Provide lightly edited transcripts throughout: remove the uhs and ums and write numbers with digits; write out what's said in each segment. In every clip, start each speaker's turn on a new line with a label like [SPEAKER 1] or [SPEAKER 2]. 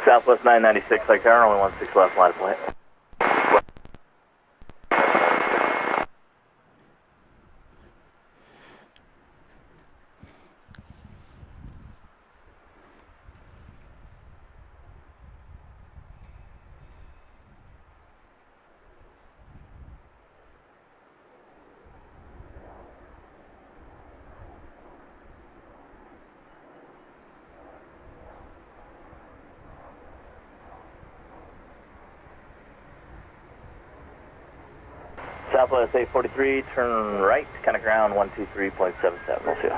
[SPEAKER 1] Southwest 996, like car, only 16 left, line of flight. Southwest 843, turn right, kind of ground 123.77. We'll see you.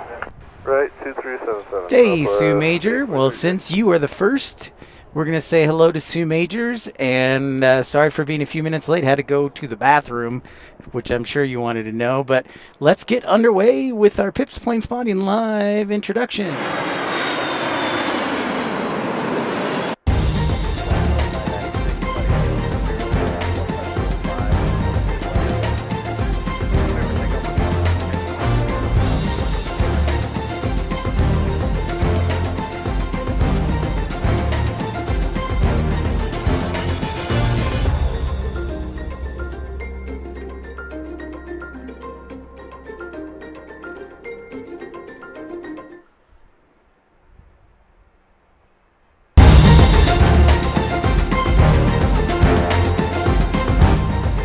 [SPEAKER 2] Right, 2377.
[SPEAKER 3] Hey, Sue Major. Well, since you are the first, we're going to say hello to Sue Majors. And sorry for being a few minutes late. Had to go to the bathroom, which I'm sure you wanted to know. But let's get underway with our Pips Planespotting Live introduction.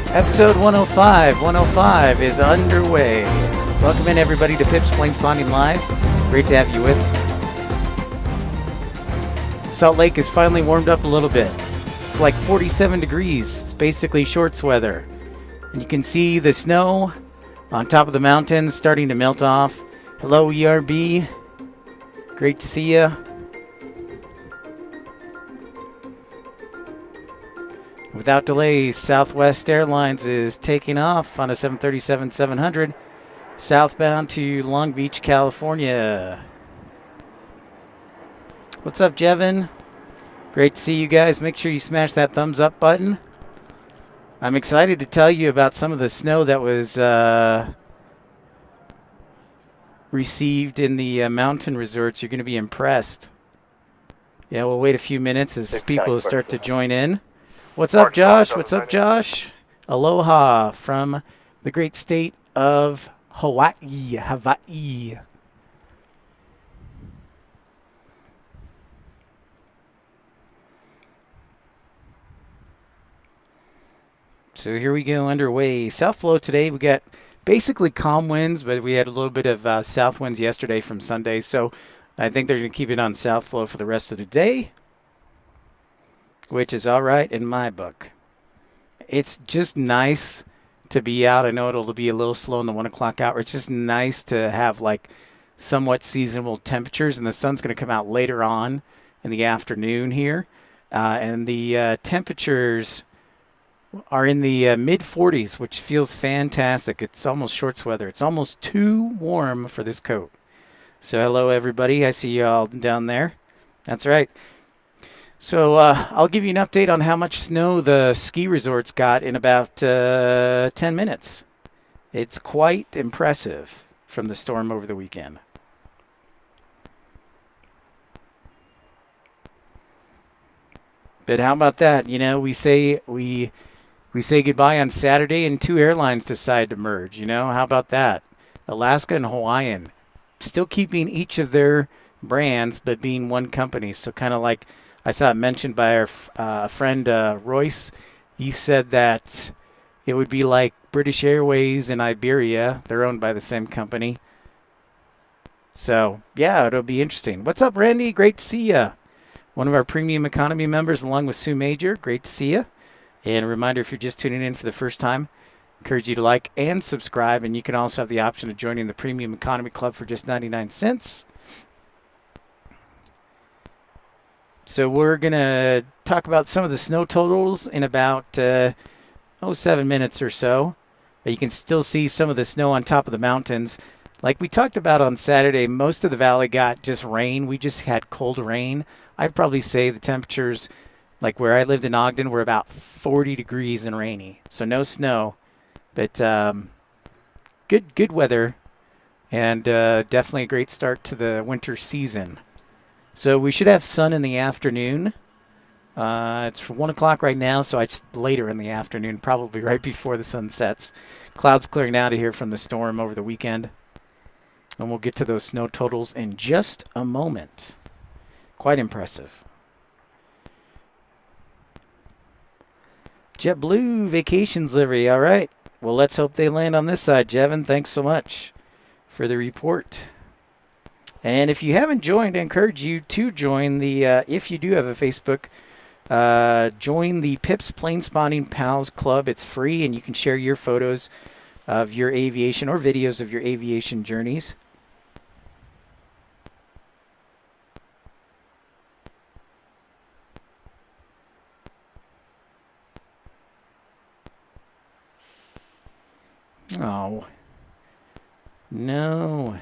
[SPEAKER 3] Episode 105 is underway. Welcome in, everybody, to Pips Planespotting Live. Great to have you with. Salt Lake is finally warmed up a little bit. It's like 47 degrees. It's basically shorts weather. And you can see the snow on top of the mountains starting to melt off. Hello, ERB. Great to see you. Without delay, Southwest Airlines is taking off on a 737-700 southbound to Long Beach, California. What's up, Jevin? Great to see you guys. Make sure you smash that thumbs up button. I'm excited to tell you about some of the snow that was received in the mountain resorts. You're going to be impressed. Yeah, we'll wait a few minutes as people start to join in. What's up, Josh? What's up, Josh? Aloha from the great state of Hawaii. So here we go underway. South flow today. We got basically calm winds, but we had a little bit of south winds yesterday from Sunday. So I think they're going to keep it on south flow for the rest of the day, which is all right in my book. It's just nice to be out. I know it'll be a little slow in the 1 o'clock hour. It's just nice to have like somewhat seasonable temperatures, and the sun's going to come out later on in the afternoon here. And the temperatures are in the mid-40s, which feels fantastic. It's almost shorts weather. It's almost too warm for this coat. So hello, everybody. I see you all down there. That's right. So I'll give you an update on how much snow the ski resorts got in about 10 minutes. It's quite impressive from the storm over the weekend. But how about that? You know, we say goodbye on Saturday and 2 airlines decide to merge. You know, how about that? Alaska and Hawaiian still keeping each of their brands but being one company. So kind of like I saw it mentioned by our friend Royce. He said that it would be like British Airways and Iberia. They're owned by the same company. So, yeah, it'll be interesting. What's up, Randy? Great to see you. One of our premium economy members along with Sue Major. Great to see you. And a reminder, if you're just tuning in for the first time, encourage you to like and subscribe. And you can also have the option of joining the Premium Economy Club for just 99 cents. So we're going to talk about some of the snow totals in about 7 minutes or so. But you can still see some of the snow on top of the mountains. Like we talked about on Saturday, most of the valley got just rain. We just had cold rain. I'd probably say the temperatures, like where I lived in Ogden, were about 40 degrees and rainy. So no snow, but good weather, and definitely a great start to the winter season. So we should have sun in the afternoon, It's 1 o'clock right now, so it's later in the afternoon, probably right before the sun sets. Clouds clearing out of here from the storm over the weekend. And we'll get to those snow totals in just a moment. Quite impressive. JetBlue Vacations livery. All right. Well, let's hope they land on this side, Jevin. Thanks so much for the report. And if you haven't joined, I encourage you to join the, if you do have a Facebook, join the Pips Planespotting Pals Club. It's free, and you can share your photos of your aviation or videos of your aviation journeys. Oh, no.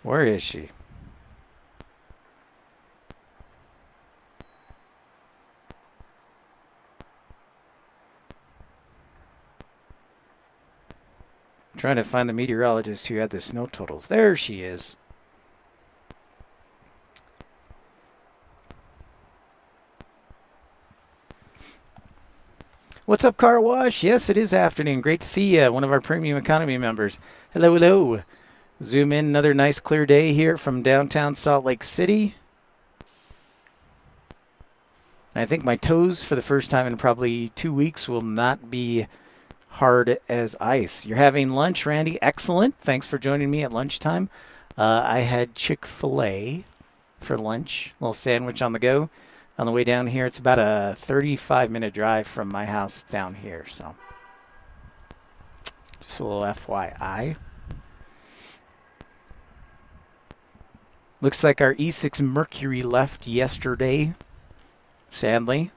[SPEAKER 3] Where is she? I'm trying to find the meteorologist who had the snow totals. There she is. What's up, Car Wash? Yes, it is afternoon. Great to see you, one of our premium economy members. Hello, hello. Zoom in, another nice clear day here from downtown Salt Lake City. I think my toes for the first time in probably 2 weeks will not be hard as ice. You're having lunch, Randy? Excellent. Thanks for joining me at lunchtime. I had Chick-fil-A for lunch, a little sandwich on the go. On the way down here, it's about a 35-minute drive from my house down here. So just a little FYI. Looks like our E6 Mercury left yesterday, sadly.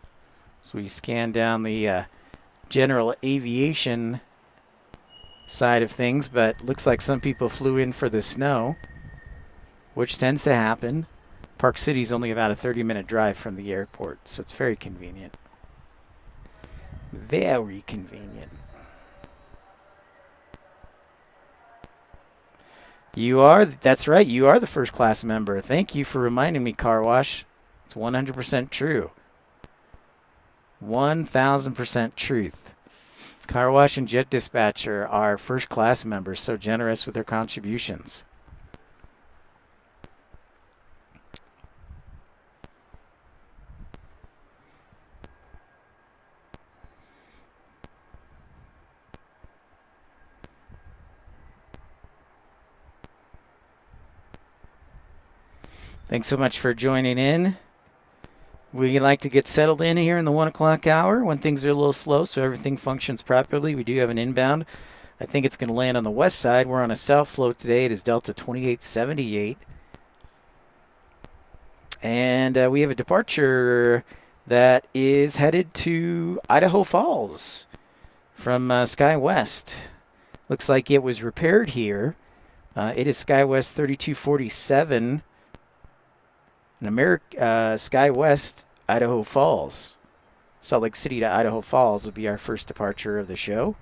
[SPEAKER 3] So we scanned down the general aviation side of things, but looks like some people flew in for the snow, which tends to happen. Park City's only about a 30-minute drive from the airport, so it's very convenient. Very convenient. You are, that's right, you are the first class member. Thank you for reminding me, Car Wash. It's 100% true. 1,000% truth. Car Wash and Jet Dispatcher are first class members, so generous with their contributions. Thanks so much for joining in. We like to get settled in here in the 1 o'clock hour when things are a little slow so everything functions properly. We do have an inbound. I think it's going to land on the west side. We're on a south float today. It is Delta 2878. And we have a departure that is headed to Idaho Falls from SkyWest. Looks like it was repaired here. It is SkyWest 3247. SkyWest, Idaho Falls. Salt Lake City to Idaho Falls will be our first departure of the show.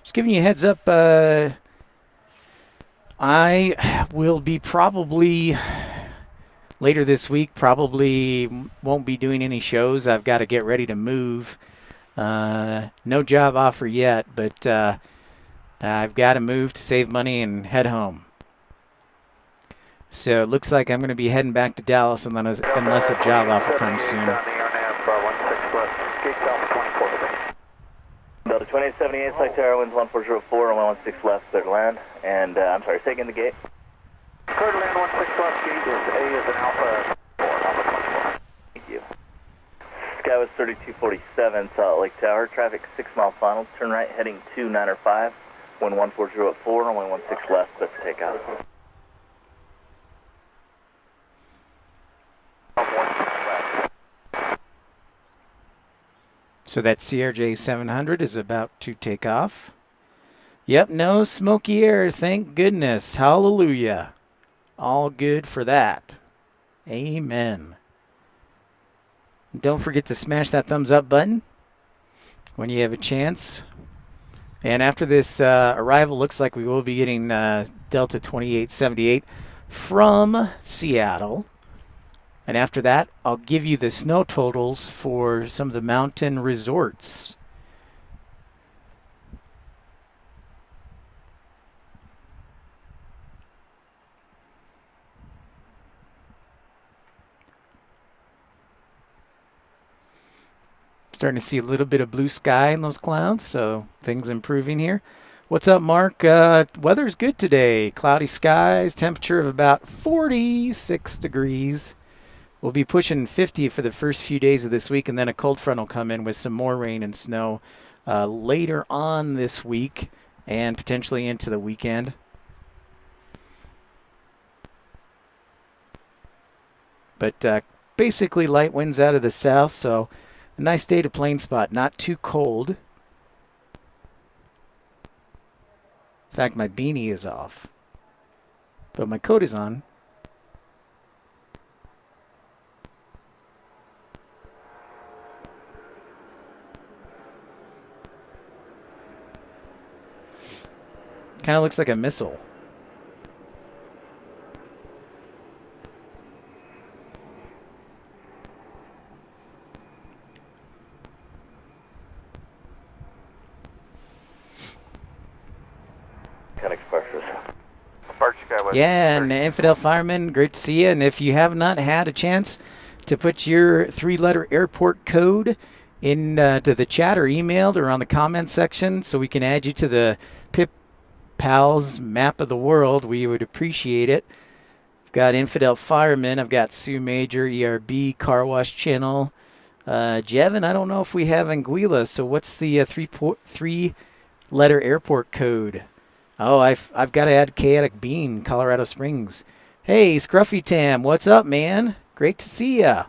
[SPEAKER 3] Just giving you a heads up, I will be probably later this week, probably won't be doing any shows. I've got to get ready to move. No job offer yet, but I've got to move to save money and head home. So it looks like I'm going to be heading back to Dallas unless a job offer comes soon.
[SPEAKER 1] Delta 2878, select tower, winds 1404 and 116 left, clear to land. And I'm sorry, second the gate.
[SPEAKER 2] Clear to land 16 left, gate is A is an Alpha 4, Alpha 24.
[SPEAKER 1] Thank you. SkyWest 3247, Salt Lake Tower, traffic 6 mile final, turn right heading 2905, wind 140 at 4 and wind 16 left, clear for takeoff.
[SPEAKER 3] So that CRJ 700 is about to take off. Yep, no smoky air, thank goodness. Hallelujah. All good for that. Amen. Don't forget to smash that thumbs up button when you have a chance. And after this arrival, looks like we will be getting Delta 2878 from Seattle. And after that, I'll give you the snow totals for some of the mountain resorts. Starting to see a little bit of blue sky in those clouds, so things improving here. What's up, Mark? Weather's good today. Cloudy skies, temperature of about 46 degrees. We'll be pushing 50 for the first few days of this week, and then a cold front will come in with some more rain and snow later on this week and potentially into the weekend. But basically light winds out of the south, so a nice day to plane spot, not too cold. In fact, my beanie is off, but my coat is on. Kind of looks like a missile. Yeah, and Infidel Fireman, great to see you. And if you have not had a chance to put your 3-letter airport code in to the chat or emailed or on the comment section so we can add you to the Pip Pals map of the world, we would appreciate it. I've got Infidel Fireman, I've got Sue Major, ERB, Car Wash Channel. Jevin, I don't know if we have Anguilla, so what's the 3-letter airport code? Oh, I've got to add Chaotic Bean, Colorado Springs. Hey, Scruffy Tam, what's up, man? Great to see ya.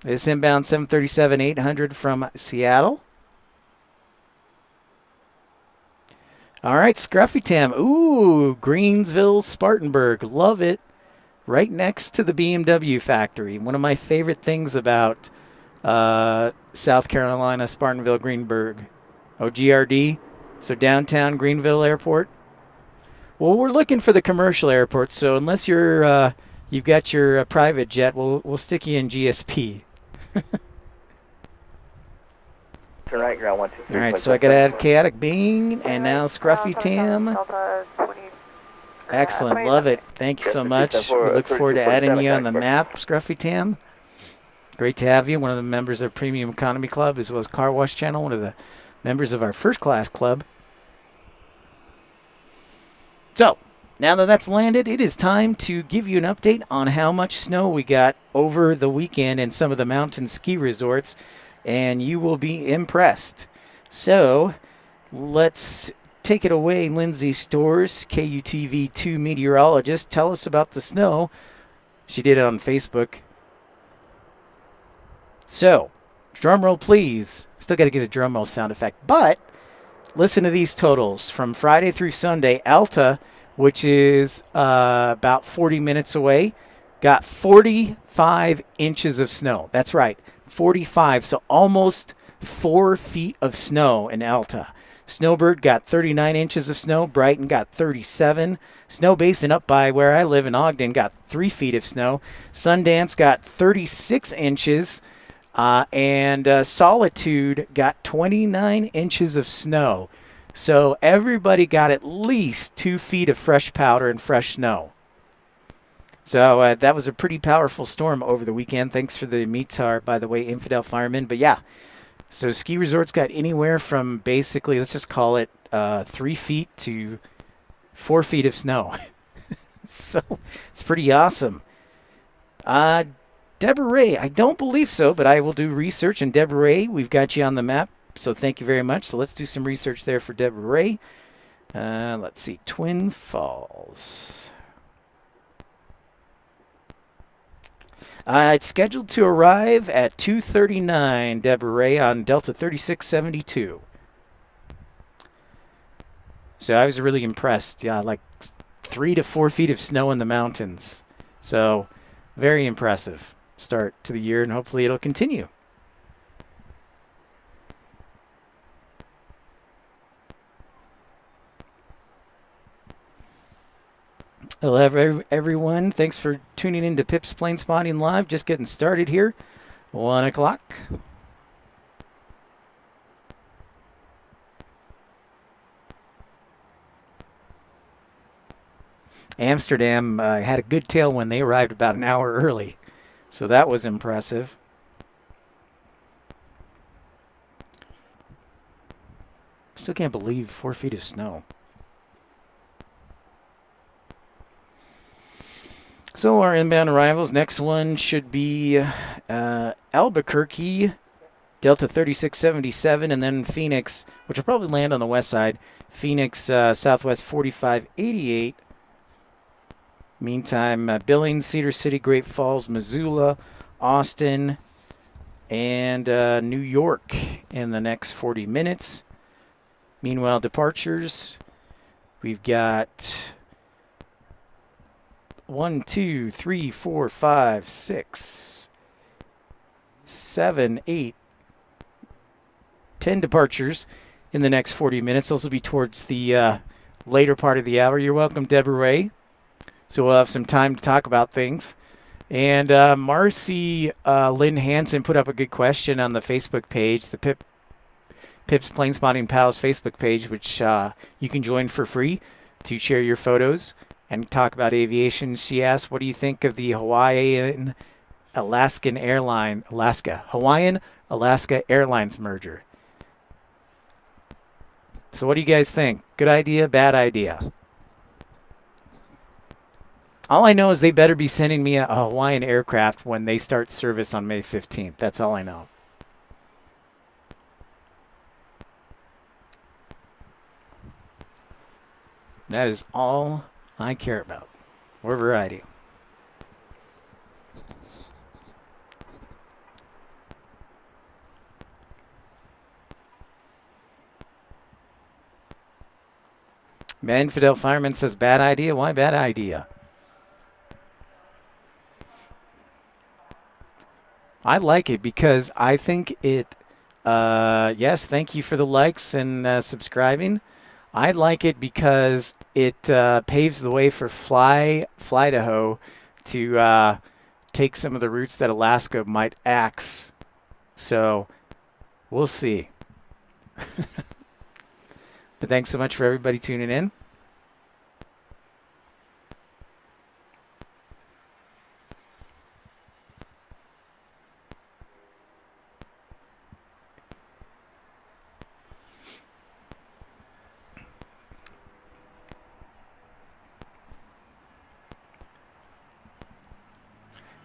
[SPEAKER 3] This inbound 737-800 from Seattle. All right, Scruffy Tam. Ooh, Greensville, Spartanburg. Love it. Right next to the BMW factory. One of my favorite things about South Carolina, Spartanville, Greenburg. Oh, GRD. So downtown Greenville Airport. Well, we're looking for the commercial airport, so unless you're you've got your private jet, we'll stick you in GSP.
[SPEAKER 1] Turn right, ground 123.
[SPEAKER 3] All right, so I got to add Chaotic Bean and now Scruffy Tam. Excellent, love it. Thank you so much. We look forward to adding you on the map, Scruffy Tam. Great to have you, one of the members of Premium Economy Club, as well as Car Wash Channel, one of the members of our first class club. So, now that that's landed, it is time to give you an update on how much snow we got over the weekend in some of the mountain ski resorts, and you will be impressed. So, let's take it away, Lindsay Stores, KUTV2 meteorologist. Tell us about the snow. She did it on Facebook. So, drum roll, please. Still got to get a drum roll sound effect. But listen to these totals. From Friday through Sunday, Alta, which is about 40 minutes away, got 45 inches of snow. That's right, 45. So almost 4 feet of snow in Alta. Snowbird got 39 inches of snow. Brighton got 37. Snow Basin up by where I live in Ogden got 3 feet of snow. Sundance got 36 inches. And Solitude got 29 inches of snow. So everybody got at least 2 feet of fresh powder and fresh snow. So that was a pretty powerful storm over the weekend. Thanks for the METAR, by the way, Infidel Fireman. But yeah, so ski resorts got anywhere from basically, let's just call it 3 feet to 4 feet of snow. So it's pretty awesome. Deborah Ray, I don't believe so, but I will do research. And Deborah Ray, we've got you on the map, so thank you very much. So let's do some research there for Deborah Ray. Let's see, Twin Falls. It's scheduled to arrive at 2:39, Deborah Ray, on Delta 3672. So I was really impressed. Yeah, like 3 to 4 feet of snow in the mountains. So very impressive start to the year, and hopefully it'll continue. Hello, everyone. Thanks for tuning in to Pip's Planespotting Live. Just getting started here. 1 o'clock. Amsterdam had a good tailwind. They arrived about an hour early, so that was impressive. Still can't believe 4 feet of snow. So our inbound arrivals, next one should be Albuquerque, Delta 3677, and then Phoenix, which will probably land on the west side. Phoenix, Southwest 4588. Meantime, Billings, Cedar City, Great Falls, Missoula, Austin, and New York in the next 40 minutes. Meanwhile, departures, we've got 1, 2, 3, 4, 5, 6, 7, 8, 10 departures in the next 40 minutes. Those will be towards the later part of the hour. You're welcome, Deborah Ray. So we'll have some time to talk about things. And Marcy Lynn Hansen put up a good question on the Facebook page, the Pip's Planespotting Pals Facebook page, which you can join for free to share your photos and talk about aviation. She asked, what do you think of the Hawaiian Alaska Airlines merger? So what do you guys think? Good idea, bad idea? All I know is they better be sending me a Hawaiian aircraft when they start service on May 15th. That's all I know. That is all I care about. Or variety. Infidel Fireman says, bad idea? Why bad idea? I like it because I think it, yes, thank you for the likes and subscribing. I like it because it paves the way for Fly-to-Ho to take some of the routes that Alaska might axe. So we'll see. But thanks so much for everybody tuning in.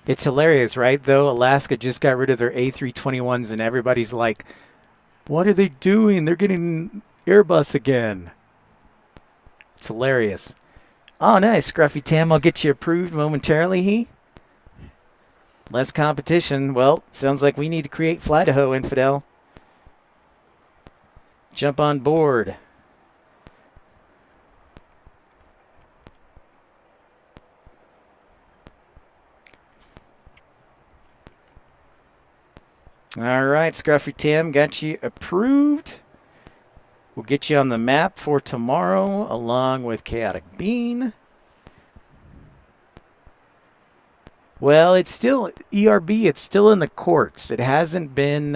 [SPEAKER 3] It's hilarious, right? Though Alaska just got rid of their A321s and everybody's like, what are they doing? They're getting Airbus again. It's hilarious. Oh, nice, Scruffy Tam. I'll get you approved momentarily, Less competition. Well, sounds like we need to create Fly-to-Ho, Infidel. Jump on board. All right, Scruffy Tam, got you approved. We'll get you on the map for tomorrow, along with Chaotic Bean. Well, it's still ERB. It's still in the courts. It hasn't been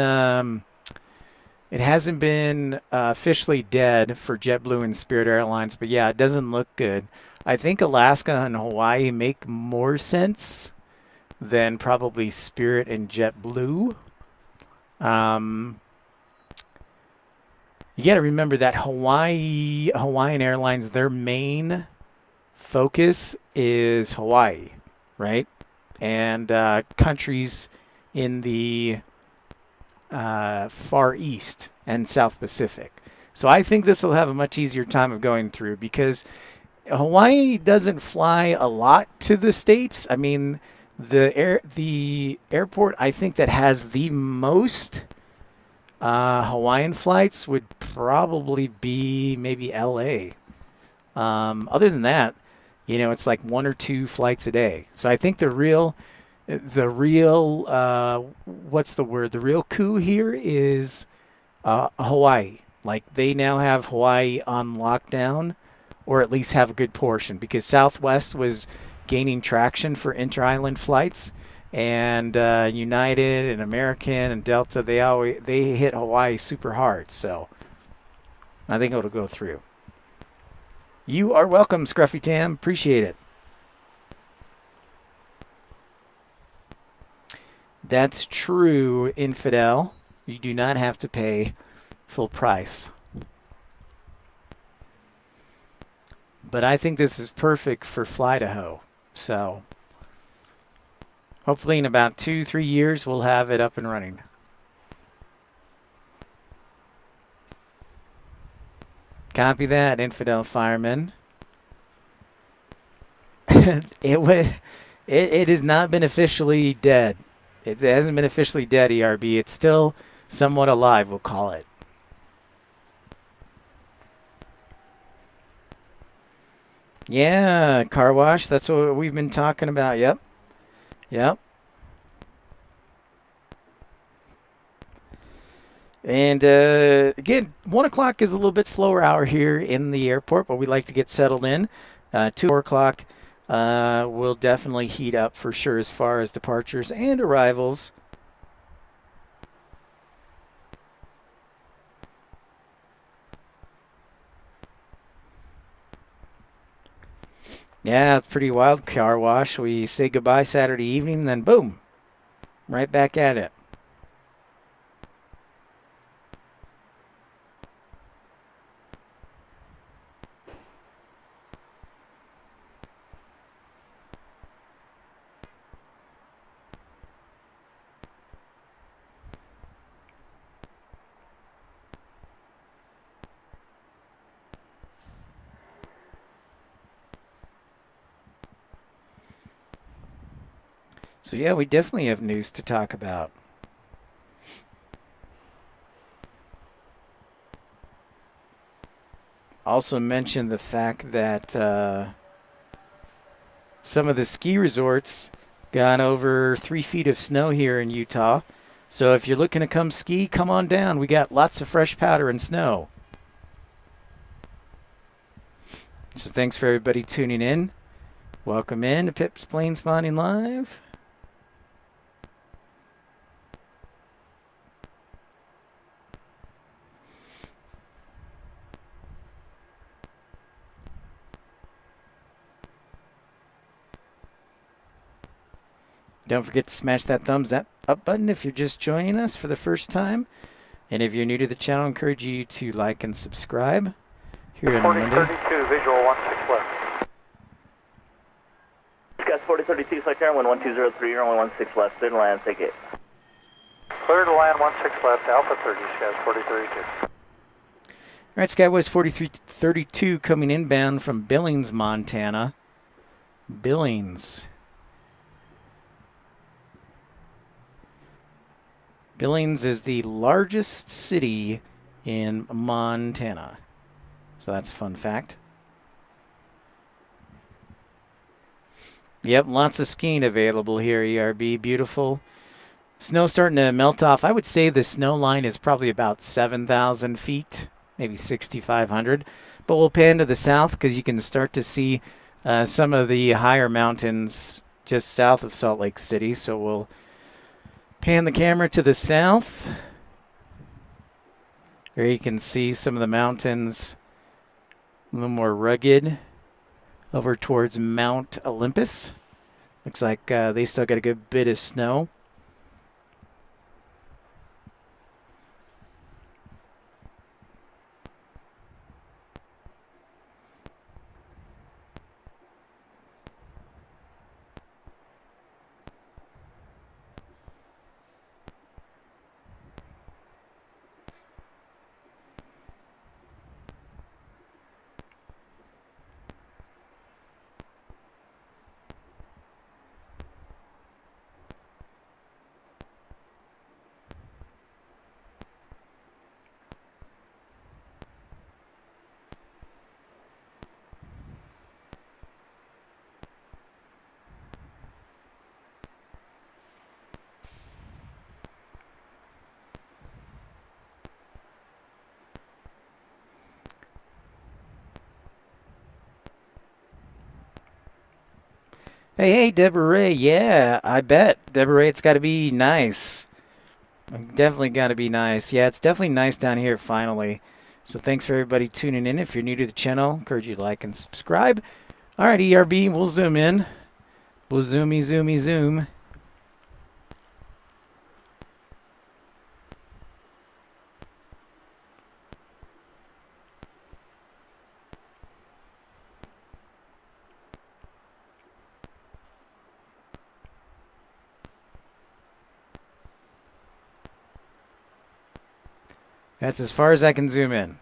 [SPEAKER 3] officially dead for JetBlue and Spirit Airlines. But yeah, it doesn't look good. I think Alaska and Hawaii make more sense than probably Spirit and JetBlue. You got to remember that Hawaiian Airlines, their main focus is Hawaii, right? And countries in the Far East and South Pacific. So I think this will have a much easier time of going through because Hawaii doesn't fly a lot to the States. I mean, the airport I think that has the most Hawaiian flights would probably be maybe LA. Other than that, it's like 1 or 2 flights a day. So I think the real what's the word? The real coup here is Hawaii. Like they now have Hawaii on lockdown or at least have a good portion, because Southwest was gaining traction for inter-island flights, and United and American and Delta, they hit Hawaii super hard. So I think it'll go through. You are welcome, Scruffy Tam. Appreciate it. That's true, Infidel. You do not have to pay full price. But I think this is perfect for Fly-to-Ho. So hopefully in about 2-3 years, we'll have it up and running. Copy that, Infidel Fireman. It has not been officially dead. It hasn't been officially dead, ERB. It's still somewhat alive, we'll call it. Yeah, car wash. That's what we've been talking about. Yep. Yep. And again, 1 o'clock is a little bit slower hour here in the airport, but we like to get settled in. 2 o'clock will definitely heat up for sure as far as departures and arrivals. Yeah, it's pretty wild. Car wash. We say goodbye Saturday evening, then boom, right back at it. So yeah, we definitely have news to talk about. Also mentioned the fact that some of the ski resorts got over 3 feet of snow here in Utah. So if you're looking to come ski, come on down. We got lots of fresh powder and snow. So thanks for everybody tuning in. Welcome in to Pip's Planespotting Live. Don't forget to smash that thumbs up button if you're just joining us for the first time. And if you're new to the channel, I encourage you to like and subscribe here on Monday.
[SPEAKER 2] 4032, visual 16 left.
[SPEAKER 1] Gus 4032, flight turn 11203, runway 16 left, clear to land, take it.
[SPEAKER 2] Clear to land 16 left, Alpha 30, Skywest 4032.
[SPEAKER 3] All right, Skywest 4332 coming inbound from Billings, Montana. Billings. Billings is the largest city in Montana. So that's a fun fact. Yep, lots of skiing available here, ERB. Beautiful. Snow starting to melt off. I would say the snow line is probably about 7,000 feet, maybe 6,500. But we'll pan to the south because you can start to see some of the higher mountains just south of Salt Lake City. So we'll pan the camera to the south. There you can see some of the mountains a little more rugged over towards Mount Olympus. Looks like they still got a good bit of snow. Hey, Deborah Ray. Yeah, I bet. Deborah Ray, it's got to be nice. Definitely got to be nice. Yeah, it's definitely nice down here finally. So thanks for everybody tuning in. If you're new to the channel, encourage you to like and subscribe. All right, ERB, we'll zoom in. We'll zoom. That's as far as I can zoom in.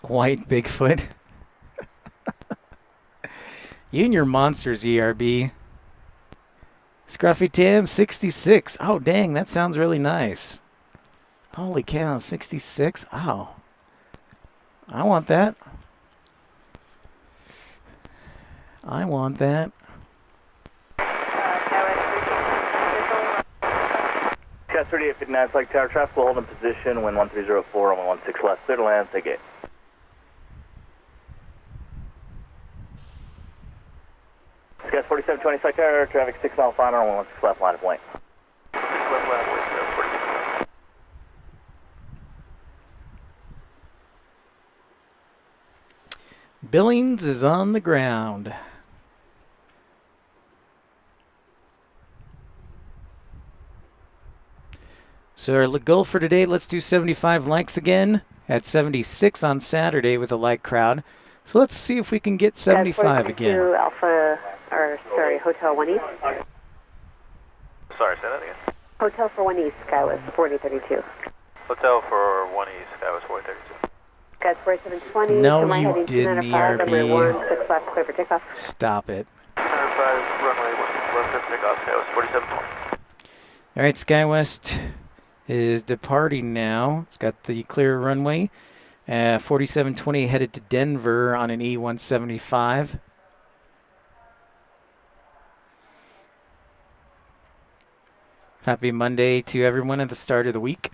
[SPEAKER 3] White Bigfoot. You and your monsters, ERB. Scruffy Tim, 66. Oh, dang, that sounds really nice. Holy cow, 66? Oh. I want that. I want that.
[SPEAKER 1] Got 3859, select tower traffic, will hold in position, wind 1304 on 116 left, clear to land, take it. Got 4720, select tower traffic, 6 mile final on 116 left, line of point.
[SPEAKER 2] 6 left line of point, 47.
[SPEAKER 3] Billings is on the ground. So our goal for today, let's do 75 likes again. Had 76 on Saturday with a like crowd. So let's see if we can get 75 again.
[SPEAKER 4] Hotel 1 East.
[SPEAKER 2] Sorry, say that again.
[SPEAKER 4] Hotel for 1 East, Skywest 4032.
[SPEAKER 2] Hotel for 1 East, Skywest 4032.
[SPEAKER 4] Guys 4720.
[SPEAKER 3] No,
[SPEAKER 4] July
[SPEAKER 3] you
[SPEAKER 4] heading
[SPEAKER 3] didn't,
[SPEAKER 4] 295,
[SPEAKER 3] ERB.
[SPEAKER 4] Runway 16 left, clear for takeoff.
[SPEAKER 3] Stop it.
[SPEAKER 2] 95, runway 16 left, clear for takeoff, Skywest 4720.
[SPEAKER 3] All right, SkyWest is departing now. It's got the clear runway. 4720 headed to Denver on an E175. Happy Monday to everyone at the start of the week.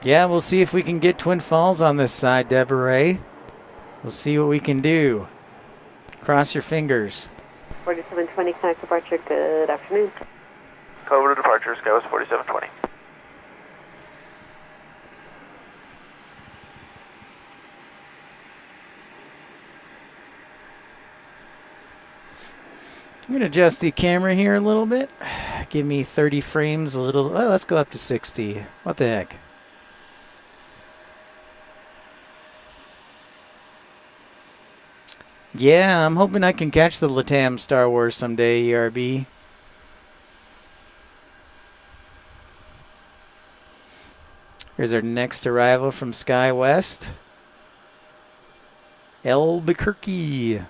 [SPEAKER 3] Yeah, we'll see if we can get Twin Falls on this side, Deborah Ray. We'll see what we can do. Cross your fingers.
[SPEAKER 4] 4720, connect departure, good afternoon.
[SPEAKER 2] Over to departure, Skywest 4720.
[SPEAKER 3] I'm going to adjust the camera here a little bit. Give me 30 frames a little. Well, let's go up to 60. What the heck? Yeah, I'm hoping I can catch the LATAM Star Wars someday, ERB. Here's our next arrival from SkyWest. Albuquerque.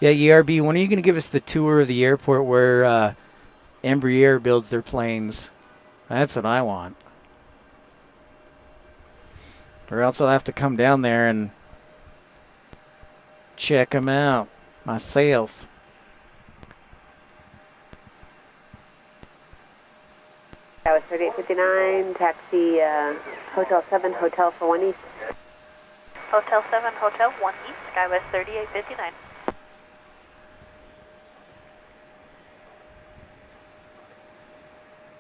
[SPEAKER 3] Yeah, ERB, when are you going to give us the tour of the airport where Embraer builds their planes? That's what I want. Or else I'll have to come down there and check them out myself.
[SPEAKER 4] That was 3859, taxi Hotel 7, Hotel for 1 East.
[SPEAKER 5] Hotel 7, Hotel 1 East, Skywest 3859.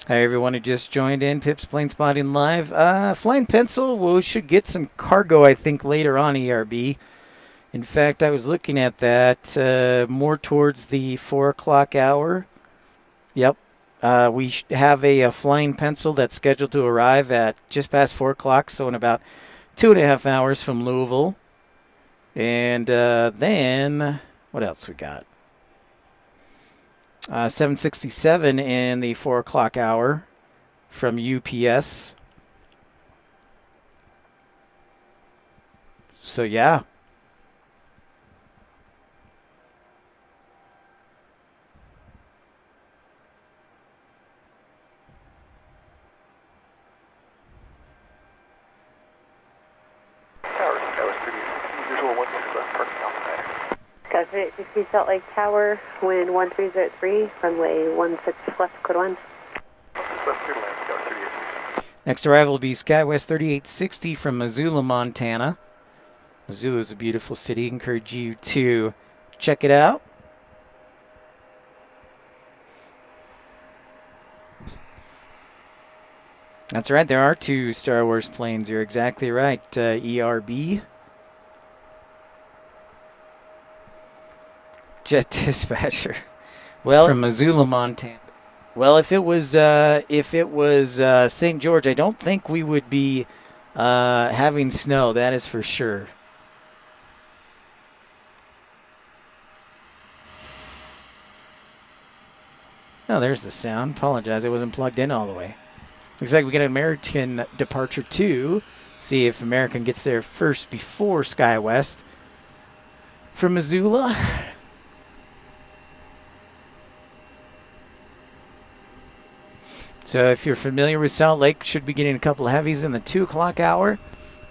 [SPEAKER 3] Hi, everyone who just joined in. Pip's Planespotting Live. Flying Pencil, well, we should get some cargo, I think, later on, ERB. In fact, I was looking at that more towards the 4 o'clock hour. Yep. We have a flying pencil that's scheduled to arrive at just past 4 o'clock, so in about 2.5 hours from Louisville. And then, what else we got? 767 in the 4 o'clock hour from UPS. So, yeah.
[SPEAKER 4] Got 3860 Salt Lake Tower, wind 1303, runway 16 left, code 1.
[SPEAKER 3] Next arrival will be SkyWest 3860 from Missoula, Montana. Missoula is a beautiful city. Encourage you to check it out. That's right. There are 2 Star Wars planes. You're exactly right. ERB. Jet dispatcher. Well, from Missoula, Montana. Well, if it was St. George, I don't think we would be having snow. That is for sure. Oh, there's the sound. Apologize, it wasn't plugged in all the way. Looks like we got an American departure too. See if American gets there first before SkyWest from Missoula. So if you're familiar with Salt Lake, should be getting a couple of heavies in the 2 o'clock hour,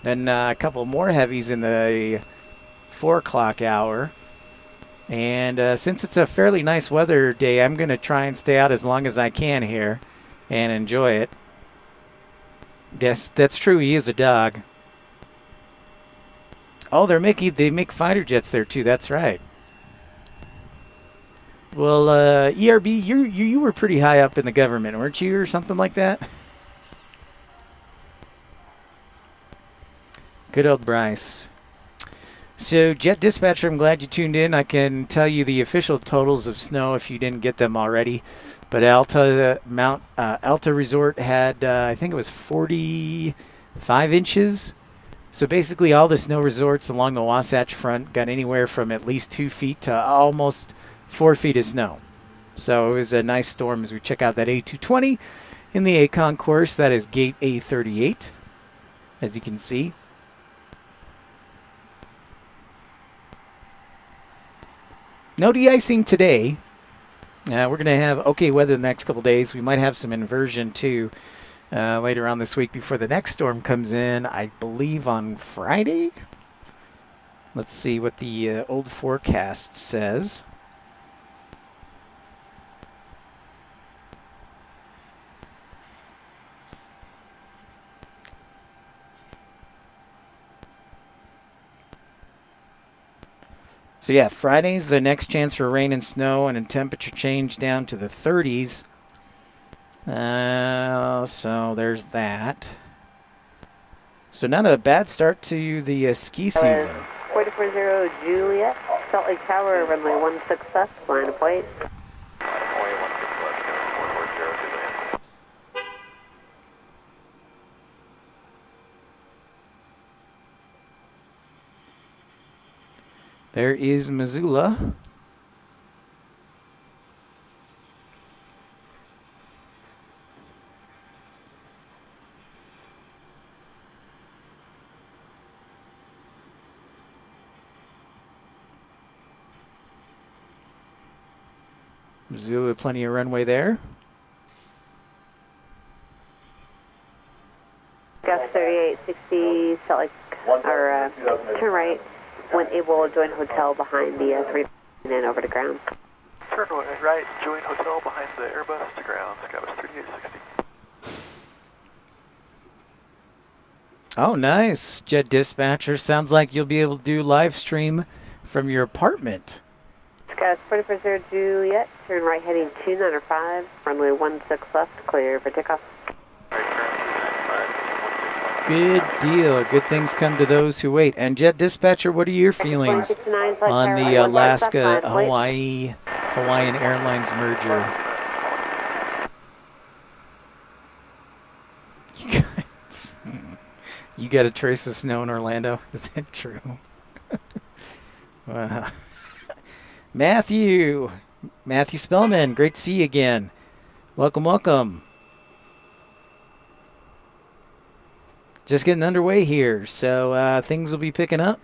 [SPEAKER 3] then a couple more heavies in the 4 o'clock hour. And since it's a fairly nice weather day, I'm going to try and stay out as long as I can here and enjoy it. Yes, that's true. He is a dog. Oh, they make fighter jets there too. That's right. Well, ERB, you were pretty high up in the government, weren't you, or something like that? Good old Bryce. So, Jet Dispatcher, I'm glad you tuned in. I can tell you the official totals of snow if you didn't get them already. But Alta Resort had, I think it was 45 inches. So basically all the snow resorts along the Wasatch Front got anywhere from at least 2 feet to almost 4 feet of snow. So it was a nice storm as we check out that A220 in the A concourse. That is gate A38, as you can see. No de-icing today. We're going to have okay weather the next couple days. We might have some inversion too later on this week before the next storm comes in, I believe on Friday. Let's see what the old forecast says. So yeah, Friday's the next chance for rain and snow and a temperature change down to the 30s. So there's that. So not a bad start to the ski season.
[SPEAKER 4] 440 Juliet, Salt Lake Tower, runway 16 left, line of flight.
[SPEAKER 3] There is Missoula. Missoula, plenty of runway there.
[SPEAKER 4] Gus 3860, Salt Lake, or turn right. When able, join hotel behind the 3 and then over to ground.
[SPEAKER 2] Turn right, join hotel behind the Airbus to ground. Skywest 3860.
[SPEAKER 3] Oh, nice. Jet Dispatcher. Sounds like you'll be able to do live stream from your apartment.
[SPEAKER 4] Skywest 440 Juliet, turn right heading 295, runway 16 left, clear for takeoff.
[SPEAKER 3] Good deal. Good things come to those who wait. And Jet Dispatcher, what are your feelings on the Alaska-Hawaiian Airlines merger? You got a trace of snow in Orlando? Is that true? Wow. Matthew Spellman, great to see you again. Welcome, welcome. Just getting underway here, so things will be picking up.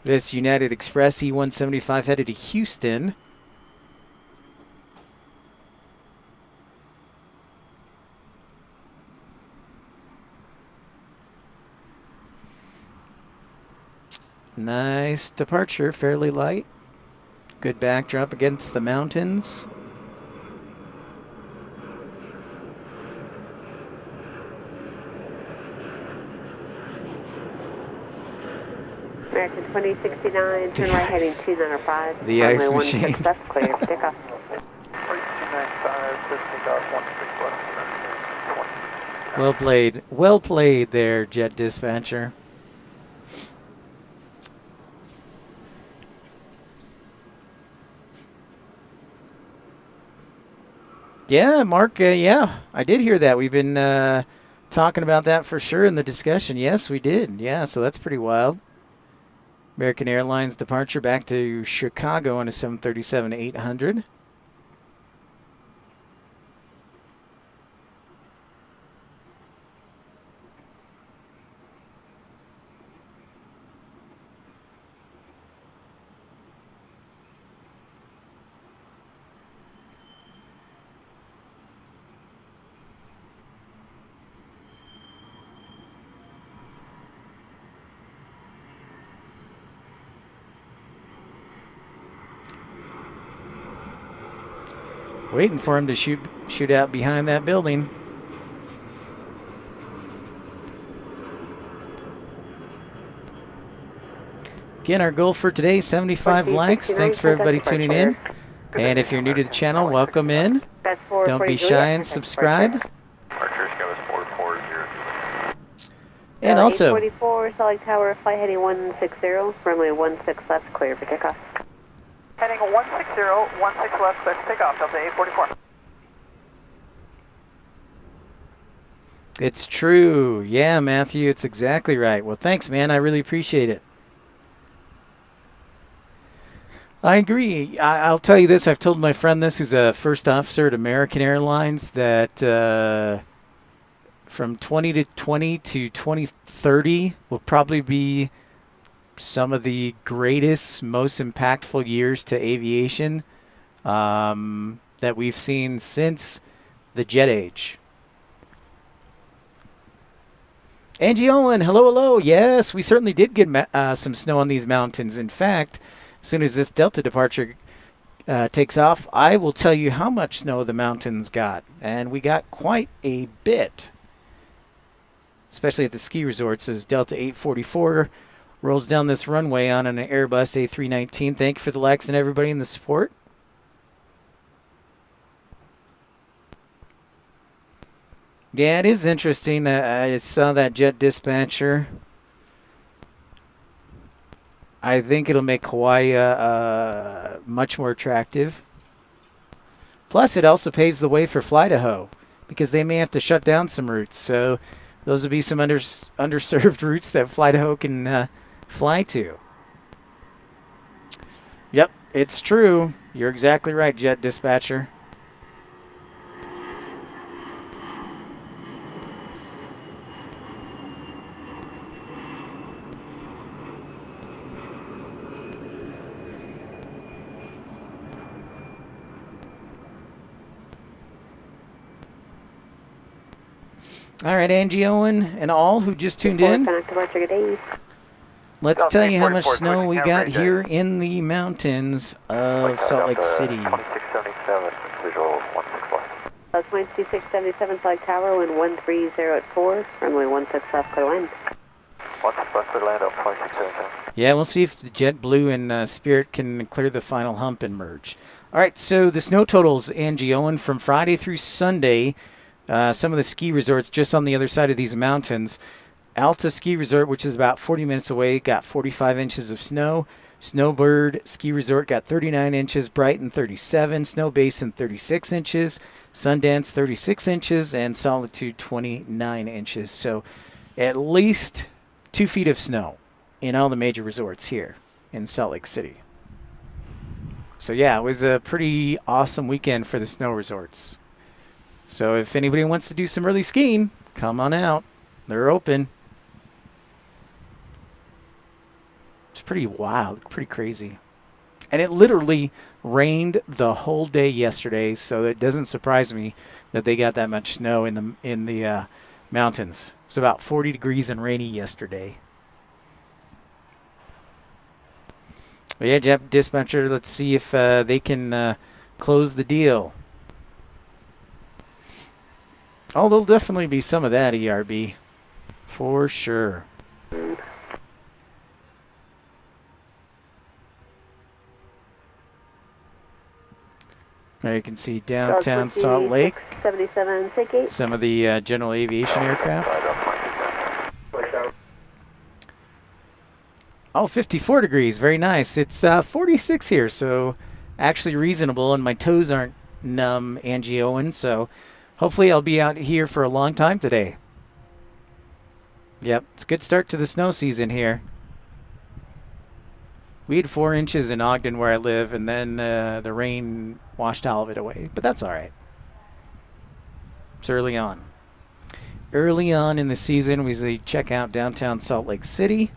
[SPEAKER 3] This United Express E-175 headed to Houston. Nice departure, fairly light. Good backdrop against the mountains.
[SPEAKER 4] American 2069, turn right heading 295.
[SPEAKER 3] The ice machine.
[SPEAKER 4] 16 left, clear for takeoff.
[SPEAKER 2] 3295, good takeoff, 16 left.
[SPEAKER 3] Well played. Well played there, Jet Dispatcher. Yeah, Mark, yeah, I did hear that. We've been talking about that for sure in the discussion. Yes, we did. Yeah, so that's pretty wild. American Airlines departure back to Chicago on a 737-800. Waiting for him to shoot out behind that building. Again, our goal for today, 75 likes. Thanks for everybody tuning in. And if you're new to the channel, welcome in. Don't be shy and subscribe. And also,
[SPEAKER 4] 844, Salt Lake Tower, flight heading 160, runway 16 left, clear for takeoff.
[SPEAKER 2] Heading 160, 16 left, clear for takeoff, Delta 844.
[SPEAKER 3] it's true. Yeah, Matthew, it's exactly right. Well, thanks, man. I really appreciate it. I agree. I'll tell you this. I've told my friend this, who's a first officer at American Airlines, that from 2020 to 2030 will probably be some of the greatest, most impactful years to aviation that we've seen since the jet age. Angie Owen, hello, hello. Yes, we certainly did get some snow on these mountains. In fact, as soon as this Delta departure takes off, I will tell you how much snow the mountains got. And we got quite a bit, especially at the ski resorts, as Delta 844 rolls down this runway on an Airbus A319. Thank you for the likes and everybody in the support. Yeah, it is interesting. I saw that Jet Dispatcher. I think it'll make Hawaii much more attractive. Plus, it also paves the way for Fly-to-Ho, because they may have to shut down some routes. So those will be some underserved routes that Fly-to-Ho can fly to. Yep, it's true. You're exactly right, Jet Dispatcher. All right, Angie Owen and all who just tuned in, let's tell you how much snow we got here in the mountains of Salt Lake City.
[SPEAKER 2] 2677, visual 16 left.
[SPEAKER 4] That's wind 2677, Salt Lake Tower, wind 130 runway 16 left, clear wind.
[SPEAKER 2] 16 left, clear land, 2677.
[SPEAKER 3] Yeah, we'll see if the JetBlue and Spirit can clear the final hump and merge. All right, so the snow totals, Angie Owen, from Friday through Sunday. Some of the ski resorts just on the other side of these mountains. Alta Ski Resort, which is about 40 minutes away, got 45 inches of snow. Snowbird Ski Resort got 39 inches. Brighton 37. Snow Basin 36 inches. Sundance 36 inches. And Solitude 29 inches. So at least 2 feet of snow in all the major resorts here in Salt Lake City. So yeah, it was a pretty awesome weekend for the snow resorts. So if anybody wants to do some early skiing, come on out. They're open. It's pretty wild, pretty crazy. And it literally rained the whole day yesterday, so it doesn't surprise me that they got that much snow in the mountains. It was about 40 degrees and rainy yesterday. But yeah, Jet Dispatcher, let's see if they can close the deal. Oh, there'll definitely be some of that, ERB. For sure. Now you can see downtown Salt Lake.
[SPEAKER 4] 77, take 8.
[SPEAKER 3] Some of the general aviation aircraft. Oh, 54 degrees. Very nice. It's 46 here, so actually reasonable, and my toes aren't numb, Angie Owen, so hopefully I'll be out here for a long time today. Yep, it's a good start to the snow season here. We had 4 inches in Ogden where I live, and then the rain washed all of it away. But that's all right. It's early on. Early on in the season, we usually check out downtown Salt Lake City.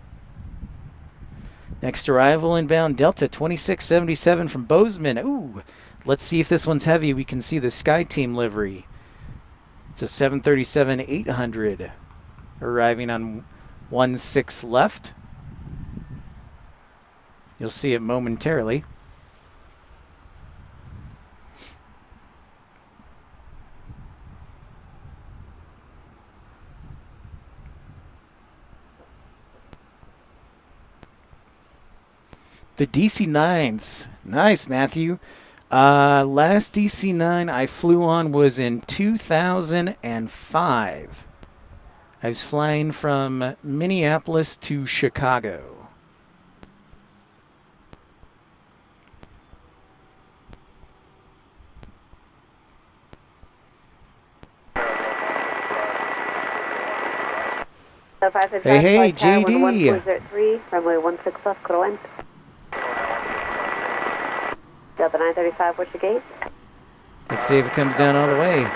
[SPEAKER 3] Next arrival inbound Delta 2677 from Bozeman. Ooh, let's see if this one's heavy. We can see the Sky Team livery. It's a 737-800 arriving on 16 left. You'll see it momentarily. The DC-9s. Nice, Matthew. Last DC-9 I flew on was in 2005. I was flying from Minneapolis to Chicago. Hey, JD.
[SPEAKER 4] Runway 16 left, quarter line. Delta 935, what's your gate?
[SPEAKER 3] Let's see if it comes down all the way.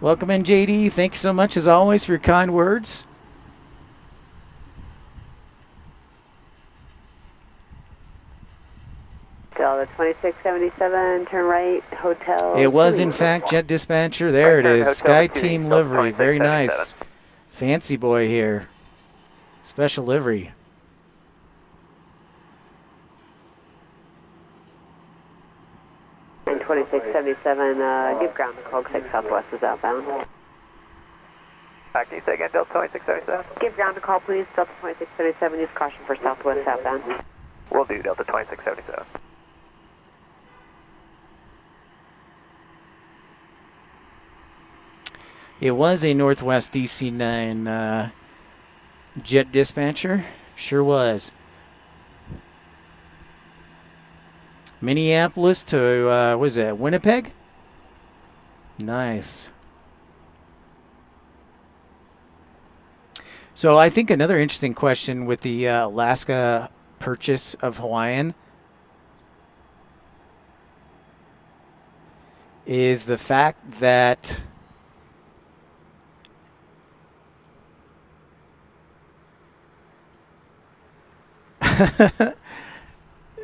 [SPEAKER 3] Welcome in, JD. Thanks so much, as always, for your kind words.
[SPEAKER 4] Delta 2677, turn right, hotel.
[SPEAKER 3] It was, in fact, Jet Dispatcher. There it is. Sky Team livery. Very nice. Fancy boy here. Special livery.
[SPEAKER 4] And 2677, give ground to Cog 6 Southwest is outbound.
[SPEAKER 2] Can you say again, Delta 2677?
[SPEAKER 4] Give ground to call, please. Delta 2677, use caution for Southwest outbound.
[SPEAKER 2] Will do, Delta 2677.
[SPEAKER 3] It was a Northwest DC-9 Jet Dispatcher. Sure was. Minneapolis to, what is that, Winnipeg? Nice. So I think another interesting question with the Alaska purchase of Hawaiian is the fact that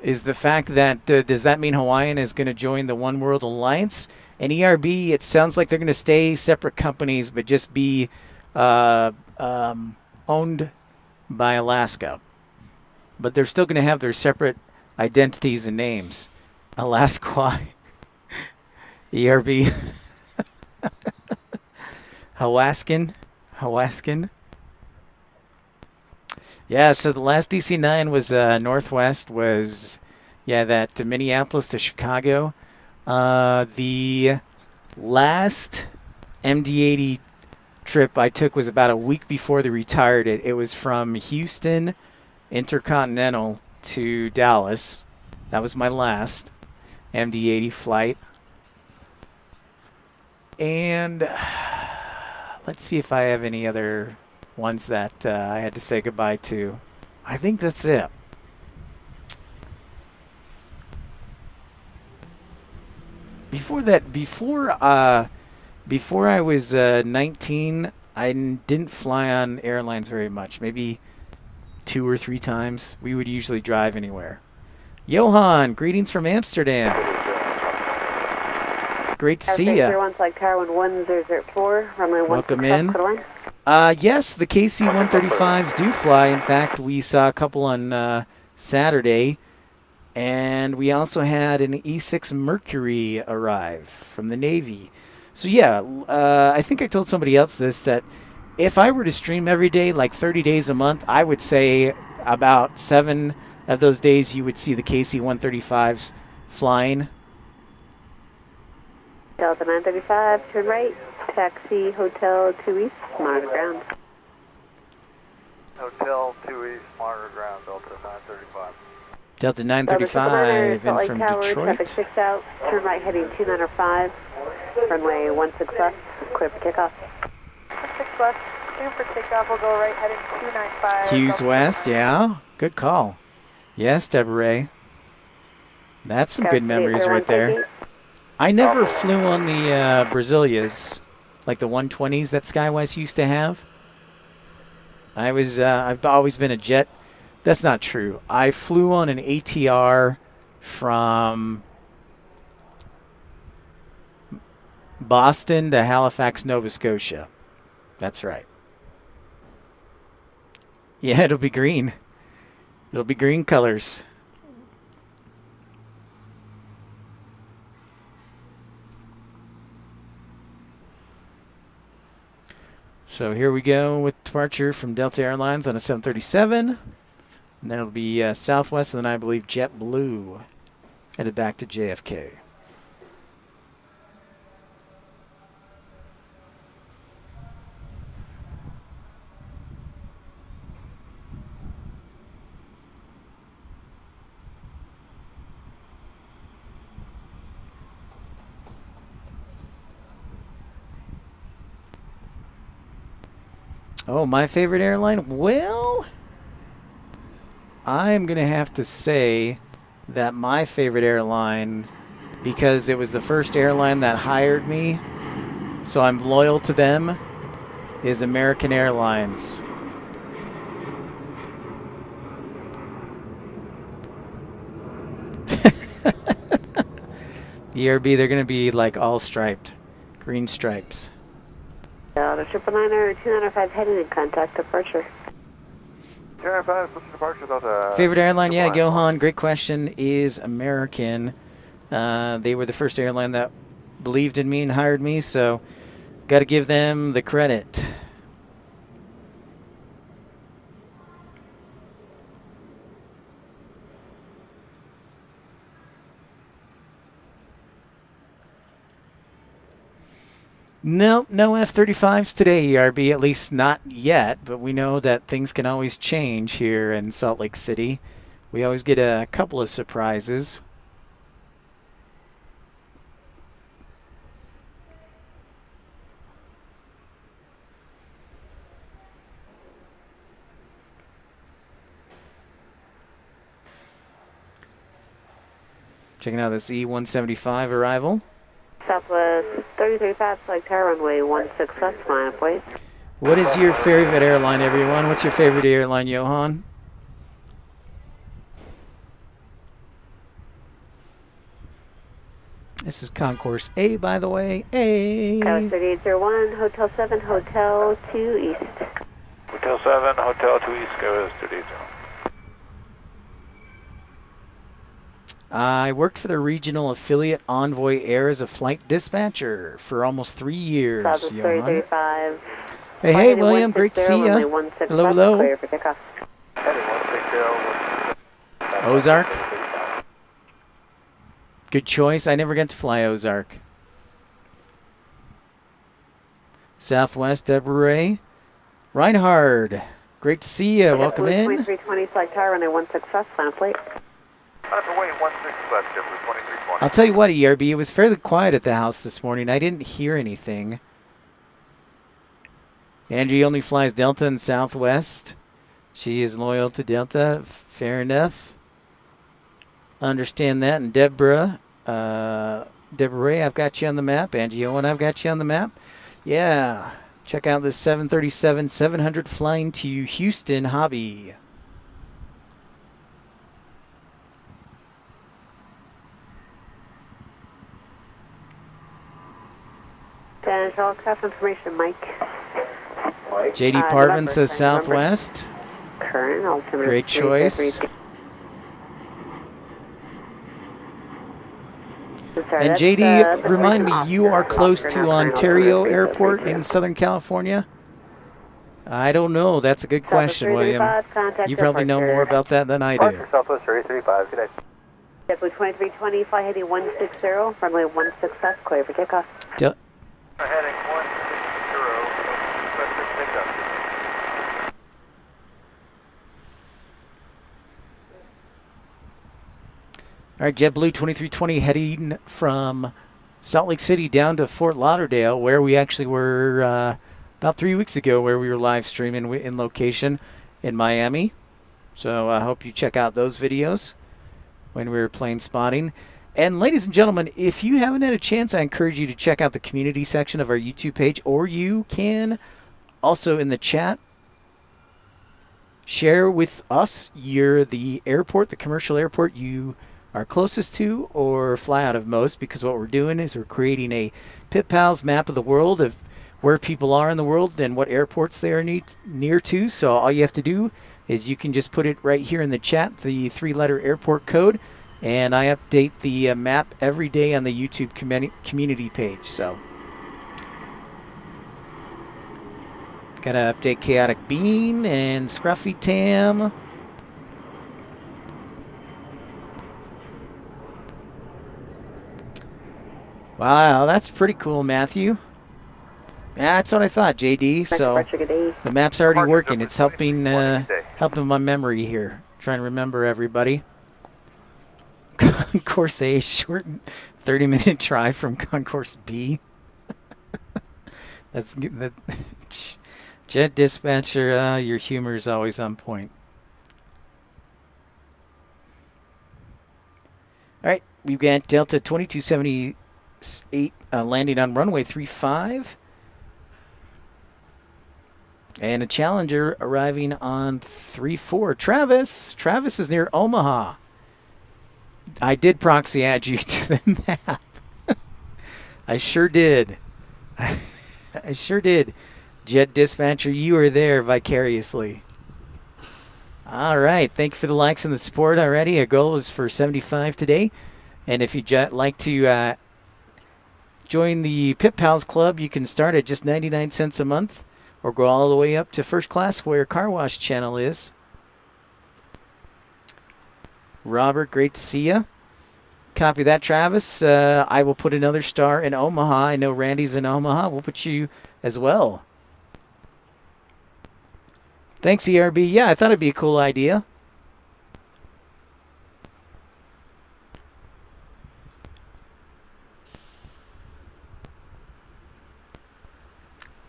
[SPEAKER 3] does that mean Hawaiian is going to join the One World Alliance? And ERB, it sounds like they're going to stay separate companies, but just be owned by Alaska. But they're still going to have their separate identities and names. Alaska, ERB, Hawaskin. Yeah, so the last DC-9 was Northwest, was, that Minneapolis to Chicago. The last MD-80 trip I took was about a week before they retired it. It was from Houston Intercontinental to Dallas. That was my last MD-80 flight. And let's see if I have any other ones that I had to say goodbye to. I think that's it. Before that, before I was 19, I didn't fly on airlines very much. Maybe 2 or 3 times. We would usually drive anywhere. Johan, greetings from Amsterdam. Great to see you. Welcome in. Yes, the KC-135s do fly. In fact, we saw a couple on Saturday. And we also had an E6 Mercury arrive from the Navy. So yeah, I think I told somebody else this, that if I were to stream every day, like 30 days a month, I would say about 7 of those days you would see the KC-135s flying.
[SPEAKER 4] Delta 935, turn right, taxi, Hotel 2 East, monitor ground.
[SPEAKER 2] Hotel 2 East, monitor ground, Delta 935.
[SPEAKER 3] Delta 935 in from
[SPEAKER 4] Tower,
[SPEAKER 3] Detroit.
[SPEAKER 4] Traffic 6 out, turn right heading 295, runway 16 left, clear for takeoff.
[SPEAKER 5] 16 left, clear for takeoff, we'll go right heading 295.
[SPEAKER 3] Hughes West, yeah. Good call. Yes, Deborah. That's some good memories right there. I never flew on the Brasilias, like the 120s that SkyWest used to have. I've always been a jet. That's not true. I flew on an ATR from Boston to Halifax, Nova Scotia. That's right. Yeah, it'll be green. It'll be green colors. So here we go with departure from Delta Airlines on a 737. And then it'll be Southwest, and then I believe JetBlue headed back to JFK. Oh, my favorite airline? Well, I'm going to have to say that my favorite airline, because it was the first airline that hired me, so I'm loyal to them, is American Airlines. ERB, they're going to be like all striped, green stripes.
[SPEAKER 4] Delta 999, 295 heading in contact departure.
[SPEAKER 2] 295, switch departure, Delta.
[SPEAKER 3] Favorite airline? Yeah, Johan, great question, is American. They were the first airline that believed in me and hired me, so got to give them the credit. No F-35s today, ERB, at least not yet, but we know that things can always change here in Salt Lake City. We always get a couple of surprises. Checking out this E-175 arrival.
[SPEAKER 4] Southwest 3035, select tower, runway 16 left, line up wait.
[SPEAKER 3] What is your favorite airline, everyone? What's your favorite airline, Johan? This is Concourse A, by the way. A.
[SPEAKER 4] Tower 3801, Hotel 7, Hotel 2 East.
[SPEAKER 2] Hotel 7, Hotel 2 East, go 3801.
[SPEAKER 3] I worked for the regional affiliate Envoy Air as a flight dispatcher for almost 3 years.
[SPEAKER 4] Southwest
[SPEAKER 3] Johan.
[SPEAKER 4] 3035.
[SPEAKER 3] Hey, William, great to see you. Hello, hello.
[SPEAKER 4] Clear for takeoff.
[SPEAKER 2] Heading 160.
[SPEAKER 3] Ozark. Good choice. I never got to fly Ozark. Southwest, Deborah Ray. Reinhard, great to see you. Welcome in.
[SPEAKER 4] 2320 flight tower, runway 16 left, final plate.
[SPEAKER 2] Underway 16 left, Denver 2320.
[SPEAKER 3] I'll tell you what, ERB, it was fairly quiet at the house this morning. I didn't hear anything. Angie only flies Delta and Southwest. She is loyal to Delta. Fair enough. Understand that. And Deborah Ray, I've got you on the map. Angie Owen, I've got you on the map. Yeah. Check out this 737-700 flying to Houston hobby.
[SPEAKER 4] And all craft information, Mike.
[SPEAKER 3] JD Parvin says Southwest.
[SPEAKER 4] Current altimeter.
[SPEAKER 3] Great choice. And JD, remind me, you are close to Ontario Airport in Southern California? I don't know. That's a good question, William. You probably know more about that than I do.
[SPEAKER 2] Southwest 335, good day.
[SPEAKER 4] JetBlue 2320, fly heading 160, runway 16 left, clear for takeoff.
[SPEAKER 2] Heading 160, requested takeoff.
[SPEAKER 3] All right, JetBlue 2320 heading from Salt Lake City down to Fort Lauderdale, where we actually were about 3 weeks ago, where we were live streaming in location in Miami. So I hope you check out those videos when we were plane spotting. And ladies and gentlemen, if you haven't had a chance, I encourage you to check out the community section of our YouTube page, or you can also in the chat share with us the airport, the commercial airport you are closest to or fly out of most, because what we're doing is we're creating a Pit Pals map of the world of where people are in the world and what airports they are near to. So all you have to do is you can just put it right here in the chat, the 3-letter airport code, and I update the map every day on the YouTube community page. So gotta update Chaotic Bean and Scruffy Tam. Wow, that's pretty cool, Matthew. Yeah, that's what I thought, JD. So the map's already working. It's helping my memory here. Trying to remember everybody. Concourse A, short 30-minute drive from Concourse B. That's that. Jet dispatcher, your humor is always on point. All right, we've got Delta 2278 landing on runway 35. And a Challenger arriving on 34. Travis is near Omaha. I did proxy add you to the map. I sure did. I sure did. Jet dispatcher, you are there vicariously. All right. Thank you for the likes and the support already. Our goal was for 75 today. And if you'd like to join the Pit Pals Club, you can start at just 99 cents a month or go all the way up to first class where Car Wash Channel is. Robert, great to see you. Copy that, Travis. I will put another star in Omaha. I know Randy's in Omaha. We'll put you as well. Thanks, ERB. Yeah, I thought it'd be a cool idea.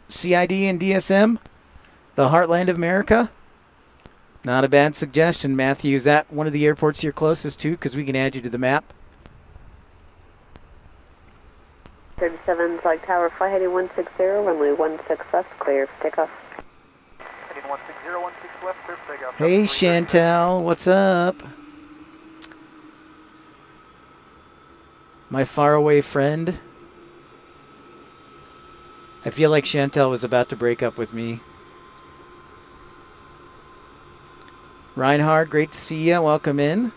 [SPEAKER 3] CID and DSM, the heartland of America. Not a bad suggestion, Matthew. Is that one of the airports you're closest to? Because we can add you to the map.
[SPEAKER 4] 37 flight tower, fly heading 160, runway 16 left, clear for takeoff.
[SPEAKER 2] Heading 160, 16 left, clear for takeoff.
[SPEAKER 3] Hey, Chantel, what's up? My faraway friend. I feel like Chantel was about to break up with me. Reinhard, great to see you. Welcome in.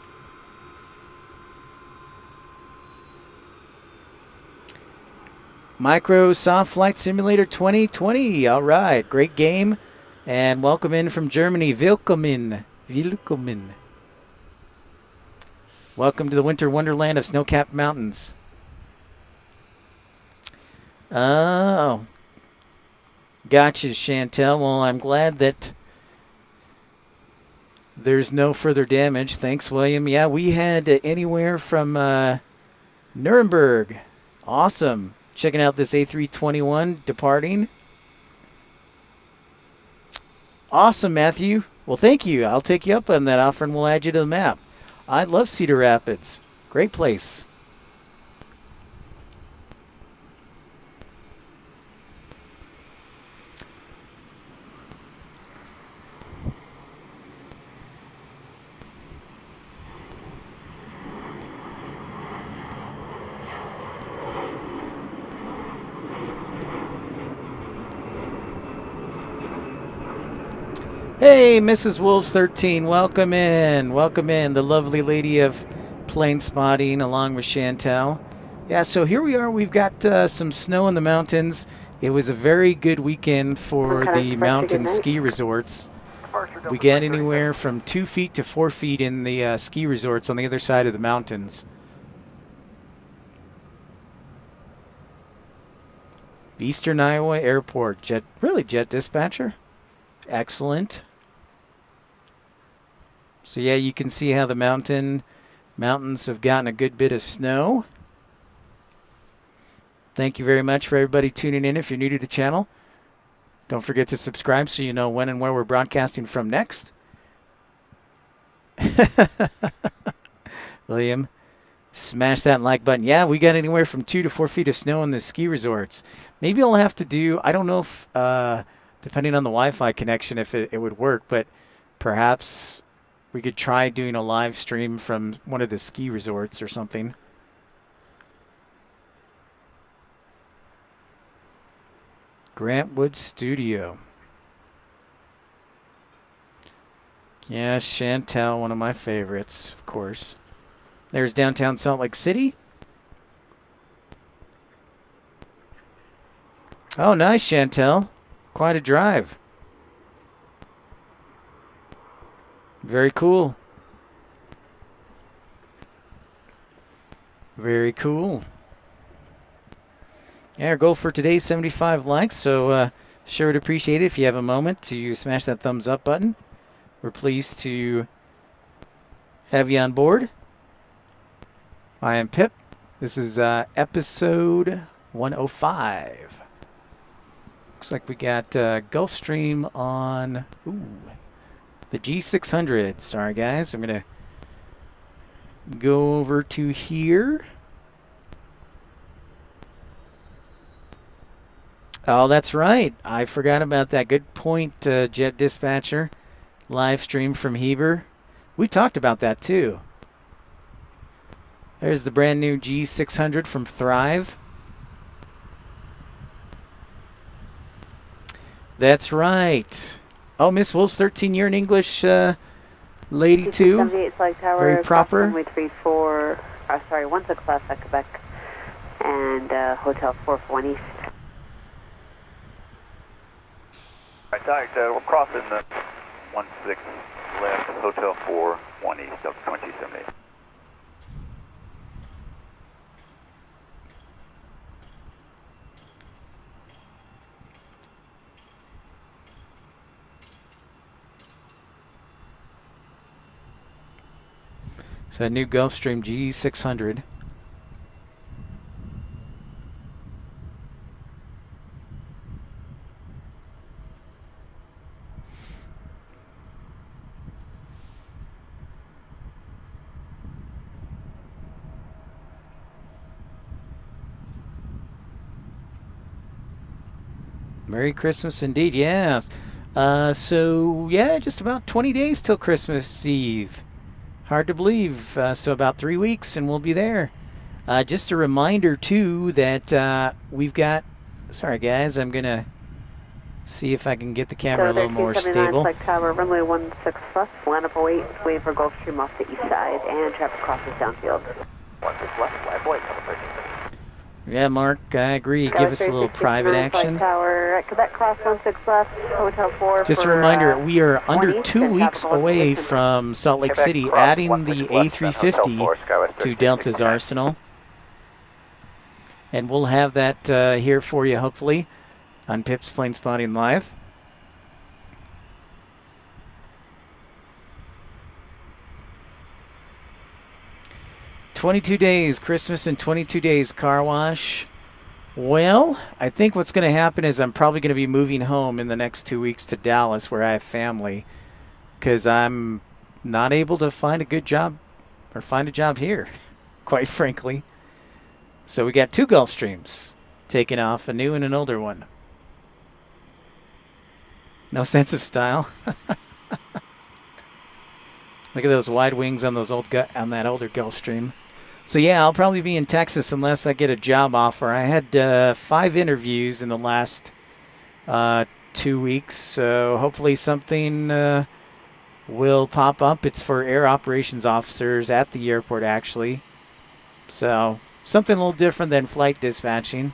[SPEAKER 3] Microsoft Flight Simulator 2020. All right, great game. And welcome in from Germany. Willkommen. Willkommen. Welcome to the winter wonderland of snow-capped mountains. Oh. Gotcha, Chantel. Well, I'm glad that there's no further damage. Thanks, William. Yeah, we had anywhere from Nuremberg. Awesome. Checking out this A321 departing. Awesome, Matthew. Well, thank you. I'll take you up on that offer and we'll add you to the map. I love Cedar Rapids. Great place. Hey, Mrs. Wolves 13, welcome in. Welcome in, the lovely lady of Planespotting along with Chantel. Yeah, so here we are. We've got some snow in the mountains. It was a very good weekend for the mountain ski resorts. We get anywhere from 2 feet to 4 feet in the ski resorts on the other side of the mountains. Eastern Iowa Airport, jet dispatcher. Excellent. So yeah, you can see how the mountains have gotten a good bit of snow. Thank you very much for everybody tuning in. If you're new to the channel, don't forget to subscribe so you know when and where we're broadcasting from next. William, smash that like button. Yeah, we got anywhere from 2 to 4 feet of snow in the ski resorts. Maybe I'll have to do, I don't know if, depending on the Wi-Fi connection, if it would work, but perhaps we could try doing a live stream from one of the ski resorts or something. Grantwood Studio. Yeah, Chantel, one of my favorites, of course. There's downtown Salt Lake City. Oh, nice, Chantel. Quite a drive. Very cool. Very cool. Yeah, our goal for today is 75 likes, so sure would appreciate it if you have a moment to smash that thumbs up button. We're pleased to have you on board. I am Pip. This is episode 105. Looks like we got Gulfstream on the G600. Sorry, guys. I'm going to go over to here. Oh, that's right. I forgot about that. Good point, Jet Dispatcher. Live stream from Heber. We talked about that, too. There's the brand new G600 from Thrive. That's right. Oh, Miss Wolf's 13, you're an English lady, too. Very proper.
[SPEAKER 4] Runway 34, sorry, 16 left at Quebec, and Hotel 441 East.
[SPEAKER 2] Right, Tiger, we're crossing the 16 left, Hotel 441 East, Delta 2278.
[SPEAKER 3] So a new Gulfstream G600. Merry Christmas indeed, yes. So, yeah, just about 20 days till Christmas Eve. Hard to believe. So about 3 weeks and we'll be there. Just a reminder, too, that we've got... Sorry, guys. I'm going to see if I can get the camera a little more stable.
[SPEAKER 4] Flight Tower, runway 16 left, land up 08, wave for Gulfstream off the east side, and traffic crosses downfield.
[SPEAKER 2] 16 left, flag boy, Delta 13.
[SPEAKER 3] Yeah, Mark, I agree. Give us a little private action.
[SPEAKER 4] Tower at Quebec Cross 16 left, Hotel 4.
[SPEAKER 3] Just a reminder, we are under 2 weeks away from Salt Lake City, adding the A350 to Delta's arsenal. And we'll have that here for you, hopefully. on Pip's Planespotting Live. "22 days, Christmas in 22 days, car wash." Well, I think what's going to happen is I'm probably going to be moving home in the next 2 weeks to Dallas, where I have family, because I'm not able to find a good job or find a job here, quite frankly. So we got 2 Gulfstreams taking off, a new and an older one. No sense of style. Look at those wide wings on those on that older Gulfstream. So yeah, I'll probably be in Texas unless I get a job offer. I had 5 interviews in the last 2 weeks, so hopefully something will pop up. It's for air operations officers at the airport, actually. So something a little different than flight dispatching,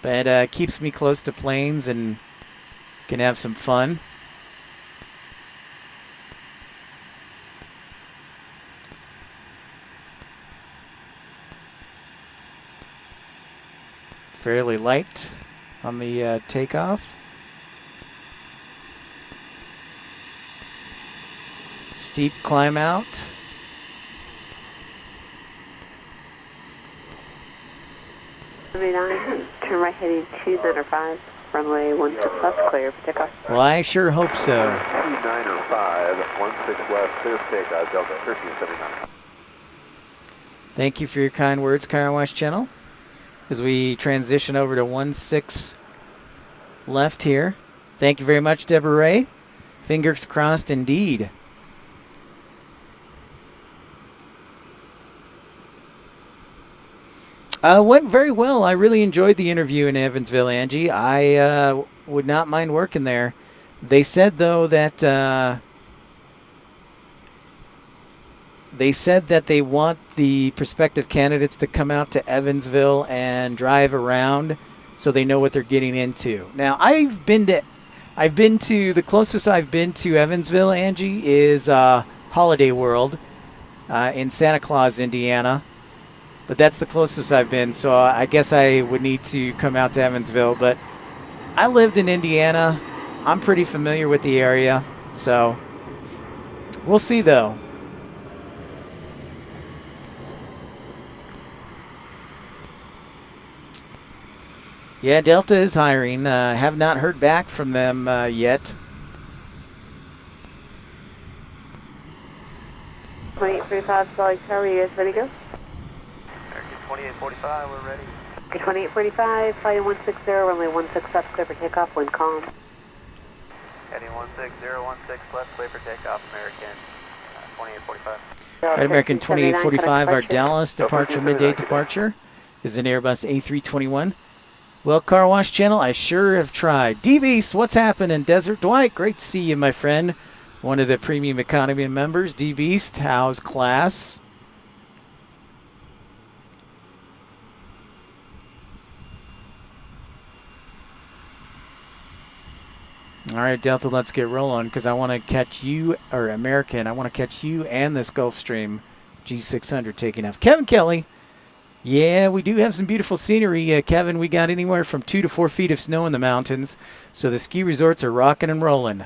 [SPEAKER 3] but keeps me close to planes and can have some fun. Fairly light on the takeoff. Steep climb out.
[SPEAKER 4] Turn right heading 295, runway 16 left, clear for takeoff.
[SPEAKER 3] Well, I sure hope so.
[SPEAKER 2] 295, 16 left, clear for takeoff, Delta 1379.
[SPEAKER 3] Thank you for your kind words, Car Wash Channel. As we transition over to 16 left here. Thank you very much, Deborah Ray. Fingers crossed indeed. Went very well. I really enjoyed the interview in Evansville, Angie. I would not mind working there. They said, though, that they want the prospective candidates to come out to Evansville and drive around so they know what they're getting into. Now, I've been to the closest I've been to Evansville, Angie, is Holiday World in Santa Claus, Indiana. But that's the closest I've been, so I guess I would need to come out to Evansville. But I lived in Indiana. I'm pretty familiar with the area, so we'll see, though. Yeah, Delta is hiring. Have not heard back from them yet.
[SPEAKER 4] 2845, Solid Tower, you guys ready to go?
[SPEAKER 2] American 2845, we're ready.
[SPEAKER 4] 2845, flight 160, runway 16 left, clear for takeoff, wind calm.
[SPEAKER 2] Heading 16016 left, clear for takeoff, American 2845.
[SPEAKER 3] Right, American 2845, our Dallas departure, midday departure, is an Airbus A321. Well, Car Wash Channel, I sure have tried. D-Beast, what's happening? Desert Dwight, great to see you, my friend. One of the premium economy members. D-Beast, how's class? All right, Delta, let's get rolling because I want to catch you, or American, I want to catch you and this Gulfstream G600 taking off. Kevin Kelly. Yeah, we do have some beautiful scenery, Kevin. We got anywhere from 2 to 4 feet of snow in the mountains, so the ski resorts are rocking and rolling.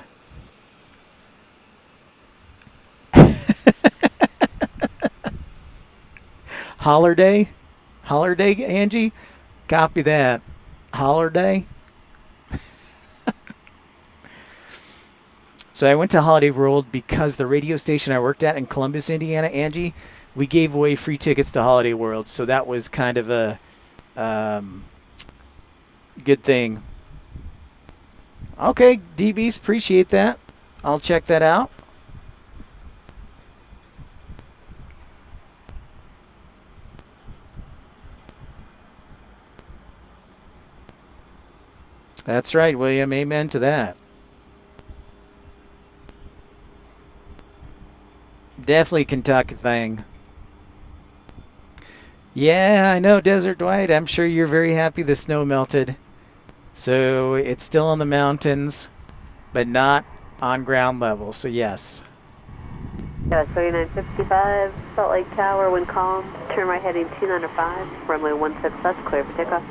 [SPEAKER 3] Holiday? Holiday, Angie? Copy that. Holiday? So I went to Holiday World because the radio station I worked at in Columbus, Indiana, Angie, we gave away free tickets to Holiday World, so that was kind of a good thing. Okay, DBs, appreciate that. I'll check that out. That's right, William. Amen to that. Definitely Kentucky thing. Yeah, I know, Desert Dwight. I'm sure you're very happy the snow melted. So it's still in the mountains, but not on ground level. So yes.
[SPEAKER 4] Yeah, 3955, Salt Lake Tower, wind calm. Turn right heading 295, runway 16 left, clear for takeoff.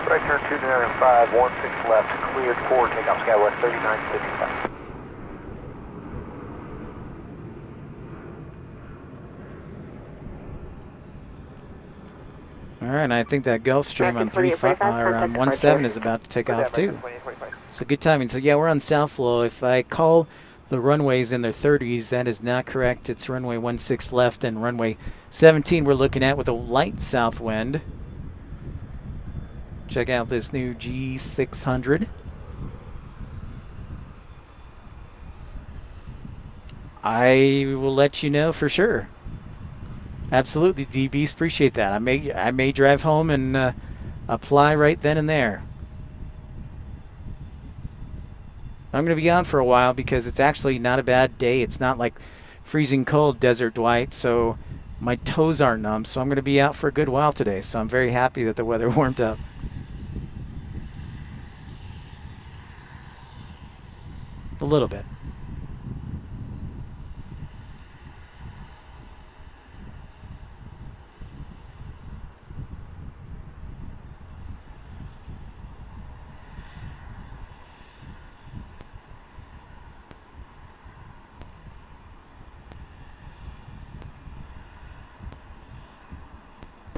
[SPEAKER 2] Right turn 295, 16 left, cleared forward, takeoff Skywest 3955.
[SPEAKER 3] All right, I think that Gulfstream on 17 is about to take off too. So good timing. So yeah, we're on South Flow. If I call the runways in their 30s, that is not correct. It's runway 16 left and runway 17 we're looking at with a light south wind. Check out this new G600. I will let you know for sure. Absolutely, DBs, appreciate that. I may drive home and apply right then and there. I'm going to be on for a while because it's actually not a bad day. It's not like freezing cold Desert Dwight, so my toes aren't numb. So I'm going to be out for a good while today. So I'm very happy that the weather warmed up. A little bit.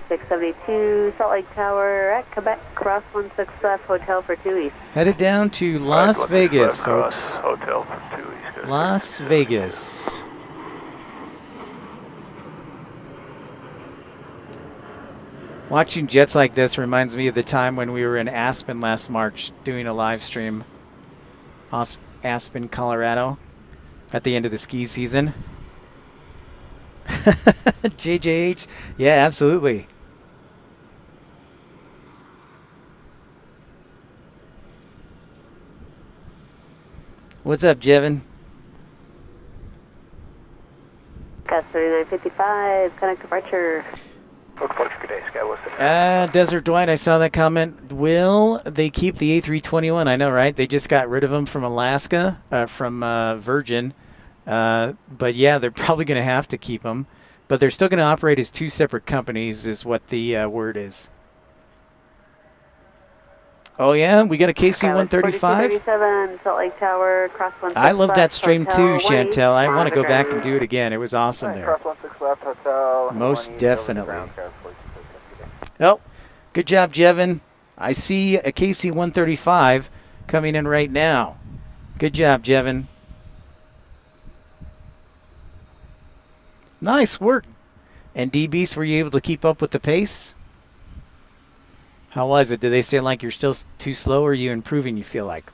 [SPEAKER 4] $672 Salt Lake Tower at Quebec, cross 16 left, hotel for 2 east.
[SPEAKER 3] Headed down to Las Vegas, folks.
[SPEAKER 2] Hotel for 2 east.
[SPEAKER 3] Las Vegas. Watching jets like this reminds me of the time when we were in Aspen last March doing a live stream. Aspen, Colorado, at the end of the ski season. JJH, yeah, absolutely. What's up, Jevin?
[SPEAKER 4] Gus 3955, connect departure.
[SPEAKER 2] Departure today, Skywest.
[SPEAKER 3] Desert Dwight, I saw that comment. Will they keep the A321? I know, right? They just got rid of them from Alaska, from Virgin. But yeah, they're probably going to have to keep them. But they're still going to operate as two separate companies is what the word is. Oh, yeah? We got a KC-135?
[SPEAKER 4] Salt Lake Tower, cross 16
[SPEAKER 3] I love that
[SPEAKER 4] left,
[SPEAKER 3] stream
[SPEAKER 4] hotel,
[SPEAKER 3] too, Chantel. I want to go back and
[SPEAKER 4] monitor.
[SPEAKER 3] do it again. It was awesome there.
[SPEAKER 2] Cross 16 left, hotel.
[SPEAKER 3] Most definitely. Oh, good job, Jevin. I see a KC-135 coming in right now. Good job, Jevin. Nice work. And DBs, were you able to keep up with the pace? How was it? Did they say like you're still too slow, or are you improving, you feel like?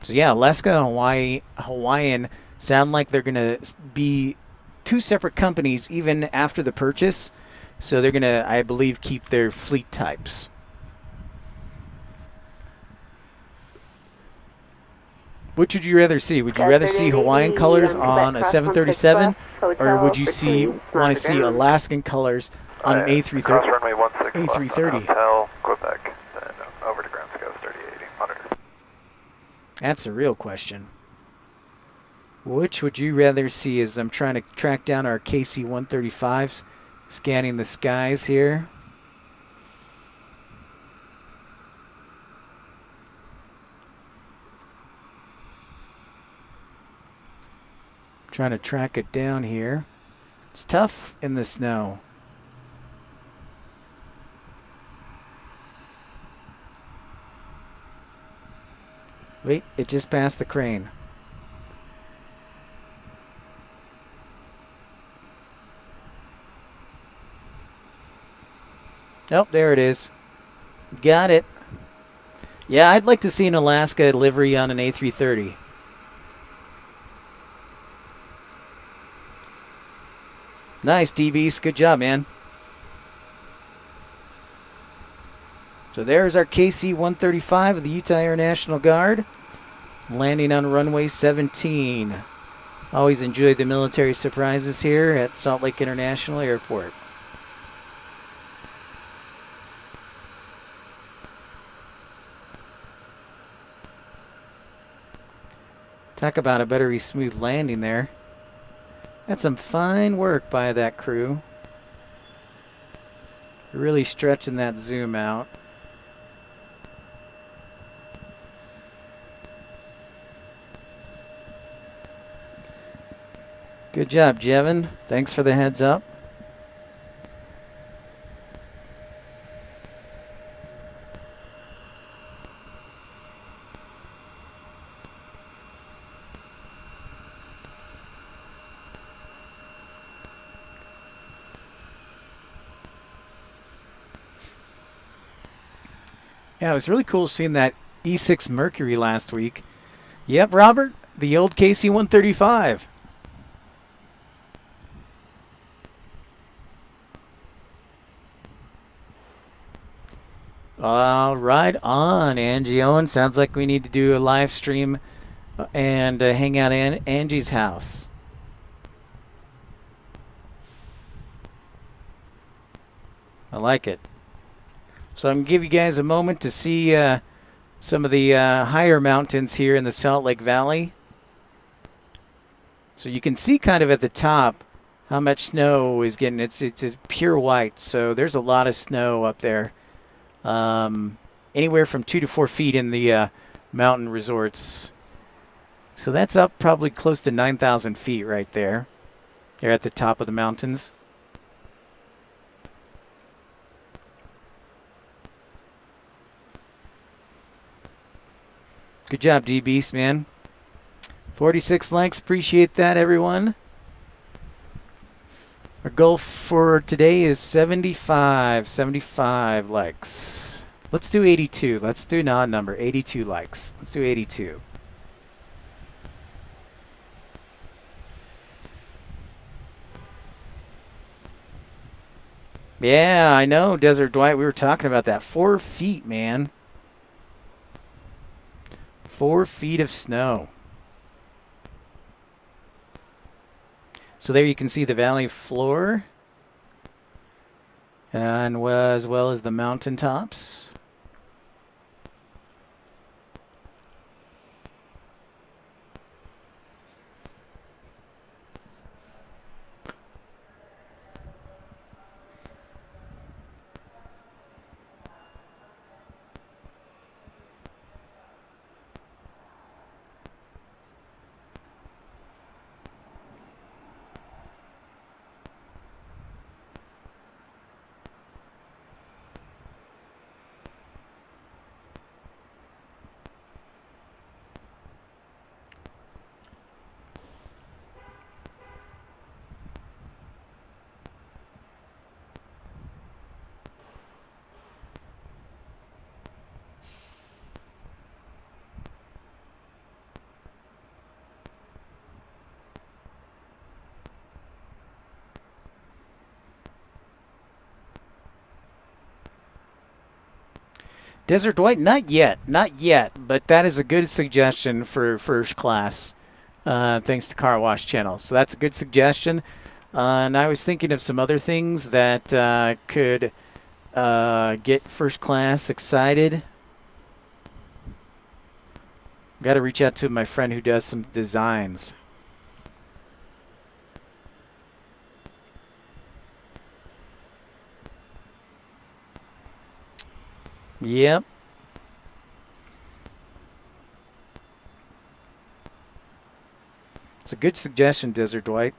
[SPEAKER 3] So yeah, Alaska and Hawaiian sound like they're going to be two separate companies even after the purchase. So they're going to, I believe, keep their fleet types. Which would you rather see? Would you rather see Hawaiian colors on a 737, or would you want to see Alaskan colors on an
[SPEAKER 2] Cross runway 16 left,
[SPEAKER 3] A330?
[SPEAKER 2] hotel, Quebec, then over to ground Skywest 3880, monitor.
[SPEAKER 3] That's a real question. Which would you rather see? As I'm trying to track down our KC-135s, scanning the skies here. Trying to track it down here. It's tough in the snow. Wait, it just passed the crane. Nope, there it is. Got it. Yeah, I'd like to see an Alaska livery on an A330. Nice, DBs. Good job, man. So there's our KC-135 of the Utah Air National Guard, landing on runway 17. Always enjoy the military surprises here at Salt Lake International Airport. Talk about a buttery smooth landing there. That's some fine work by that crew. Really stretching that zoom out. Good job, Jevin. Thanks for the heads up. Yeah, it was really cool seeing that E6 Mercury last week. Yep, Robert, the old KC-135. Right on, Angie Owen. Sounds like we need to do a live stream and hang out at Angie's house. I like it. So I'm going to give you guys a moment to see some of the higher mountains here in the Salt Lake Valley. So you can see kind of at the top how much snow is getting. It's pure white, so there's a lot of snow up there. Anywhere from 2 to 4 feet in the mountain resorts. So that's up probably close to 9,000 feet right there. They're at the top of the mountains. Good job, D-Beast, man. 46 likes. Appreciate that, everyone. Our goal for today is 75 likes. Let's do 82. Let's do an odd number. 82 likes. Let's do 82. Yeah, I know, Desert Dwight. We were talking about that. 4 feet, man. 4 feet of snow. So there you can see the valley floor, and as well as the mountaintops. Desert Dwight, not yet, but that is a good suggestion for first class, thanks to Car Wash Channel. So that's a good suggestion. And I was thinking of some other things that could get first class excited. Got to reach out to my friend who does some designs. Yep. It's a good suggestion, Desert Dwight.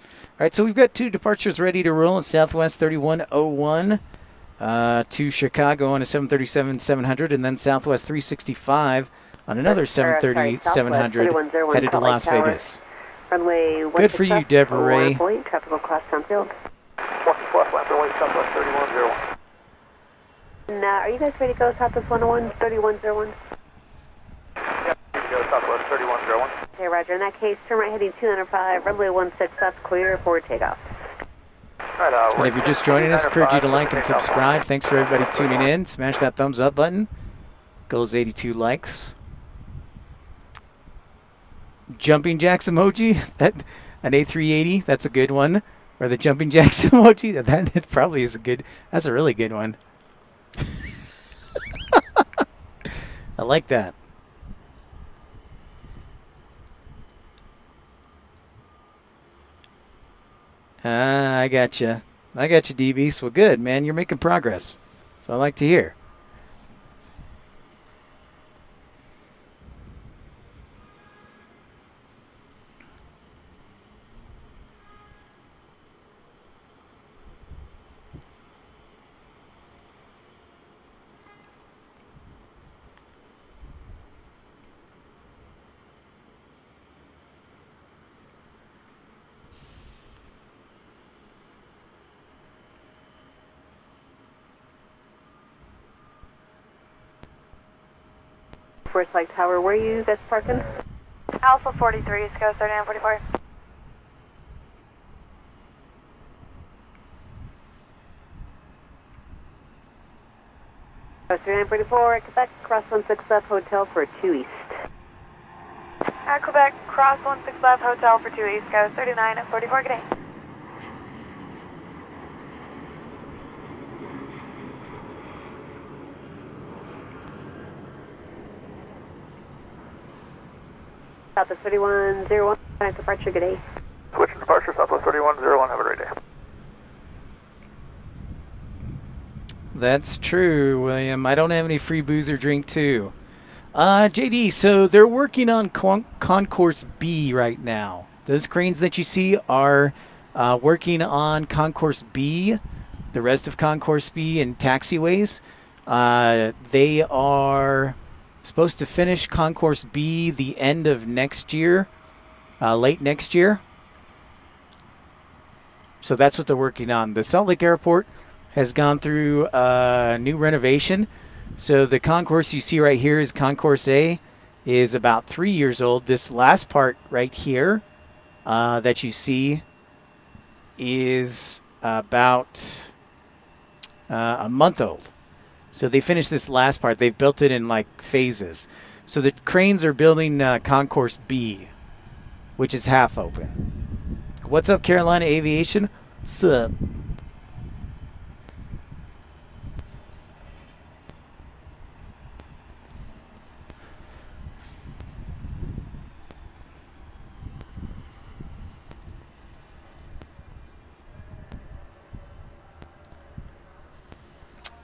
[SPEAKER 3] All right, so we've got 2 departures ready to roll in Southwest 3101 to Chicago on a 737-700, and then Southwest 365 on another 730-700 headed to Las Vegas.
[SPEAKER 4] Runway
[SPEAKER 3] Good for you, Deborah Ray.
[SPEAKER 4] Tropical class downfield.
[SPEAKER 2] Runway Southwest 3101.
[SPEAKER 4] Are you guys ready to go Southwest 101, 3101?
[SPEAKER 2] Yeah, ready to go Southwest 3101.
[SPEAKER 4] Okay, roger. In that case, turn right heading 205, runway 16 left, clear for takeoff.
[SPEAKER 2] Right,
[SPEAKER 3] And if you're just joining us, encourage you to like and subscribe. Thanks for everybody tuning in. Smash that thumbs up button. Goes 82 likes. Jumping jacks emoji. An A380. That's a good one. Or the jumping jacks emoji. That probably is a good. That's a really good one. I like that. I gotcha. I got you, DB. Well, good, man. You're making progress. So I like to hear.
[SPEAKER 4] First Lake Tower, where are you guys parking?
[SPEAKER 5] Alpha 43, Sky 3944.
[SPEAKER 4] Sky 3944 at Quebec, cross 16 left, hotel for 2 east.
[SPEAKER 5] At Quebec, cross 16 left, hotel for 2 east, Sky 39 at 44, good day.
[SPEAKER 4] Southwest 3101, departure, good day.
[SPEAKER 2] Switching departure, Southwest 3101, have a great day.
[SPEAKER 3] That's true, William. I don't have any free booze or drink, too. JD, so they're working on Concourse B right now. Those cranes that you see are working on Concourse B, the rest of Concourse B and taxiways. They are supposed to finish Concourse B the end of next year, late next year. So that's what they're working on. The Salt Lake Airport has gone through a new renovation. So the concourse you see right here is Concourse A, is about 3 years old. This last part right here that you see is about a month old. So they finished this last part. They've built it in like phases. So the cranes are building Concourse B, which is half open. What's up, Carolina Aviation? Sup?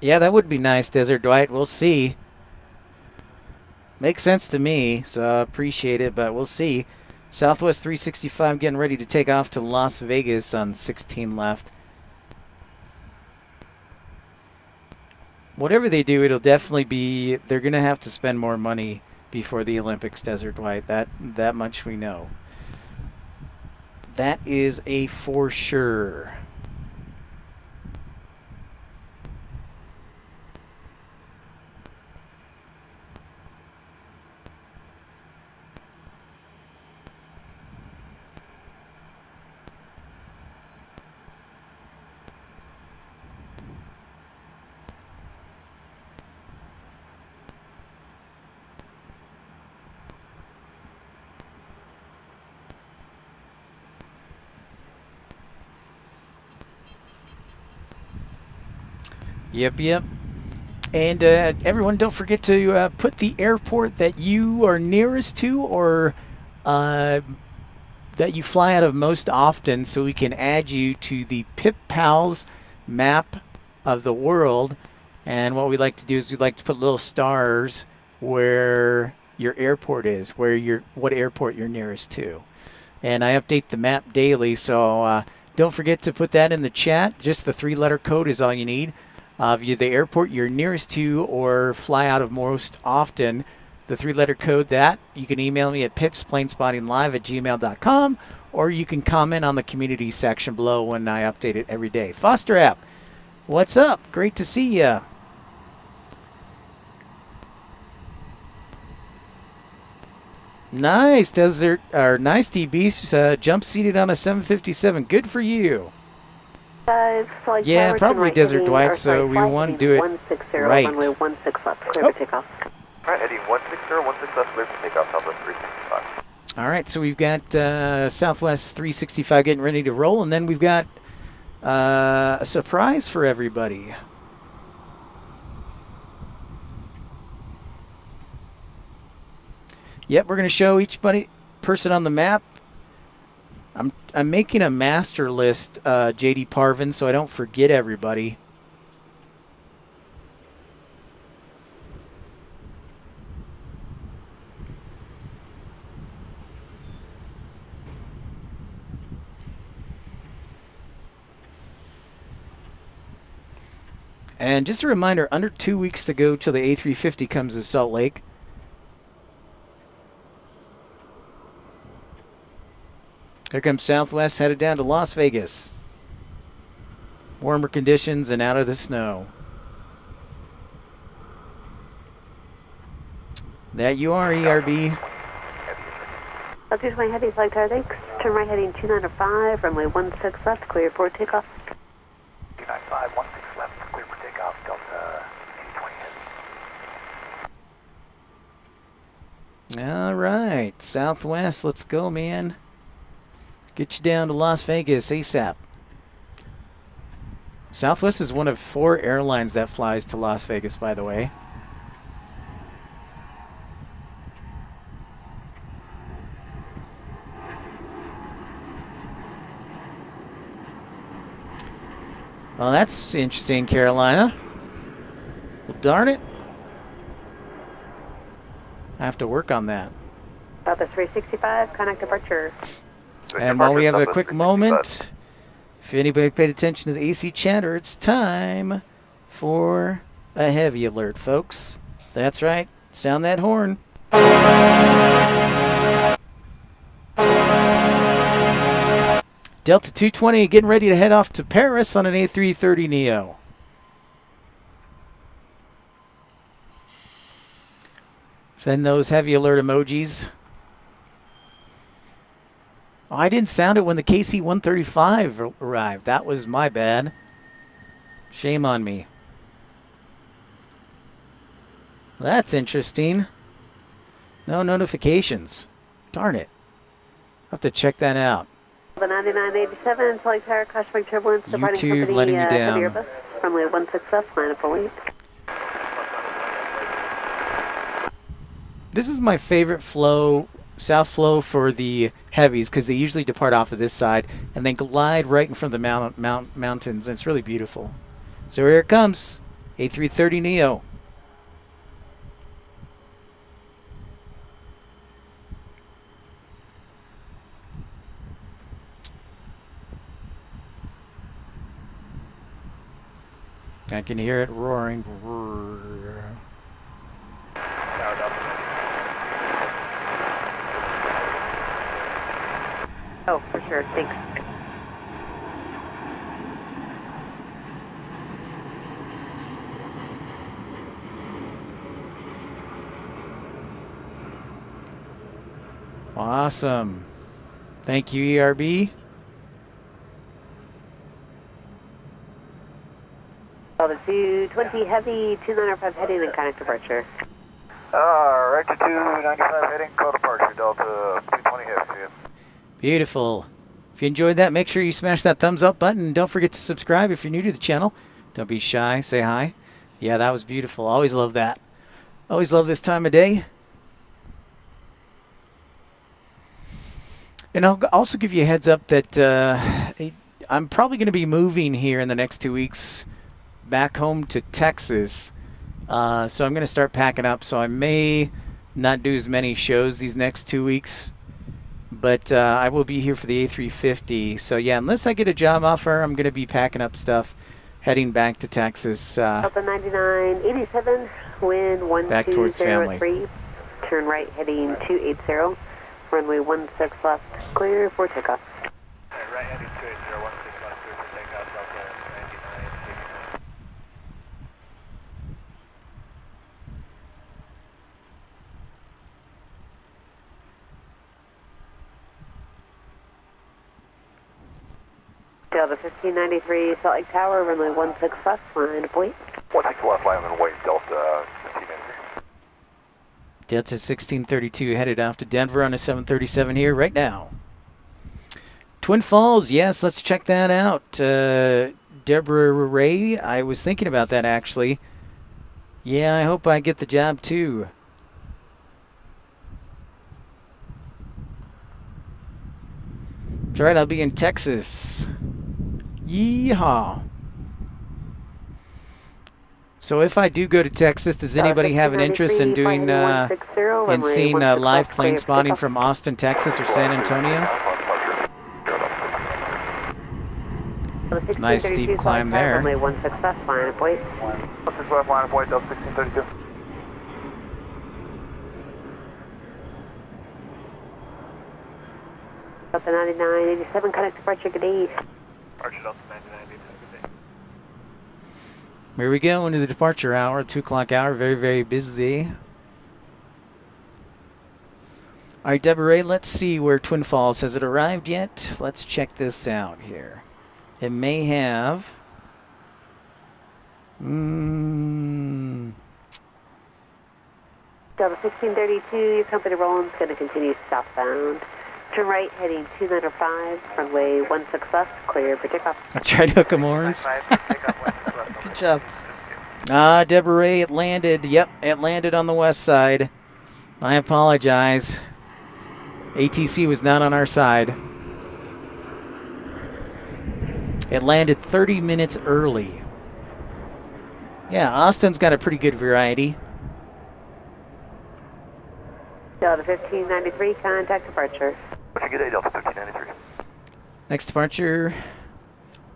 [SPEAKER 3] Yeah, that would be nice, Desert Dwight. We'll see. Makes sense to me, so I appreciate it, but we'll see. Southwest 365 getting ready to take off to Las Vegas on 16 left. Whatever they do, it'll definitely be, they're going to have to spend more money before the Olympics, Desert Dwight. That much we know. That is a for sure. Yep. And everyone, don't forget to put the airport that you are nearest to or that you fly out of most often so we can add you to the Pip Pals map of the world. And what we like to do is we like to put little stars where your airport is, what airport you're nearest to. And I update the map daily, so don't forget to put that in the chat. Just the 3-letter code is all you need. Of the airport you're nearest to or fly out of most often, the 3-letter code that you can email me at pipsplanespottinglive@gmail.com, or you can comment on the community section below when I update it every day. Foster app, what's up? Great to see ya. Nice, nice DB, jump seated on a 757. Good for you. Yeah, probably Desert Dwight, so we want to do it
[SPEAKER 4] 160,
[SPEAKER 3] right.
[SPEAKER 4] Runway 16 left, clear for takeoff.
[SPEAKER 2] All right, heading 160, 16 left, clear for takeoff, Southwest 365.
[SPEAKER 3] All right, so we've got Southwest 365 getting ready to roll, and then we've got a surprise for everybody. Yep, we're going to show each person on the map I'm making a master list, JD Parvin, so I don't forget everybody. And just a reminder, under 2 weeks to go till the A350 comes to Salt Lake. Here comes Southwest, headed down to Las Vegas. Warmer conditions and out of the snow. That you are, ERB.
[SPEAKER 4] That's usually my heavy flight tower, thanks. Turn right heading 295, runway 16 left, clear for takeoff.
[SPEAKER 2] 295, 16 left, clear for takeoff, Delta 220 heavy.
[SPEAKER 3] All right, Southwest, let's go, man. Get you down to Las Vegas ASAP. Southwest is one of 4 airlines that flies to Las Vegas, by the way. Well, that's interesting, Carolina. Well, darn it. I have to work on that.
[SPEAKER 4] Delta 365, contact departure.
[SPEAKER 3] And while we have a quick moment, if anybody paid attention to the AC chatter, it's time for a heavy alert, folks. That's right. Sound that horn. Delta 220 getting ready to head off to Paris on an A330neo. Send those heavy alert emojis. Oh, I didn't sound it when the KC-135 arrived. That was my bad. Shame on me. That's interesting. No notifications. Darn it. I'll have to check that out.
[SPEAKER 4] The 9987, flight tower, caution turbulence, departing
[SPEAKER 3] YouTube
[SPEAKER 4] company,
[SPEAKER 3] letting me down.
[SPEAKER 4] heavy Airbus, runway 16 left, line up await.
[SPEAKER 3] This is my favorite flow, south flow for the heavies, because they usually depart off of this side and then glide right in front of the mountains, and it's really beautiful. So here it comes, A330neo. I can hear it roaring.
[SPEAKER 4] Oh, for sure, thanks.
[SPEAKER 3] Awesome. Thank you, ERB.
[SPEAKER 4] Delta 220 heavy, 295 heading and contact departure.
[SPEAKER 2] Right to 295 heading, call departure, Delta 220 heavy, see ya.
[SPEAKER 3] Beautiful. If you enjoyed that, make sure you smash that thumbs up button. And don't forget to subscribe if you're new to the channel. Don't be shy. Say hi. Yeah, that was beautiful. Always love that. Always love this time of day. And I'll also give you a heads up that I'm probably going to be moving here in the next 2 weeks back home to Texas. So I'm going to start packing up. So I may not do as many shows these next 2 weeks. But I will be here for the A350. So, yeah, unless I get a job offer, I'm going to be packing up stuff, heading back to Texas.
[SPEAKER 4] Delta 9987, wind
[SPEAKER 3] Back towards family.
[SPEAKER 4] 1203. Turn right heading 280. Runway 16 left, clear for takeoff.
[SPEAKER 2] Right heading 280, 16 left, clear for takeoff, Delta 99.
[SPEAKER 4] Delta 1593, Salt Lake Tower, runway 16 left, line up wait.
[SPEAKER 2] 16 left, line and wait, Delta 1593.
[SPEAKER 3] Delta 1632 headed off to Denver on a 737 here right now. Twin Falls, yes, let's check that out. Deborah Ray, I was thinking about that actually. Yeah, I hope I get the job too. That's right, I'll be in Texas. Yeehaw. So if I do go to Texas, does anybody have an interest in doing and seeing live plane spotting from Austin, Texas or San Antonio? Nice steep climb there.
[SPEAKER 4] Runway 16 left, line of weight.
[SPEAKER 2] 16 left, line of weight, Delta 1632.
[SPEAKER 4] Delta 9987, connect departure, good day.
[SPEAKER 2] Departure Delta 9987, good day.
[SPEAKER 3] Here we go into the departure hour, 2 o'clock hour, very, very busy. All right, Deborah, let's see where Twin Falls, has it arrived yet? Let's check this out here. It may have.
[SPEAKER 4] Delta 1632, your company Roland's going to continue southbound. Turn right, heading 295, runway 16 left, clear for takeoff.
[SPEAKER 3] That's right, hook 'em horns. Good job. Deborah, it landed. Yep, it landed on the west side. I apologize. ATC was not on our side. It landed 30 minutes early. Yeah, Austin's got a pretty good variety.
[SPEAKER 4] Delta 1593, contact departure.
[SPEAKER 2] Good day, Delta 1593.
[SPEAKER 3] Next departure,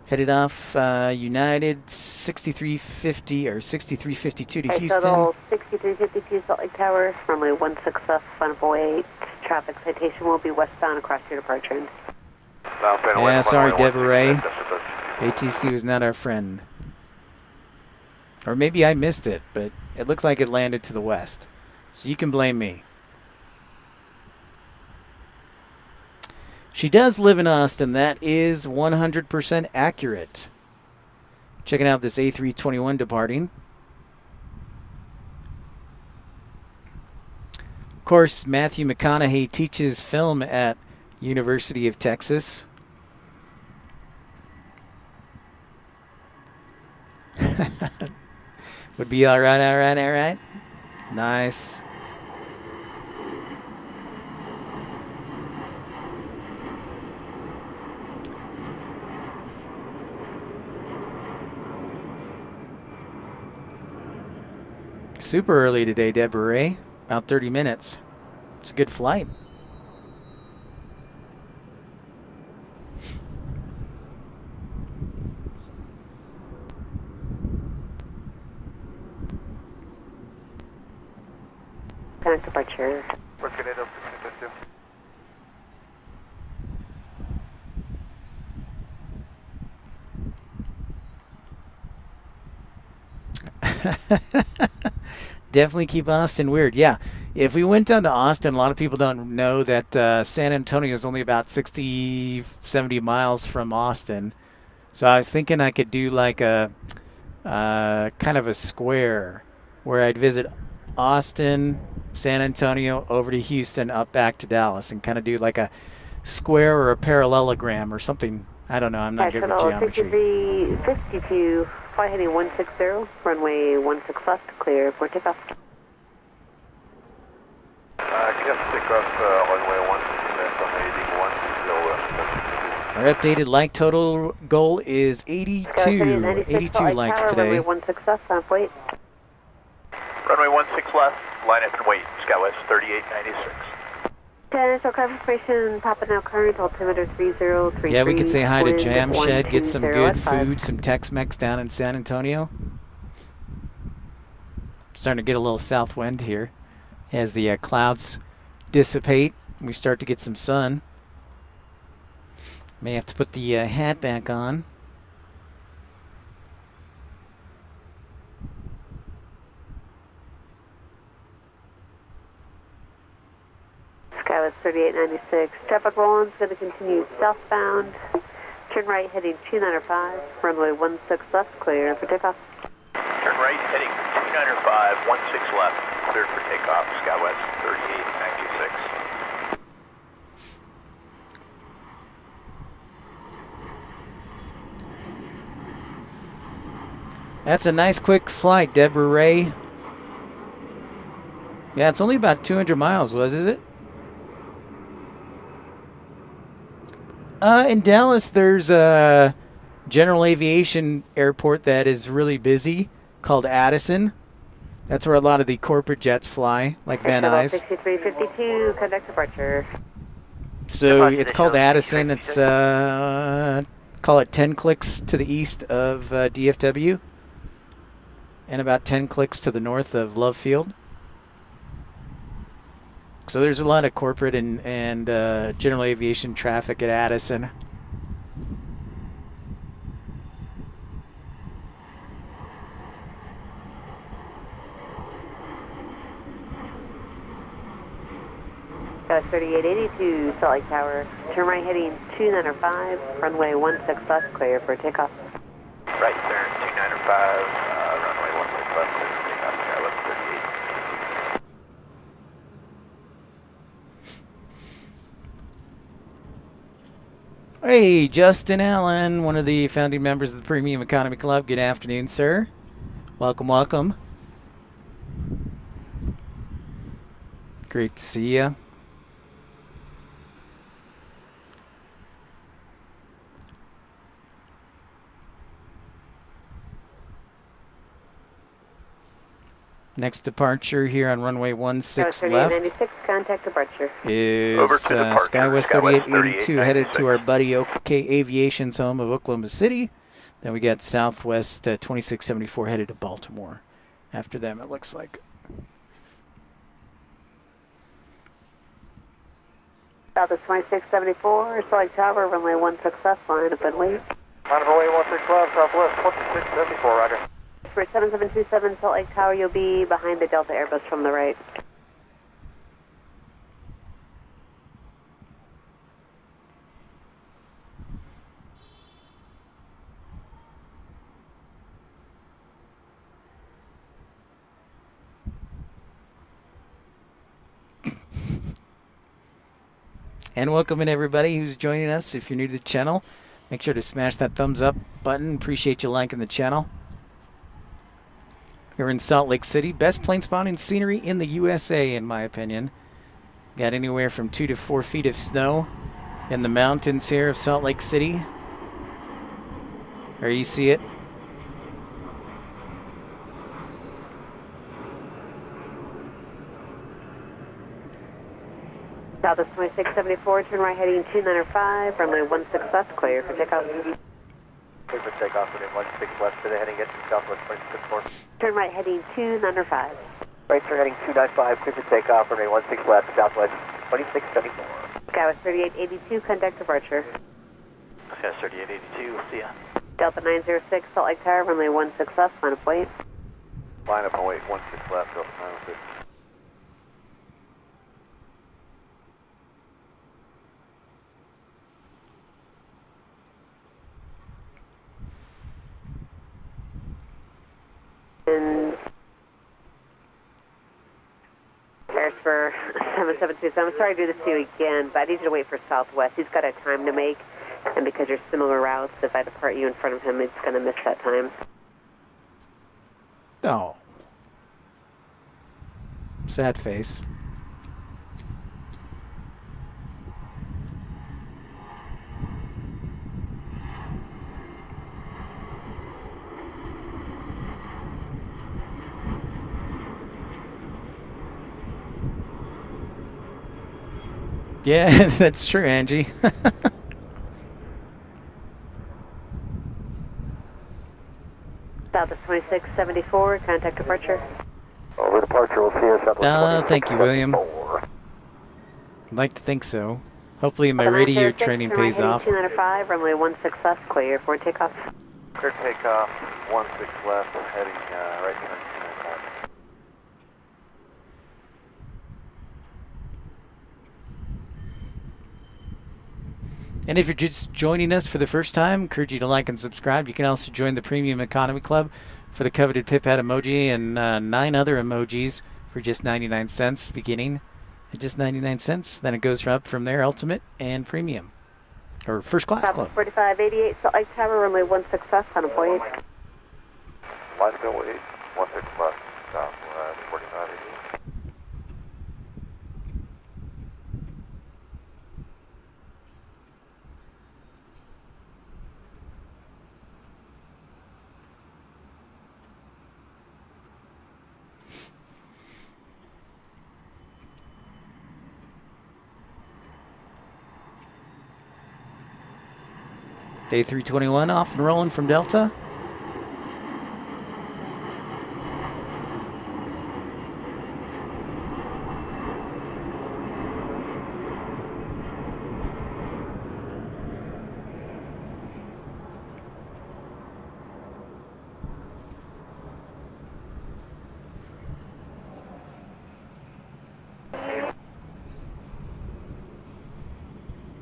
[SPEAKER 3] headed off United 6350 or 6352 to Houston.
[SPEAKER 4] Total 6352 Salt Lake Tower, runway 16 left, final weight. Traffic citation will be westbound across your departure end.
[SPEAKER 3] Yeah, sorry, Deborah. ATC was not our friend. Or maybe I missed it, but it looked like it landed to the west. So you can blame me. She does live in Austin. That is 100% accurate. Checking out this A321 departing. Of course, Matthew McConaughey teaches film at University of Texas. Would be all right. Nice. Super early today, Deborah. About 30 minutes. It's a good flight.
[SPEAKER 4] Connect departure.
[SPEAKER 2] What's good day, Delta 1632?
[SPEAKER 3] Definitely keep Austin weird. Yeah, if we went down to Austin, a lot of people don't know that San Antonio is only about 60, 70 miles from Austin. So I was thinking I could do like a kind of a square where I'd visit Austin, San Antonio, over to Houston, up back to Dallas, and kind of do like a square or a parallelogram or something. I don't know. I'm not good with geometry.
[SPEAKER 4] 6352, flight heading 160, runway 16 left, clear for takeoff.
[SPEAKER 2] Yes, takeoff, runway 16 left on 81, still
[SPEAKER 3] Our updated like total goal is 82. 82 likes today.
[SPEAKER 4] Runway 16 left, on wait.
[SPEAKER 2] Runway 16 left, line up and wait, SkyWest 3896.
[SPEAKER 4] Aircraft information, Papa now current, altimeter 3033.
[SPEAKER 3] Yeah, we could say hi to Jamshed, get some good food, some Tex-Mex down in San Antonio. Starting to get a little south wind here as the clouds dissipate. We start to get some sun. May have to put the hat back on.
[SPEAKER 4] Skywest 3896. Traffic Roland's going to continue southbound. Turn right heading 295. Runway 16 left, clear for takeoff.
[SPEAKER 2] Turn right, heading 295, 16 left, cleared for takeoff, SkyWest 3896.
[SPEAKER 3] That's a nice quick flight, Deborah Ray. Yeah, it's only about 200 miles, is it? In Dallas, there's a general aviation airport that is really busy called Addison. That's where a lot of the corporate jets fly, like Van Nuys.
[SPEAKER 4] 6352, contact departure.
[SPEAKER 3] So it's called Addison. It's call it 10 clicks to the east of DFW and about 10 clicks to the north of Love Field. So there's a lot of corporate and general aviation traffic at Addison.
[SPEAKER 4] Sky 3882, Salt Lake Tower. Turn right heading 295, runway 16 left, clear for takeoff.
[SPEAKER 2] Right turn 295, runway 16 left, clear for takeoff, Sky 1138.
[SPEAKER 3] Hey, Justin Allen, one of the founding members of the Premium Economy Club. Good afternoon, sir. Welcome, welcome. Great to see you. Next departure here on runway 16 left
[SPEAKER 4] 3896, contact departure.
[SPEAKER 3] is SkyWest 3882 headed to our buddy OK Aviation's home of Oklahoma City. Then we got Southwest 2674 headed to Baltimore. After them, it looks like.
[SPEAKER 4] Southwest 2674, Salt Lake Tower, runway 16 left, line up and wait.
[SPEAKER 2] Line of runway 16 left, Southwest 2674, roger.
[SPEAKER 4] For 7727 Salt Lake Tower, you'll be behind the Delta Airbus from the right.
[SPEAKER 3] And welcome in everybody who's joining us. If you're new to the channel, make sure to smash that thumbs up button. Appreciate you liking the channel. We're in Salt Lake City. Best plane spotting scenery in the USA, in my opinion. Got anywhere from 2 to 4 feet of snow in the mountains here of Salt Lake City. There you see it.
[SPEAKER 4] Southwest 2674, turn right heading 295, runway 16 left, clear for takeoff.
[SPEAKER 2] Clear for takeoff, runway 16 left, today heading at Southwest 2674.
[SPEAKER 4] Turn right heading 295.
[SPEAKER 2] Right turn heading 295, clear for takeoff, runway 16 left, Southwest 2674.
[SPEAKER 4] SkyWest 3882, contact departure.
[SPEAKER 2] Sky 3882, we'll see ya.
[SPEAKER 4] Delta 906, Salt Lake Tower, runway 16 left, line up wait.
[SPEAKER 2] Line up and wait, 16 left, Delta 906.
[SPEAKER 4] And there's for 7727. I'm sorry to do this to you again, but I need you to wait for Southwest. He's got a time to make, and because you're similar routes, if I depart you in front of him, it's going to miss that time.
[SPEAKER 3] Oh. Sad face. Yeah, that's true, Angie.
[SPEAKER 4] Southwest 2674, contact departure.
[SPEAKER 2] Over departure, we'll see you at Southwest
[SPEAKER 3] Thank you, William.
[SPEAKER 2] 2674.
[SPEAKER 3] I'd like to think so. Hopefully my radio training pays off.
[SPEAKER 4] 295, runway 16 left, clear for takeoff.
[SPEAKER 2] Clear takeoff, 16 left, heading right turn 295.
[SPEAKER 3] And if you're just joining us for the first time, encourage you to like and subscribe. You can also join the Premium Economy Club for the coveted Pip-Hat emoji and 9 other emojis for just 99 cents, beginning at just 99 cents. Then it goes up from there, Ultimate and Premium, or First Class Club.
[SPEAKER 4] 4588, Salt Lake Tower, runway 16 left, on a voyage.
[SPEAKER 2] Line go wait, 16 left, Southwest 4588.
[SPEAKER 3] Day 321 off and rolling from Delta.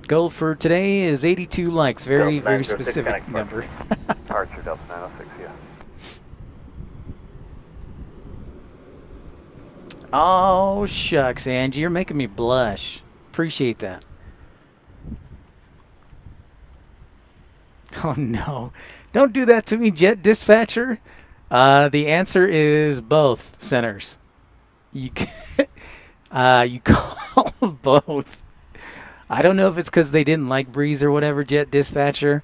[SPEAKER 3] Goal for today is 82 likes. Very,
[SPEAKER 1] Delta
[SPEAKER 3] very
[SPEAKER 1] 906
[SPEAKER 3] specific
[SPEAKER 1] connect
[SPEAKER 3] number.
[SPEAKER 2] Departure Delta 906, yeah.
[SPEAKER 3] Oh, shucks, Angie. You're making me blush. Appreciate that. Oh, no. Don't do that to me, Jet Dispatcher. The answer is both centers. You call both. I don't know if it's because they didn't like Breeze or whatever, Jet Dispatcher,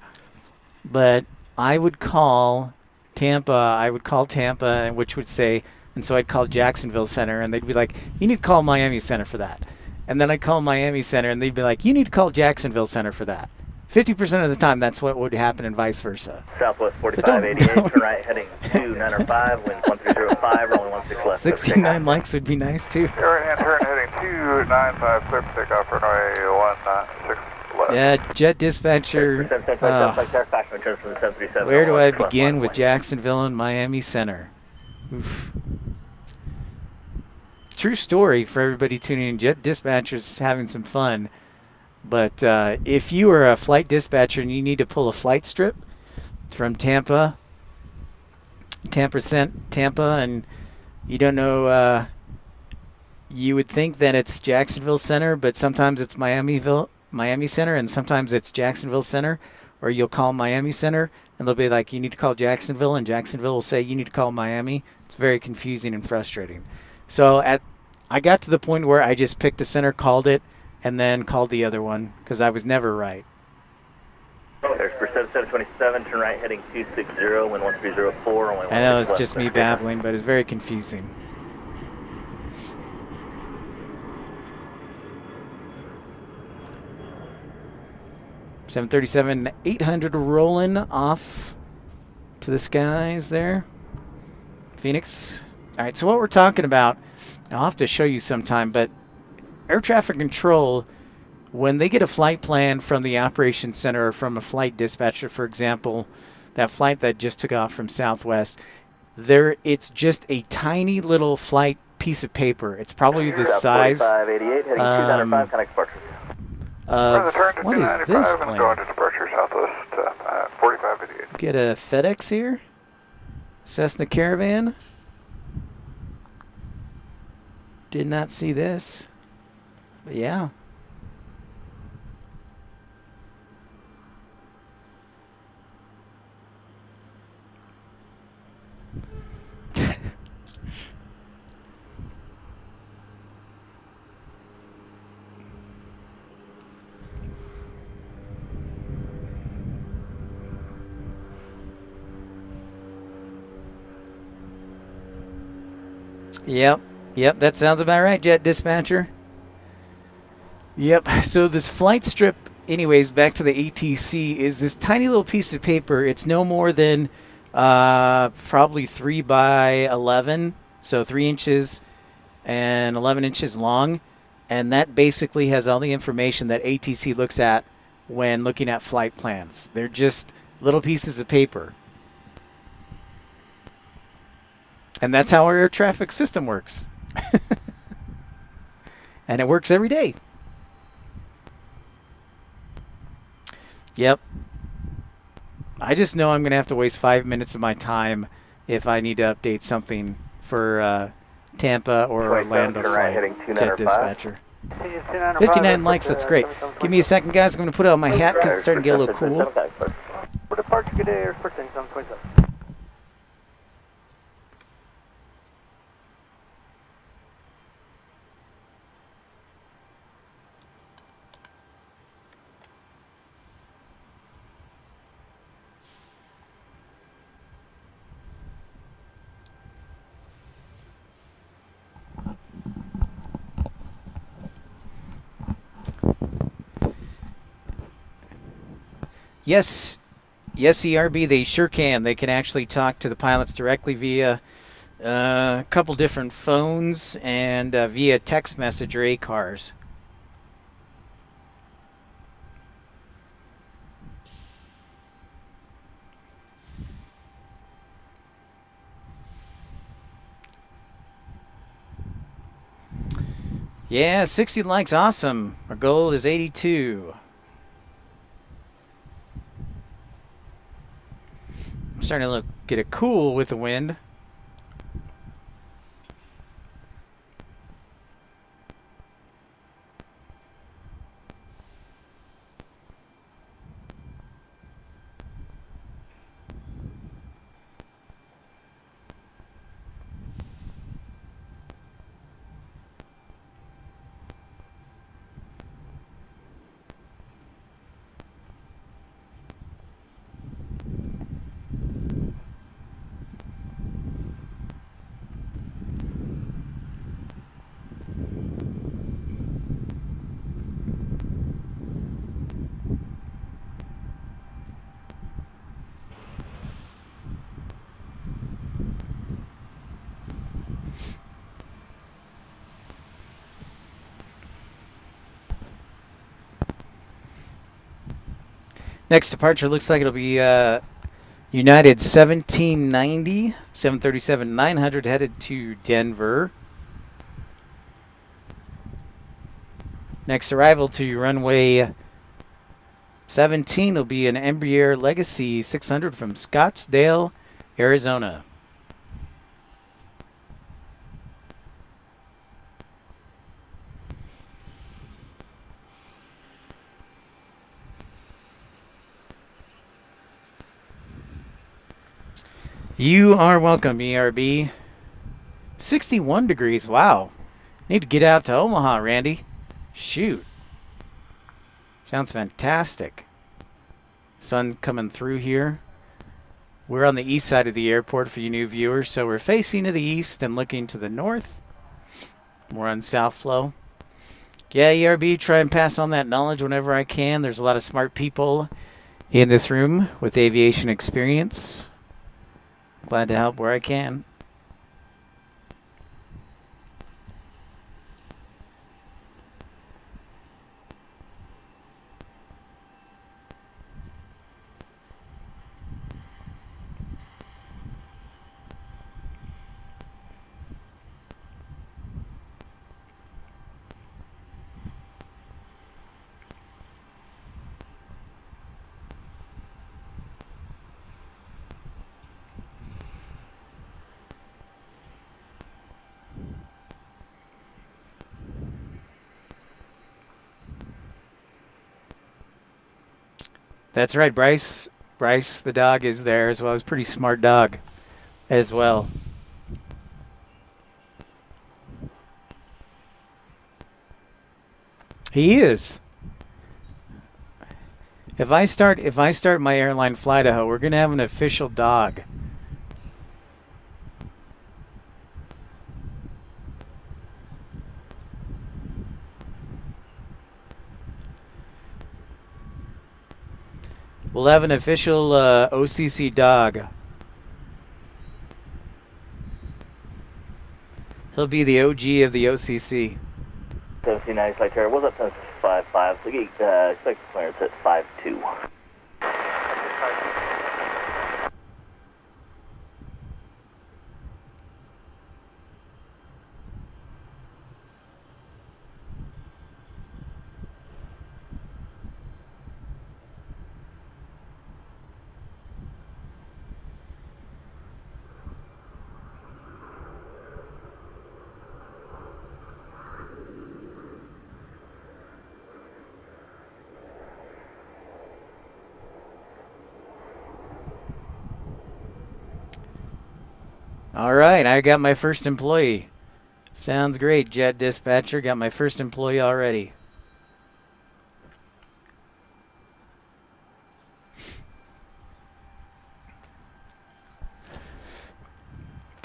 [SPEAKER 3] but I would call Tampa, which would say, and so I'd call Jacksonville Center, and they'd be like, you need to call Miami Center for that. And then I'd call Miami Center, and they'd be like, you need to call Jacksonville Center for that. 50% of the time, that's what would happen, and vice versa.
[SPEAKER 1] Southwest
[SPEAKER 3] So
[SPEAKER 1] 4588,
[SPEAKER 3] don't-
[SPEAKER 1] turn right heading 2905, wind 1305, rolling 16 left.
[SPEAKER 3] 69 likes would be nice, too.
[SPEAKER 2] Right hand turn heading 295, clear for takeoff, runway 16 left.
[SPEAKER 3] Yeah, Jet Dispatcher. Where do I begin with Jacksonville and Miami Center? Oof. True story for everybody tuning in. Jet Dispatcher's having some fun. But if you are a flight dispatcher and you need to pull a flight strip from Tampa, and you don't know, you would think that it's Jacksonville Center, but sometimes it's Miami Center, and sometimes it's Jacksonville Center, or you'll call Miami Center, and they'll be like, you need to call Jacksonville, and Jacksonville will say, you need to call Miami. It's very confusing and frustrating. So I got to the point where I just picked a center, called it, and then called the other one because I was never right.
[SPEAKER 1] There's for 7727, turn right heading 260, wind 1304, only
[SPEAKER 3] I know it's
[SPEAKER 1] 16
[SPEAKER 3] just
[SPEAKER 1] left.
[SPEAKER 3] me babbling, but it's very confusing. (737) 800 rolling off to the skies there. Phoenix. All right, so what we're talking about, I'll have to show you sometime, but air traffic control, when they get a flight plan from the operations center or from a flight dispatcher, for example, that flight that just took off from Southwest, it's just a tiny little flight piece of paper. It's probably the size
[SPEAKER 1] 4588, heading 295, connect departure.
[SPEAKER 3] of, what is this
[SPEAKER 2] and going
[SPEAKER 3] plane?
[SPEAKER 2] to departure southwest 4588.
[SPEAKER 3] Get a FedEx here? Cessna Caravan? Did not see this. But yeah. Yep, that sounds about right, Jet Dispatcher. Yep, so this flight strip, anyways, back to the ATC, is this tiny little piece of paper. It's no more than probably 3 by 11, so 3 inches and 11 inches long, and that basically has all the information that ATC looks at when looking at flight plans. They're just little pieces of paper. And that's how our air traffic system works. And it works every day. Yep. I just know I'm going to have to waste 5 minutes of my time if I need to update something for Tampa or Orlando flight. Jet Dispatcher. 59 likes, that's great. Give me a second, guys. I'm going to put on my hat because it's starting to get a little cool.
[SPEAKER 2] For departure, good day, Air Force 727.
[SPEAKER 3] Yes, Yes, ERB, they sure can. They can actually talk to the pilots directly via a couple different phones and via text message or ACARS. Yeah, 60 likes, awesome. Our goal is 82. I'm starting to get it cool with the wind. Next departure looks like it'll be United 1790, 737-900 headed to Denver. Next arrival to runway 17 will be an Embraer Legacy 600 from Scottsdale, Arizona. You are welcome, ERB. 61 degrees, wow. Need to get out to Omaha, Randy. Shoot. Sounds fantastic. Sun coming through here. We're on the east side of the airport for you new viewers, so we're facing to the east and looking to the north. We're on South Flow. Yeah, ERB, try and pass on that knowledge whenever I can. There's a lot of smart people in this room with aviation experience. Glad to help where I can. That's right, Bryce. Bryce, the dog, is there as well. He's a pretty smart dog as well. He is. If I start my airline fly Idaho, we're gonna have an official dog. We'll have an official OCC dog. He'll be the OG of the OCC.
[SPEAKER 1] 1790 flight terror was up to 55, so you expect clearance at 52.
[SPEAKER 3] All right, I got my first employee. Sounds great, Jet Dispatcher. Got my first employee already.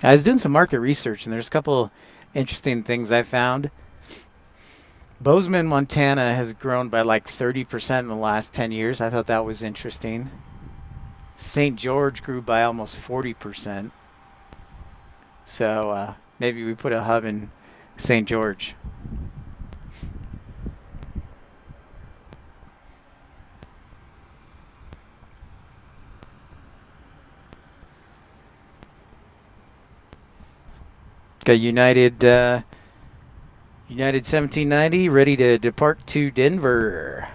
[SPEAKER 3] I was doing some market research, and there's a couple interesting things I found. Bozeman, Montana has grown by like 30% in the last 10 years. I thought that was interesting. St. George grew by almost 40%. So maybe we put a hub in St. George. Got United 1790 ready to depart to Denver.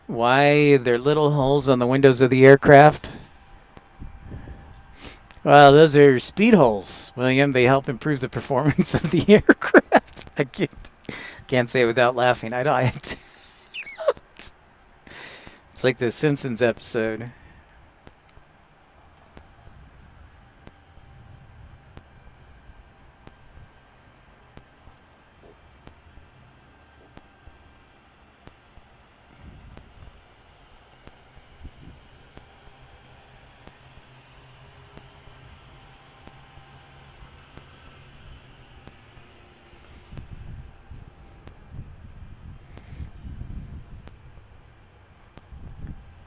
[SPEAKER 3] Why there little holes on the windows of the aircraft? Well, those are speed holes, William. They help improve the performance of the aircraft. I can't say it without laughing. I don't. It's like the Simpsons episode.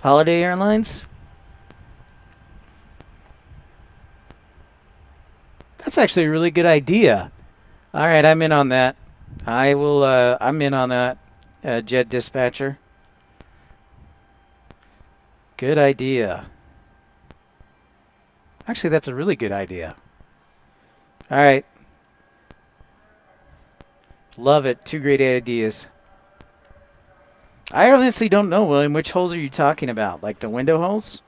[SPEAKER 3] Holiday Airlines? That's actually a really good idea. All right, I'm in on that. I'm in on that, jet dispatcher. Good idea. Actually, that's a really good idea. All right. Love it. Two great ideas. I honestly don't know, William. Which holes are you talking about? Like the window holes?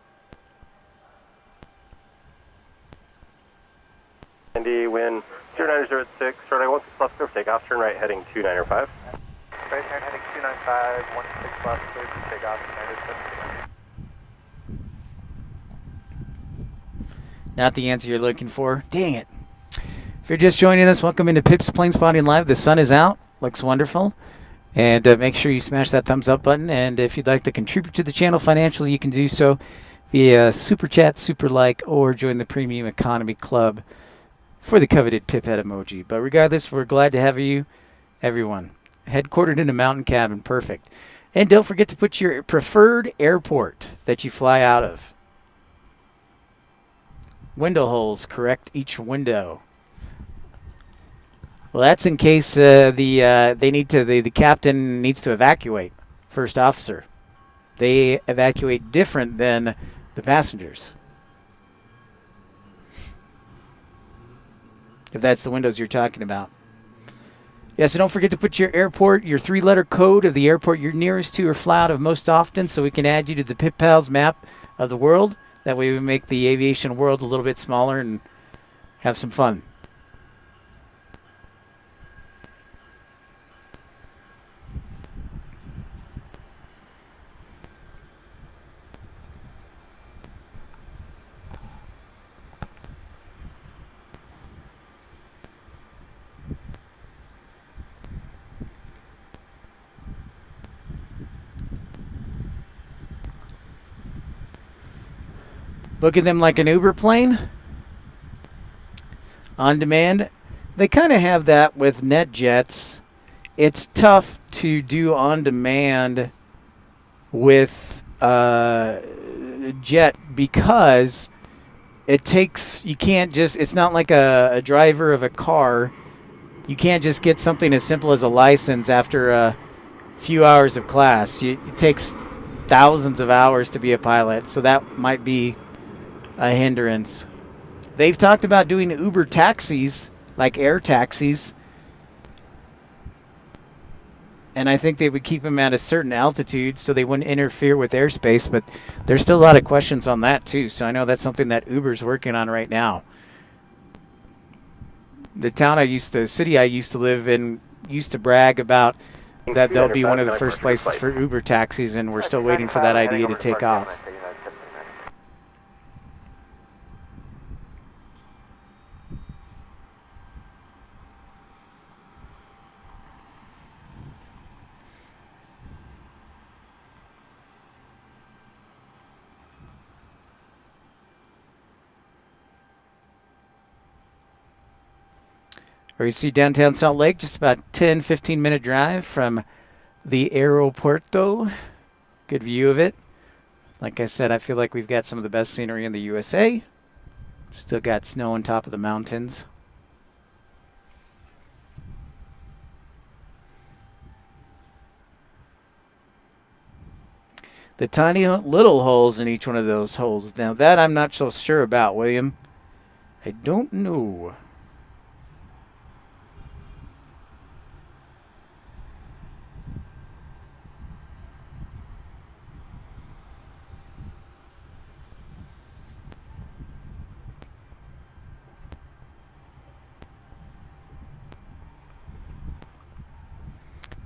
[SPEAKER 6] Andy, wind 0906, runway 16 left, clear for takeoff, turn right heading 295.
[SPEAKER 2] Right turn heading 295, 16 left, clear for takeoff, United 17.
[SPEAKER 3] Not the answer you're looking for. Dang it. If you're just joining us, welcome into Pip's Planespotting Live. The sun is out. Looks wonderful. And make sure you smash that thumbs up button. And if you'd like to contribute to the channel financially, you can do so via Super Chat, Super Like, or join the Premium Economy Club for the coveted Pip head emoji. But regardless, we're glad to have you, everyone. Headquartered in a mountain cabin. Perfect. And don't forget to put your preferred airport that you fly out of. Window holes, correct each window. Well, that's in case the captain needs to evacuate. First officer, they evacuate different than the passengers. If that's the windows you're talking about. Yeah, so don't forget to put your airport, your 3-letter code of the airport you're nearest to or fly out of most often, so we can add you to the Pip Pals map of the world. That way we make the aviation world a little bit smaller and have some fun. Booking them like an Uber plane? On demand? They kind of have that with NetJets. It's tough to do on demand with Jet because it takes, you can't just, it's not like a driver of a car. You can't just get something as simple as a license after a few hours of class. It takes thousands of hours to be a pilot, so that might be a hindrance. They've talked about doing Uber taxis, like air taxis, and I think they would keep them at a certain altitude so they wouldn't interfere with airspace, but there's still a lot of questions on that too, so I know that's something that Uber's working on right now. the city I used to live in used to brag about that they'll be one of the first places for Uber taxis, and we're still waiting for that idea to take off. Or you see downtown Salt Lake, just about 10-15 minute drive from the aeropuerto. Good view of it. Like I said, I feel like we've got some of the best scenery in the USA. Still got snow on top of the mountains. The tiny little holes in each one of those holes. Now that I'm not so sure about, William. I don't know.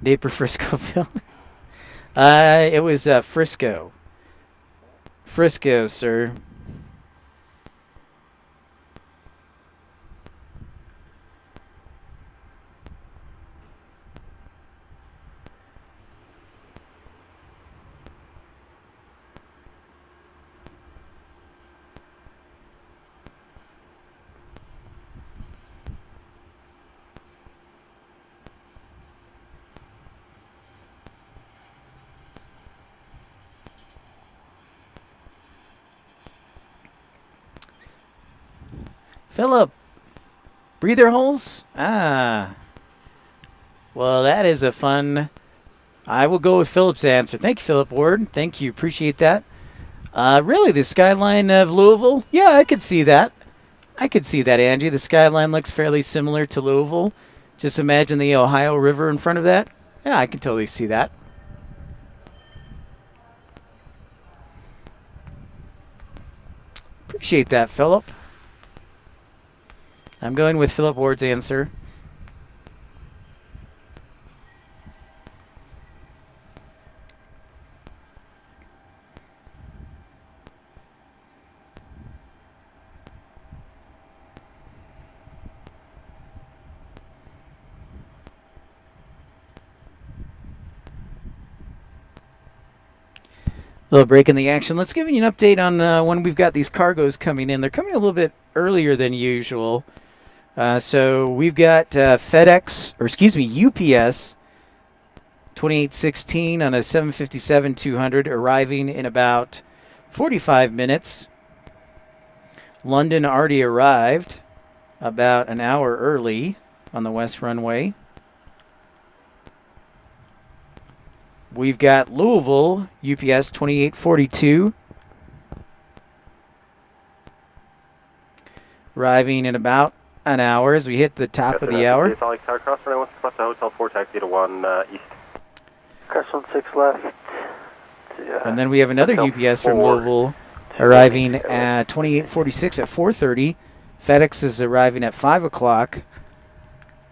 [SPEAKER 3] Naper Frisco film. It was Frisco. Frisco, sir. Philip, breather holes? Ah. Well, that is a fun. I will go with Philip's answer. Thank you, Philip Ward. Thank you. Appreciate that. Really, the skyline of Louisville? Yeah, I could see that. I could see that, Angie. The skyline looks fairly similar to Louisville. Just imagine the Ohio River in front of that. Yeah, I can totally see that. Appreciate that, Philip. I'm going with Philip Ward's answer. A little break in the action. Let's give you an update on when we've got these cargoes coming in. They're coming a little bit earlier than usual. So we've got UPS 2816 on a 757-200 arriving in about 45 minutes. London already arrived about an hour early on the west runway. We've got Louisville, UPS 2842, arriving in about an hour as we hit the top of the hour.
[SPEAKER 6] Salt Lake Tower, cross runway 16 left to Hotel 4, taxi to 1 east.
[SPEAKER 2] Cross 16 left.
[SPEAKER 3] And then we have another UPS from Louisville arriving at 2846 at 4:30. FedEx is arriving at 5 o'clock.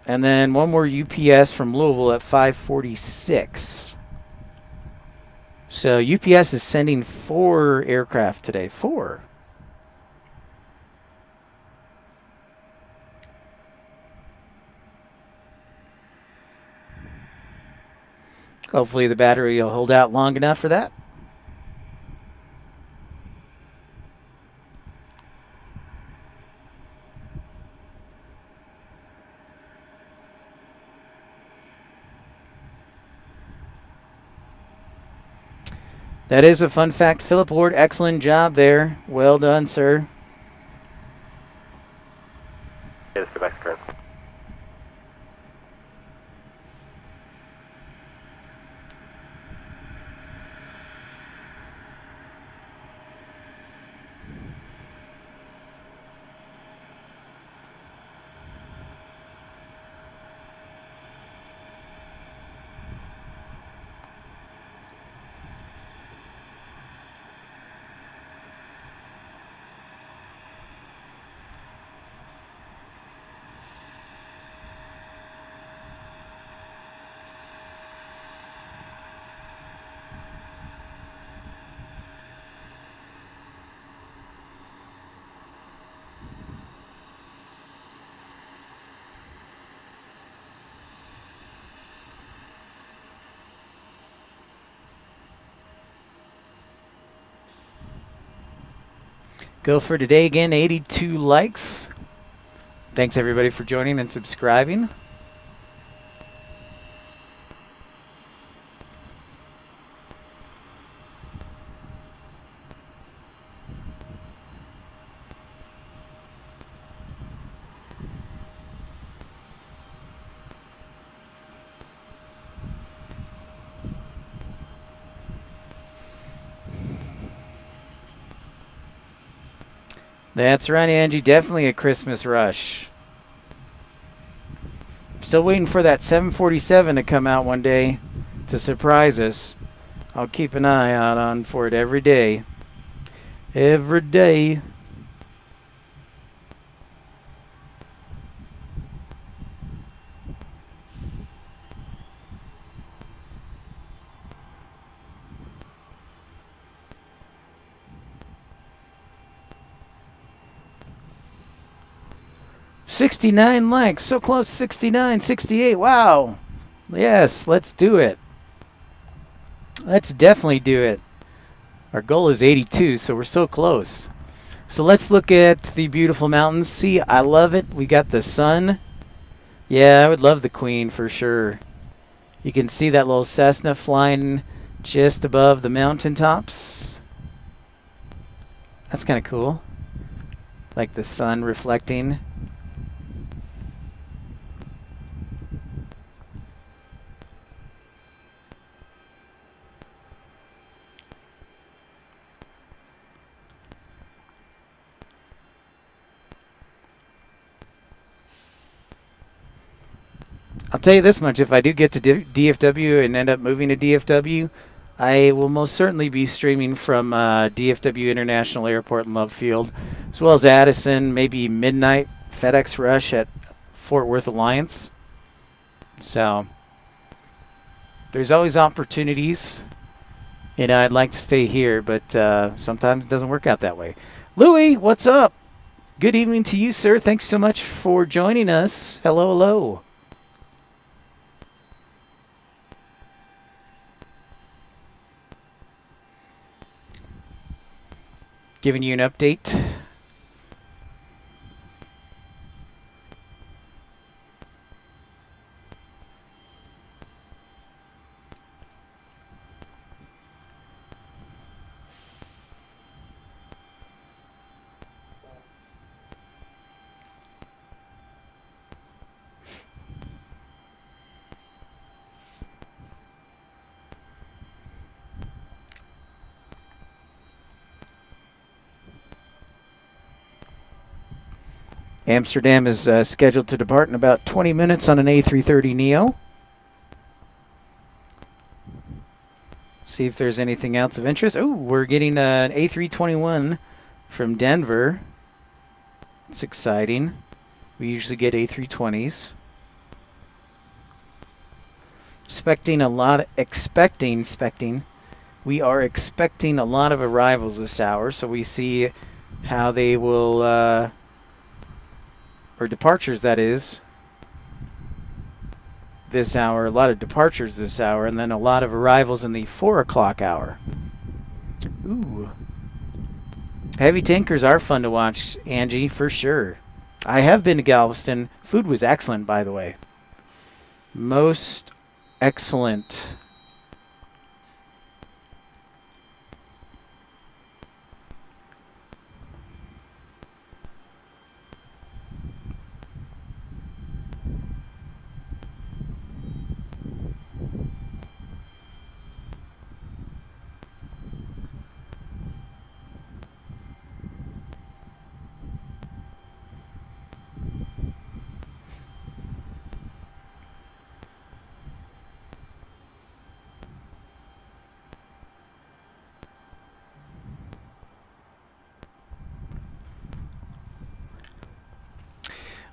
[SPEAKER 3] And then one more UPS from Louisville at 5:46. So UPS is sending 4 aircraft today. 4. Hopefully the battery will hold out long enough for that. That is a fun fact. Philip Ward, excellent job there. Well done, sir.
[SPEAKER 6] Okay, let's go back to current.
[SPEAKER 3] Go for today again, 82 likes. Thanks everybody for joining and subscribing. That's right, Angie. Definitely a Christmas rush. Still waiting for that 747 to come out one day to surprise us. I'll keep an eye out on for it every day. Every day. $69 likes, so close. 69, 68. Wow. Yes, let's do it. Let's definitely do it. Our goal is 82, so we're so close. So let's look at the beautiful mountains. See, I love it. We got the sun. Yeah, I would love the Queen for sure. You can see that little Cessna flying just above the mountaintops. That's kind of cool. Like the sun reflecting. I'll tell you this much, if I do get to DFW and end up moving to DFW, I will most certainly be streaming from DFW International Airport in Love Field, as well as Addison, maybe midnight FedEx Rush at Fort Worth Alliance. So there's always opportunities, and I'd like to stay here, but sometimes it doesn't work out that way. Louis, what's up? Good evening to you, sir. Thanks so much for joining us. Hello, hello. Giving you an update. Amsterdam is scheduled to depart in about 20 minutes on an A330neo. See if there's anything else of interest. Oh, we're getting an A321 from Denver. It's exciting. We usually get A320s. We are expecting a lot of arrivals this hour, so we see how they will... or departures, that is, this hour. A lot of departures this hour, and then a lot of arrivals in the 4 o'clock hour. Ooh. Heavy tankers are fun to watch, Angie, for sure. I have been to Galveston. Food was excellent, by the way. Most excellent.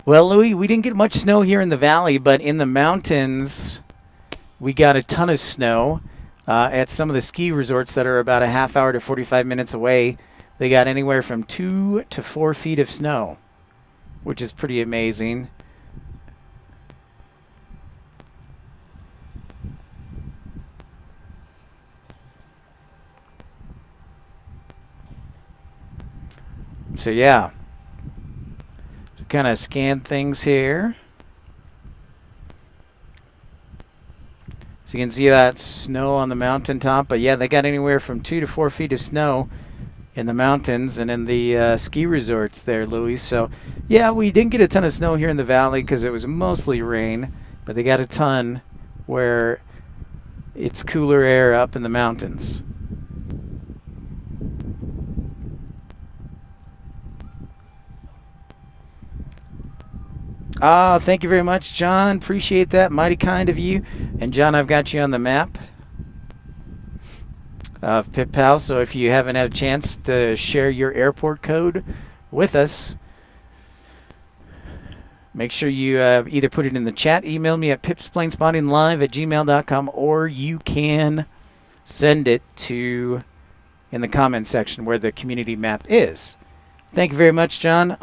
[SPEAKER 3] Well, Louis, we didn't get much snow here in the valley, but in the mountains, we got a ton of snow. At some of the ski resorts that are about a half hour to 45 minutes away, they got anywhere from 2 to 4 feet of snow, which is pretty amazing. So yeah, so kind of scan things here. So you can see that snow on the mountaintop, but yeah, they got anywhere from 2 to 4 feet of snow in the mountains and in the ski resorts there, Louis. So yeah, we didn't get a ton of snow here in the valley because it was mostly rain, but they got a ton where it's cooler air up in the mountains. Ah, thank you very much, John. Appreciate that. Mighty kind of you. And John, I've got you on the map of PipPal, so if you haven't had a chance to share your airport code with us, make sure you either put it in the chat, email me at pipsplainsspottinglive@gmail.com, or you can send it to in the comments section where the community map is. Thank you very much, John.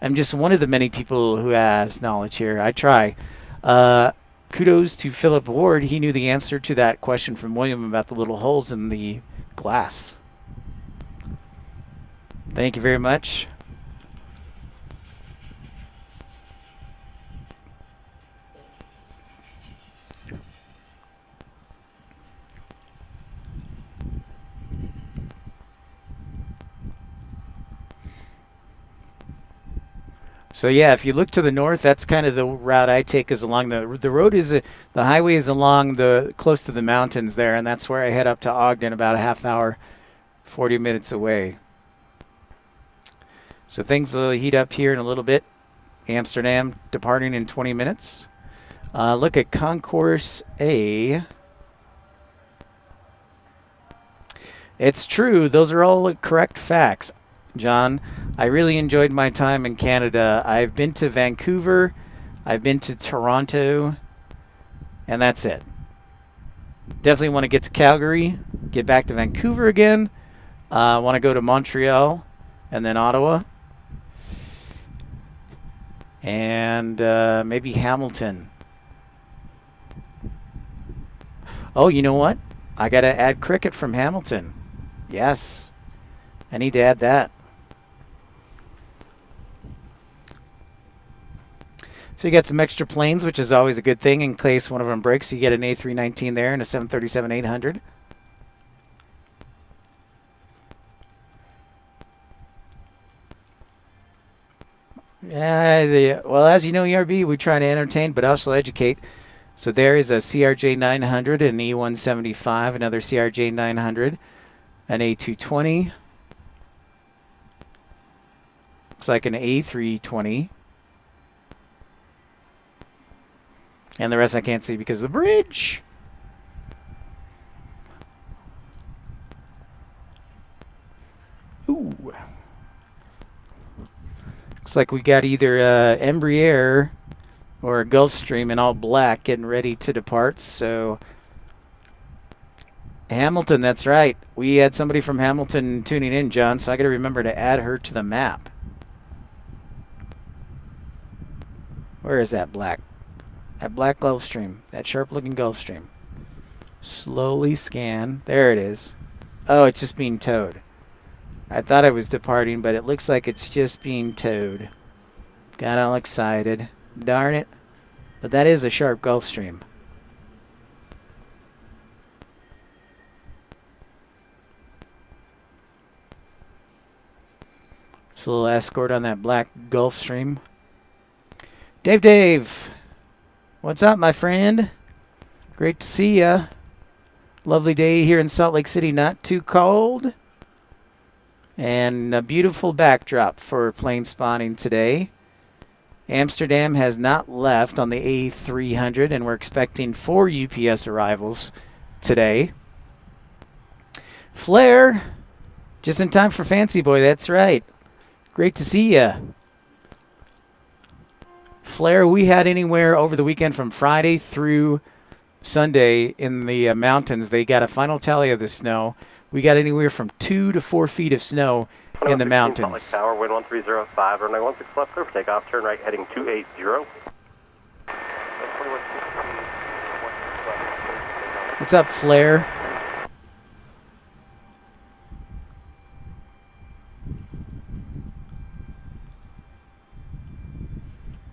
[SPEAKER 3] I'm just one of the many people who has knowledge here. I try. Kudos to Philip Ward. He knew the answer to that question from William about the little holes in the glass. Thank you very much. So yeah, if you look to the north, that's kind of the route I take. Is along the road is the highway is along the close to the mountains there, and that's where I head up to Ogden, about a half hour, 40 minutes away. So things will heat up here in a little bit. Amsterdam departing in 20 minutes. Look at Concourse A. It's true; those are all correct facts. John, I really enjoyed my time in Canada. I've been to Vancouver, I've been to Toronto, and that's it. Definitely want to get to Calgary, get back to Vancouver again. I want to go to Montreal and then Ottawa. And maybe Hamilton. Oh, you know what? I got to add cricket from Hamilton. Yes, I need to add that. So you got some extra planes, which is always a good thing in case one of them breaks. You get an A319 there and a 737-800. Well, as you know, ERB, we try to entertain, but also educate. So there is a CRJ-900, an E-175, another CRJ-900, an A220. Looks like an A320. And the rest I can't see because of the bridge. Ooh. Looks like we got either Embraer or a Gulfstream in all black getting ready to depart. So Hamilton, that's right. We had somebody from Hamilton tuning in, John, so I got to remember to add her to the map. Where is that black? That black Gulfstream, that sharp-looking Gulfstream. Slowly scan. There it is. Oh, it's just being towed. I thought I was departing, but it looks like it's just being towed. Got all excited. Darn it. But that is a sharp Gulfstream. Just a little escort on that black Gulfstream. Dave! What's up, my friend? Great to see ya. Lovely day here in Salt Lake City. Not too cold. And a beautiful backdrop for plane spotting today. Amsterdam has not left on the A300, and we're expecting 4 UPS arrivals today. Flair, just in time for Fancy Boy. That's right. Great to see ya. Flair, we had anywhere over the weekend from Friday through Sunday in the mountains. They got a final tally of the snow. We got anywhere from 2 to 4 feet of snow in the mountains.
[SPEAKER 6] Salt Lake Tower, wind 1305, runway 16 left, clear for takeoff, turn right, heading 280.
[SPEAKER 3] What's up, Flair?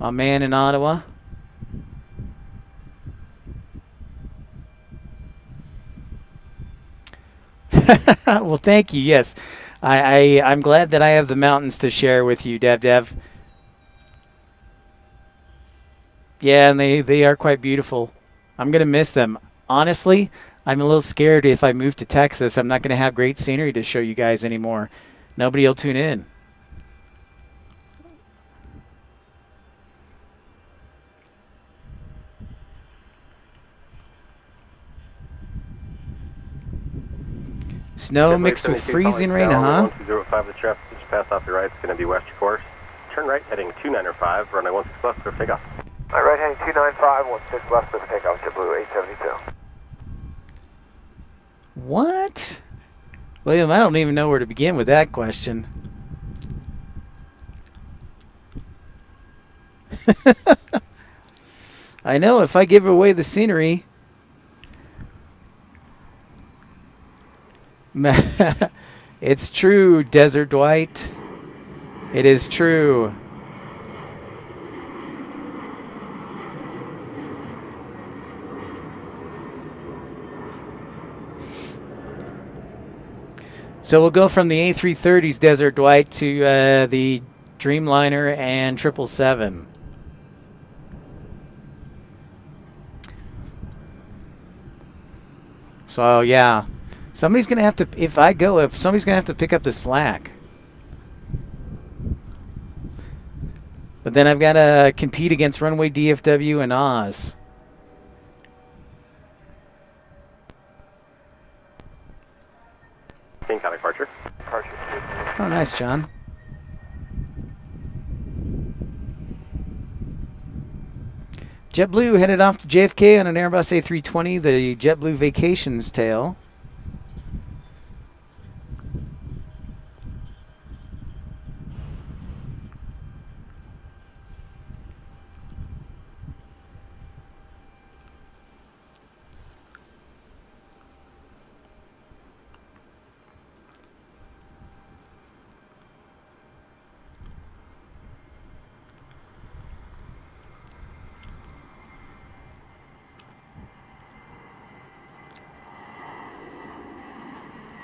[SPEAKER 3] My man in Ottawa. Well, thank you. Yes, I'm glad that I have the mountains to share with you, Dev. Yeah, and they are quite beautiful. I'm gonna miss them. Honestly, I'm a little scared if I move to Texas. I'm not gonna have great scenery to show you guys anymore. Nobody will tune in. Snow mixed with freezing rain, huh?
[SPEAKER 6] 1205, the traffic just passed off your right. It's going to be west your course. Turn right, heading 295, runway 16 left, clear for takeoff.
[SPEAKER 2] All right, heading 295, 16 left, clear for takeoff, JetBlue 872.
[SPEAKER 3] What? William, I don't even know where to begin with that question. I know if I give away the scenery. It's true, Desert Dwight. It is true. So we'll go from the A330s, Desert Dwight, to the Dreamliner and 777. So yeah, somebody's gonna have to. If somebody's gonna have to pick up the slack. But then I've got to compete against Runway DFW and Oz.
[SPEAKER 6] King County departure.
[SPEAKER 3] Oh, nice, John. JetBlue headed off to JFK on an Airbus A320, the JetBlue Vacations tail.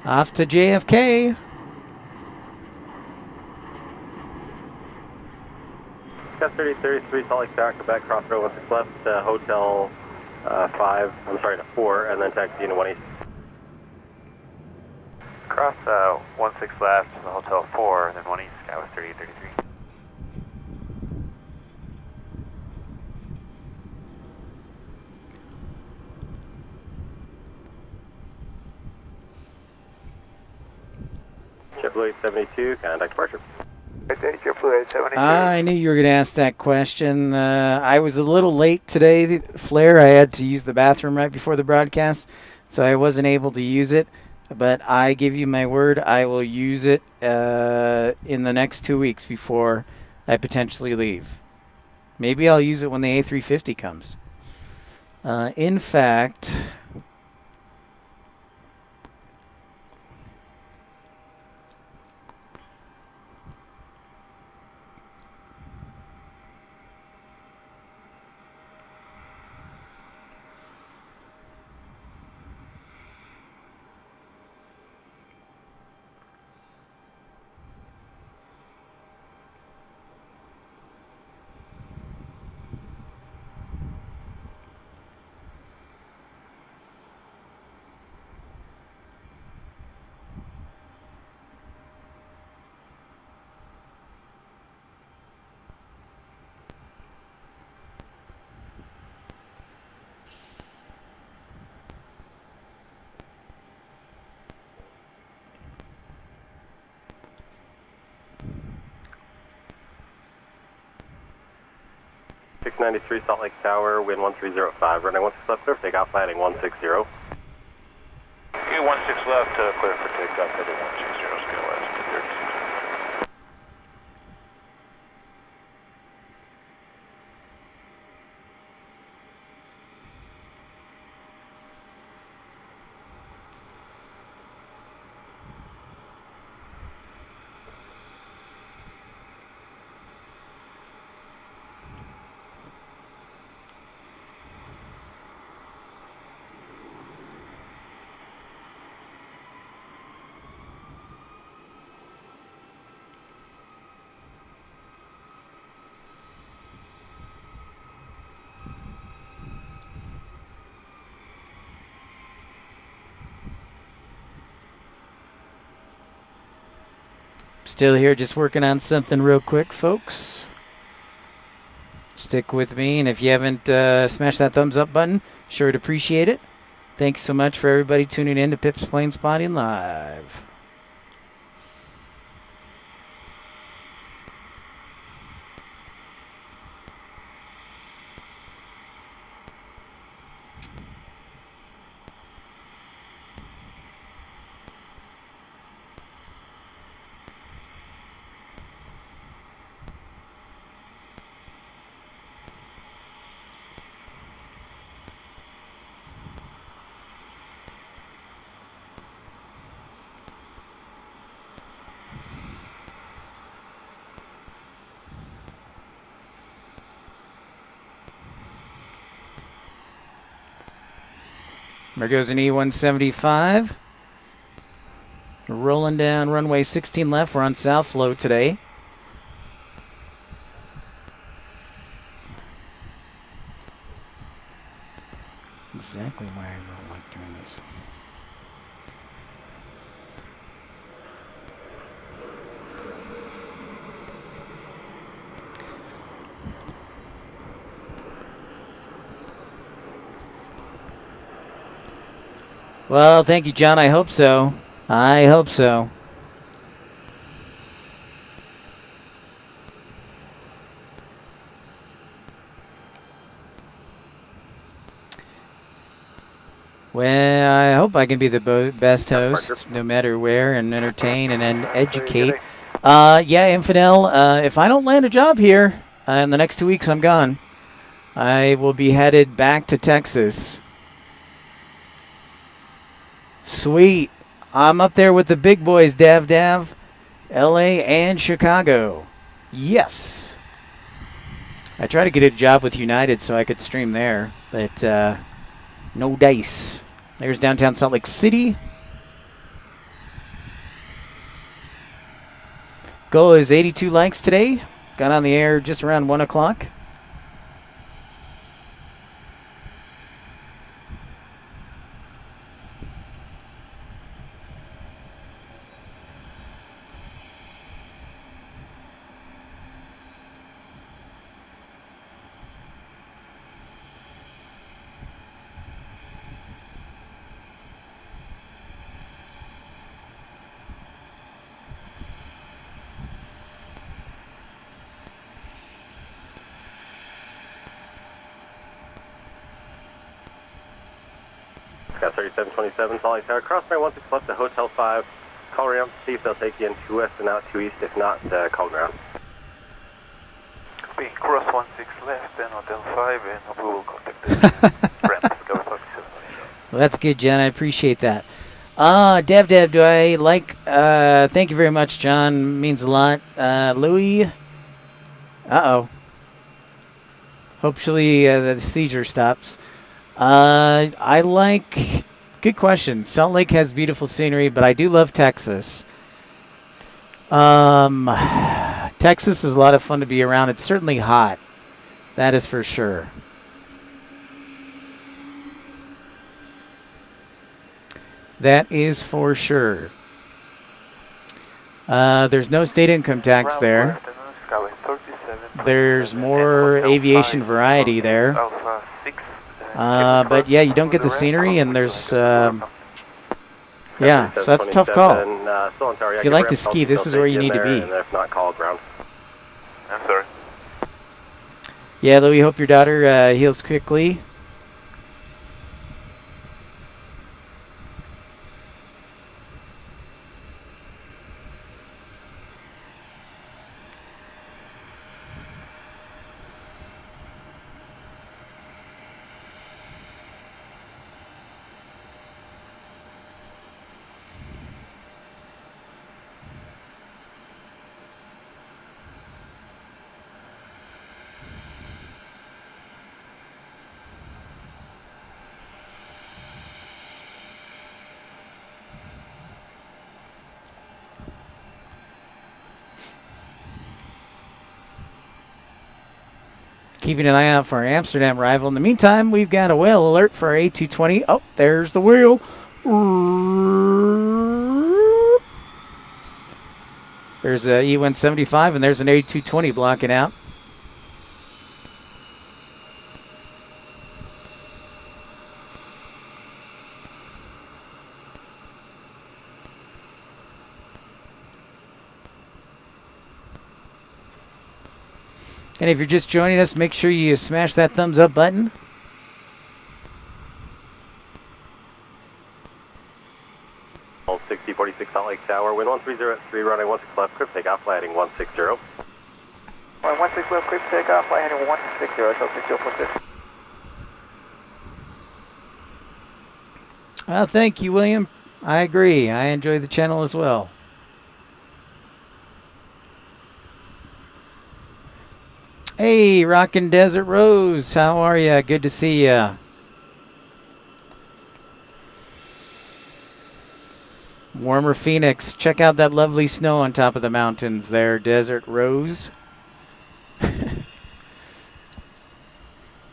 [SPEAKER 3] Off to JFK.
[SPEAKER 6] Got 3033, Salt Lake Tower, Quebec, cross road 16 left, hotel 4, and then taxi into 1 east.
[SPEAKER 2] Cross 16 left to the hotel 4, and then 1 east, Skywest 3833.
[SPEAKER 6] JetBlue 872, contact departure.
[SPEAKER 2] JetBlue 872.
[SPEAKER 3] I knew you were going to ask that question. I was a little late today, Flair. I had to use the bathroom right before the broadcast, so I wasn't able to use it. But I give you my word, I will use it in the next 2 weeks before I potentially leave. Maybe I'll use it when the A350 comes. In fact...
[SPEAKER 6] .693 Salt Lake Tower, wind 1305, running 16 left, clear for takeoff, landing 160.
[SPEAKER 2] Okay, 16 left, clear for takeoff, heading 160, Skywest 32.
[SPEAKER 3] Still here, just working on something real quick, folks. Stick with me, and if you haven't smashed that thumbs up button, sure to appreciate it. Thanks so much for everybody tuning in to Pip's Planespotting Live. There goes an E-175. We're rolling down runway 16 left. We're on South Flow today. Exactly why I don't like doing this. Well, thank you, John. I hope so. I hope so. Well, I hope I can be the best host, no matter where, and entertain and then educate. Yeah, Infidel, if I don't land a job here in the next 2 weeks, I'm gone. I will be headed back to Texas. Sweet. I'm up there with the big boys, Dav, LA, and Chicago. Yes. I tried to get a job with United so I could stream there, but no dice. There's downtown Salt Lake City. Goal is 82 likes today. Got on the air just around 1 o'clock.
[SPEAKER 6] Got 3727 Salt Lake Tower. Cross runway 16 left to Hotel 5. Call around, see if they'll take you in 2 west and out 2 east. If not, call ground.
[SPEAKER 2] Copy. Cross 16 left and Hotel 5, and we will contact the ramp.
[SPEAKER 3] Well, that's good, Jen. I appreciate that. Dev, do I like... thank you very much, John. Means a lot. Louis... Uh-oh. Hopefully the seizure stops. I like... Good question. Salt Lake has beautiful scenery, but I do love Texas. Texas is a lot of fun to be around. It's certainly hot. That is for sure. That is for sure. There's no state income tax there. There's more aviation variety there. But yeah, you don't get the scenery, and there's yeah, so that's a tough call. If you like to ski, this is where you need to be.
[SPEAKER 6] If not, call ground.
[SPEAKER 2] I'm sorry.
[SPEAKER 3] Yeah, Louis, hope your daughter heals quickly. Keeping an eye out for our Amsterdam rival. In the meantime, we've got a whale alert for our A220. Oh, there's the wheel. There's a E175, and there's an 8220 blocking out. And if you're just joining us, make sure you smash that thumbs up button.
[SPEAKER 6] All 6046 Salt Lake Tower, wind 1303, runway 16 left, crypt takeoff, fly heading 160.
[SPEAKER 2] Runway 16 left, crypt takeoff, fly heading 160, hotel 6046.
[SPEAKER 3] Well, thank you, William. I agree. I enjoy the channel as well. Hey, Rockin' Desert Rose, how are ya? Good to see ya. Warmer Phoenix, check out that lovely snow on top of the mountains there, Desert Rose.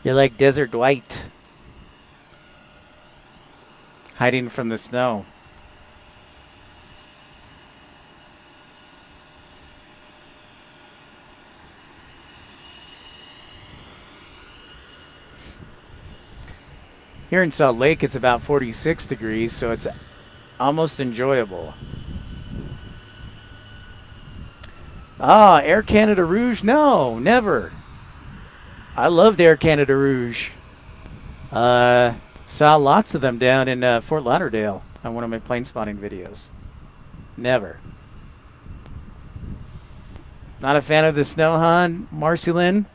[SPEAKER 3] You're like Desert Dwight, hiding from the snow. Here in Salt Lake, it's about 46 degrees, so it's almost enjoyable. Ah, Air Canada Rouge? No, never. I loved Air Canada Rouge. Saw lots of them down in Fort Lauderdale on one of my plane spotting videos. Never. Not a fan of the snow, hon, Marcy Lynn?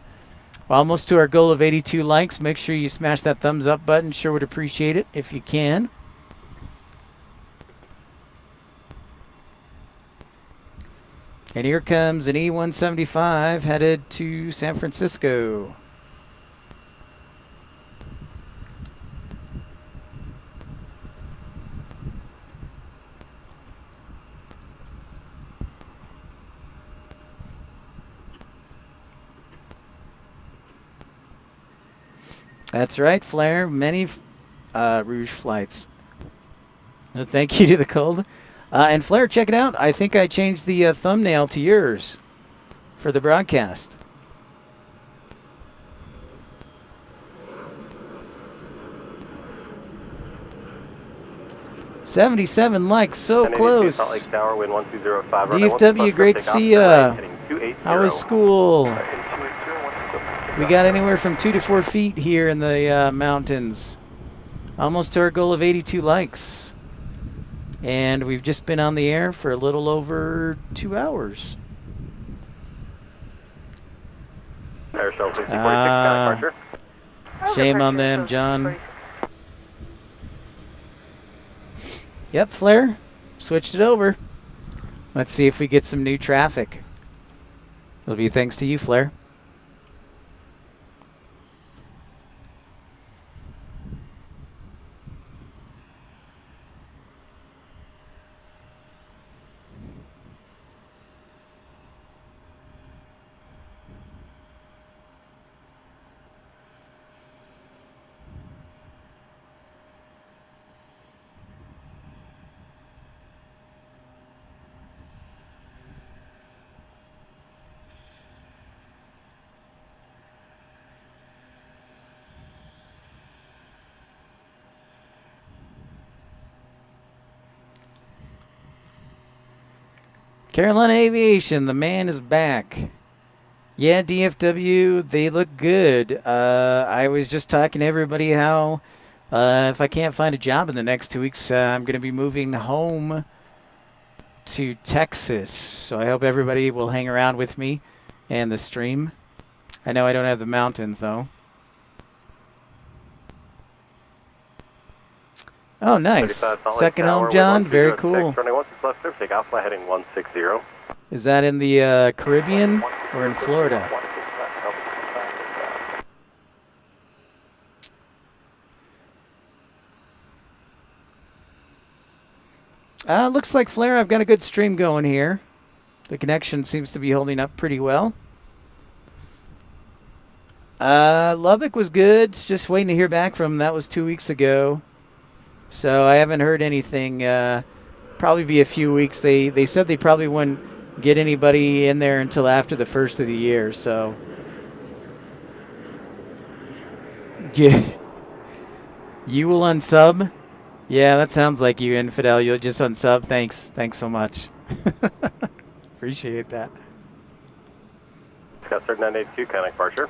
[SPEAKER 3] Almost to our goal of 82 likes. Make sure you smash that thumbs up button. Sure would appreciate it if you can. And here comes an E175 headed to San Francisco. That's right, Flair. Many Rouge flights. No, thank you to the cold. And Flair, check it out. I think I changed the thumbnail to yours for the broadcast. .77 likes, so close.
[SPEAKER 6] Salt Lake Tower, wind 1205.
[SPEAKER 3] DFW, great to see ya. How was school? We got anywhere from 2 to 4 feet here in the mountains. Almost to our goal of 82 likes. And we've just been on the air for a little over 2 hours. Shame on them, John. Yep, Flair. Switched it over. Let's see if we get some new traffic. It'll be thanks to you, Flair. Carolina Aviation, the man is back. Yeah, DFW, they look good. I was just talking to everybody how if I can't find a job in the next 2 weeks, I'm going to be moving home to Texas. So I hope everybody will hang around with me and the stream. I know I don't have the mountains, though. Oh, nice. Second home, John. Very cool. Is that in the Caribbean or in Florida? Looks like, Flair, I've got a good stream going here. The connection seems to be holding up pretty well. Lubbock was good. Just waiting to hear back from them. That was 2 weeks ago. So I haven't heard anything. Probably be a few weeks. They said they probably wouldn't get anybody in there until after the first of the year. So, yeah, you will unsub. Yeah, that sounds like you, Infidel. You'll just unsub. Thanks so much. Appreciate that.
[SPEAKER 6] Scout 3982, contact departure.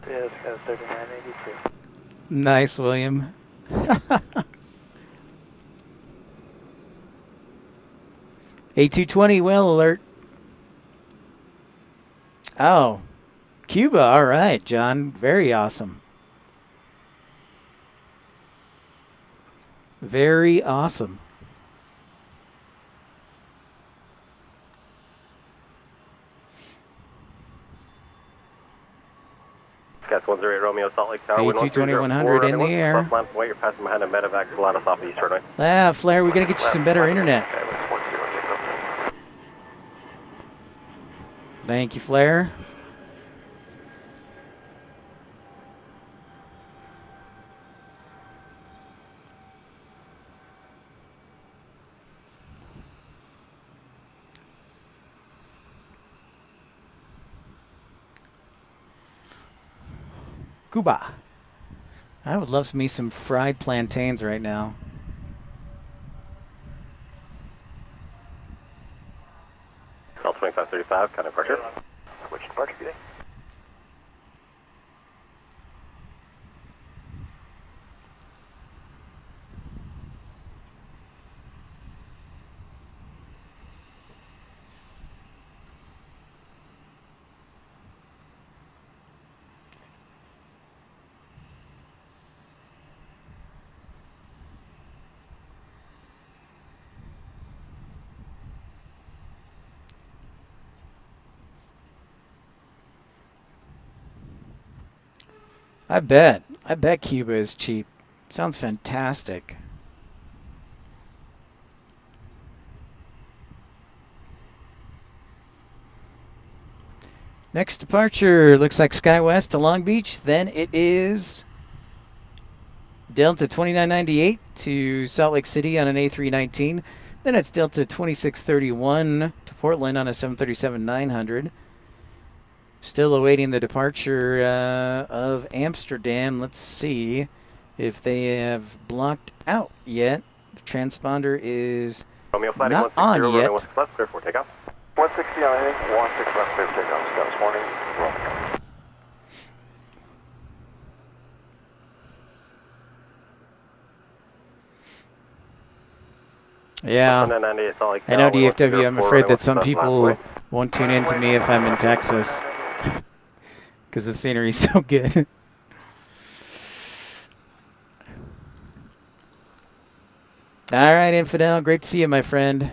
[SPEAKER 2] Yeah, Scout 3982.
[SPEAKER 3] Nice, William. A220 whale alert. Oh, Cuba. All right, John. Very awesome. Very awesome.
[SPEAKER 6] Scout 108 Romeo, Salt Lake Tower.
[SPEAKER 3] A220 100 in the air.
[SPEAKER 6] Wait, you're passing behind a medevac, Solana southeast runway.
[SPEAKER 3] Ah, Flair, we got to get you some better internet. Thank you, Flair. Cuba. I would love me some fried plantains right now.
[SPEAKER 6] Call 2535, contact departure.
[SPEAKER 2] Switch departure, good day.
[SPEAKER 3] I bet Cuba is cheap. Sounds fantastic. Next departure looks like SkyWest to Long Beach. Then it is Delta 2998 to Salt Lake City on an A319. Then it's Delta 2631 to Portland on a 737-900. Still awaiting the departure of Amsterdam. Let's see if they have blocked out yet. The transponder is
[SPEAKER 6] Romeo flight
[SPEAKER 3] not on yet.
[SPEAKER 6] 16 left, clear for takeoff.
[SPEAKER 2] 160 on anything. 16 left, clear for takeoff. Scouts warning. Romeo.
[SPEAKER 3] Yeah,
[SPEAKER 6] 198 Salt Lake
[SPEAKER 3] I know
[SPEAKER 6] Tower,
[SPEAKER 3] DFW. I'm
[SPEAKER 6] 104,
[SPEAKER 3] afraid that
[SPEAKER 6] runway
[SPEAKER 3] some
[SPEAKER 6] 17
[SPEAKER 3] people
[SPEAKER 6] left,
[SPEAKER 3] won't tune in to me if I'm in Texas because the scenery's so good. All right, Infidel. Great to see you, my friend.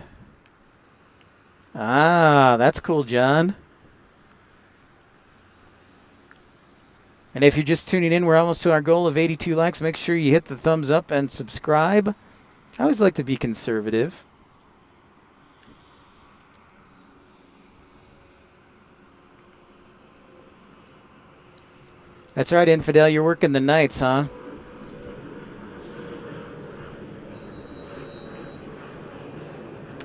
[SPEAKER 3] Ah, that's cool, John. And if you're just tuning in, we're almost to our goal of 82 likes. Make sure you hit the thumbs up and subscribe. I always like to be conservative. That's right, Infidel. You're working the nights, huh?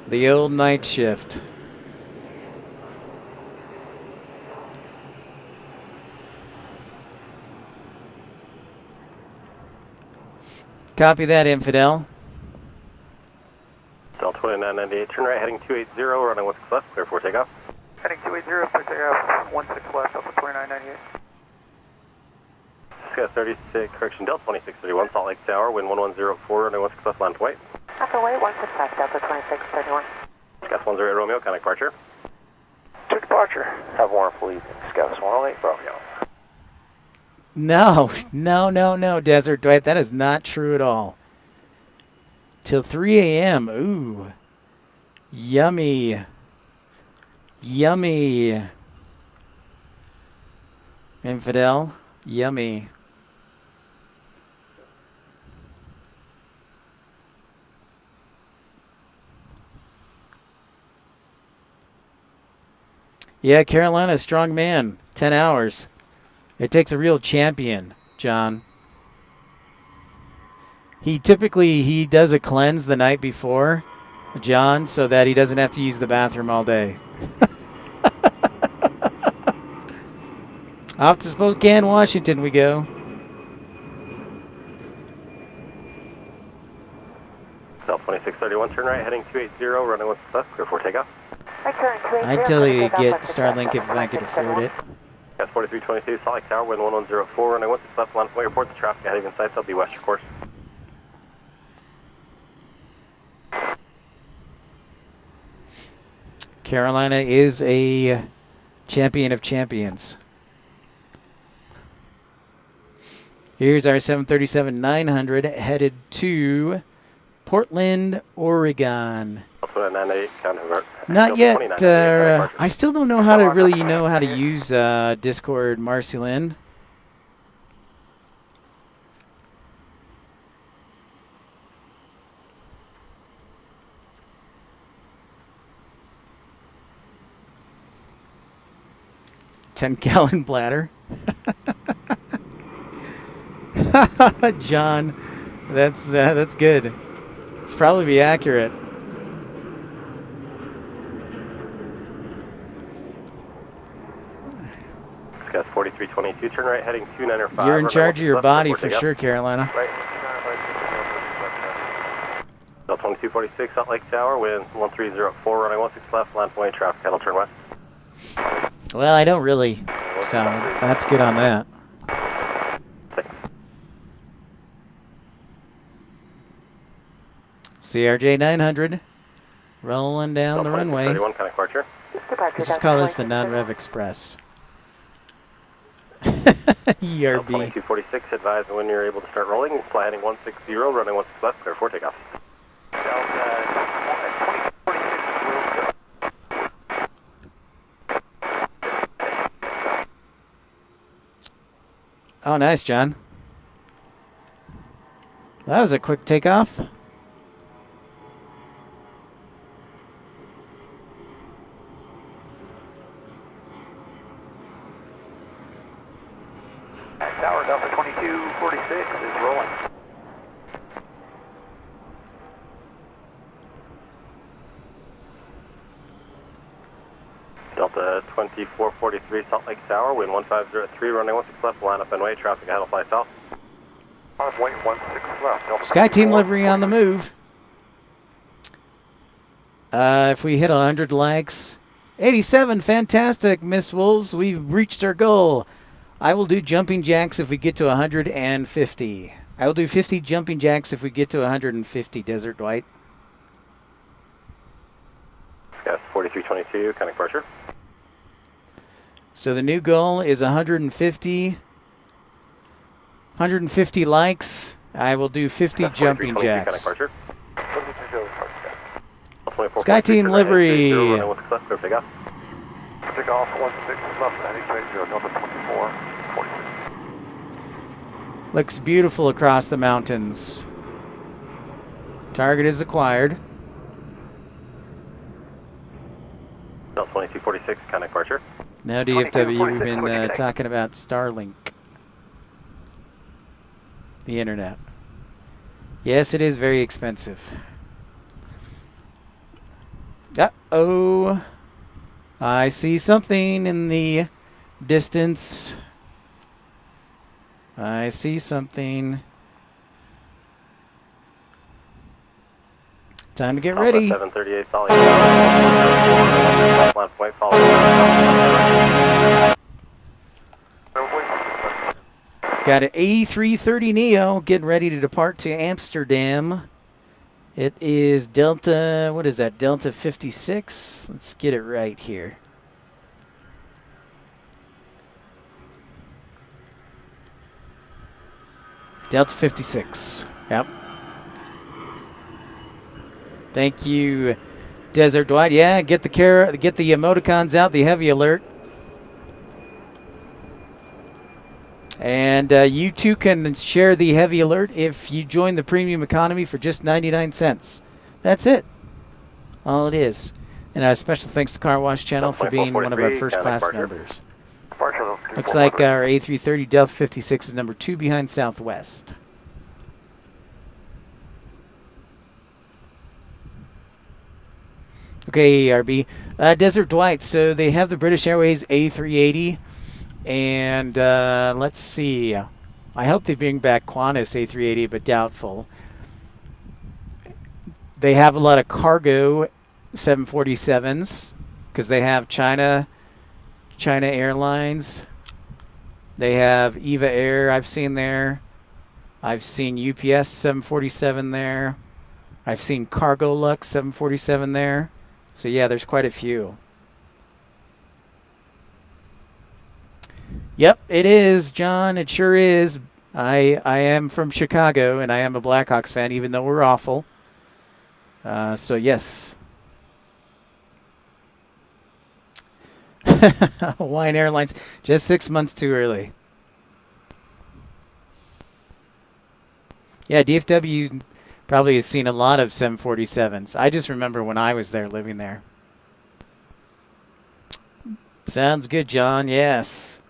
[SPEAKER 3] The old night shift. Copy that, Infidel.
[SPEAKER 6] Delta 2998, turn right, heading 280, running 16 left, clear for takeoff.
[SPEAKER 2] Heading 280, clear takeoff. 16 left, Delta 2998.
[SPEAKER 6] Scout 36, correction, Delta 2631, Salt Lake Tower, wind 1104, running 16 left, land to white.
[SPEAKER 4] Upper way, 16 left, Delta 2631.
[SPEAKER 6] Scout 108 Romeo, contact departure.
[SPEAKER 2] To departure. Have warrant for leaving. Scouts 108 Romeo.
[SPEAKER 3] No, Desert Dwight. That is not true at all. Till 3 a.m. Ooh. Yummy. Yummy. Infidel. Yummy. Yeah, Carolina, strong man. 10 hours. It takes a real champion, John. He does a cleanse the night before, John, so that he doesn't have to use the bathroom all day. Off to Spokane, Washington we go.
[SPEAKER 6] South 2631, turn right, heading 280, running 16 left, clear for takeoff.
[SPEAKER 3] I'd totally get Starlink if I could afford it.
[SPEAKER 6] Gas 4322, Salt Lake Tower, wind 1104, running 16 left, line from airport, the traffic heading inside, so be west your course.
[SPEAKER 3] Carolina is a champion of champions. Here's our 737-900 headed to Portland, Oregon.
[SPEAKER 6] Also at 98, count of
[SPEAKER 3] Not yet. I still don't know how to use Discord, Marcelin. $10-gallon bladder. John, that's good. It's probably be accurate.
[SPEAKER 6] Gas 4322, turn right, heading 295.
[SPEAKER 3] You're in charge of your body for sure, Carolina.
[SPEAKER 6] Right. South 2246, Salt Lake Tower, wind 1304, running 16 left, line from way, traffic head will turn west.
[SPEAKER 3] Well, I don't really, so that's good on that. CRJ 900 rolling down the runway.
[SPEAKER 6] 31, kind of departure.
[SPEAKER 3] Just call this the non-rev express. ERB.
[SPEAKER 6] 2246, advise when you're able to start rolling. Fly heading 160, running 16 left, clear for takeoff.
[SPEAKER 3] Oh, nice, John. That was a quick takeoff.
[SPEAKER 2] Tower Delta 2246 is rolling.
[SPEAKER 6] Delta 2443, Salt Lake Tower, wind 1503, running 16 left, line up and way, traffic ahead will fly south.
[SPEAKER 2] Wait, 16 left. Delta
[SPEAKER 3] Sky Team livery on the move. If we hit 100 likes. 87, fantastic, Miss Wolves. We've reached our goal. I will do jumping jacks if we get to 150. I will do 50 jumping jacks if we get to 150, Desert Dwight.
[SPEAKER 6] Gas 4322, kind of departure.
[SPEAKER 3] So the new goal is 150. 150 likes. I will do 50 jumping jacks. Sky Team livery.
[SPEAKER 2] Take off 16 left, heading 280, Delta 2446.
[SPEAKER 3] Looks beautiful across the mountains. Target is acquired.
[SPEAKER 6] Delta 2246, kind of departure.
[SPEAKER 3] Now DFW, we've been talking about Starlink. The internet. Yes, it is very expensive. Uh-oh. I see something in the distance. I see something. Time to get ready.
[SPEAKER 6] 738, solid.
[SPEAKER 3] Got an A330neo getting ready to depart to Amsterdam. It is Delta, what is that, Delta 56? Let's get it right here. Delta 56, yep. Thank you, Desert Dwight. Yeah, get the emoticons out, the heavy alert. And you too can share the heavy alert if you join the premium economy for just 99 cents. That's it. All it is. And a special thanks to Car Wash Channel for being one of our first class members. Looks like our A330 Delta 56 is number 2 behind Southwest. Okay, RB. Desert Dwight, so they have the British Airways A380. And let's see. I hope they bring back Qantas A380, but doubtful. They have a lot of cargo 747s because they have China Airlines. They have Eva Air I've seen there. I've seen UPS 747 there. I've seen Cargo Lux 747 there. So yeah, there's quite a few. Yep, it is, John. It sure is. I am from Chicago, and I am a Blackhawks fan, even though we're awful. So yes. Hawaiian Airlines, just 6 months too early. Yeah, DFW probably has seen a lot of 747s. I just remember when I was there, living there. Sounds good, John. Yes.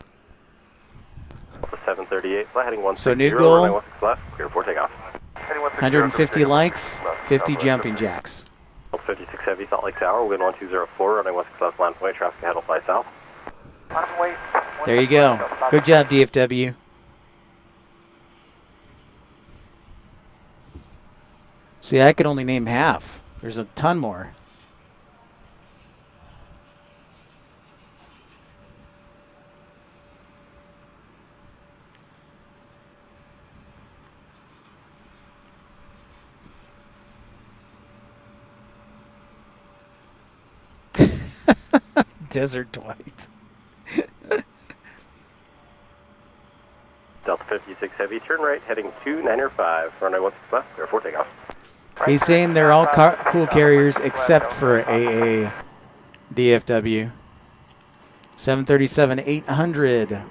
[SPEAKER 6] 738, flight heading 160.
[SPEAKER 3] So new goal,
[SPEAKER 6] runway 16 left, clear for takeoff.
[SPEAKER 3] 150 likes, 50 jumping jacks.
[SPEAKER 6] 56 Heavy, Salt Lake Tower, wind 1204, runway 16 left, land point, traffic ahead will fly south.
[SPEAKER 3] There you go. Good job, DFW. See, I could only name half. There's a ton more. Desert Dwight.
[SPEAKER 6] Delta 56 Heavy, turn right, heading 2905, runway 16 left, clear for takeoff.
[SPEAKER 3] He's saying they're all cool carriers except for AA DFW. 737-800.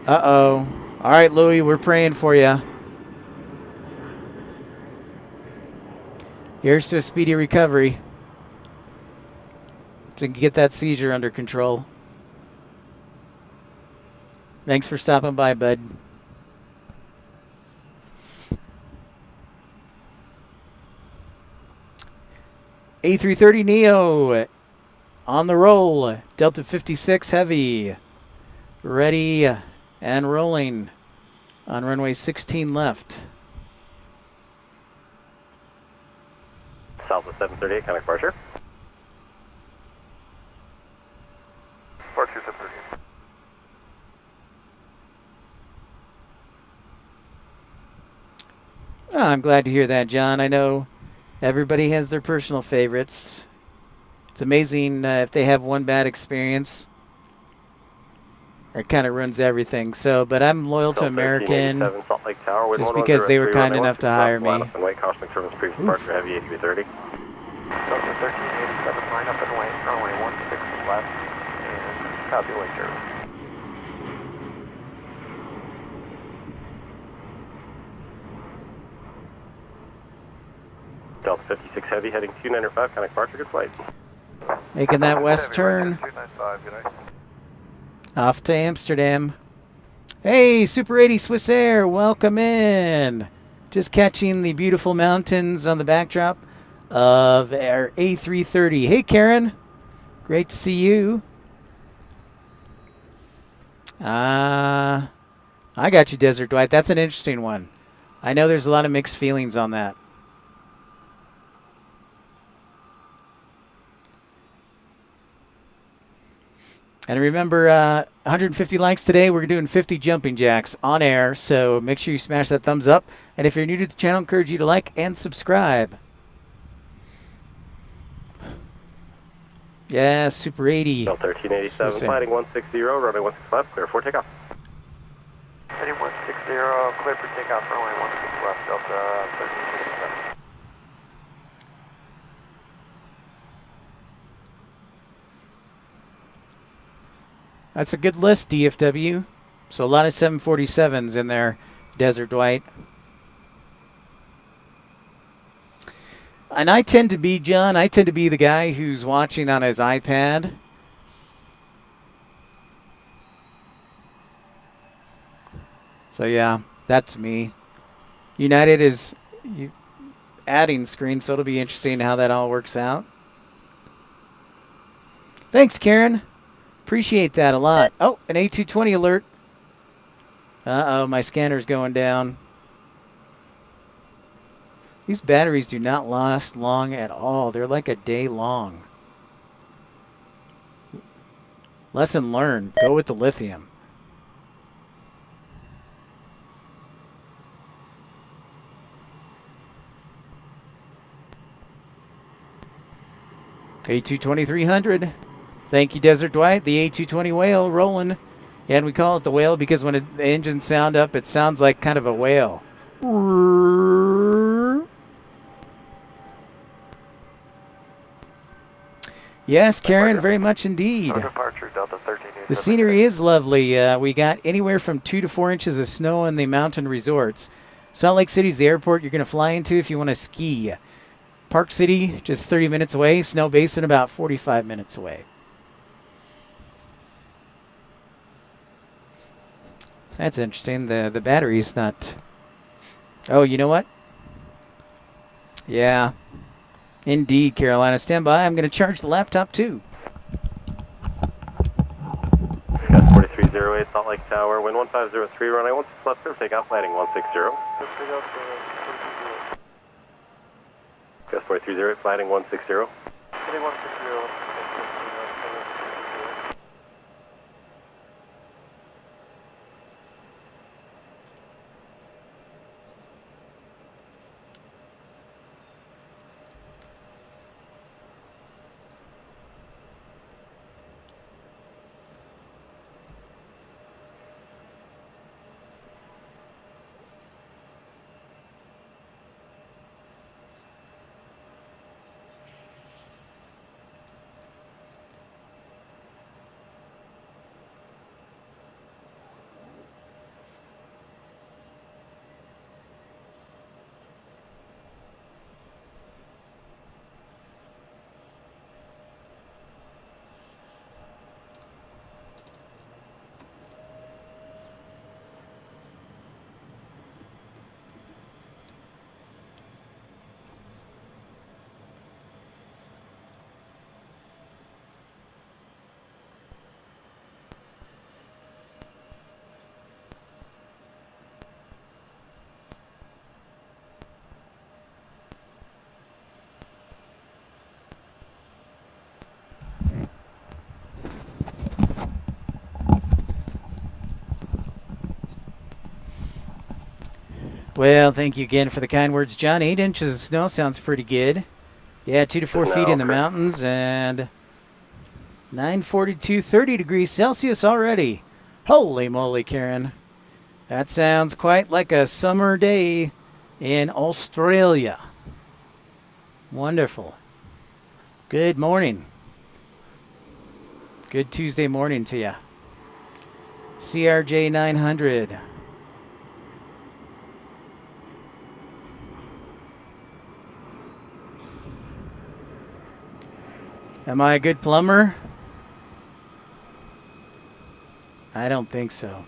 [SPEAKER 3] Uh-oh. All right, Louie, we're praying for you. Here's to a speedy recovery. To get that seizure under control. Thanks for stopping by, bud. A330 Neo on the roll. Delta 56 Heavy. Ready and rolling on runway 16 left.
[SPEAKER 6] Southwest 738, kind of departure.
[SPEAKER 2] Departure 738.
[SPEAKER 3] Oh, I'm glad to hear that, John. I know everybody has their personal favorites. It's amazing if they have one bad experience. It kind of ruins everything. So, but I'm loyal to American
[SPEAKER 6] Salt Lake Tower,
[SPEAKER 3] just because they were kind enough to hire me.
[SPEAKER 6] White caution service previous departure Heavy 8330.
[SPEAKER 2] Delta 1387, line up and wait, runway 16 left, and calculate service.
[SPEAKER 6] Delta 56 Heavy, heading 2905, kind of departure, good flight.
[SPEAKER 3] Making that west turn.
[SPEAKER 2] 295, good night.
[SPEAKER 3] Off to Amsterdam. Hey, Super 80 Swiss Air, welcome in. Just catching the beautiful mountains on the backdrop of our A330. Hey, Karen. Great to see you. I got you, Desert Dwight. That's an interesting one. I know there's a lot of mixed feelings on that. And remember, 150 likes today. We're doing 50 jumping jacks on air, so make sure you smash that thumbs up. And if you're new to the channel, I encourage you to like and subscribe. Yeah, Super 80.
[SPEAKER 6] Delta 1387, flighting 160, runway 16 left, clear for takeoff.
[SPEAKER 2] Heading 160, clear for takeoff, runway 16 left, Delta 1387.
[SPEAKER 3] That's a good list, DFW. So a lot of 747s in there, Desert Dwight. And I tend to be, John, I tend to be the guy who's watching on his iPad. So yeah, that's me. United is adding screens, so it'll be interesting how that all works out. Thanks, Karen. Appreciate that a lot. Oh, an A220 alert. Uh-oh, my scanner's going down. These batteries do not last long at all. They're like a day long. Lesson learned. Go with the lithium. A220-300. Thank you, Desert Dwight. The A220 whale rolling. Yeah, and we call it the whale because when the engines sound up, it sounds like kind of a whale. Yes, Karen, very much indeed.
[SPEAKER 2] Departure Delta 13.
[SPEAKER 3] The scenery is lovely. We got anywhere from 2 to 4 inches of snow in the mountain resorts. Salt Lake City's the airport you're going to fly into if you want to ski. Park City, just 30 minutes away. Snow Basin, about 45 minutes away. That's interesting. The battery's not... Oh, you know what? Yeah. Indeed, Carolina. Stand by. I'm going to charge the laptop, too.
[SPEAKER 6] Got 4308 Salt Lake Tower, wind 1503, runway 16 left, clear for takeoff, landing 160. Got 4308, flighting 160.
[SPEAKER 3] Well, thank you again for the kind words, John. 8 inches of snow sounds pretty good. Yeah, 2 to 4 feet in the mountains and 942, 30 degrees Celsius already. Holy moly, Karen. That sounds quite like a summer day in Australia. Wonderful. Good morning. Good Tuesday morning to you. CRJ 900. Am I a good plumber? I don't think so.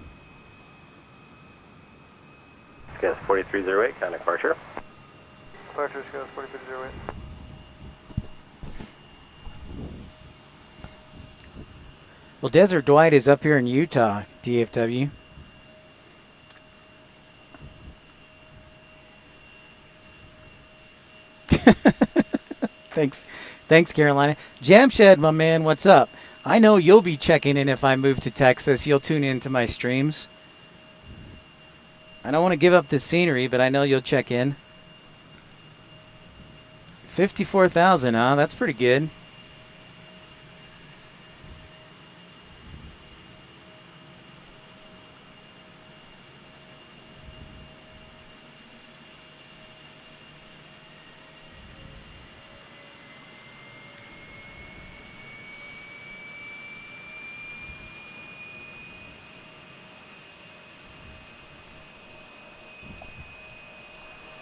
[SPEAKER 6] Gas 4308, kind of departure.
[SPEAKER 2] Departure, Gas 4308.
[SPEAKER 3] Well, Desert Dwight is up here in Utah, DFW. Thanks, Carolina. Jamshed, my man, what's up? I know you'll be checking in if I move to Texas. You'll tune into my streams. I don't want to give up the scenery, but I know you'll check in. 54,000, huh? That's pretty good.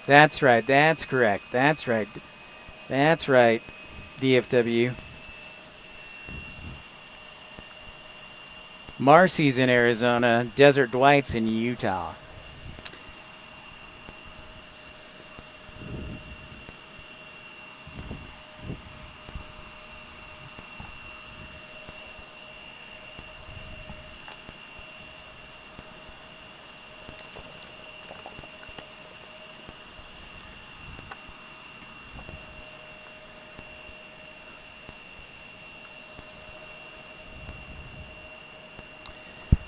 [SPEAKER 3] That's right. That's correct. That's right. That's right, DFW. Marcy's in Arizona. Desert Dwight's in Utah.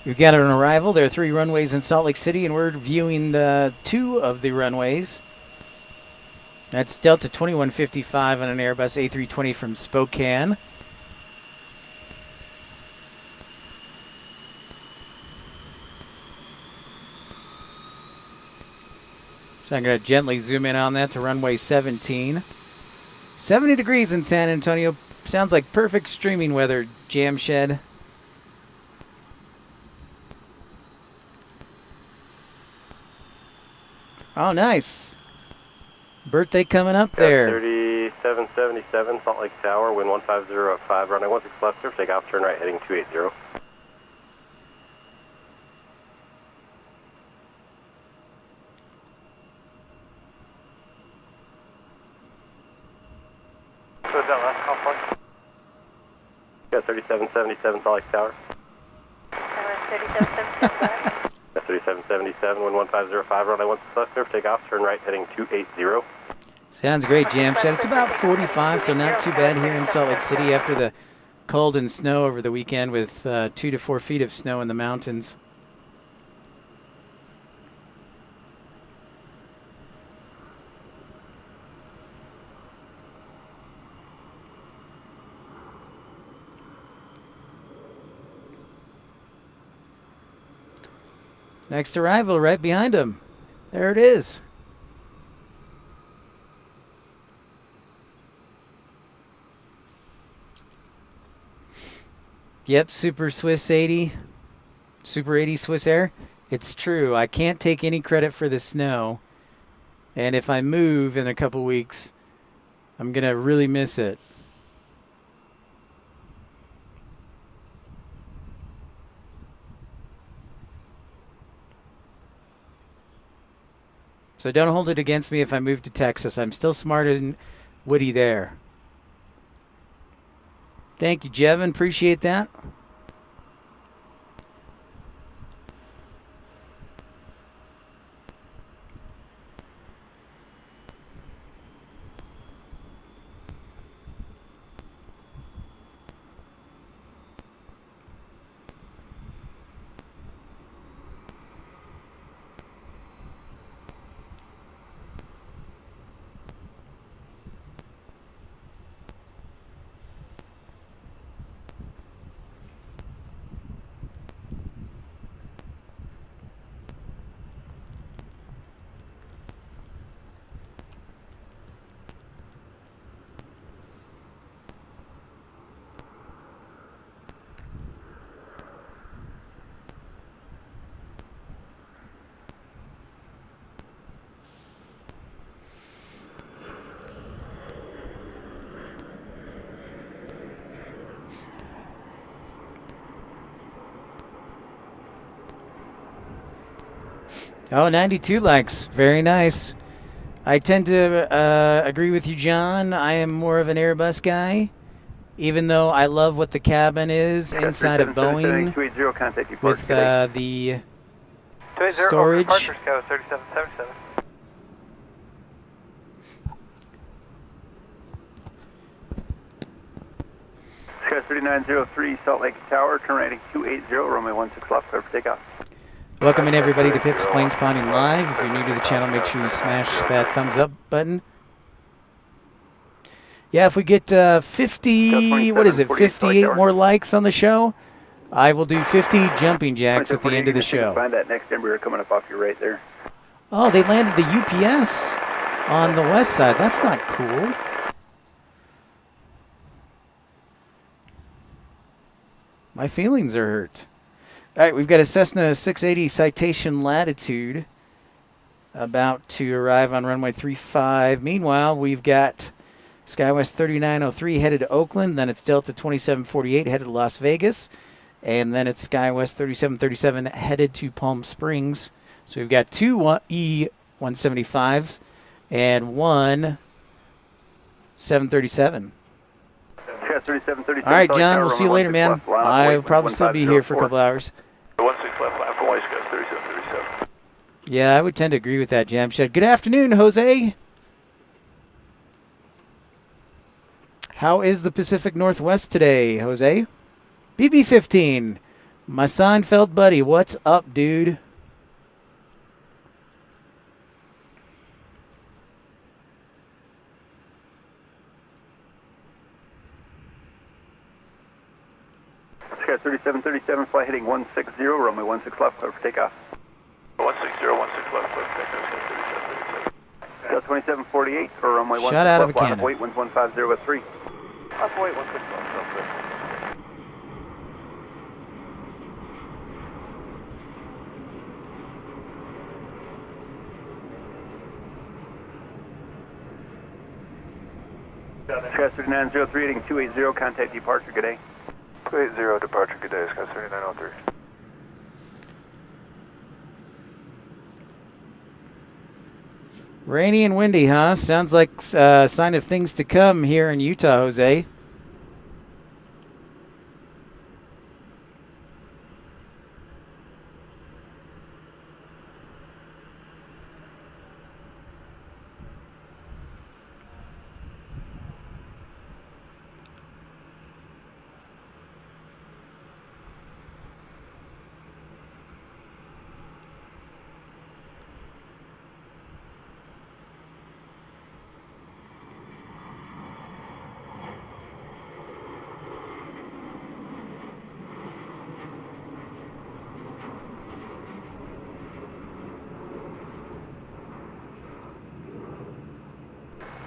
[SPEAKER 3] We've got an arrival. There are 3 runways in Salt Lake City, and we're viewing 2 of the runways. That's Delta 2155 on an Airbus A320 from Spokane. So I'm going to gently zoom in on that to runway 17. 70 degrees in San Antonio. Sounds like perfect streaming weather, Jam Shed. Oh, nice. Birthday coming up there.
[SPEAKER 6] 3777 Salt Lake Tower, wind 150 at 5, runway 16 left, surf, take off, turn right, heading 280.
[SPEAKER 2] So that last call for?
[SPEAKER 6] Yeah, 3777 Salt Lake Tower.
[SPEAKER 5] 3777.
[SPEAKER 6] 3777, wind 1505, runway 16 left, surf, take off, turn right, heading 280.
[SPEAKER 3] Sounds great, Jam Shed. It's about 45, so not too bad here in Salt Lake City after the cold and snow over the weekend with 2 to 4 feet of snow in the mountains. Next arrival right behind him. There it is. Yep, Super Swiss 80. Super 80 Swiss Air. It's true. I can't take any credit for the snow. And if I move in a couple weeks, I'm going to really miss it. So don't hold it against me if I move to Texas. I'm still smarter than Woody there. Thank you, Jevin. Appreciate that. Oh, 92 likes. Very nice. I tend to agree with you, John. I am more of an Airbus guy, even though I love what the cabin is inside of Boeing with the storage.
[SPEAKER 2] Departure, Sky 3777. Sky 3903 Salt Lake Tower, turn right heading 280, runway 16 left, clear for takeoff.
[SPEAKER 3] Welcome everybody to Pip's Planespotting Live. If you're new to the channel, make sure you smash that thumbs up button. Yeah, if we get 50, what is it, 58 more likes on the show, I will do 50 jumping jacks at the end of the show.
[SPEAKER 2] Find that next Embraer coming up off your right there.
[SPEAKER 3] Oh, they landed the UPS on the west side. That's not cool. My feelings are hurt. All right, we've got a Cessna 680 Citation Latitude about to arrive on runway 35. Meanwhile, we've got SkyWest 3903 headed to Oakland. Then it's Delta 2748 headed to Las Vegas. And then it's SkyWest 3737 headed to Palm Springs. So we've got 2 E175s and 1 737. All right, John, we'll see you later, man. I'll probably still be here for a couple hours.
[SPEAKER 2] 16 left, line for White Sky 3737.
[SPEAKER 3] Yeah, I would tend to agree with that, Jamshed. Good afternoon, Jose. How is the Pacific Northwest today, Jose? BB15. My Seinfeld buddy, what's up, dude?
[SPEAKER 2] Sky 3737, fly heading 160, runway 16 left, clear for takeoff.
[SPEAKER 7] 160, 16 left, clear for takeoff, Sky 3737.
[SPEAKER 2] Sky 2748, or runway 16
[SPEAKER 3] Shot out of a
[SPEAKER 2] left, line of
[SPEAKER 3] cannon.
[SPEAKER 2] weight, winds 150 at 3.
[SPEAKER 7] Left weight, 16 left, so clear.
[SPEAKER 2] Sky 3903, heading 280, contact departure, good day.
[SPEAKER 7] 280, departure, good day, Sky 3903.
[SPEAKER 3] Rainy and windy, huh? Sounds like a sign of things to come here in Utah, Jose.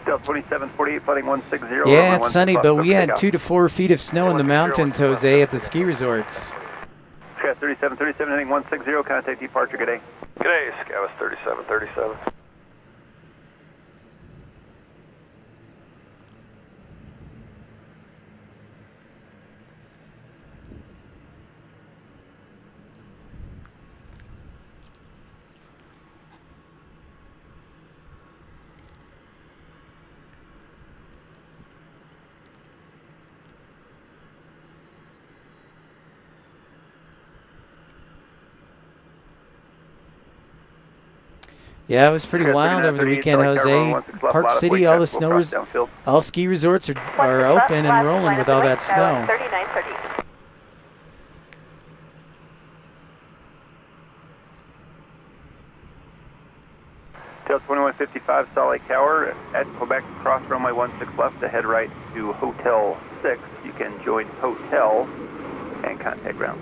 [SPEAKER 2] Delta 2748, flying 160.
[SPEAKER 3] Yeah, it's sunny, but we had 2 to 4 feet of snow in the mountains, Jose, at the ski resorts.
[SPEAKER 2] Sky 3737, heading 160, contact departure, good day.
[SPEAKER 7] Good day, Sky 3737.
[SPEAKER 3] Yeah, it was pretty wild over the weekend, Jose. Park City, all the snow was, all ski resorts are open and rolling with all that snow.
[SPEAKER 5] 3930.
[SPEAKER 2] Delta 2155, Salt Lake Tower, at Quebec, cross runway 16 left, to head right to Hotel 6. You can join Hotel and contact ground.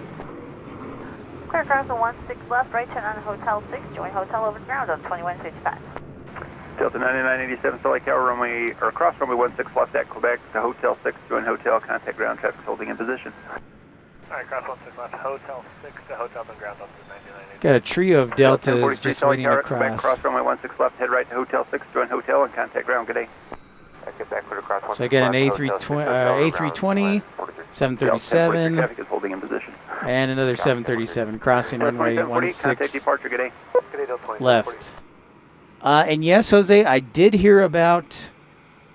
[SPEAKER 5] Clear across the 16 left, right turn on Hotel 6, join Hotel over ground on 2155.
[SPEAKER 2] Delta 9987, Salt Lake Tower, runway, or cross runway 16 left at Quebec to Hotel 6, join Hotel, contact ground, traffic holding in position.
[SPEAKER 7] Alright, cross 16 left, Hotel 6 to Hotel and ground up to 9980.
[SPEAKER 3] Got a trio of deltas
[SPEAKER 2] 1043,
[SPEAKER 3] just
[SPEAKER 2] Salt Lake
[SPEAKER 3] waiting
[SPEAKER 2] Tower,
[SPEAKER 3] to
[SPEAKER 2] Quebec,
[SPEAKER 3] cross.
[SPEAKER 2] cross runway 16 left, head right to Hotel 6, join Hotel and contact ground, good day.
[SPEAKER 3] So I got an A320, 737,
[SPEAKER 2] Traffic is holding in position.
[SPEAKER 3] and another 737 crossing runway 16
[SPEAKER 2] Departure, good day.
[SPEAKER 3] left. And yes, Jose, I did hear about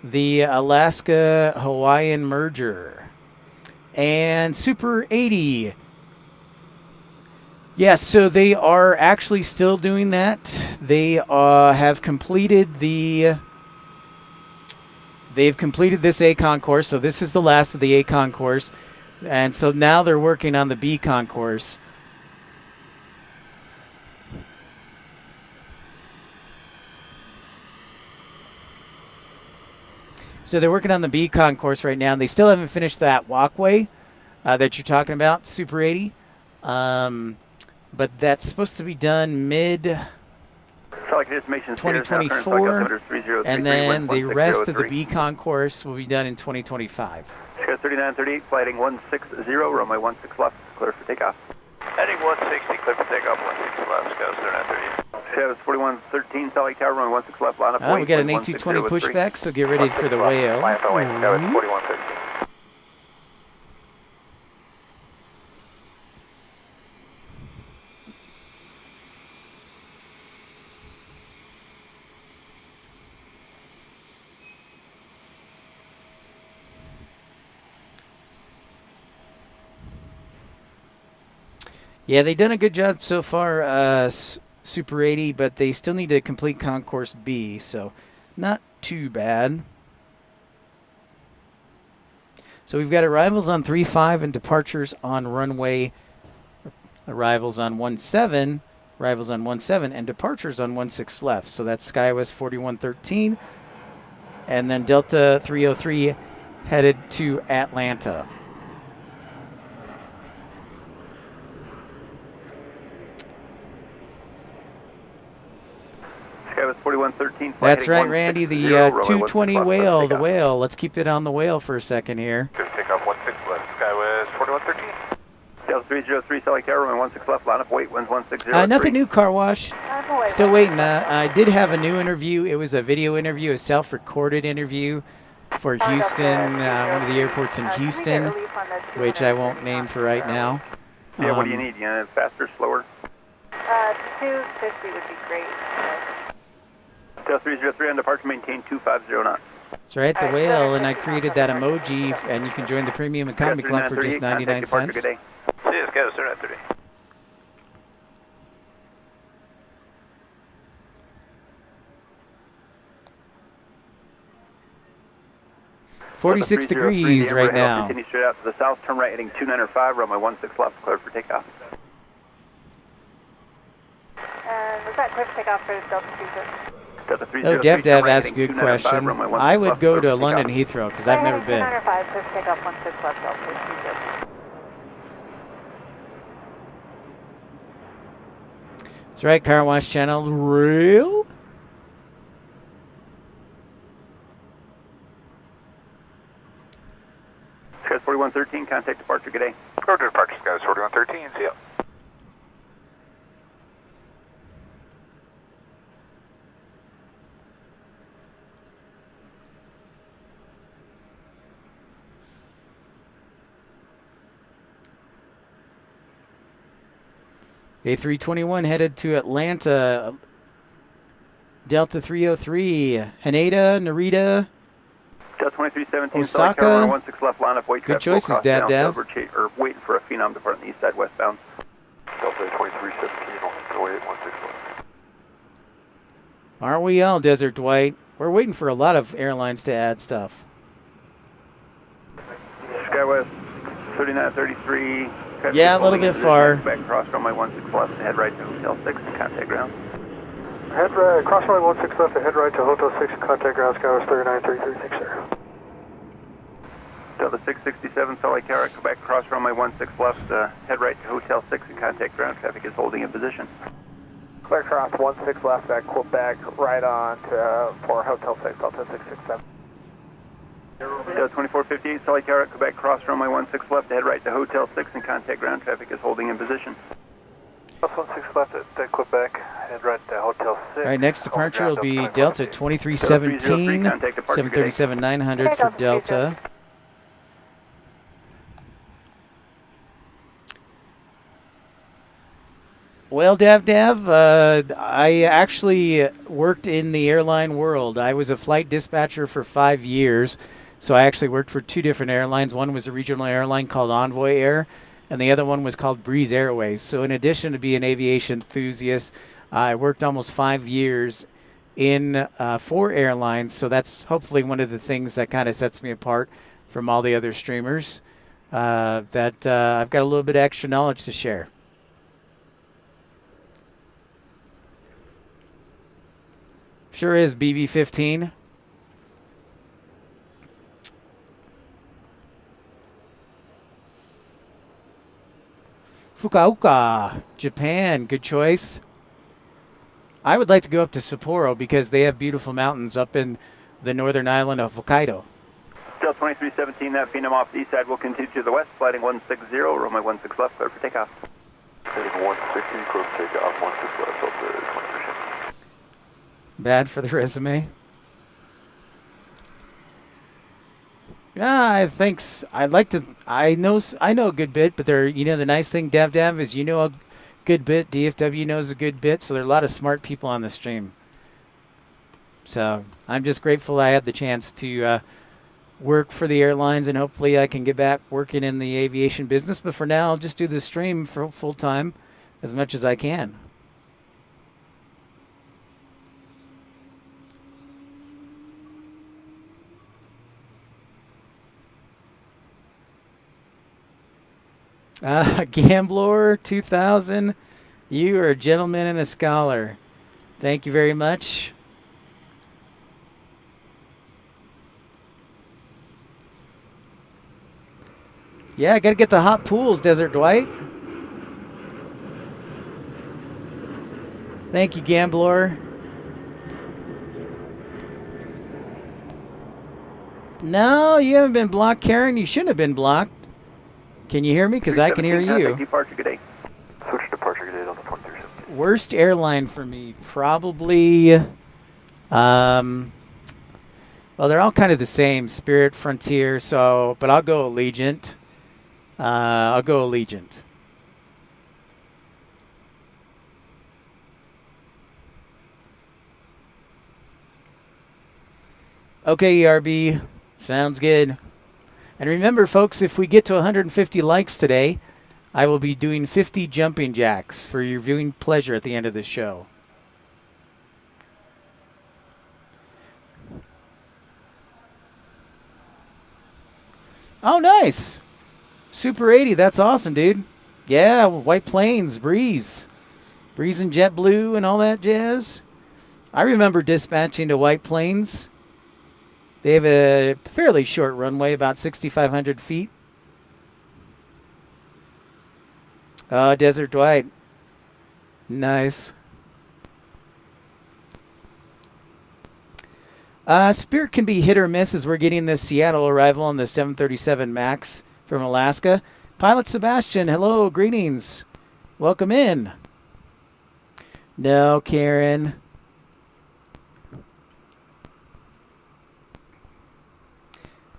[SPEAKER 3] the Alaska-Hawaiian merger. And Super 80. Yes, so they are actually still doing that. They have completed the... They've completed this A concourse, so this is the last of the A concourse. And so now they're working on the B concourse. So they're working on the B concourse right now. And they still haven't finished that walkway that you're talking about, Super 80. But that's supposed to be done mid 2024, and then the rest of the B concourse will be done in 2025.
[SPEAKER 2] Sky 3938, flighting 160, runway 16 left, clear for takeoff.
[SPEAKER 7] Heading 160, clear for takeoff, 16 left, Sky 3938.
[SPEAKER 2] Sky 4113, Salt Lake Tower, runway 16 left, line up.
[SPEAKER 3] We got an A220 pushback, so get ready for the whale.
[SPEAKER 7] Line for wing, Sky 4113.
[SPEAKER 3] Yeah, they've done a good job so far, Super 80, but they still need to complete Concourse B, so not too bad. So we've got arrivals on 35 and departures on runway arrivals on 17, and departures on 16 left. So that's SkyWest 4113, and then Delta 303 headed to Atlanta.
[SPEAKER 2] SkyWest 4113.
[SPEAKER 3] That's right, Randy. The 220 whale, the whale. Let's keep it on the whale for a second here.
[SPEAKER 7] Good takeoff 16 left. SkyWest 4113.
[SPEAKER 2] Delta 303, Sally Tower, runway 16 left, line up, weight, winds 160.
[SPEAKER 3] Nothing new, car wash. Still waiting. I did have a new interview. It was a video interview, a self-recorded interview for Houston, one of the airports in Houston, which I won't name for right now.
[SPEAKER 2] Yeah, what do you need? You know, faster, slower?
[SPEAKER 5] 250 would be great.
[SPEAKER 2] Delta 303 on departure, maintain 250 knots.
[SPEAKER 3] That's right, the whale, and I created that emoji, and you can join the premium economy club for just 99 cents.
[SPEAKER 7] See you, SkyWest 3930.
[SPEAKER 3] 46 degrees right now.
[SPEAKER 2] Continue straight out to the south, turn right heading 295, runway 16 left, clear for takeoff.
[SPEAKER 5] And was that clear for takeoff for Delta 303?
[SPEAKER 3] Oh, Dev asked a good question. I would go to London Heathrow because I've never been.
[SPEAKER 5] 295, clear for takeoff 16 left, Delta 303.
[SPEAKER 3] That's right, Car Wash Channel. Real?
[SPEAKER 2] SkyWest 4113, contact departure, good day.
[SPEAKER 7] Go to departure, SkyWest 4113, see ya.
[SPEAKER 3] A321 headed to Atlanta. Delta 303. Haneda, Narita.
[SPEAKER 2] Delta 2317,
[SPEAKER 3] Osaka.
[SPEAKER 2] 16 left, line up, weight
[SPEAKER 3] Good
[SPEAKER 2] traffic,
[SPEAKER 3] choices, Dav.
[SPEAKER 2] or waiting for a Phenom to depart on the east side westbound.
[SPEAKER 7] Delta 2317, on the way at 16 left.
[SPEAKER 3] Aren't we all, Desert Dwight? We're waiting for a lot of airlines to add stuff.
[SPEAKER 2] SkyWest 3933.
[SPEAKER 3] Yeah, a little bit far.
[SPEAKER 2] Back across runway 16 left and head right to Hotel 6 and contact ground.
[SPEAKER 8] Head right, cross runway 16 left and head right to Hotel 6 and contact ground, SkyWest 39336, sir.
[SPEAKER 2] Delta 667, Salt Lake Tower, Quebec, cross runway 16 left, head right to Hotel 6 and contact ground. Traffic is holding in position.
[SPEAKER 8] Clear cross 16 left at Quebec, right on to, for Hotel 6, Delta 667.
[SPEAKER 2] Delta 2458, Salt Lake Tower, Quebec, cross runway 16 left, head right to Hotel 6 and contact ground. Traffic is holding in position.
[SPEAKER 8] Cross 16 left at Quebec, head right to Hotel 6.
[SPEAKER 3] All right, next departure will be Delta 2317, 737-900 for Delta. Well, Dav, I actually worked in the airline world. I was a flight dispatcher for 5 years, so I actually worked for two different airlines. One was a regional airline called Envoy Air, and the other one was called Breeze Airways. So in addition to being an aviation enthusiast, I worked almost 5 years in 4 airlines, so that's hopefully one of the things that kind of sets me apart from all the other streamers, that I've got a little bit of extra knowledge to share. Sure is, BB-15. Fukuoka, Japan, good choice. I would like to go up to Sapporo because they have beautiful mountains up in the northern island of Hokkaido.
[SPEAKER 2] Delta 2317, that Phenom off the east side will continue to the west, sliding 160, runway 16 left, clear for takeoff.
[SPEAKER 7] Heading 160, close takeoff, 16 left, Delta 23.
[SPEAKER 3] Bad for the resume. Yeah, thanks. I'd like to. I know a good bit, but the nice thing, Dav, is a good bit. DFW knows a good bit, so there are a lot of smart people on the stream. So I'm just grateful I had the chance to work for the airlines, and hopefully I can get back working in the aviation business. But for now, I'll just do the stream for full time as much as I can. Gambler 2000, you are a gentleman and a scholar. Thank you very much. Yeah, I got to get the hot pools, Desert Dwight. Thank you, Gambler. No, you haven't been blocked, Karen. You shouldn't have been blocked. Can you hear me? Because I can hear you.
[SPEAKER 2] Departure, good day.
[SPEAKER 7] Switch departure, good day, Delta 2317.
[SPEAKER 3] Worst airline for me, probably. Well, they're all kind of the same, Spirit, Frontier. So, but I'll go Allegiant. I'll go Allegiant. Okay, ERB. Sounds good. And remember, folks, if we get to 150 likes today, I will be doing 50 jumping jacks for your viewing pleasure at the end of the show. Oh, nice. Super 80. That's awesome, dude. Yeah, White Plains, Breeze. Breeze and JetBlue and all that jazz. I remember dispatching to White Plains. They have a fairly short runway, about 6,500 feet. Desert Dwight. Nice. Spirit can be hit or miss as we're getting this Seattle arrival on the 737 MAX from Alaska. Pilot Sebastian, hello, greetings. Welcome in. No, Karen.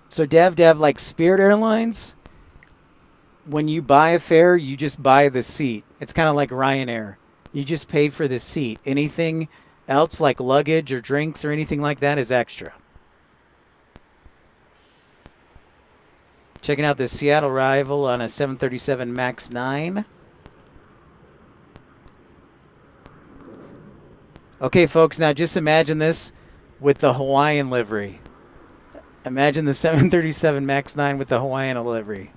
[SPEAKER 3] So Dev, like Spirit Airlines, when you buy a fare, you just buy the seat. It's kind of like Ryanair. You just pay for the seat. Anything else like luggage or drinks or anything like that is extra. Checking out the Seattle arrival on a 737 MAX 9. Okay, folks, now just imagine this with the Hawaiian livery. Imagine the 737 MAX 9 with the Hawaiian livery.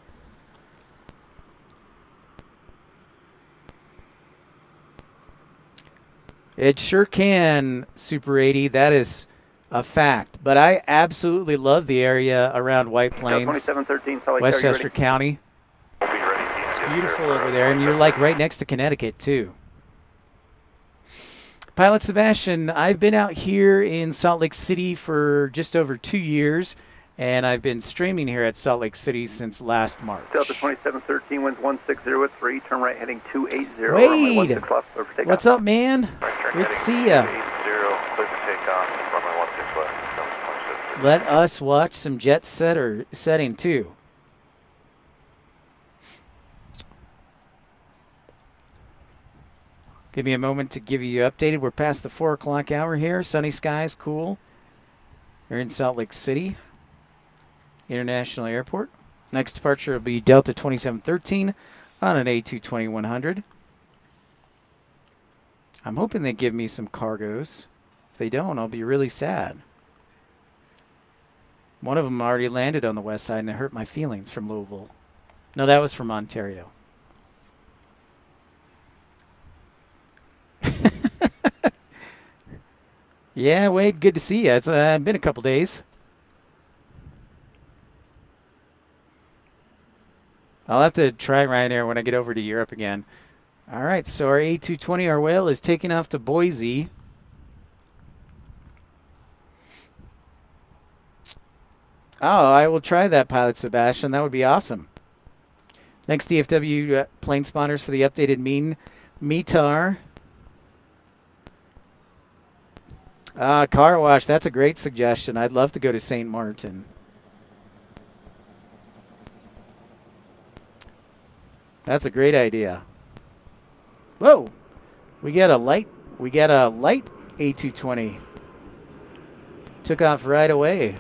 [SPEAKER 3] It sure can, Super 80. That is a fact. But I absolutely love the area around White Plains,
[SPEAKER 2] 2713,
[SPEAKER 3] Westchester County.
[SPEAKER 7] We'll be ready.
[SPEAKER 3] It's beautiful over there, and you're like right next to Connecticut, too. Pilot Sebastian, I've been out here in Salt Lake City for just over 2 years, and I've been streaming here at Salt Lake City since last March.
[SPEAKER 2] Delta 2713, winds 160 at 3, turn right heading 280.
[SPEAKER 3] Wade, what's up, man?
[SPEAKER 7] Right, turn
[SPEAKER 3] Good to
[SPEAKER 7] heading
[SPEAKER 3] see ya.
[SPEAKER 7] 280, clear for takeoff, runway 16 left, Delta 27.
[SPEAKER 3] Let us watch some jet setting, too. Give me a moment to give you updated. We're past the 4 o'clock hour here. Sunny skies, cool. We're in Salt Lake City International Airport. Next departure will be Delta 2713 on an A220-100. I'm hoping they give me some cargoes. If they don't, I'll be really sad. One of them already landed on the west side, and it hurt my feelings from Louisville. No, that was from Ontario. Yeah, Wade, good to see you. It's been a couple days. I'll have to try Ryanair when I get over to Europe again. All right, so our A220, our whale, is taking off to Boise. Oh, I will try that, Pilot Sebastian. That would be awesome. Thanks, DFW plane spotters, for the updated METAR. Car wash, that's a great suggestion. I'd love to go to St. Martin. That's a great idea. Whoa, we got a light A220. Took off right away.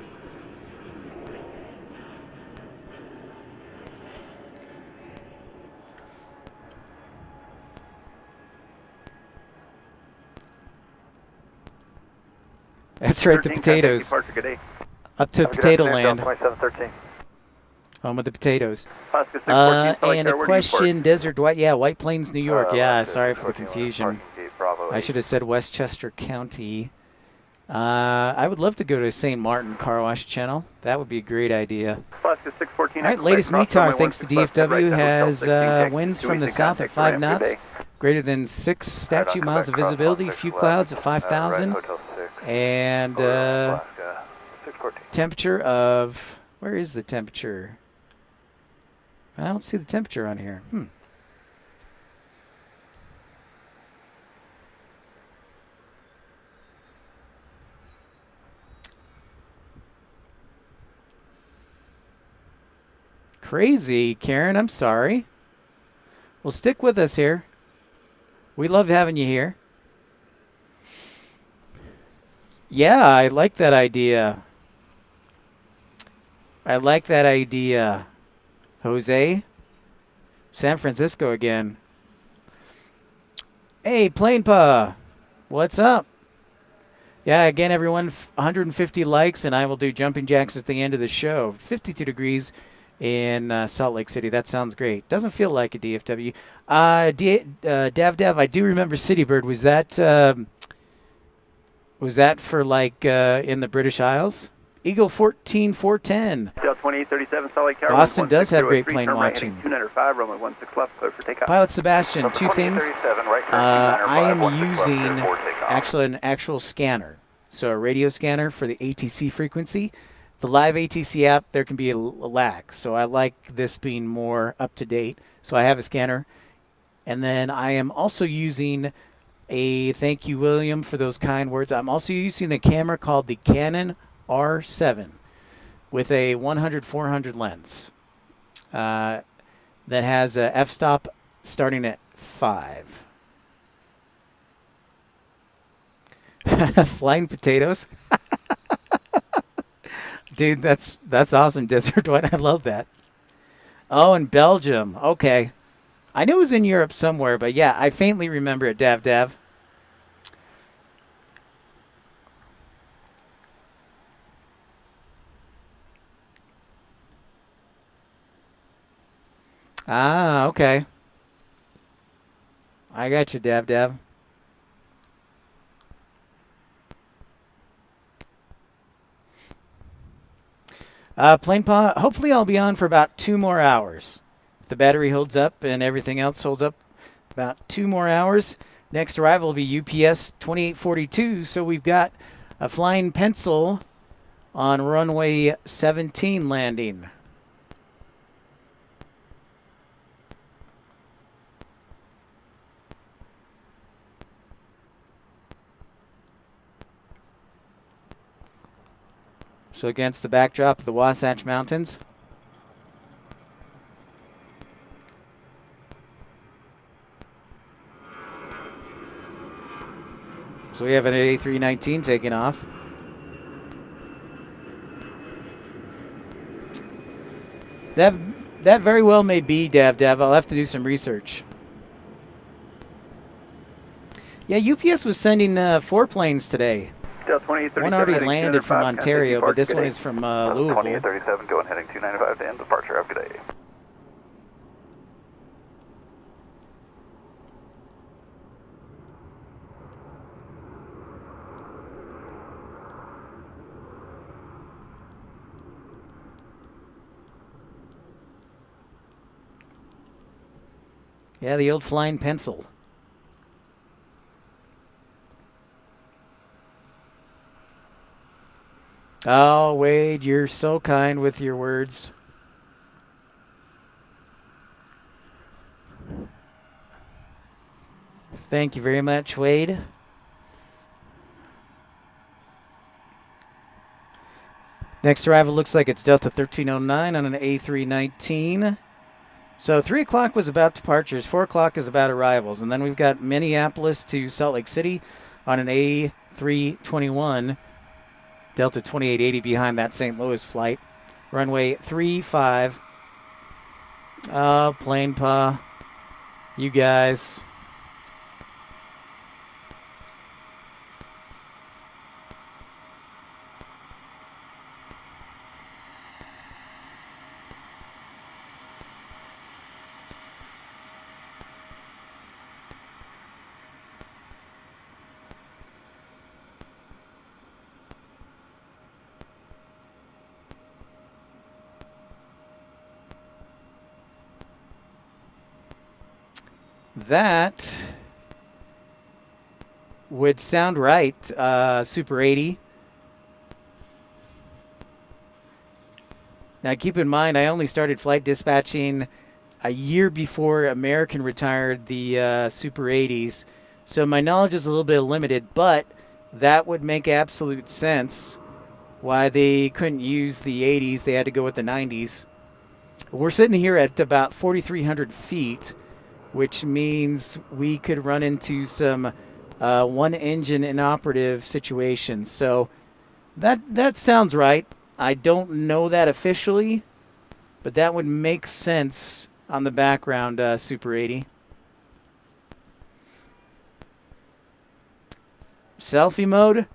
[SPEAKER 3] That's right, the potatoes. Up to Potato Land.
[SPEAKER 8] 2713.
[SPEAKER 3] Home of the potatoes.
[SPEAKER 2] Alaska 614, Solid
[SPEAKER 3] And
[SPEAKER 2] Tower,
[SPEAKER 3] a
[SPEAKER 2] where do you park?
[SPEAKER 3] question, Desert Dwight. Yeah, White Plains, New York. Yeah,
[SPEAKER 7] Alaska
[SPEAKER 3] sorry for the
[SPEAKER 7] 614
[SPEAKER 3] confusion.
[SPEAKER 7] parking gate Bravo
[SPEAKER 3] I should have said Westchester County. I would love to go to St. Martin Car Wash Channel. That would be a great idea.
[SPEAKER 2] Alaska 614.
[SPEAKER 3] All right, latest METAR, thanks to DFW, has winds from the south at 5 knots, greater than 6 statute miles of visibility, few clouds at 5,000, and
[SPEAKER 7] Alaska 614.
[SPEAKER 3] temperature of, where is the temperature? I don't see the temperature on here. Crazy, Karen. I'm sorry. Well, stick with us here. We love having you here. Yeah, I like that idea. I like that idea. Jose. San Francisco again. Hey, Plane Pa. What's up? Yeah, again, everyone, 150 likes, and I will do jumping jacks at the end of the show. 52 degrees in Salt Lake City. That sounds great. Doesn't feel like a DFW. Dev, I do remember Citybird. Was that for like in the British Isles? Eagle 14410.
[SPEAKER 2] Del 2837, Solid Tower.
[SPEAKER 3] Boston does have great plane watching.
[SPEAKER 2] 295, runway 16 left, clear for takeoff.
[SPEAKER 3] Pilot Sebastian, two things.
[SPEAKER 7] 2837, right turn,
[SPEAKER 3] I am
[SPEAKER 7] 295, 16 left,
[SPEAKER 3] using
[SPEAKER 7] clear for takeoff.
[SPEAKER 3] actually an actual scanner, so a radio scanner for the ATC frequency. The live ATC app, there can be a lag, so I like this being more up to date. So I have a scanner, and then I am also using a, thank you, William, for those kind words. I'm also using a camera called the Canon R7 with a 100-400 lens that has a f-stop starting at 5. Flying potatoes. Dude, that's awesome, Desert One. I love that. Oh, in Belgium. Okay. I knew it was in Europe somewhere, but yeah, I faintly remember it, Dav. Ah, okay. I got you, Dav. Plane Pa, hopefully I'll be on for about 2 more hours. If the battery holds up and everything else holds up, about 2 more hours. Next arrival will be UPS 2842, so we've got a flying pencil on runway 17 landing. So against the backdrop of the Wasatch Mountains. So we have an A319 taking off. That very well may be, Dav. I'll have to do some research. Yeah, UPS was sending 4 planes today. One already landed from Ontario, but this one is from Louisville.
[SPEAKER 7] 2837, going heading 295 to end departure. Have a good day.
[SPEAKER 3] Yeah, the old flying pencil. Oh, Wade, you're so kind with your words. Thank you very much, Wade. Next arrival looks like it's Delta 1309 on an A319. So 3 o'clock was about departures, 4 o'clock is about arrivals, and then we've got Minneapolis to Salt Lake City on an A321. Delta 2880 behind that St. Louis flight. Runway 35. Oh, Plane Pa. You guys. That would sound right, Super 80. Now, keep in mind, I only started flight dispatching a year before American retired the Super 80s, so my knowledge is a little bit limited, but that would make absolute sense why they couldn't use the 80s. They had to go with the 90s. We're sitting here at about 4,300 feet, which means we could run into some one-engine inoperative situations. So that sounds right. I don't know that officially, but that would make sense on the background, Super 80. Selfie mode?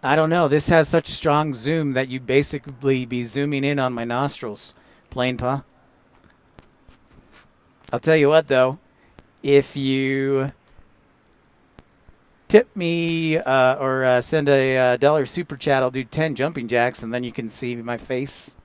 [SPEAKER 3] I don't know. This has such strong zoom that you'd basically be zooming in on my nostrils. Planepa. I'll tell you what, though. If you tip me or send a dollar super chat, I'll do 10 jumping jacks, and then you can see my face.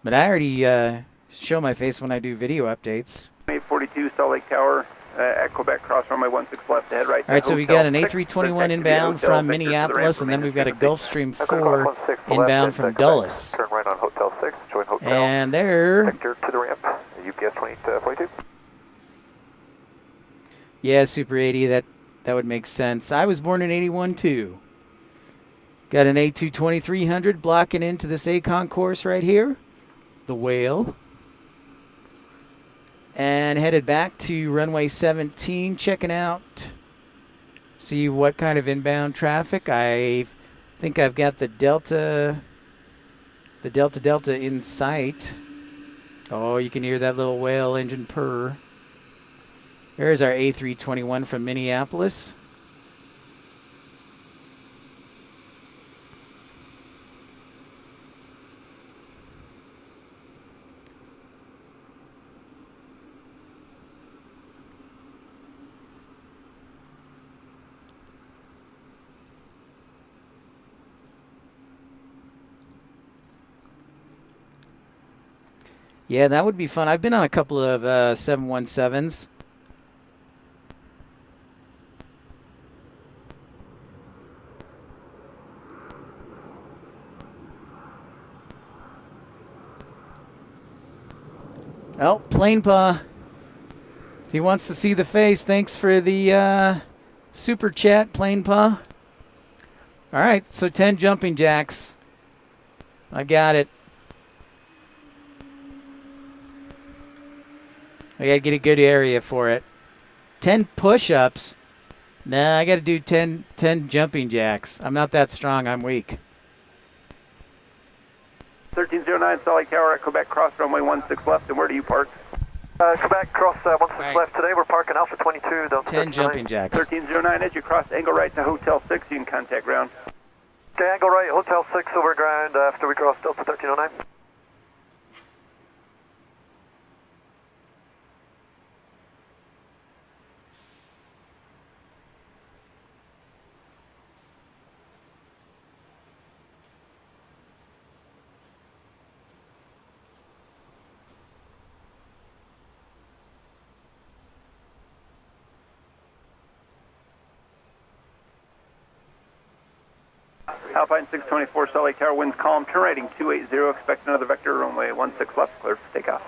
[SPEAKER 3] But I already show my face when I do video updates.
[SPEAKER 2] 842 Salt Lake Tower at Quebec, cross runway 16 left to head right.
[SPEAKER 3] All right, so we got an A321 inbound from Minneapolis, and then we've got a Gulfstream 4 inbound from Dulles.
[SPEAKER 8] Turn right on Hotel 6, join Hotel.
[SPEAKER 3] And they're...
[SPEAKER 8] Vector to the ramp, UPS 2042.
[SPEAKER 3] Yeah, Super 80, that would make sense. I was born in 81, too. Got an A22300 blocking into this ACON course right here. The Whale. And headed back to runway 17, checking out, see what kind of inbound traffic. I think I've got the Delta in sight. Oh, you can hear that little Whale engine purr. There's our A321 from Minneapolis. Yeah, that would be fun. I've been on a couple of 717s. Oh, Planepa. He wants to see the face. Thanks for the super chat, Planepa. All right, so 10 jumping jacks. I got it. I gotta get a good area for it. 10 push-ups? Nah, I gotta do 10 jumping jacks. I'm not that strong, I'm weak.
[SPEAKER 2] 1309 Salt Lake Tower at Quebec, cross runway 16 left, and where do you park?
[SPEAKER 8] Quebec, cross 16
[SPEAKER 3] right.
[SPEAKER 8] left today. We're parking Alpha 22 down
[SPEAKER 3] 10 jumping jacks.
[SPEAKER 2] 1309, as you cross angle right to Hotel 6, you can contact ground.
[SPEAKER 8] Okay, angle right, Hotel 6 over ground after we cross Delta 1309.
[SPEAKER 2] Alpine 624 Salt Lake Tower, winds calm, turn rating 280, expect another vector, runway 16 left, clear for takeoff.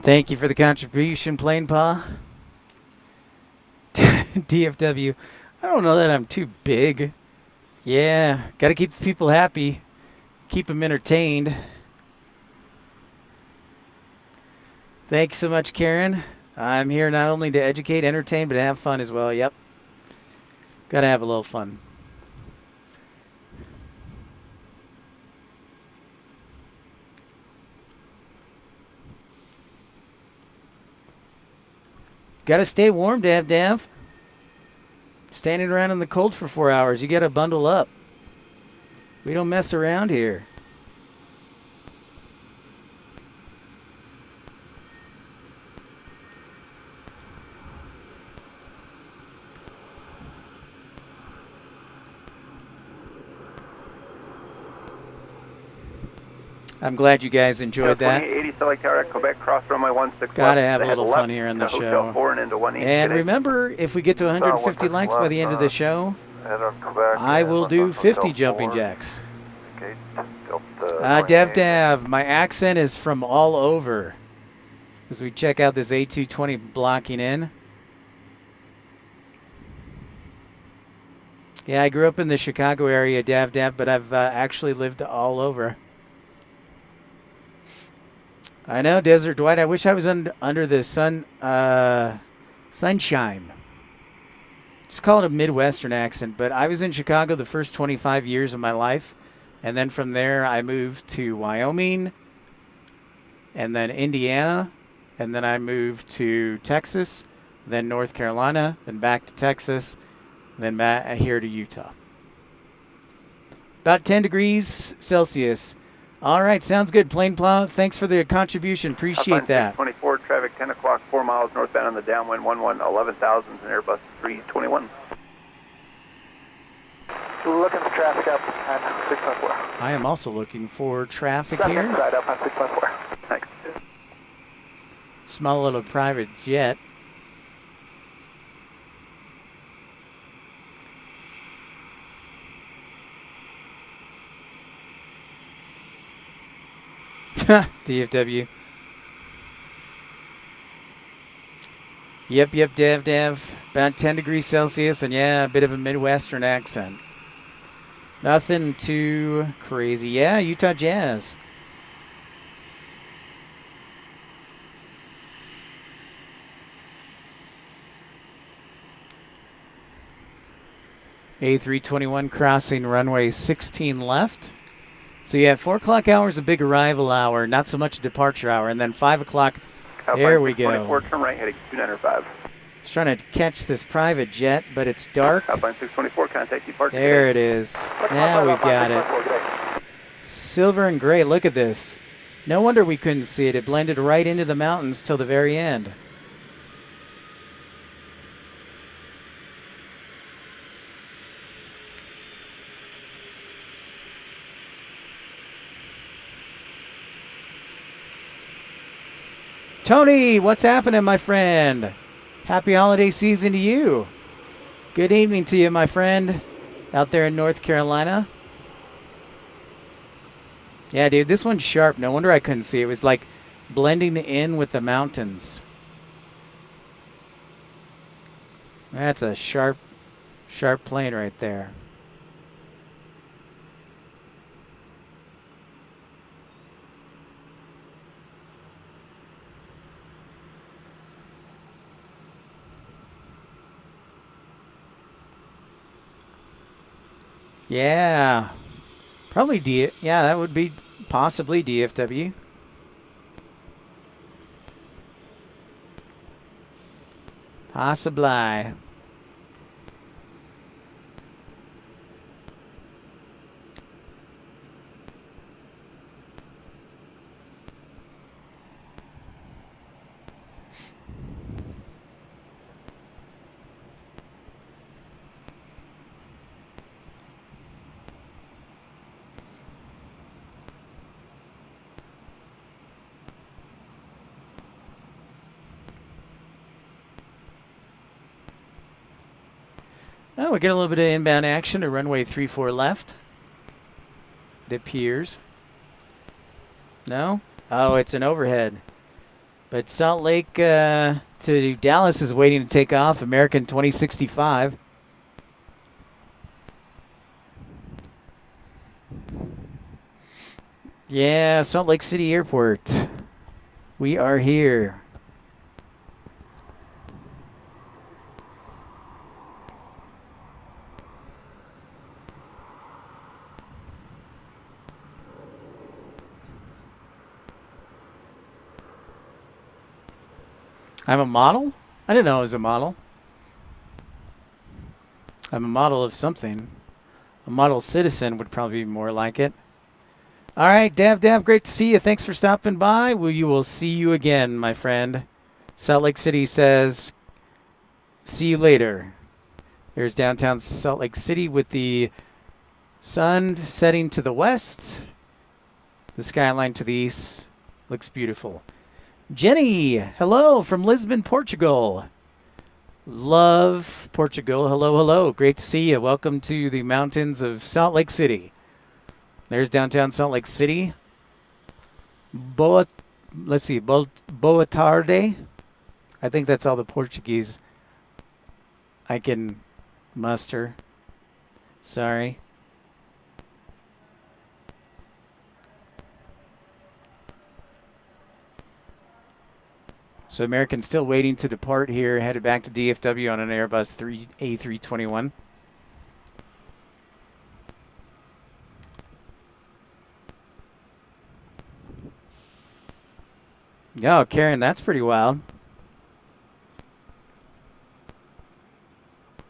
[SPEAKER 3] Thank you for the contribution, Planepa. DFW. I don't know that I'm too big. Yeah, got to keep the people happy. Keep them entertained. Thanks so much, Karen. I'm here not only to educate, entertain, but to have fun as well. Yep. Got to have a little fun. Got to stay warm, Dav. Standing around in the cold for 4 hours. You got to bundle up. We don't mess around here. I'm glad you guys enjoyed that.
[SPEAKER 2] 2880 Salt Lake Tower at Quebec, cross runway 16
[SPEAKER 3] Gotta
[SPEAKER 2] left,
[SPEAKER 3] have a
[SPEAKER 2] head
[SPEAKER 3] little
[SPEAKER 2] left
[SPEAKER 3] fun here in the
[SPEAKER 2] to Hotel
[SPEAKER 3] show.
[SPEAKER 2] 4 and into 1 east
[SPEAKER 3] And
[SPEAKER 2] today.
[SPEAKER 3] remember, if we get to 150 likes by the end of the show,
[SPEAKER 7] Head on Quebec.
[SPEAKER 3] I will
[SPEAKER 7] left
[SPEAKER 3] do
[SPEAKER 7] on
[SPEAKER 3] 50
[SPEAKER 7] Hotel
[SPEAKER 3] jumping
[SPEAKER 7] 4,
[SPEAKER 3] jacks.
[SPEAKER 7] Gate Delta
[SPEAKER 3] Dev
[SPEAKER 7] 28.
[SPEAKER 3] Dav, my accent is from all over. As we check out this A220 blocking in. Yeah, I grew up in the Chicago area, Dav Dav, but I've actually lived all over. I know, Desert Dwight. I wish I was under the sunshine. Just call it a Midwestern accent, but I was in Chicago the first 25 years of my life, and then from there I moved to Wyoming, and then Indiana, and then I moved to Texas, then North Carolina, then back to Texas, then back here to Utah. About 10 degrees Celsius. All right, sounds good. Plane Plow, thanks for the contribution. Appreciate that.
[SPEAKER 2] 24 traffic 10 o'clock, 4 miles northbound on the downwind 11,000 and Airbus 321.
[SPEAKER 8] Looking for traffic up on 614.
[SPEAKER 3] I am also looking for traffic
[SPEAKER 8] Left
[SPEAKER 3] here.
[SPEAKER 8] hand side up on 614.
[SPEAKER 2] Thanks.
[SPEAKER 3] Small little private jet. DFW. Yep, Dev. About 10 degrees Celsius, and yeah, a bit of a Midwestern accent. Nothing too crazy. Yeah, Utah Jazz. A321 crossing runway 16 left. So you have 4 o'clock hour is a big arrival hour, not so much a departure hour, and then 5 o'clock. There we go.
[SPEAKER 2] 624, turn right heading 295.
[SPEAKER 3] I was trying to catch this private jet, but it's dark.
[SPEAKER 2] Alpine 624, contact departure.
[SPEAKER 3] There it is. Now we've got it. Silver and gray. Look at this. No wonder we couldn't see it. It blended right into the mountains till the very end. Tony, what's happening, my friend? Happy holiday season to you. Good evening to you, my friend, out there in North Carolina. Yeah, dude, this one's sharp. No wonder I couldn't see. It was like blending in with the mountains. That's a sharp plane right there. Yeah, probably yeah, that would be possibly DFW. Possibly. Oh, we get a little bit of inbound action to runway 34 left. It appears. No? Oh, it's an overhead. But Salt Lake to Dallas is waiting to take off. American 2065. Yeah, Salt Lake City Airport. We are here. I'm a model? I didn't know I was a model. I'm a model of something. A model citizen would probably be more like it. All right, Dav, great to see you. Thanks for stopping by. We will see you again, my friend. Salt Lake City says, see you later. There's downtown Salt Lake City with the sun setting to the west. The skyline to the east looks beautiful. Jenny, hello from Lisbon, Portugal. Love Portugal. Hello. Great to see you. Welcome to the mountains of Salt Lake City. There's downtown Salt Lake City. Boa tarde. I think that's all the Portuguese I can muster. Sorry. So American's still waiting to depart here, headed back to DFW on an Airbus A321. Oh, Karen, that's pretty wild.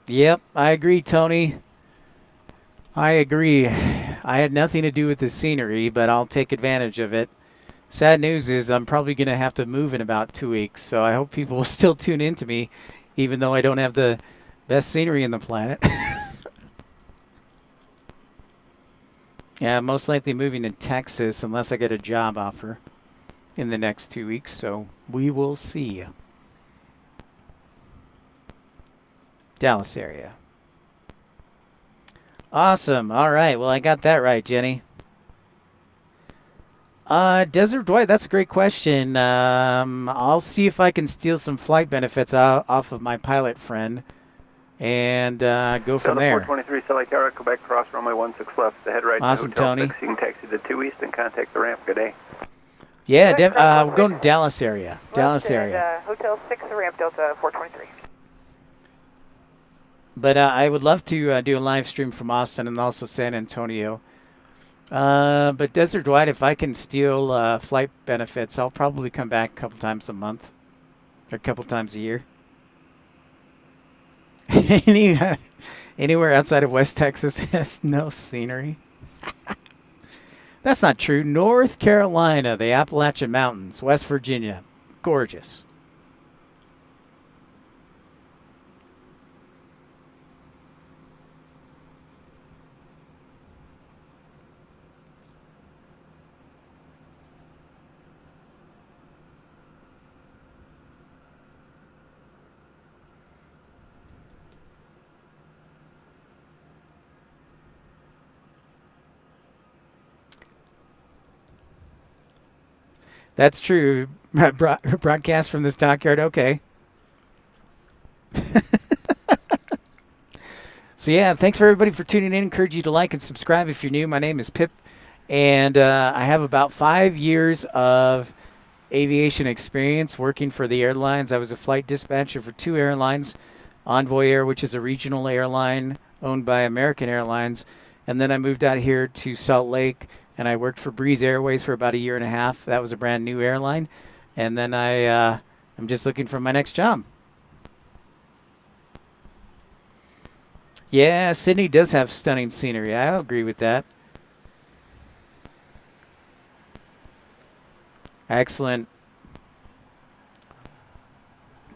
[SPEAKER 3] Yep, I agree, Tony. I agree. I had nothing to do with the scenery, but I'll take advantage of it. Sad news is I'm probably going to have to move in about 2 weeks, so I hope people will still tune in to me, even though I don't have the best scenery in the planet. Yeah, most likely moving to Texas unless I get a job offer in the next 2 weeks, so we will see. Dallas area. Awesome. All right. Well, I got that right, Jenny. Desert Dwight, that's a great question. I'll see if I can steal some flight benefits off of my pilot friend and go from there.
[SPEAKER 2] 423 Salt Lake Tower, Quebec, cross runway 16 left, to head right
[SPEAKER 3] Awesome,
[SPEAKER 2] to Hotel
[SPEAKER 3] Tony.
[SPEAKER 2] 6. You can taxi to 2 East and contact the ramp. Good day.
[SPEAKER 3] Yeah, we're going to Dallas area. Dallas area.
[SPEAKER 5] Hotel 6, ramp Delta 423.
[SPEAKER 3] But I would love to do a live stream from Austin and also San Antonio. But Desert Dwight, if I can steal flight benefits, I'll probably come back a couple times a month. Or a couple times a year. Anywhere outside of West Texas has no scenery. That's not true. North Carolina, the Appalachian Mountains, West Virginia. Gorgeous. That's true. Broadcast from the stockyard. Okay. So, yeah, thanks for everybody for tuning in. Encourage you to like and subscribe if you're new. My name is Pip, and I have about 5 years of aviation experience working for the airlines. I was a flight dispatcher for 2 airlines, Envoy Air, which is a regional airline owned by American Airlines, and then I moved out here to Salt Lake, and I worked for Breeze Airways for about 1.5 years. That was a brand new airline. And then I'm just looking for my next job. Yeah, Sydney does have stunning scenery. I agree with that. Excellent.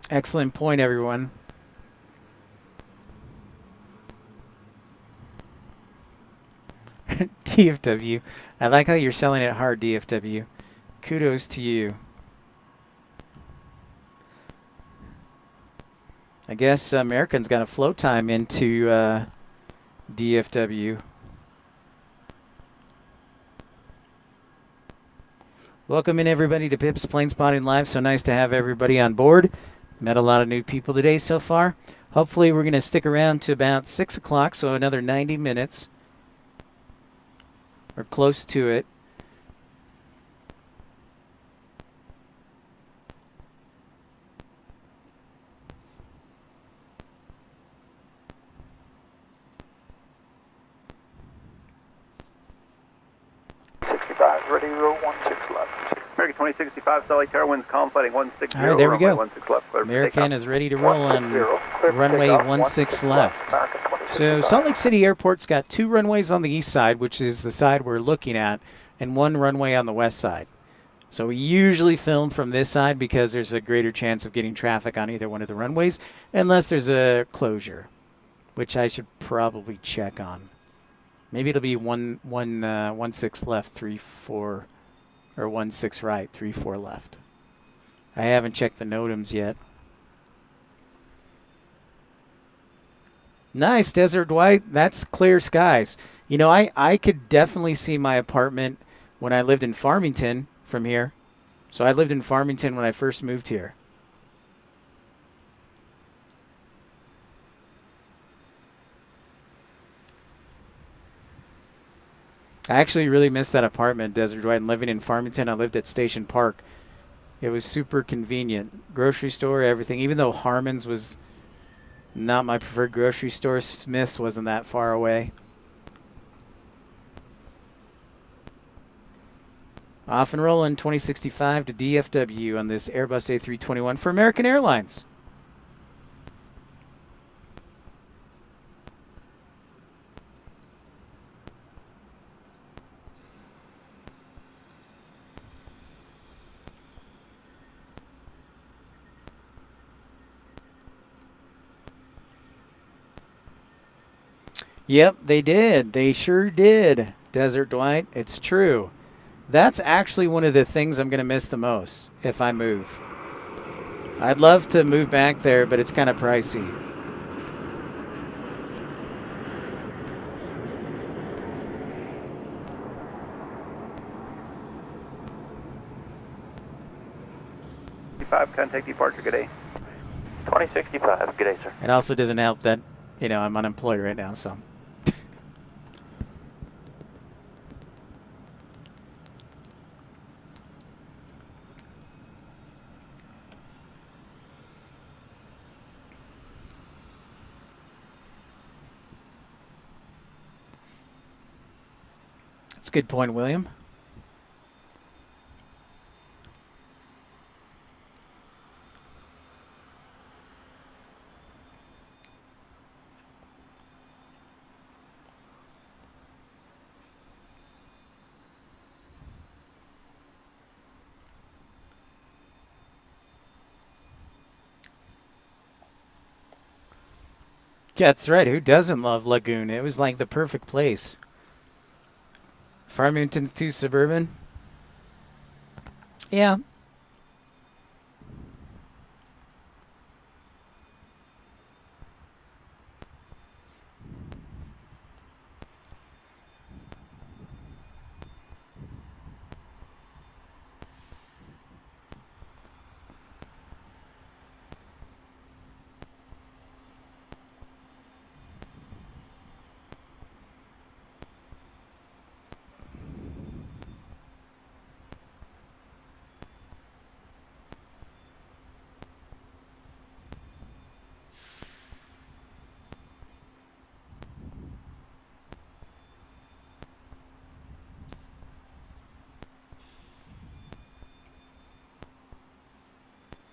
[SPEAKER 3] Excellent point, everyone. DFW. I like how you're selling it hard, DFW. Kudos to you. I guess American's got a flow time into DFW. Welcome in, everybody, to Pip's Planespotting Live. So nice to have everybody on board. Met a lot of new people today so far. Hopefully we're going to stick around to about 6 o'clock, so another 90 minutes. Or close to it.
[SPEAKER 7] Ready, row 16 left.
[SPEAKER 2] American 2065, Salt Lake Tower, winds calm, flighting 160.
[SPEAKER 3] All right, there we
[SPEAKER 2] runway
[SPEAKER 3] go.
[SPEAKER 2] 16 left, clear for
[SPEAKER 3] American
[SPEAKER 2] takeoff.
[SPEAKER 3] is ready to roll on
[SPEAKER 8] 160, clear for
[SPEAKER 3] runway
[SPEAKER 8] takeoff,
[SPEAKER 3] 16 left.
[SPEAKER 8] American
[SPEAKER 3] So
[SPEAKER 8] 2065.
[SPEAKER 3] Salt Lake City Airport's got 2 runways on the east side, which is the side we're looking at, and 1 runway on the west side. So we usually film from this side because there's a greater chance of getting traffic on either one of the runways, unless there's a closure, which I should probably check on. Maybe it'll be 16 left, 34, or 16 right, 34 left. I haven't checked the NOTAMs yet. Nice, Desert Dwight. That's clear skies. You know, I could definitely see my apartment when I lived in Farmington from here. So I lived in Farmington when I first moved here. I actually really missed that apartment, Desert Dwight. And living in Farmington, I lived at Station Park. It was super convenient. Grocery store, everything. Even though Harmon's was not my preferred grocery store, Smith's wasn't that far away. Off and rolling, 2065 to DFW on this Airbus A321 for American Airlines. Yep, they did. They sure did, Desert Dwight. It's true. That's actually one of the things I'm going to miss the most if I move. I'd love to move back there, but it's kind of pricey.
[SPEAKER 2] Contact departure, good day.
[SPEAKER 7] 2065, good day, sir.
[SPEAKER 3] It also doesn't help that, you know, I'm unemployed right now, so. That's a good point, William. Yeah, that's right. Who doesn't love Lagoon? It was like the perfect place. Farmington's too suburban. Yeah.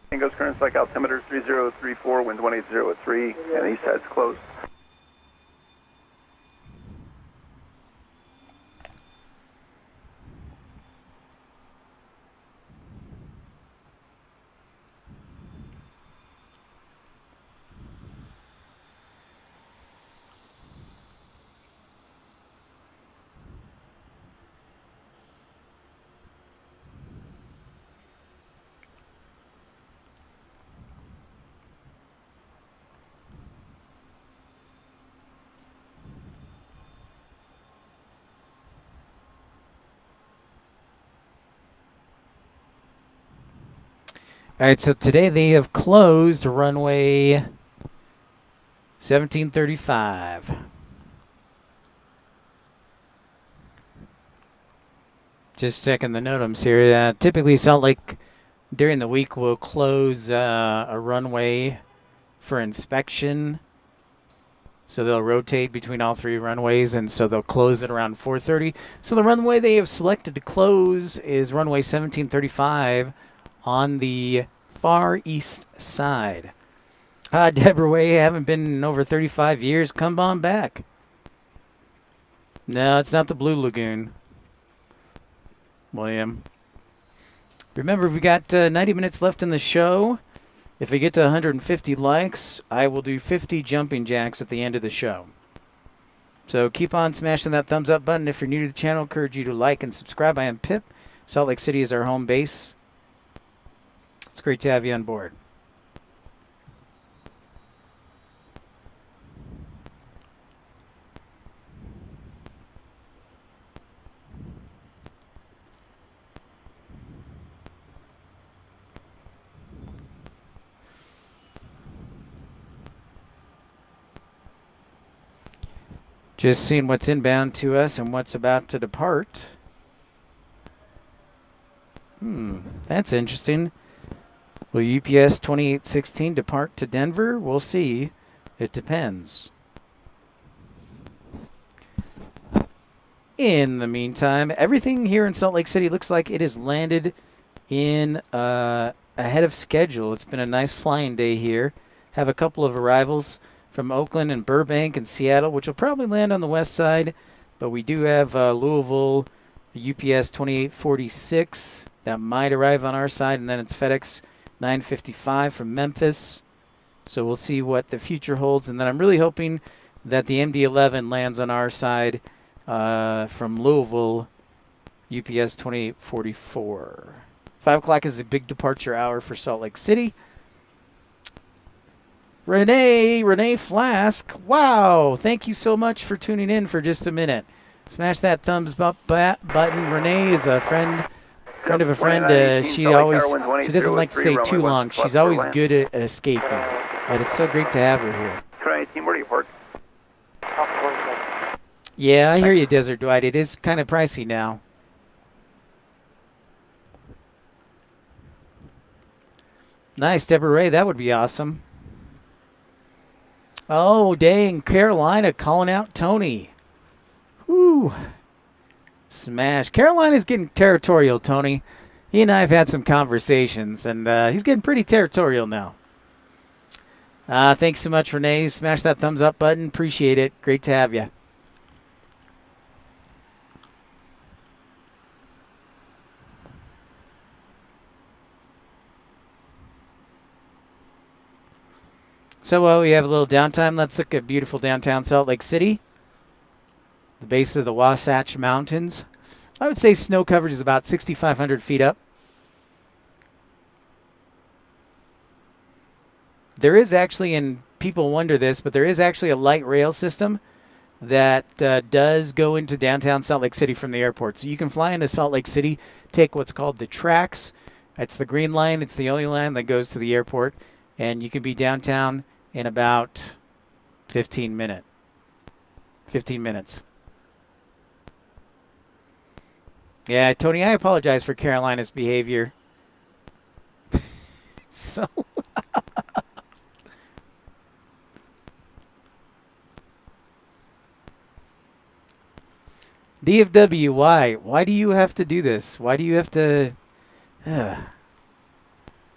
[SPEAKER 2] Tango's current flight altimeter 3034, wind 180 at 3, and the east side's closed.
[SPEAKER 3] All right, so today they have closed runway 1735. Just checking the NOTAMs here. Typically, Salt Lake during the week will close a runway for inspection So they'll rotate between all 3 runways, and so they'll close at around 4:30. So the runway they have selected to close is runway 1735 on the far east side. Deborah Way, haven't been in over 35 years. Come on back. No, it's not the Blue Lagoon, William. Remember, we got 90 minutes left in the show. If we get to 150 likes, I will do 50 jumping jacks at the end of the show. So keep on smashing that thumbs up button. If you're new to the channel, I encourage you to like and subscribe. I am Pip. Salt Lake City is our home base. It's great to have you on board. Just seeing what's inbound to us and what's about to depart. That's interesting. Will UPS 2816 depart to Denver? We'll see. It depends. In the meantime, everything here in Salt Lake City looks like it has landed in ahead of schedule. It's been a nice flying day here. Have a couple of arrivals from Oakland and Burbank and Seattle, which will probably land on the west side. But we do have Louisville, UPS 2846 that might arrive on our side, and then it's FedEx 955 from Memphis. So we'll see what the future holds. And then I'm really hoping that the MD-11 lands on our side from Louisville, UPS 2844. 5 o'clock is a big departure hour for Salt Lake City. Renee Flask, wow, thank you so much for tuning in for just a minute. Smash that thumbs up button. Renee is a friend of a friend. She doesn't like to stay too long. She's always good at escaping, but it's so great to have her here.
[SPEAKER 2] 2018, where do you park?
[SPEAKER 3] Yeah, I hear you, Desert Dwight. It is kind of pricey now. Nice, Deborah Ray. That would be awesome. Oh, dang. Carolina calling out Tony. Whew. Smash. Carolina's getting territorial, Tony. He and I have had some conversations, and he's getting pretty territorial now. Thanks so much, Renee. Smash that thumbs up button. Appreciate it. Great to have you. So we have a little downtime. Let's look at beautiful downtown Salt Lake City, the base of the Wasatch Mountains. I would say snow coverage is about 6,500 feet up. There is actually, and people wonder this, but there is actually a light rail system that does go into downtown Salt Lake City from the airport. So you can fly into Salt Lake City, take what's called the tracks. It's the green line. It's the only line that goes to the airport. And you can be downtown in about 15 minutes. Yeah, Tony, I apologize for Carolina's behavior. So... DFW, why? Why do you have to do this? Why do you have to...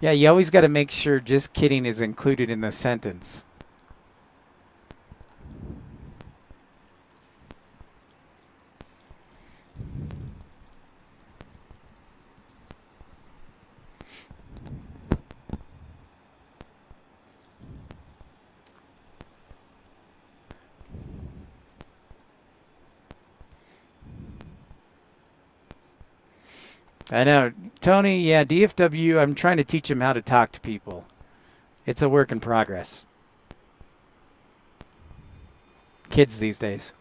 [SPEAKER 3] Yeah, you always got to make sure just kidding is included in the sentence. I know. Tony, yeah, DFW, I'm trying to teach him how to talk to people. It's a work in progress. Kids these days.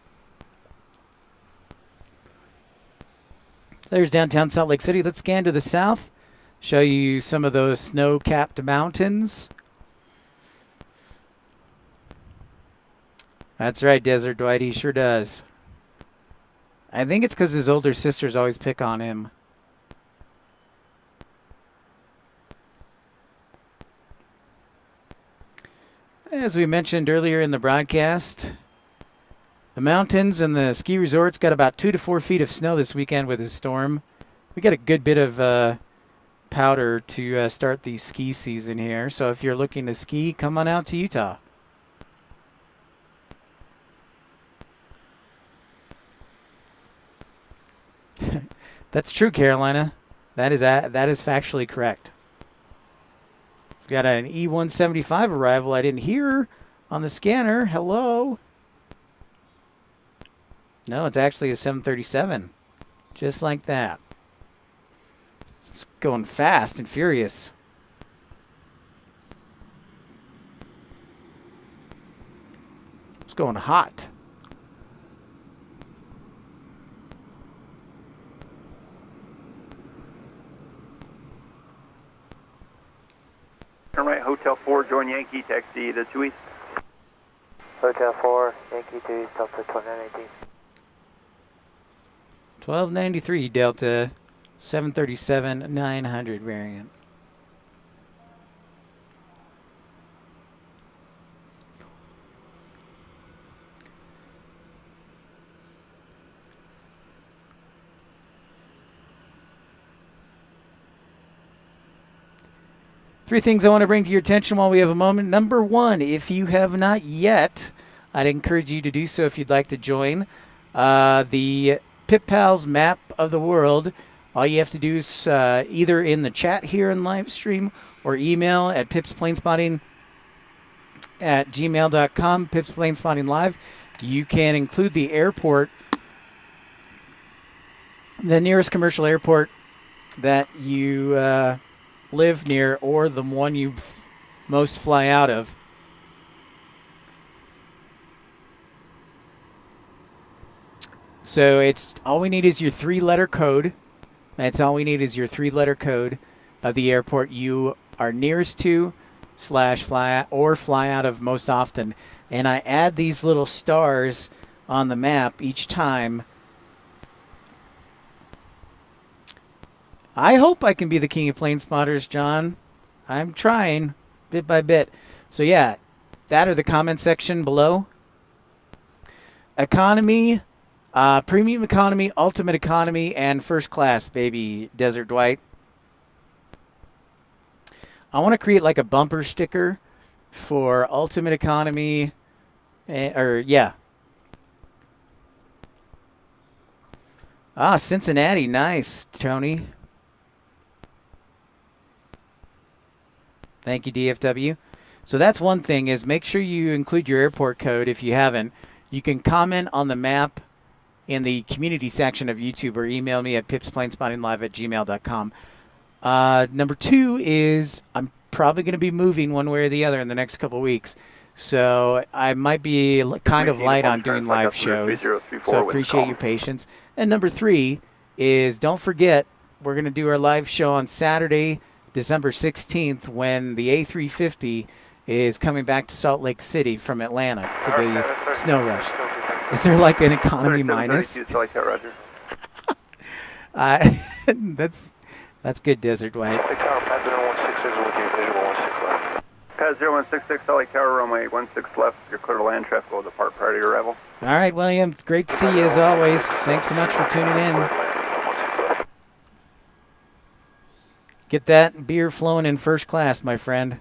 [SPEAKER 3] There's downtown Salt Lake City. Let's scan to the south. Show you some of those snow-capped mountains. That's right, Desert Dwight. He sure does. I think it's because his older sisters always pick on him. As we mentioned earlier in the broadcast, The mountains and the ski resorts got about 2 to 4 feet of snow this weekend with the storm. We got a good bit of powder to start the ski season here. So if you're looking to ski, come on out to Utah. That's true, Carolina. That is factually correct. Got an E175 arrival. I didn't hear on the scanner. Hello. No, it's actually a 737. Just like that. It's going fast and furious. It's going hot.
[SPEAKER 2] Turn right, Hotel 4, join Yankee, taxi to 2 East.
[SPEAKER 8] Hotel 4, Yankee 2 East, Delta 2918.
[SPEAKER 3] 1293 Delta 737-900 variant. Three things I want to bring to your attention while we have a moment. Number one, if you have not yet, I'd encourage you to do so if you'd like to join the Pip Pals map of the world. All you have to do is either in the chat here in live stream or email at pipsplane_spotting@gmail.com, pipsplane_spotting_live. You can include the airport, the nearest commercial airport that you live near, or the one you most fly out of. So it's all we need is your 3-letter code. That's all we need is your 3-letter code of the airport you are nearest to / fly out of most often. And I add these little stars on the map each time. I hope I can be the king of plane spotters, John. I'm trying bit by bit. So yeah, that or the comment section below. Economy, premium economy, ultimate economy, and first class, baby, Desert Dwight. I want to create like a bumper sticker for ultimate economy, yeah. Cincinnati, nice, Tony. Thank you, DFW. So that's one thing, is make sure you include your airport code if you haven't. You can comment on the map in the community section of YouTube or email me at pipsplane_spotting_live@gmail.com. Number two is I'm probably going to be moving one way or the other in the next couple of weeks. So I might be kind of light on doing live shows. So I appreciate your patience. And number three is don't forget, we're going to do our live show on Saturday, December 16th, when the A350 is coming back to Salt Lake City from Atlanta for the snow rush. Is there like an economy minus? That's good, Desert White.
[SPEAKER 2] Pass 0166, Salt Lake Tower, runway 16 left. You're clear to land. Traffic will depart prior to your arrival.
[SPEAKER 3] All right, William. Great to see you as always. Thanks so much for tuning in. Get that beer flowing in first class, my friend.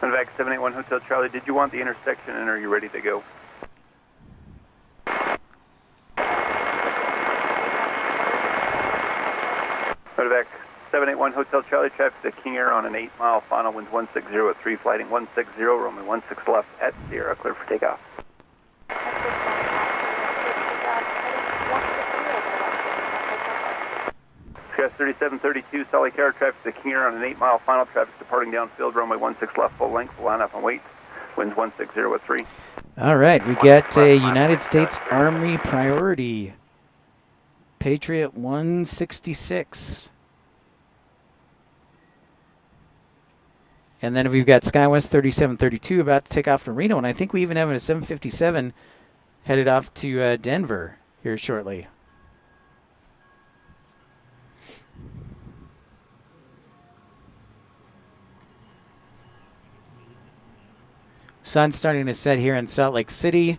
[SPEAKER 2] Medevac 781 Hotel Charlie, did you want the intersection and are you ready to go? Medevac 781 Hotel Charlie, traffic to King Air on an 8-mile final, winds 160 at 3, flighting 160, runway 16 left at Sierra, clear for takeoff. Sky 3732, Salt Lake Tower, traffic to King Air on an 8-mile final, traffic departing downfield, runway 16 left, full length, will line up and wait, winds 160 at 3.
[SPEAKER 3] All right, we got a United States Army priority, Patriot 166. And then we've got SkyWest 3732 about to take off to Reno, and I think we even have a 757 headed off to Denver here shortly. Sun's starting to set here in Salt Lake City.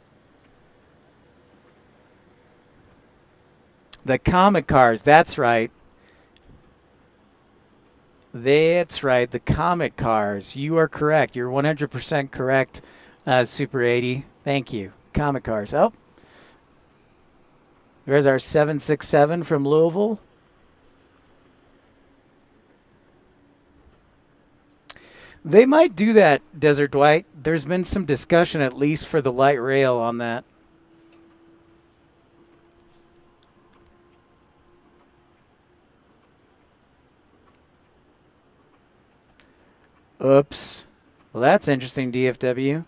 [SPEAKER 3] The comic cars. That's right. That's right. The comic cars. You are correct. You're 100% correct, Super 80. Thank you. Comic cars. Oh. There's our 767 from Louisville. They might do that, Desert Dwight. There's been some discussion, at least for the light rail, on that. Oops. Well, that's interesting, DFW.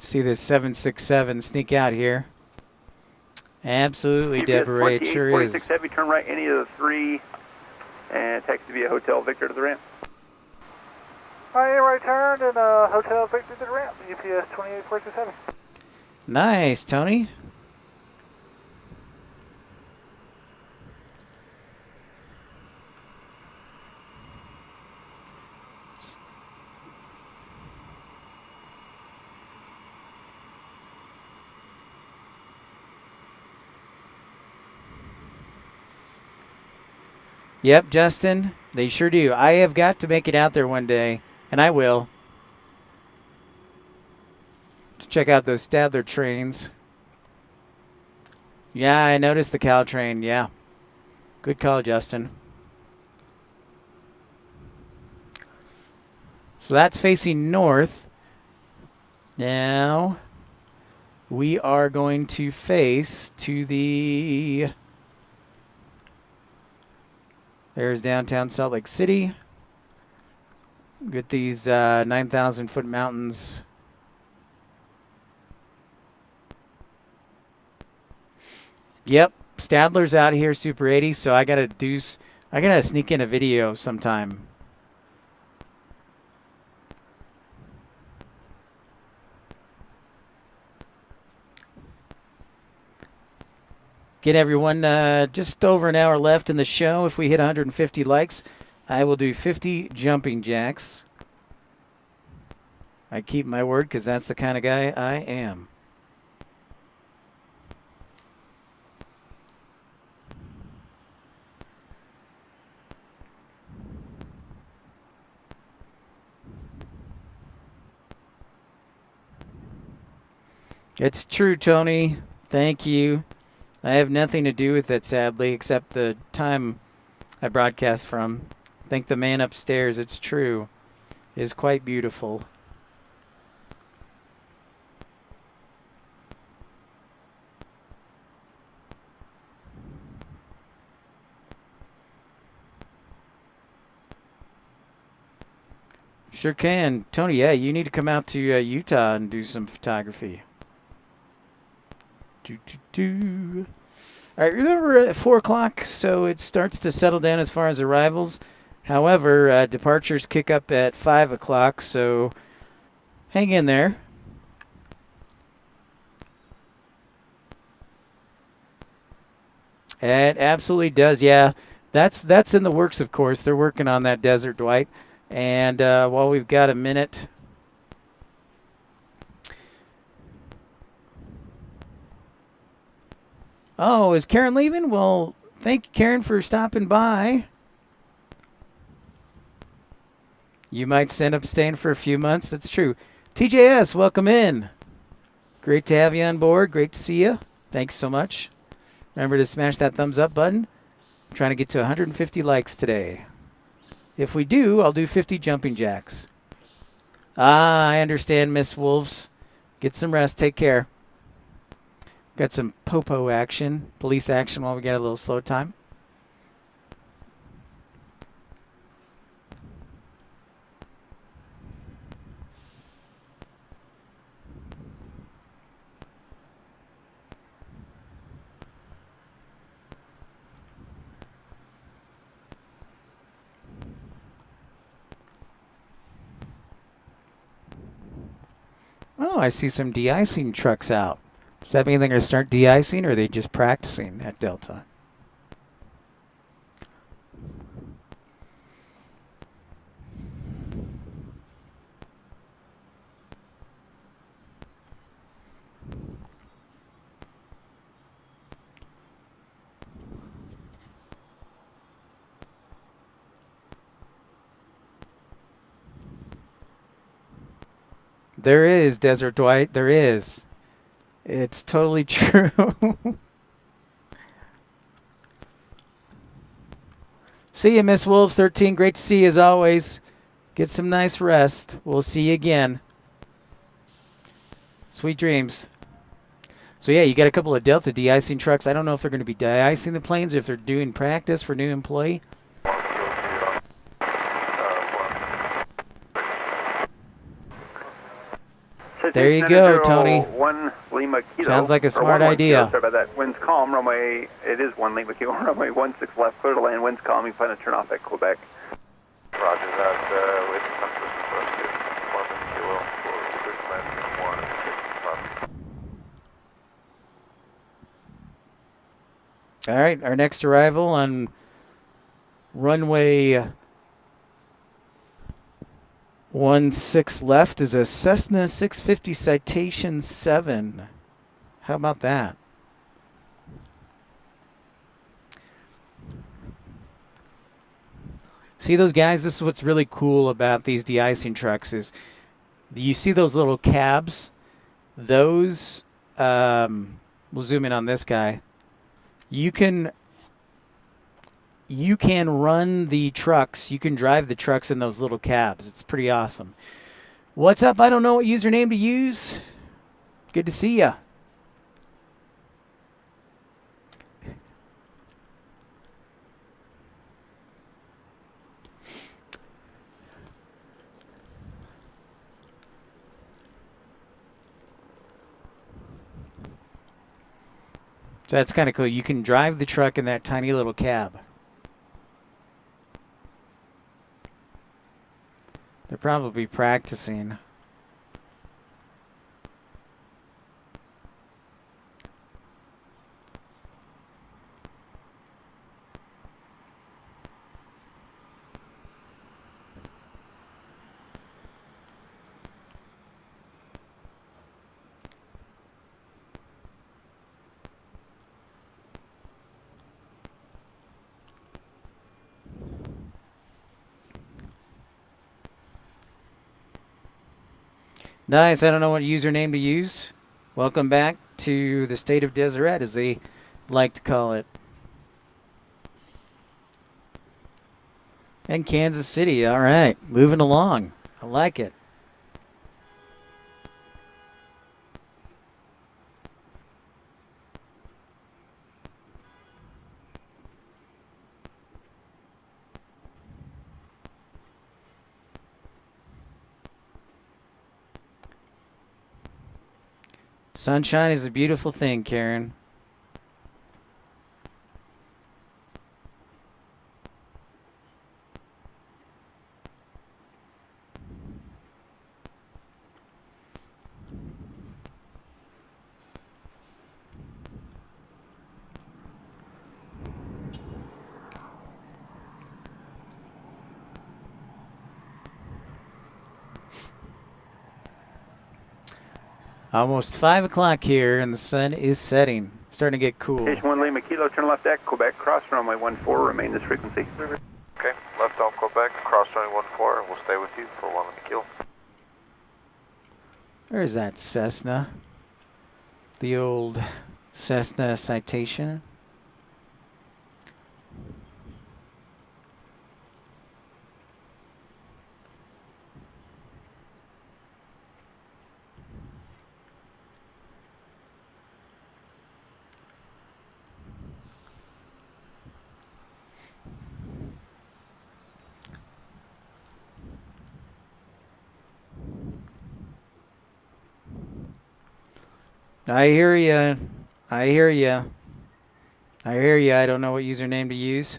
[SPEAKER 3] See this 767 sneak out here. Absolutely, Deborah. It sure is.
[SPEAKER 2] 46 Heavy, turn right any of the three and taxi via Hotel Victor to the ramp.
[SPEAKER 8] Alright, right turn and Hotel Victor to the ramp. UPS 28467.
[SPEAKER 3] Nice, Tony. Yep, Justin, they sure do. I have got to make it out there one day, and I will. To check out those Stadler trains. Yeah, I noticed the Cal train, yeah. Good call, Justin. So that's facing north. Now, we are going to face to the... There's downtown Salt Lake City. Get these 9,000-foot mountains. Yep, Stadler's out here, Super 80. So I gotta sneak in a video sometime. Again, everyone, just over an hour left in the show. If we hit 150 likes, I will do 50 jumping jacks. I keep my word because that's the kind of guy I am. It's true, Tony. Thank you. I have nothing to do with it, sadly, except the time I broadcast from. I think the man upstairs, it's true, is quite beautiful. Sure can. Tony, yeah, you need to come out to Utah and do some photography. All right, remember at 4 o'clock, so it starts to settle down as far as arrivals. However, departures kick up at 5 o'clock, so hang in there. It absolutely does, yeah. That's in the works, of course. They're working on that, Desert Dwight. And while we've got a minute... Oh, is Karen leaving? Well, thank you, Karen, for stopping by. You might end up staying for a few months. That's true. TJS, welcome in. Great to have you on board. Great to see you. Thanks so much. Remember to smash that thumbs up button. I'm trying to get to 150 likes today. If we do, I'll do 50 jumping jacks. Ah, I understand, Miss Wolves. Get some rest. Take care. Got some popo action, police action while we get a little slow time. Oh, I see some de-icing trucks out. Does that mean they're going to start de-icing, or are they just practicing at Delta? There is, Desert Dwight. There is. It's totally true. See you, Miss Wolves 13. Great to see you as always. Get some nice rest. We'll see you again. Sweet dreams. So yeah, you got a couple of Delta de-icing trucks. I don't know if they're going to be de-icing the planes, or if they're doing practice for new employee. There you go, Tony.
[SPEAKER 2] 1 Lima Kilo.
[SPEAKER 3] Sounds like a smart
[SPEAKER 2] 1-1
[SPEAKER 3] idea.
[SPEAKER 2] Kilo, sorry about that. Wind's calm. Runway, it is 1 Lima Kilo. Runway 16 left. Clear to land. Wind's calm. You plan to turn off at Quebec.
[SPEAKER 9] Roger that. Wait for contact for us. 1 Kilo for clear to land. 1 6 left.
[SPEAKER 3] All right, our next arrival on runway 16 left is a Cessna 650 Citation 7. How about that? See those guys? This is what's really cool about these de-icing trucks is you see those little cabs. Those, we'll zoom in on this guy. You can run the trucks. You can drive the trucks in those little cabs. It's pretty awesome. What's up? I don't know what username to use. Good to see ya. That's kind of cool. You can drive the truck in that tiny little cab. They're probably practicing. Nice. I don't know what username to use. Welcome back to the state of Deseret, as they like to call it. And Kansas City. All right. Moving along. I like it. Sunshine is a beautiful thing, Karen. Almost 5 o'clock here, and the sun is setting. Starting to get cool.
[SPEAKER 2] Station 1 Lima Kilo, turn left at Quebec, cross runway 14, remain this frequency.
[SPEAKER 9] Okay, left on Quebec, cross runway 14, and we'll stay with you for 1 Lima Kilo.
[SPEAKER 3] There's that Cessna. The old Cessna Citation. I hear ya. I hear ya. I hear ya. I don't know what username to use.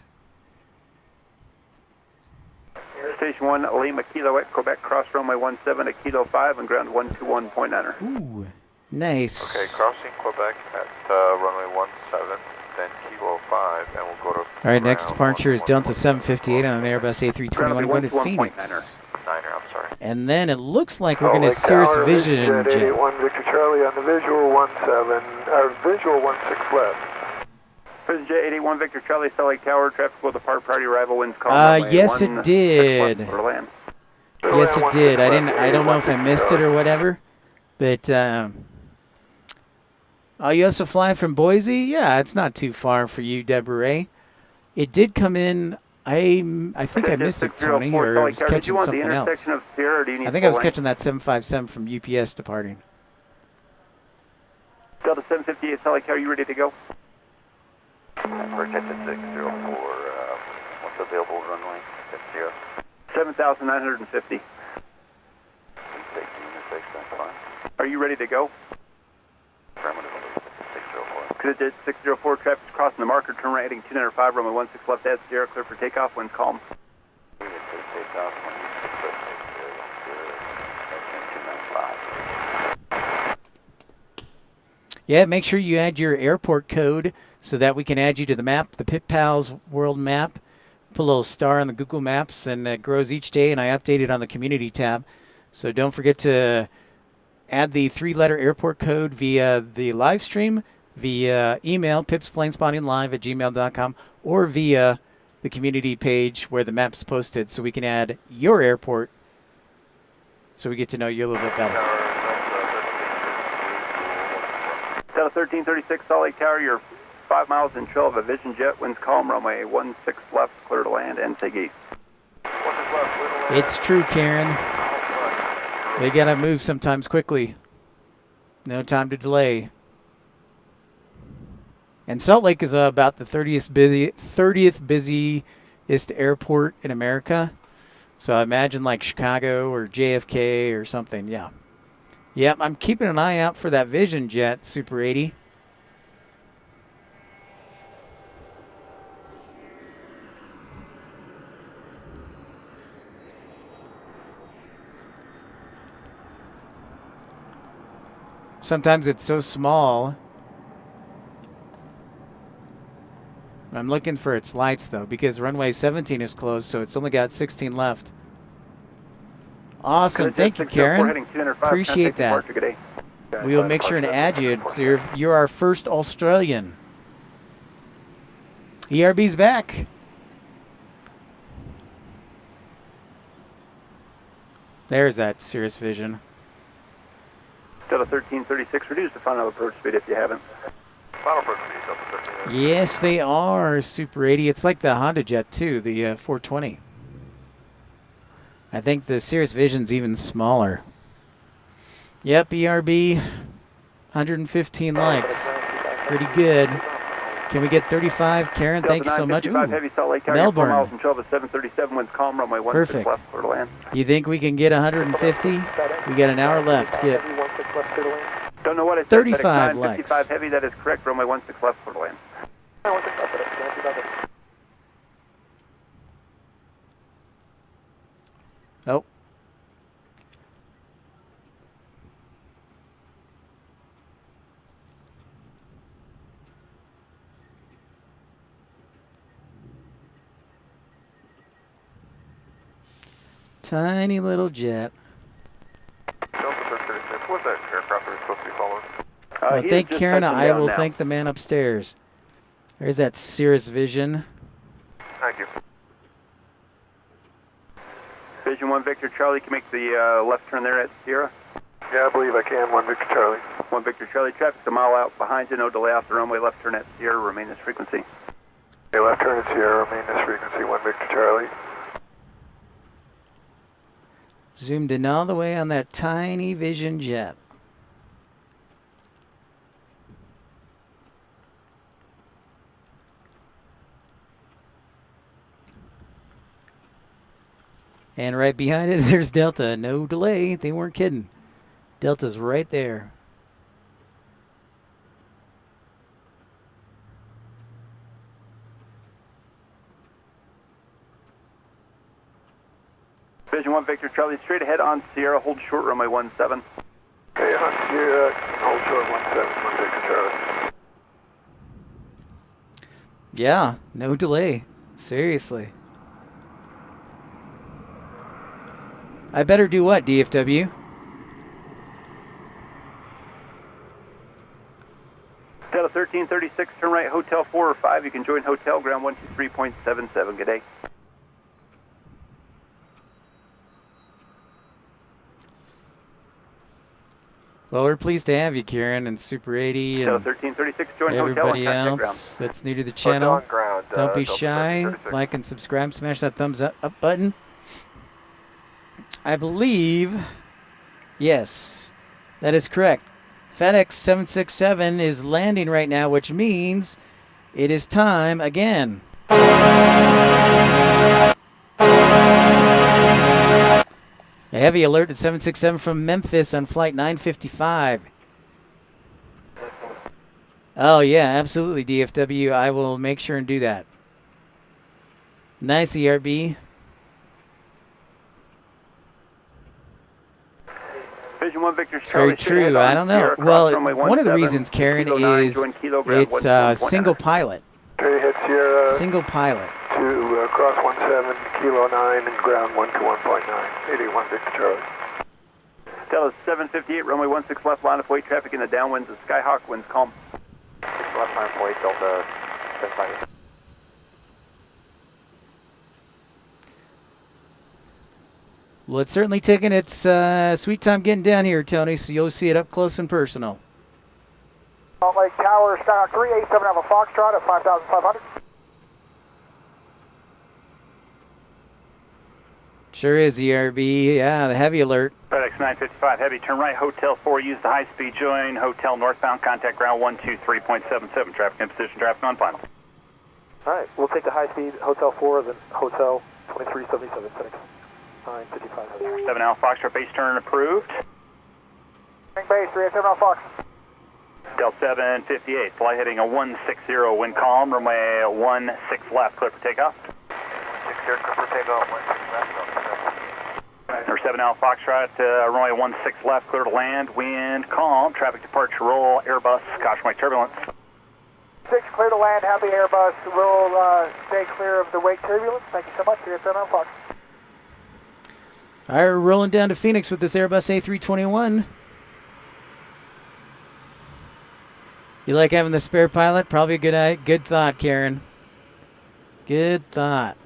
[SPEAKER 2] Station Aviation 1, Lima Kilo at Quebec, cross runway 17 at Kilo 5 and ground 121.9er.
[SPEAKER 3] Ooh, nice.
[SPEAKER 9] Okay, crossing Quebec at runway 17, then Kilo 5, and we'll go to...
[SPEAKER 3] All right, next
[SPEAKER 9] ground
[SPEAKER 3] departure is Delta
[SPEAKER 9] 121.
[SPEAKER 3] 758 on an Airbus A321 going to Phoenix.
[SPEAKER 9] Niner, I'm sorry.
[SPEAKER 3] And then it looks like we're going to Cirrus Vision
[SPEAKER 8] Jet
[SPEAKER 3] jet.
[SPEAKER 8] 81 Victor Charlie on the visual 16 left.
[SPEAKER 2] Prison Jet 81 Victor Charlie, Salt Lake Tower, traffic will depart, priority arrival, winds calm.
[SPEAKER 3] Yes, it did. Yes, it did. I don't know if I missed it or whatever, but oh, you also fly from Boise? Yeah, it's not too far for you, Deborah Ray. It did come in. I think I missed it, Tony, or I was catching something else. I think I was catching that 757 from UPS departing.
[SPEAKER 2] Delta 758 Salt Lake Tower, you ready to go?
[SPEAKER 9] We're catching 604, what's available runway?
[SPEAKER 2] 7,950.
[SPEAKER 9] That's fine.
[SPEAKER 2] Are you ready to go?
[SPEAKER 9] Affirmative, 604.
[SPEAKER 2] Good, 604, traffic's crossing the marker, turn right heading 295, runway 16 left, at Sierra, clear for takeoff, winds calm.
[SPEAKER 9] We get to takeoff, 16 left,
[SPEAKER 3] Yeah, make sure you add your airport code so that we can add you to the map, the Pit Pals world map. Put a little star on the Google Maps, and it grows each day, and I update it on the community tab. So don't forget to add the 3-letter airport code via the live stream, via email, pipsplanespottinglive@gmail.com, or via the community page where the map's posted, so we can add your airport so we get to know you a little bit better.
[SPEAKER 2] Delta 1336 Salt Lake Tower, you're 5 miles in trail of a Vision jet, winds calm, runway 16 left, clear to land, and say gate.
[SPEAKER 3] It's true, Karen. They got to move sometimes quickly. No time to delay. And Salt Lake is about the 30th busiest airport in America. So I imagine like Chicago or JFK or something, yeah. Yep, I'm keeping an eye out for that Vision jet, Super 80. Sometimes it's so small. I'm looking for its lights, though, because runway 17 is closed, so it's only got 16 left. Awesome. Thank you, Karen. Appreciate that. We will make sure to add you. So you're our first Australian. ERB's back. There's that Cirrus Vision.
[SPEAKER 2] Delta 1336, reduce the final approach speed if you haven't.
[SPEAKER 9] Final approach speed, Delta 13.
[SPEAKER 3] Yes, they are, Super 80. It's like the Honda Jet, too, the 420. I think the Cirrus Vision's even smaller. Yep, ERB, 115 likes. Pretty good. Can we get 35? Karen, thank you so much. Ooh, Melbourne. Perfect. You think we can get 150? We got an hour left. Get
[SPEAKER 2] Don't know what it
[SPEAKER 3] 35 likes.
[SPEAKER 2] 55 heavy, that is correct. Runway 16 left for the land.
[SPEAKER 3] Oh. Tiny little jet.
[SPEAKER 9] Delta 1336, what's that aircraft we're supposed to be following?
[SPEAKER 3] Well, thank Karen. I will thank the man upstairs. There's that Cirrus Vision.
[SPEAKER 9] Thank you.
[SPEAKER 2] Vision 1 Victor Charlie, can make the left turn there at Sierra?
[SPEAKER 8] Yeah, I believe I can. 1 Victor Charlie.
[SPEAKER 2] 1 Victor Charlie, traffic's a mile out behind you, no delay off the runway, left turn at Sierra, remain this frequency.
[SPEAKER 8] Okay, left turn at Sierra, remain this frequency. 1 Victor Charlie.
[SPEAKER 3] Zoomed in all the way on that tiny Vision jet. And right behind it, there's Delta. No delay. They weren't kidding. Delta's right there.
[SPEAKER 2] Vision 1 Victor Charlie, straight ahead on Sierra, hold short runway 17.
[SPEAKER 9] Okay, on Sierra, hold short 17, 1 Victor Charlie.
[SPEAKER 3] Yeah, no delay. Seriously. I better do what, DFW?
[SPEAKER 2] Delta 1336, turn right, Hotel 4 or 5. You can join Hotel, ground 123.77. Good day.
[SPEAKER 3] Well, we're pleased to have you, Kieran, and Super 80
[SPEAKER 2] Delta
[SPEAKER 3] and
[SPEAKER 2] 1336, join
[SPEAKER 3] everybody
[SPEAKER 2] Hotel and
[SPEAKER 3] else that's new to the
[SPEAKER 9] Hotel
[SPEAKER 3] channel.
[SPEAKER 9] on ground.
[SPEAKER 3] Don't be
[SPEAKER 9] Delta
[SPEAKER 3] shy.
[SPEAKER 9] 1336.
[SPEAKER 3] Like and subscribe. Smash that thumbs up button. I believe, yes, that is correct. FedEx 767 is landing right now, which means it is time again. A heavy alert at 767 from Memphis on flight 955. Oh, yeah, absolutely, DFW. I will make sure and do that. Nice, ERB.
[SPEAKER 2] Vision 1 Victor
[SPEAKER 3] It's very
[SPEAKER 2] Charlie, straight ahead
[SPEAKER 3] true.
[SPEAKER 2] on
[SPEAKER 3] I don't know.
[SPEAKER 2] Sierra,
[SPEAKER 3] Well,
[SPEAKER 2] cross runway
[SPEAKER 3] one of the
[SPEAKER 2] 17,
[SPEAKER 3] reasons, Karen,
[SPEAKER 2] Kilo 9,
[SPEAKER 3] is
[SPEAKER 2] join Kilo, ground
[SPEAKER 3] it's
[SPEAKER 2] 121.9.
[SPEAKER 3] single pilot.
[SPEAKER 9] Okay, hit Sierra
[SPEAKER 3] Single pilot.
[SPEAKER 9] to cross 17, Kilo 9, and ground 121.9. 81 Victor Charlie.
[SPEAKER 2] Delta 758, runway 16 left, line of weight traffic in the downwinds of Skyhawk, winds calm.
[SPEAKER 9] 6 left, line of weight, Delta 758.
[SPEAKER 3] Well, it's certainly taking its sweet time getting down here, Tony, so you'll see it up close and personal.
[SPEAKER 8] Salt Lake Tower, Skyhawk 387 Alpha Foxtrot at 5,500.
[SPEAKER 3] Sure is, ERB. Yeah, the heavy alert.
[SPEAKER 2] FedEx 955 Heavy, turn right, Hotel 4, use the high speed, join Hotel northbound, contact ground 123.77, traffic in position, traffic on final.
[SPEAKER 7] Alright, we'll take the high speed Hotel 4, then Hotel 2377, FedEx 955.
[SPEAKER 2] 7 Alpha Foxtrot, base turn approved.
[SPEAKER 8] Base 387 Alpha Fox.
[SPEAKER 2] Delta 758, fly heading a 160, wind calm, runway 16 left, clear for takeoff.
[SPEAKER 9] 160, clear for takeoff, 16 left,
[SPEAKER 2] Number 7 Alpha Foxtrot, runway 16 left, clear to land, wind calm, traffic departure roll, Airbus, caution wake turbulence.
[SPEAKER 8] 6 clear to land, happy Airbus. We'll stay clear of the wake turbulence. Thank you so much. 387 Alpha Fox.
[SPEAKER 3] All right, we're rolling down to Phoenix with this Airbus A321. You like having the spare pilot? Probably a good thought, Karen. Good thought.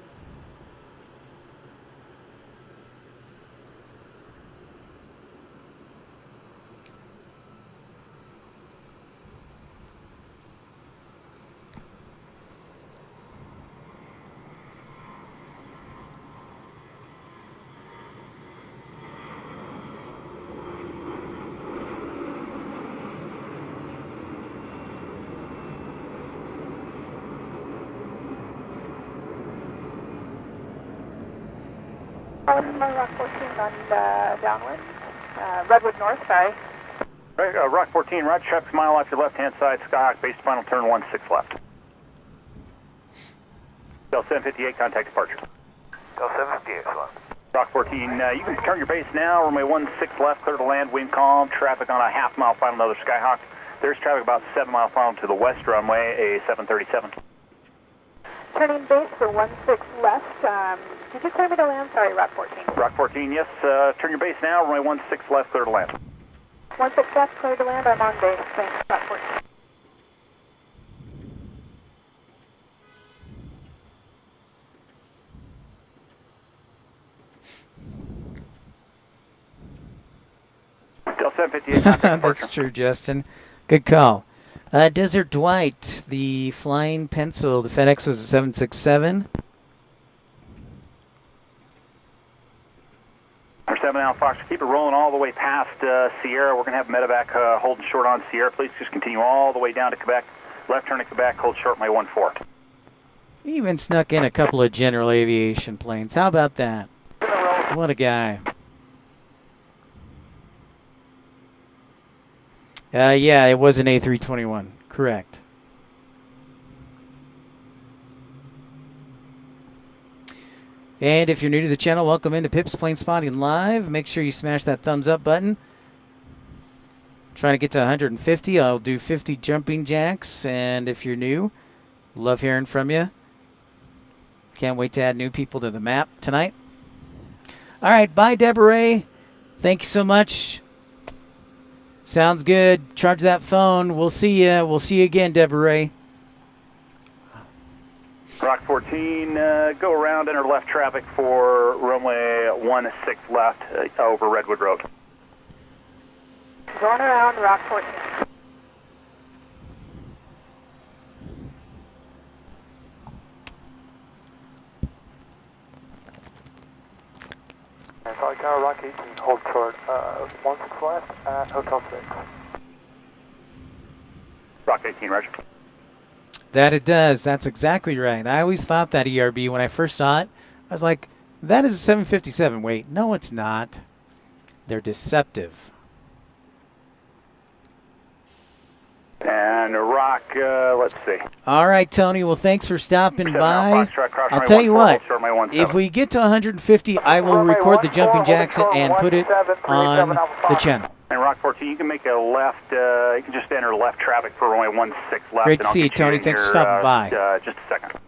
[SPEAKER 5] Rock 14 on downwind. Redwood North, sorry.
[SPEAKER 2] Right, Rock 14, right, traffic mile off your left-hand side, Skyhawk, base final turn 16 left. Delta 758, contact departure.
[SPEAKER 9] Delta 758, left.
[SPEAKER 2] Rock 14, you can turn your base now, runway 16 left, clear to land, wind calm, traffic on a half-mile final, another Skyhawk. There's traffic about 7-mile final to the west runway, a 737.
[SPEAKER 5] Turning base for 16 left. Did you clear me to land? Sorry, Rock 14.
[SPEAKER 2] Rock 14, yes, turn your base now, runway 16 left, clear to land.
[SPEAKER 5] 16 left, clear to land. I'm on base. Thanks, Rock 14.
[SPEAKER 2] Delta 758, contact
[SPEAKER 3] That's
[SPEAKER 2] departure.
[SPEAKER 3] true, Justin. Good call. Desert Dwight, the Flying Pencil. The FedEx was a 767.
[SPEAKER 2] Number 7 Alpha Fox, keep it rolling all the way past Sierra. We're going to have medevac holding short on Sierra. Please just continue all the way down to Quebec. Left turn to Quebec, hold short, my 14.
[SPEAKER 3] He even snuck in a couple of general aviation planes. How about that? What a guy. Yeah, it was an A321. Correct. And if you're new to the channel, welcome into Pip's Planespotting Live. Make sure you smash that thumbs up button. Trying to get to 150. I'll do 50 jumping jacks. And if you're new, love hearing from you. Can't wait to add new people to the map tonight. All right, bye, Deborah. Thank you so much. Sounds good. Charge that phone. We'll see you. We'll see you again, Deborah.
[SPEAKER 2] Rock 14, go around, enter left traffic for runway 16 left over Redwood Road.
[SPEAKER 5] Going around Rock 14.
[SPEAKER 7] Solid Tower, Rock 18, hold short, 16 left at Hotel 6.
[SPEAKER 2] Rock 18, Roger.
[SPEAKER 3] That it does. That's exactly right. I always thought that ERB when I first saw it. I was like, that is a 757. Wait, no, it's not. They're deceptive.
[SPEAKER 2] And Rock, let's see.
[SPEAKER 3] All right, Tony. Well, thanks for stopping by. I'll tell you what. If we get to 150, I will record the jumping jacks and put it on the channel.
[SPEAKER 2] And Rock 14, you can make a left, you can just enter left traffic for runway 16 left.
[SPEAKER 3] Great to see you, Tony. Thanks for stopping by.
[SPEAKER 2] Just a second.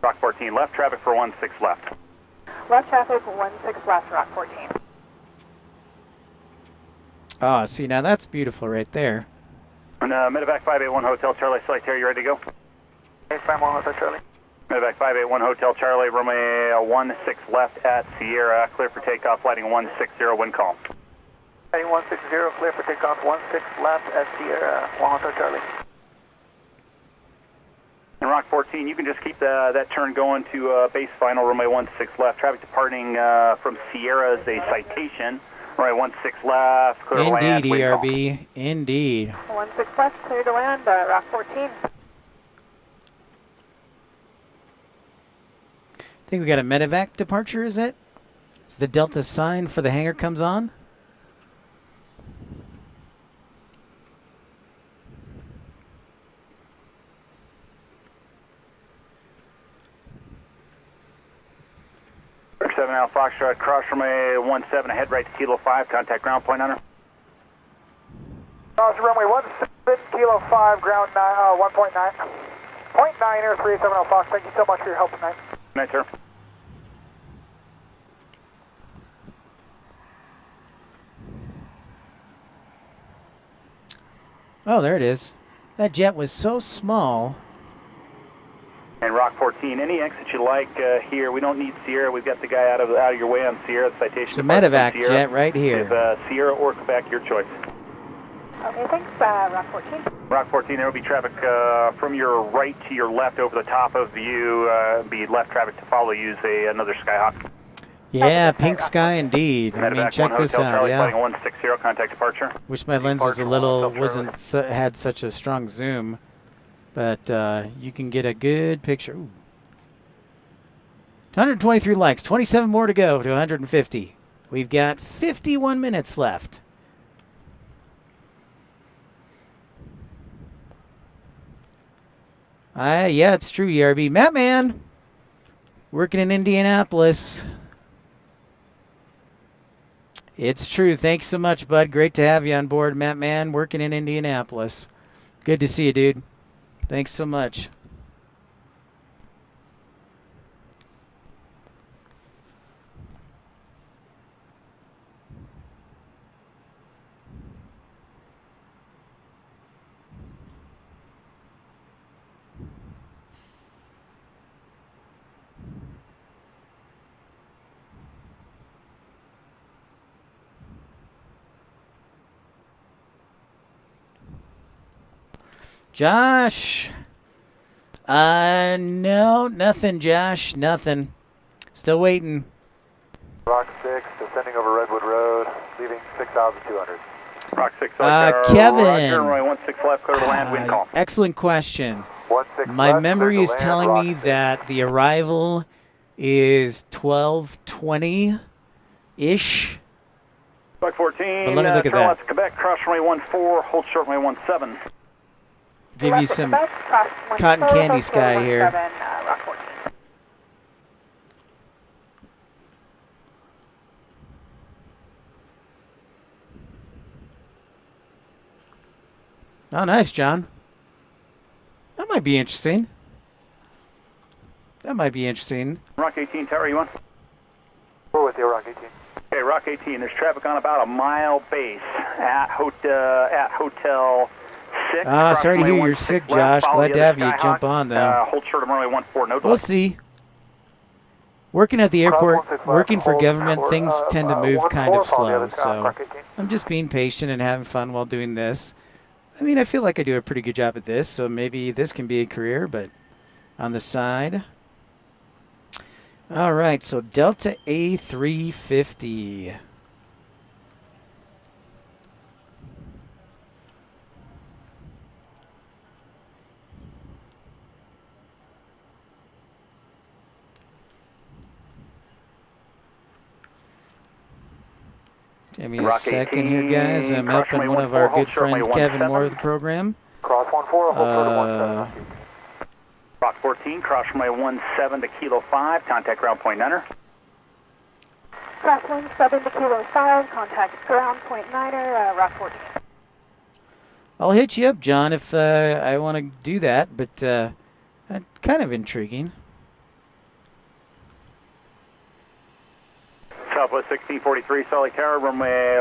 [SPEAKER 2] Rock 14, left traffic for 16 left.
[SPEAKER 5] Left traffic 16 left, Rock 14.
[SPEAKER 3] Oh, see, now that's beautiful right there.
[SPEAKER 2] And Medevac 581 Hotel Charlie, Select Air, you ready to go?
[SPEAKER 7] 851 Hotel Charlie.
[SPEAKER 2] Medevac 581 Hotel Charlie, runway 16 left at Sierra, clear for takeoff, lighting 160, wind calm.
[SPEAKER 7] Lighting 160, clear for takeoff, 16 left at Sierra, 1 Hotel Charlie.
[SPEAKER 2] And Rock 14, you can just keep that turn going to base final, runway 16 left. Traffic departing from Sierra is a citation. Runway 16 left, clear to land.
[SPEAKER 3] Indeed, ERB. Indeed.
[SPEAKER 5] 16 left, clear to land, Rock 14.
[SPEAKER 3] I think we got a medevac departure, is it? Is the Delta sign for the hangar comes on?
[SPEAKER 2] Seven Alpha Foxtrot, cross runway 17, ahead right to Kilo 5, contact ground point hunter.
[SPEAKER 8] Cross runway 17, Kilo 5, ground 1.9. 0.9 Air 370 Fox, thank you so much for your help tonight.
[SPEAKER 2] Good night, sir.
[SPEAKER 3] Oh, there it is. That jet was so small.
[SPEAKER 2] And Rock 14, any exit you like here. We don't need Sierra. We've got the guy out of your way on Sierra. The citation.
[SPEAKER 3] It's a medevac jet right here.
[SPEAKER 2] If, Sierra or Quebec, your choice.
[SPEAKER 5] Okay, thanks, Rock 14.
[SPEAKER 2] Rock 14, there will be traffic from your right to your left over the top of you. Be left traffic to follow. Use another Skyhawk.
[SPEAKER 3] Yeah, pink sky indeed. I mean, check this out. Yeah.
[SPEAKER 2] 160, contact departure.
[SPEAKER 3] Wish my lens was a little had such a strong zoom, but you can get a good picture. Ooh. 123 likes, 27 more to go to 150. We've got 51 minutes left. Yeah, it's true, ERB. Matt Man, working in Indianapolis. It's true. Thanks so much, bud. Great to have you on board, Matt Man, working in Indianapolis. Good to see you, dude. Thanks so much. Josh. No, nothing, Josh. Nothing. Still waiting.
[SPEAKER 7] Rock 6, descending over Redwood Road, leaving 6,200.
[SPEAKER 2] Rock 6,
[SPEAKER 3] Kevin.
[SPEAKER 2] Runway 16 left, clear to land, wind calm.
[SPEAKER 3] Excellent question.
[SPEAKER 7] 16
[SPEAKER 3] My
[SPEAKER 7] left,
[SPEAKER 3] memory
[SPEAKER 7] clear
[SPEAKER 3] is
[SPEAKER 7] to land,
[SPEAKER 3] telling
[SPEAKER 7] Rock
[SPEAKER 3] me
[SPEAKER 7] 6.
[SPEAKER 3] that the arrival is 12:20-ish.
[SPEAKER 2] Rock 14,
[SPEAKER 3] But let me look at
[SPEAKER 2] turn
[SPEAKER 3] that.
[SPEAKER 2] left to Quebec, cross runway 14, hold short runway 17.
[SPEAKER 3] Give you some cotton candy sky here.
[SPEAKER 5] Rock
[SPEAKER 3] Oh, nice, John. That might be interesting. That might be interesting.
[SPEAKER 2] Rock 18 Tower, you on?
[SPEAKER 7] We're with you, Rock 18.
[SPEAKER 2] Okay, Rock 18, there's traffic on about a mile base at Hotel 6.
[SPEAKER 3] Sorry to hear you're sick, Josh. Glad to have you jump on, though.
[SPEAKER 2] Hold short of runway 14, no delay.
[SPEAKER 3] We'll see. Working at the airport, working for government, things tend to move kind of slow, so I'm just being patient and having fun while doing this. I mean, I feel like I do a pretty good job at this, so maybe this can be a career, but on the side. All right, so Delta A350. Give me a second here, guys. I'm helping one of our good friends, Kevin Moore, of the program.
[SPEAKER 7] Cross 14, hold short of 17.
[SPEAKER 2] Rock 14, cross runway 17 to Kilo 5, contact ground point niner.
[SPEAKER 5] Cross 17 to Kilo 5, contact ground point niner, Rock 14.
[SPEAKER 3] I'll hit you up, John, if I want to do that, but kind of intriguing.
[SPEAKER 2] Southwest 1643, Solid Tower, runway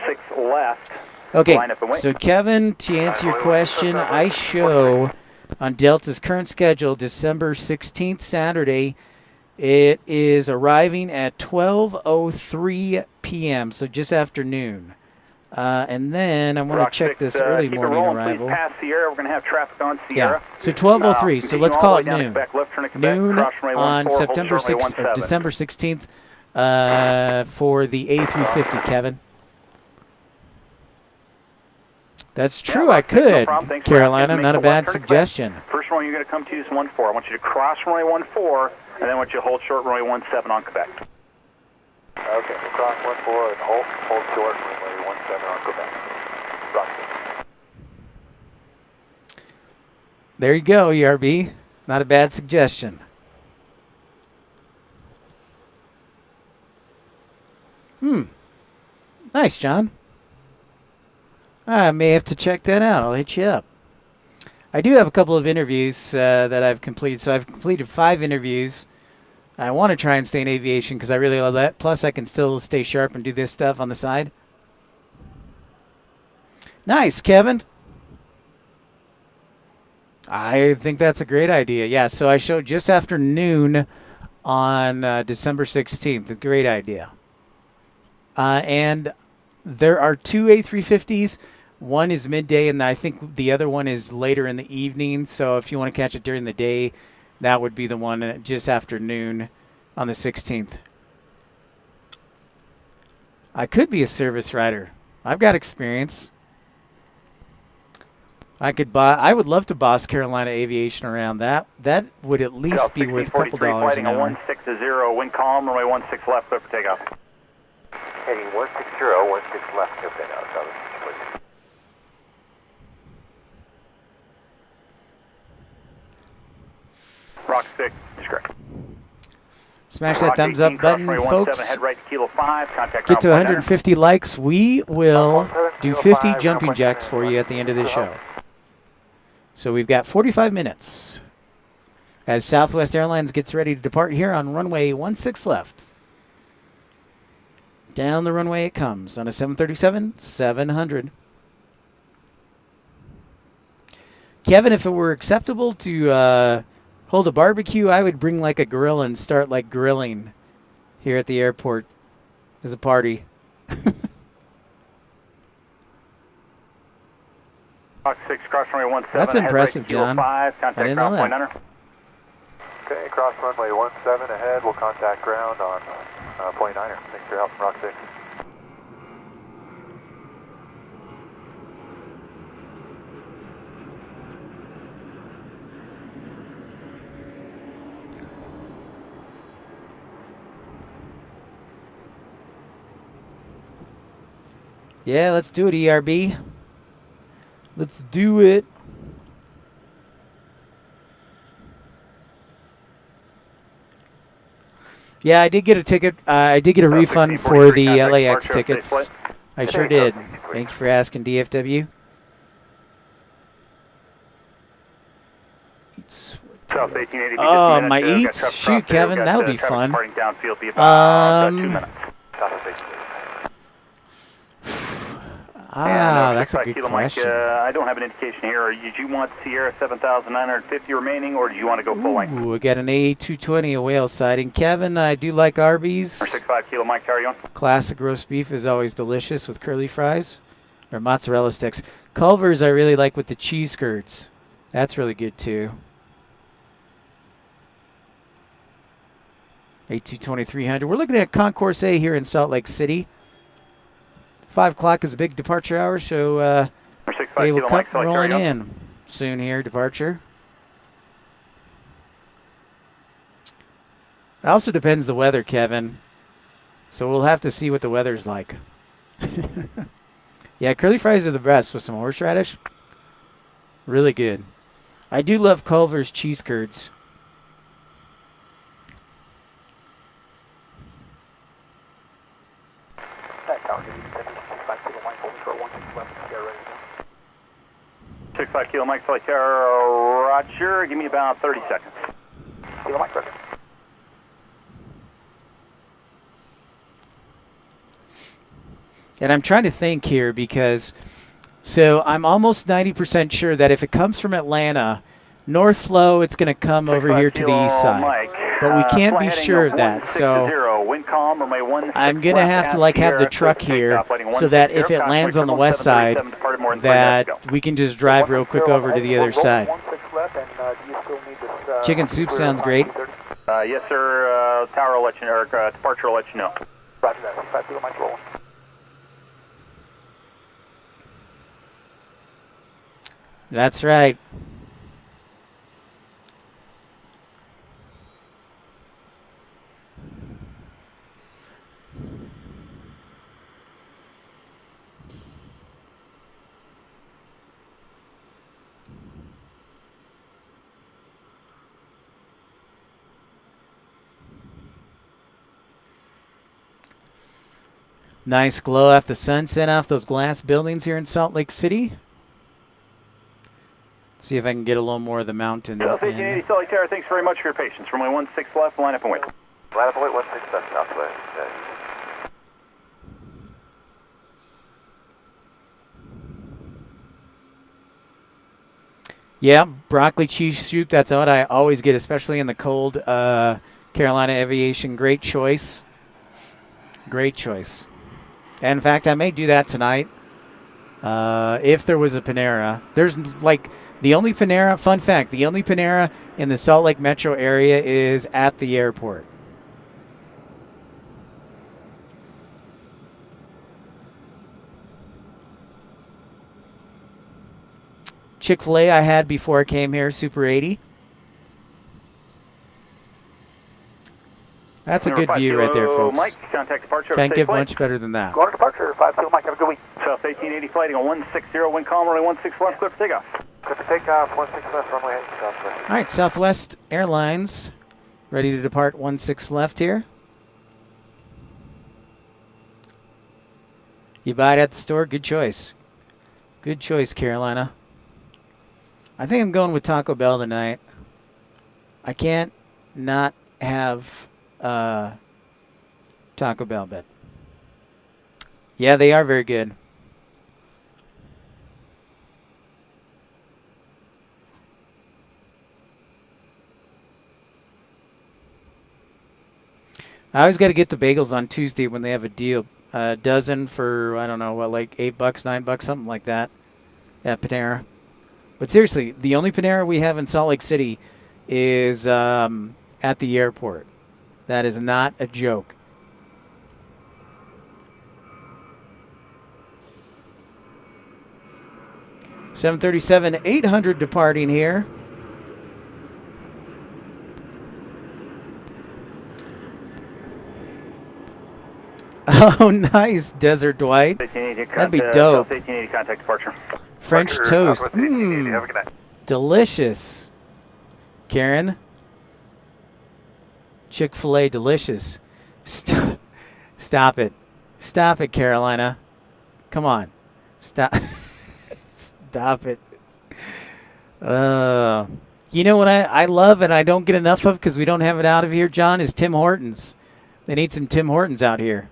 [SPEAKER 2] 16 left.
[SPEAKER 3] Okay,
[SPEAKER 2] Line up and wait.
[SPEAKER 3] so Kevin, to answer your question, I show on Delta's current schedule, December 16th, Saturday. It is arriving at 12:03 p.m., so just after noon. And then I want to check this early morning arrival.
[SPEAKER 2] Please pass Sierra. We're going to have traffic on Sierra.
[SPEAKER 3] Yeah, so 12:03. So let's call it noon. Noon on December 16th for the A350, Kevin. That's true. I could, Carolina. Not a bad suggestion.
[SPEAKER 2] First one you're going to come to is 14. I want you to cross runway 14, and then I want you to hold short runway 17 on Quebec.
[SPEAKER 7] Okay, we'll cross 14 and hold short runway 17 on Quebec. Roger.
[SPEAKER 3] There you go, ERB. Not a bad suggestion. Nice, John. I may have to check that out. I'll hit you up. I do have a couple of interviews that I've completed. So I've completed 5 interviews. I want to try and stay in aviation because I really love that. Plus, I can still stay sharp and do this stuff on the side. Nice, Kevin. I think that's a great idea. Yeah, so I showed just after noon on December 16th. A great idea. And there are 2 A350s. One is midday, and I think the other one is later in the evening. So if you want to catch it during the day, that would be the one just after noon on the 16th. I could be a service rider. I've got experience. I would love to boss Carolina Aviation around. That would at least be worth a couple dollars an hour.
[SPEAKER 2] 160, wind calm, runway 16 left, clear for takeoff.
[SPEAKER 9] Heading 160, 16 left, clear for takeoff.
[SPEAKER 2] Rock 6, is correct.
[SPEAKER 3] Smash that thumbs up button, folks.
[SPEAKER 2] Head right to Kilo 5, contact
[SPEAKER 3] Get to 150 likes. We will do 50 jumping jacks for you at the end of the show. So we've got 45 minutes as Southwest Airlines gets ready to depart here on runway 16 left. Down the runway it comes on a 737-700. Kevin, if it were acceptable to hold a barbecue, I would bring like a grill and start like grilling here at the airport as a party.
[SPEAKER 2] Rock 6, cross runway 17.
[SPEAKER 3] That's impressive,
[SPEAKER 2] right John. 5,
[SPEAKER 3] I didn't know that.
[SPEAKER 7] Okay, cross runway 17 ahead. We'll contact ground on point niner. Thanks for your help from Rock 6.
[SPEAKER 3] Yeah, let's do it, ERB. Let's do it. Yeah, I did get a ticket. I did get a refund for the LAX tickets. I sure did. Thank you for asking, DFW.
[SPEAKER 2] South 1880.
[SPEAKER 3] Oh, my eats? Shoot, Kevin, that'll be fun.
[SPEAKER 2] Downfield, be about 2 minutes.
[SPEAKER 9] South of 18.
[SPEAKER 3] That's a good question.
[SPEAKER 2] I don't have an indication here. Did you want Sierra 7,950 remaining, or do you want to go full length?
[SPEAKER 3] Ooh, we got an A220, a whale sighting. Kevin, I do like Arby's.
[SPEAKER 2] 65 Kilo Mike, carry on.
[SPEAKER 3] Classic roast beef is always delicious with curly fries or mozzarella sticks. Culver's I really like with the cheese curds. That's really good too. A220-300. We're looking at Concourse A here in Salt Lake City. 5 o'clock is a big departure hour, so they will come rolling in soon here, departure. It also depends the weather, Kevin. So we'll have to see what the weather's like. Yeah, curly fries are the best with some horseradish. Really good. I do love Culver's cheese curds.
[SPEAKER 7] Tower, give you 65 Kilo Mike, hold for 16 left, Sierra ready.
[SPEAKER 2] 65 Kilo Mike, flight tower, roger. Give me about 30 seconds.
[SPEAKER 7] Kilo Mike, roger.
[SPEAKER 3] And I'm trying to think here because, so I'm almost 90% sure that if it comes from Atlanta, North Flow, it's going to come over here to the east side.
[SPEAKER 2] Mike,
[SPEAKER 3] but we can't be sure of that. So I'm going to have to have the truck here so that if it lands on the west side, that we can just drive real quick over to the other side. Chicken soup sounds great.
[SPEAKER 2] Yes, sir. Tower will let you know, or departure will let you know.
[SPEAKER 7] Roger that, 65 Kilo Mike, rolling.
[SPEAKER 3] That's right. Nice glow off the sunset off those glass buildings here in Salt Lake City. See if I can get a little more of the mountain.
[SPEAKER 2] South 1880 Salt Lake Tower, thanks very much for your patience. Runway 16 left, line up and wait.
[SPEAKER 9] Line up and wait, 16 left, southwest.
[SPEAKER 3] Yeah, broccoli cheese soup, that's what I always get, especially in the cold. Carolina Aviation, great choice. Great choice. And in fact, I may do that tonight if there was a Panera. There's the only Panera, fun fact, the only Panera in the Salt Lake metro area is at the airport. Chick-fil-A I had before I came here, Super 80. That's a good view right there, folks.
[SPEAKER 2] Mike, contact departure.
[SPEAKER 3] Can't get much better than that.
[SPEAKER 7] Go on departure, 5 Kilo Mike, have a good week.
[SPEAKER 2] South 1880 flighting on 160, wind calm, runway 16 left, clear for takeoff.
[SPEAKER 9] Clear for takeoff, 16 left, runway heading southwest.
[SPEAKER 3] All right, Southwest Airlines, ready to depart 16 left here. You buy it at the store, good choice. Good choice, Carolina. I think I'm going with Taco Bell tonight. I can't not have Taco Bell, but yeah, they are very good. I always got to get the bagels on Tuesday when they have a deal. A dozen for, I don't know, what, like $8, $9, something like that at Panera. But seriously, the only Panera we have in Salt Lake City is at the airport. That is not a joke. $737-800 departing here. Oh, nice, Desert Dwight. That'd be dope.
[SPEAKER 2] 1880 contact departure.
[SPEAKER 3] French toast.
[SPEAKER 9] Have a good night.
[SPEAKER 3] Delicious. Karen. Chick-fil-A delicious. Stop it. Stop it, Carolina. Come on. Stop. Stop it. You know what I love and I don't get enough of because we don't have it out of here, John, is Tim Hortons. They need some Tim Hortons out here.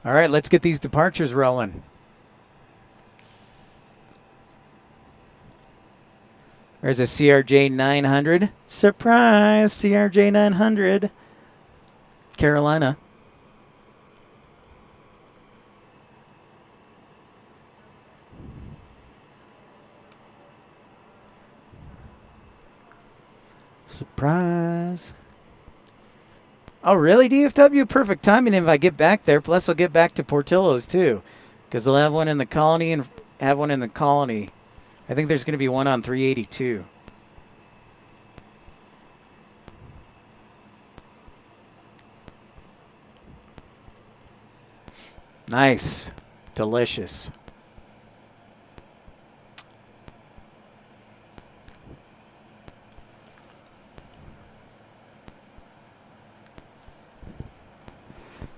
[SPEAKER 3] All right, let's get these departures rolling. There's a CRJ 900. Surprise, CRJ 900. Carolina. Surprise. Oh, really, DFW? Perfect timing if I get back there. Plus, I'll get back to Portillo's, too. Because they'll have one in the colony and have one in the colony. I think there's going to be one on 382. Nice. Delicious.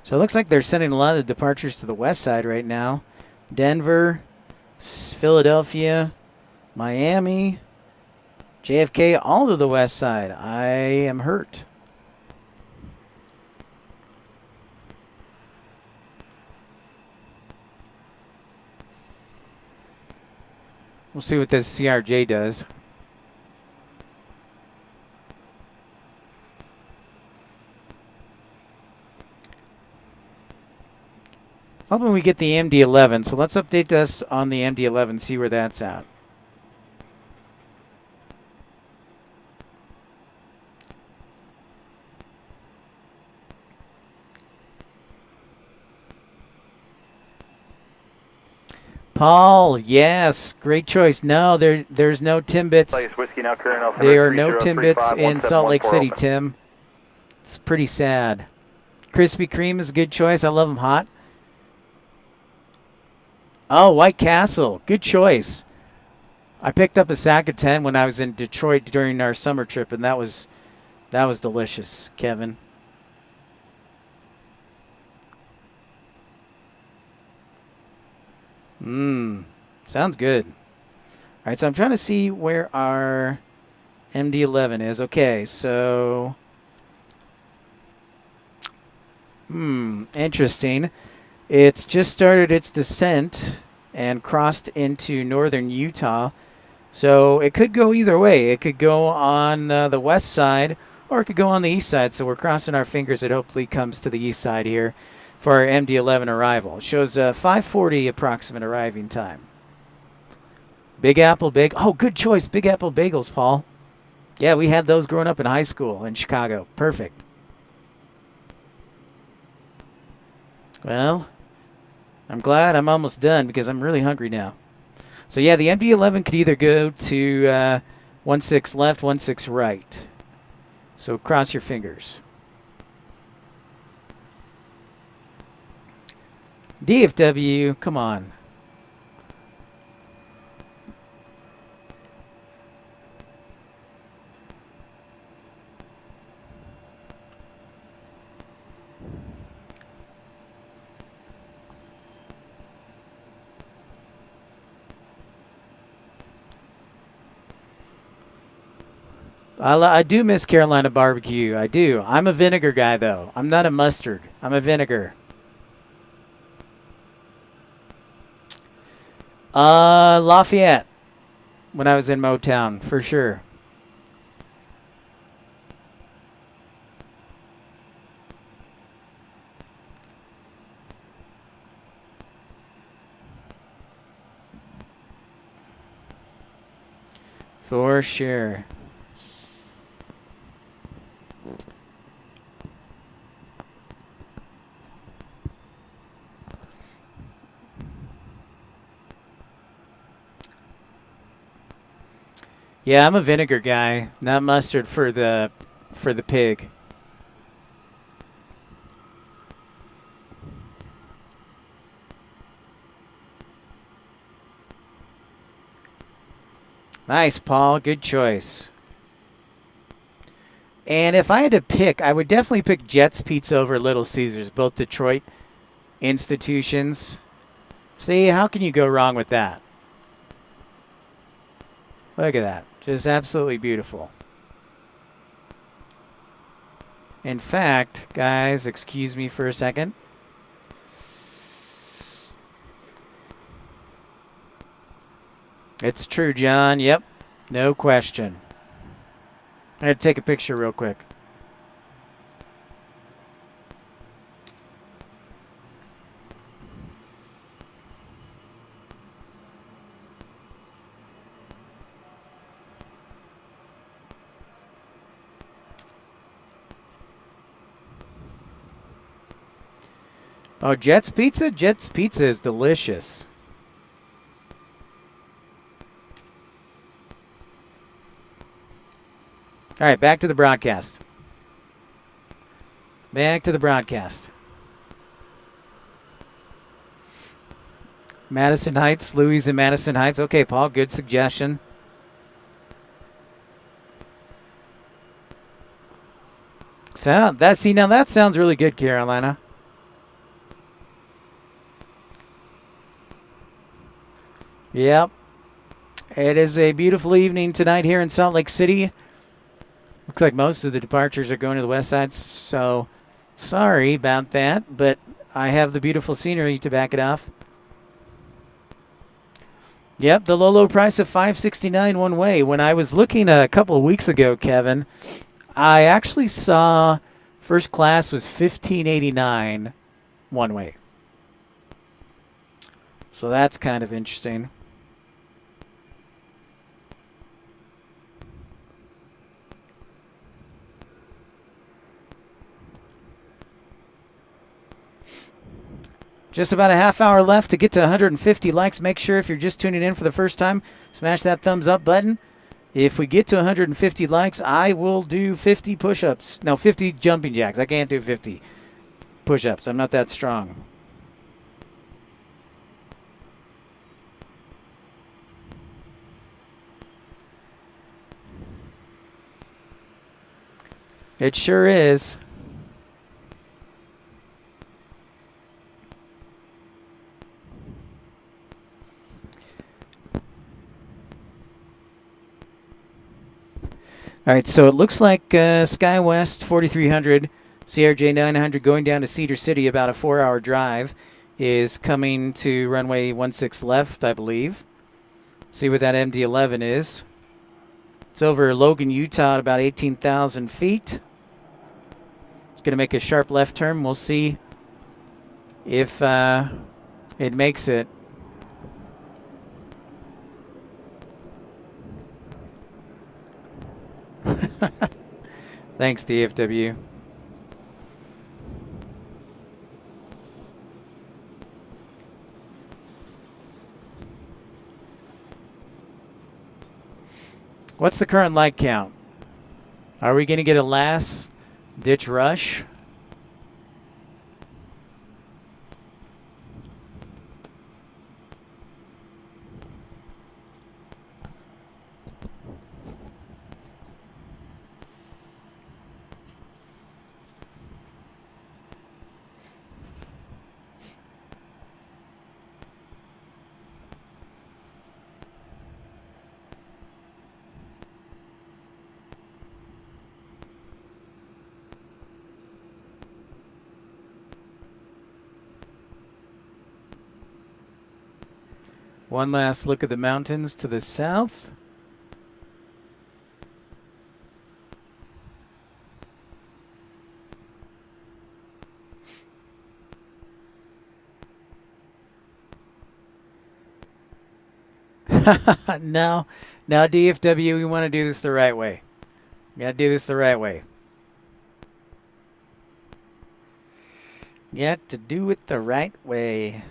[SPEAKER 3] So it looks like they're sending a lot of the departures to the west side right now. Denver, Philadelphia, Miami, JFK, all to the west side. I am hurt. We'll see what this CRJ does. Hoping we get the MD-11, so let's update this on the MD-11, see where that's at. Paul, yes, great choice. No, there's no Timbits.
[SPEAKER 2] Whiskey now current
[SPEAKER 3] There are no Timbits in Salt Lake City, Tim. It's pretty sad. Krispy Kreme is a good choice. I love them hot. Oh, White Castle. Good choice. I picked up a sack of 10 when I was in Detroit during our summer trip, and that was delicious, Kevin. Sounds good. All right, so I'm trying to see where our MD-11 is. Okay, so interesting. It's just started its descent and crossed into northern Utah. So it could go either way. It could go on the west side or it could go on the east side. So we're crossing our fingers it hopefully comes to the east side here for our MD-11 arrival. It shows 5:40 approximate arriving time. Big Apple Bagel. Oh, good choice. Big Apple Bagels, Paul. Yeah, we had those growing up in high school in Chicago. Perfect. Well, I'm glad I'm almost done because I'm really hungry now. So, yeah, the MD-11 could either go to 16 left, 16 right. So cross your fingers. DFW, come on. I do miss Carolina barbecue. I do. I'm a vinegar guy, though. I'm not a mustard. I'm a vinegar. Lafayette. When I was in Motown, for sure. For sure. Yeah, I'm a vinegar guy, not mustard for the pig. Nice, Paul. Good choice. And if I had to pick, I would definitely pick Jets Pizza over Little Caesars, both Detroit institutions. See, how can you go wrong with that? Look at that. Just absolutely beautiful. In fact, guys, excuse me for a second. It's true, John. Yep. No question. I had to take a picture real quick. Oh, Jets Pizza? Jets Pizza is delicious. All right, back to the broadcast. Back to the broadcast. Madison Heights, Louis in Madison Heights. Okay, Paul, good suggestion. Now that sounds really good, Carolina. Yep. It is a beautiful evening tonight here in Salt Lake City. Looks like most of the departures are going to the west side, so sorry about that, but I have the beautiful scenery to back it off. Yep, the low price of $569 one way. When I was looking a couple of weeks ago, Kevin, I actually saw first class was $1589 one way. So that's kind of interesting. Just about a half hour left to get to 150 likes. Make sure if you're just tuning in for the first time, smash that thumbs up button. If we get to 150 likes, I will do 50 push-ups. No, 50 jumping jacks. I can't do 50 push-ups. I'm not that strong. It sure is. All right, so it looks like SkyWest 4300, CRJ 900 going down to Cedar City, about a 4-hour drive, is coming to runway 16 left, I believe. See what that MD-11 is. It's over Logan, Utah, at about 18,000 feet. It's going to make a sharp left turn. We'll see if it makes it. Thanks, DFW. What's the current light count? Are we going to get a last ditch rush? One last look at the mountains to the south. No, DFW, we want to do this the right way. We got to do this the right way. Got to do it the right way.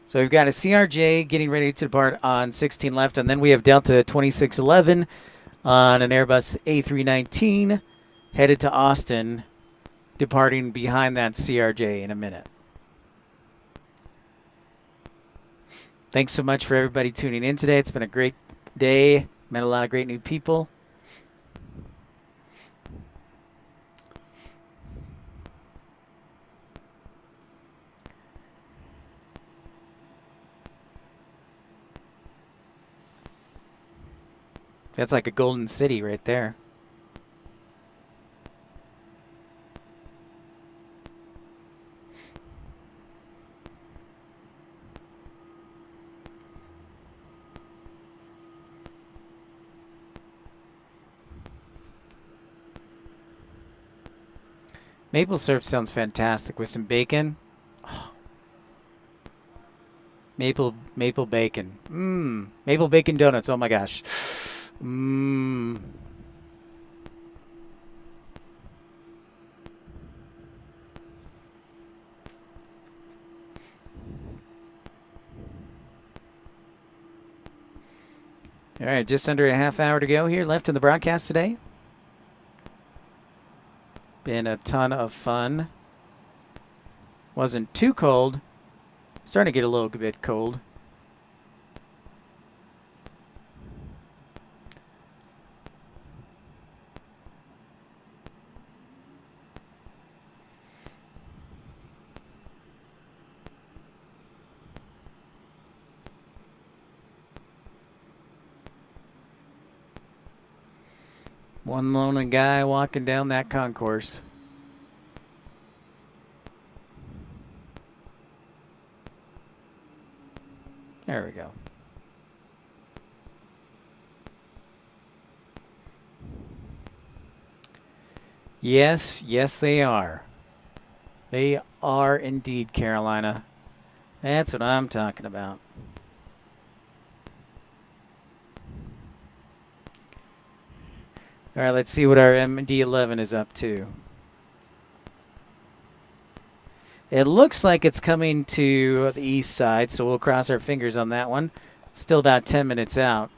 [SPEAKER 3] So we've got a CRJ getting ready to depart on 16 left, and then we have Delta 2611 on an Airbus A319 headed to Austin, departing behind that CRJ in a minute. Thanks so much for everybody tuning in today. It's been a great day. Met a lot of great new people. That's like a golden city right there. Maple syrup sounds fantastic with some bacon. Oh. Maple bacon. Maple bacon donuts. Oh my gosh. All right, just under a half hour to go here left in the broadcast today. Been a ton of fun. Wasn't too cold. Starting to get a little bit cold. One lonely guy walking down that concourse. There we go. Yes, they are. They are indeed, Carolina. That's what I'm talking about. All right, let's see what our MD-11 is up to. It looks like it's coming to the east side, so we'll cross our fingers on that one. It's still about 10 minutes out.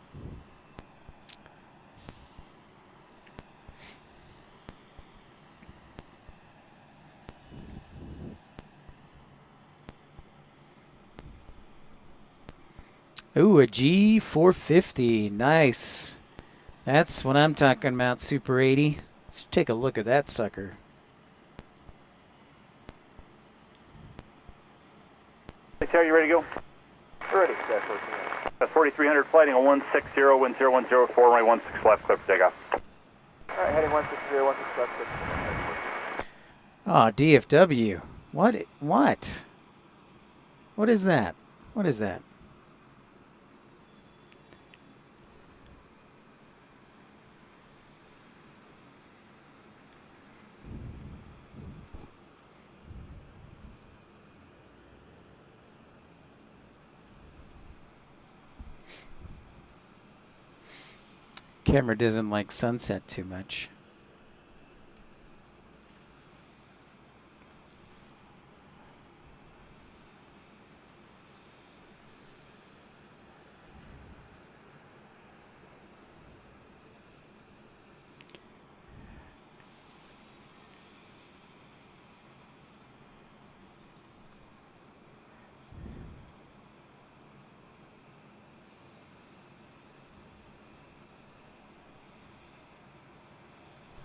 [SPEAKER 3] Ooh, a G450. Nice. That's what I'm talking about, Super 80. Let's take a look at that sucker.
[SPEAKER 2] Hey, Terry, you ready to go?
[SPEAKER 7] Ready.
[SPEAKER 2] That's 4300 flighting on 160, wind 0104, runway 16 left, clear for takeoff.
[SPEAKER 7] All right, heading 160, 16 left.
[SPEAKER 3] Oh, DFW. What? What is that? What is that? Camera doesn't like sunset too much.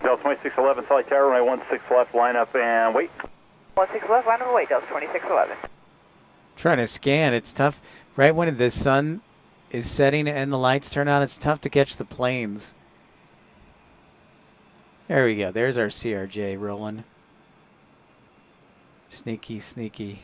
[SPEAKER 2] Delta 2611, Solid Tower, runway 16 left, line up and wait.
[SPEAKER 10] 16 left, line up and wait, Delta 2611.
[SPEAKER 3] Trying to scan, it's tough. Right when the sun is setting and the lights turn on, it's tough to catch the planes. There we go. There's our CRJ rolling. Sneaky, sneaky.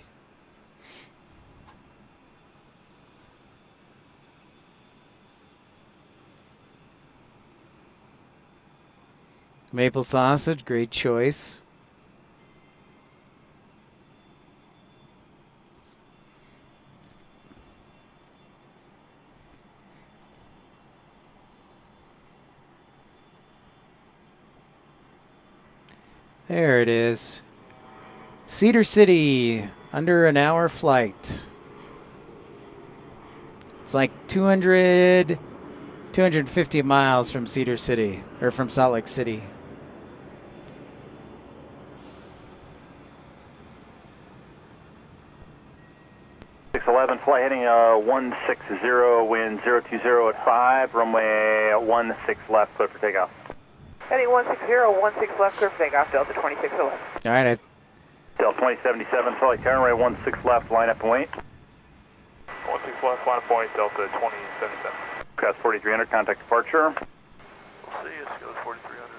[SPEAKER 3] Maple sausage, great choice. There it is. Cedar City, under an hour flight. It's like 250 miles from Cedar City, or from Salt Lake City.
[SPEAKER 2] 1611, fly heading 160, wind 020 at 5, runway 16 left, clear for takeoff.
[SPEAKER 10] Heading 160, 16 left, clear for takeoff, Delta 2611.
[SPEAKER 3] All right.
[SPEAKER 2] Delta 2077, Salt Lake Tower, runway 16 left, line up and wait.
[SPEAKER 7] 16 left, line up point, Delta 2077.
[SPEAKER 2] Cross 4300, contact departure.
[SPEAKER 7] We'll see you, Skillet 4300.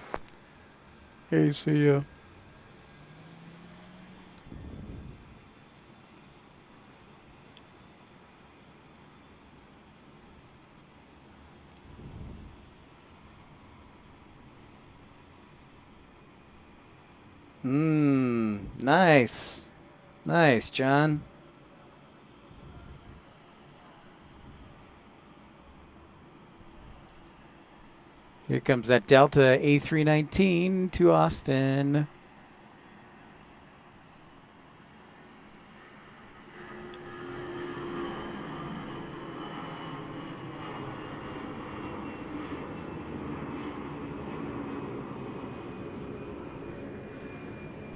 [SPEAKER 3] Hey, see ya. Nice. Nice, John. Here comes that Delta A319 to Austin.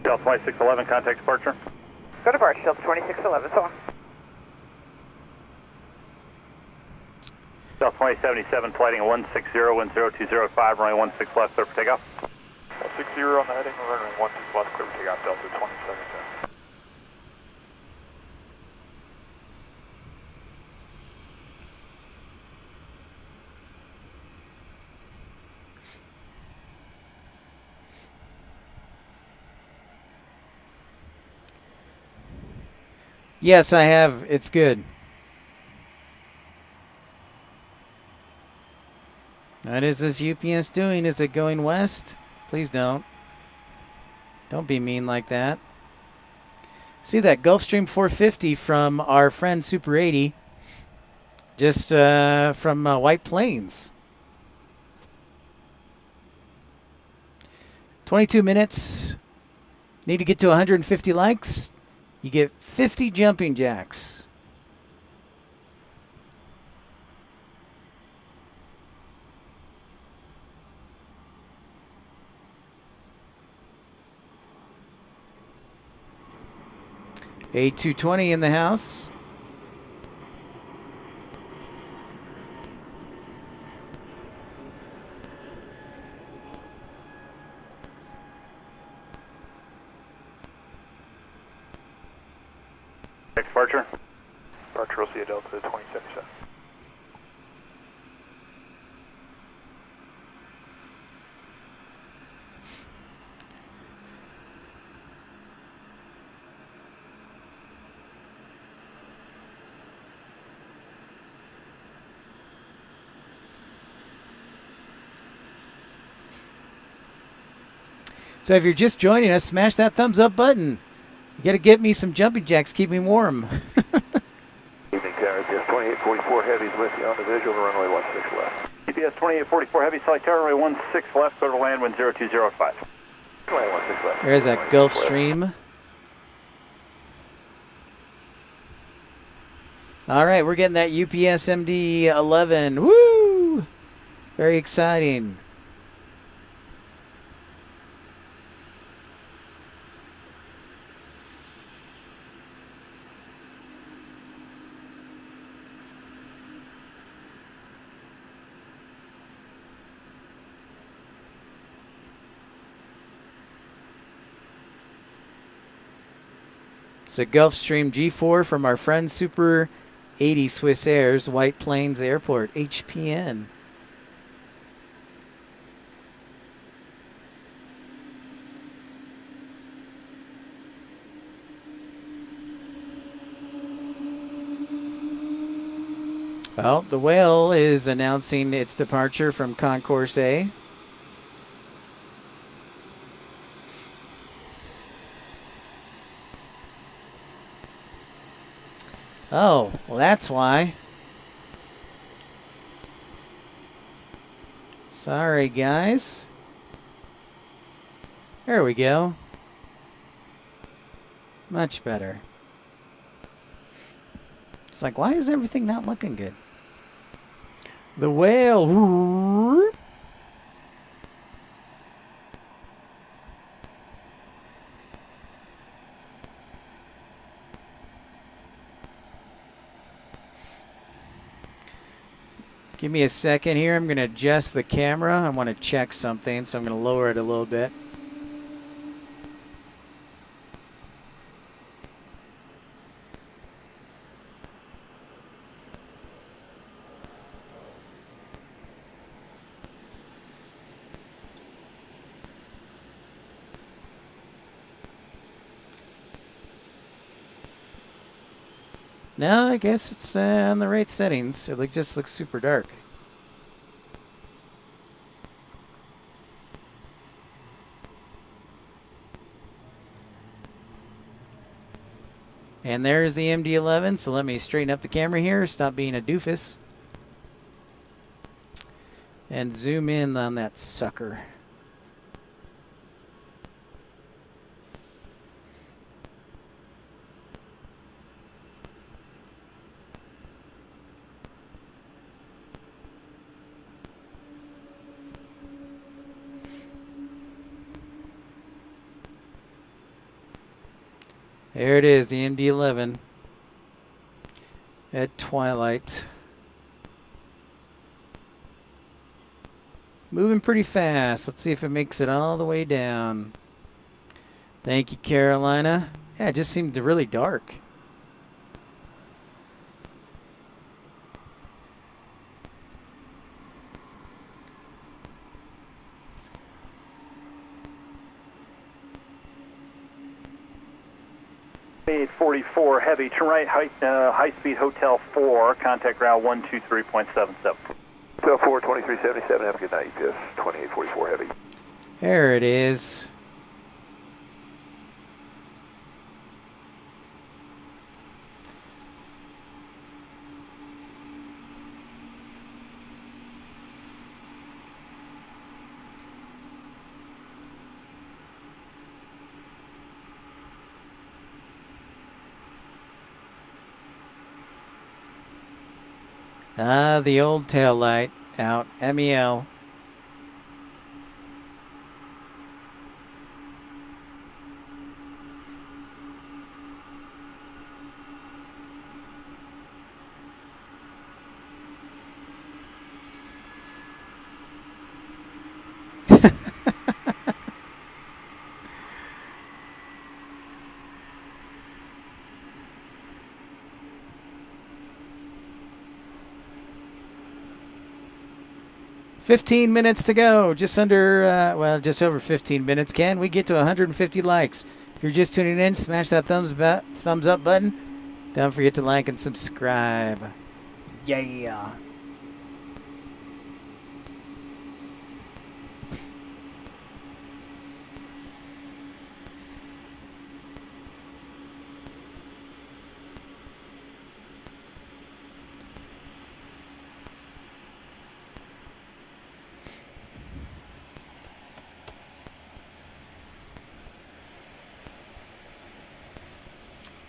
[SPEAKER 2] Delta 2611, contact departure.
[SPEAKER 10] Go to departure, Delta 2611, so long.
[SPEAKER 2] Delta 2077, flighting 160, wind 020 at 5, runway 16 left, clear for takeoff.
[SPEAKER 7] 160 on the heading, runway 16 left, clear for takeoff, Delta 2077.
[SPEAKER 3] Yes, I have. It's good. What is this UPS doing? Is it going west? Please don't. Don't be mean like that. See that Gulfstream 450 from our friend Super 80. Just from White Plains. 22 minutes. Need to get to 150 likes. You get 50 jumping jacks. A220 in the house.
[SPEAKER 2] Departure.
[SPEAKER 7] Departure, we'll see you, Delta 2077.
[SPEAKER 3] So if you're just joining us, smash that thumbs up button. You got to get me some jumping jacks, keep me warm.
[SPEAKER 7] Evening, Tower, just 2844 heavies with you on the visual, runway 16 left.
[SPEAKER 2] GPS 2844 heavy, Salt Lake Tower, runway 16 left, clear to land, wind 020 at 5.
[SPEAKER 7] Runway 16 left.
[SPEAKER 3] There's that Gulfstream. All right, we're getting that UPS MD-11. Woo! Very exciting. It's a Gulfstream G4 from our friend Super 80 Swiss Airs, White Plains Airport, HPN. Well, the Whale is announcing its departure from Concourse A. Oh, well, that's why. Sorry, guys. There we go. Much better. It's like, why is everything not looking good? The Whale. Give me a second here. I'm going to adjust the camera. I want to check something, so I'm going to lower it a little bit. No, I guess it's on the right settings. It just looks super dark. And there's the MD-11, so let me straighten up the camera here, stop being a doofus. And zoom in on that sucker. There it is, the MD-11 at twilight. Moving pretty fast. Let's see if it makes it all the way down. Thank you, Carolina. Yeah, it just seemed really dark.
[SPEAKER 2] Speed 44 heavy, turn right, high speed Hotel 4, contact ground 123.77.
[SPEAKER 9] Hotel 4, 2377, have a good night, EPS 2844 heavy.
[SPEAKER 3] There it is. Ah, the old tail light out. MEL. $15 minutes to go. Just under, just over 15 minutes. Can we get to 150 likes? If you're just tuning in, smash that thumbs up button. Don't forget to like and subscribe. Yeah.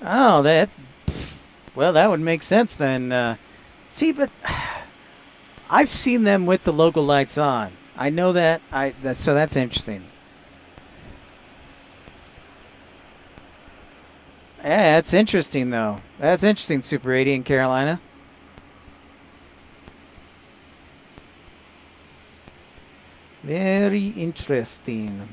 [SPEAKER 3] Oh, that would make sense then. See, but I've seen them with the local lights on. I know that. So that's interesting. Yeah, that's interesting though. That's interesting, Super 80 in Carolina. Very interesting.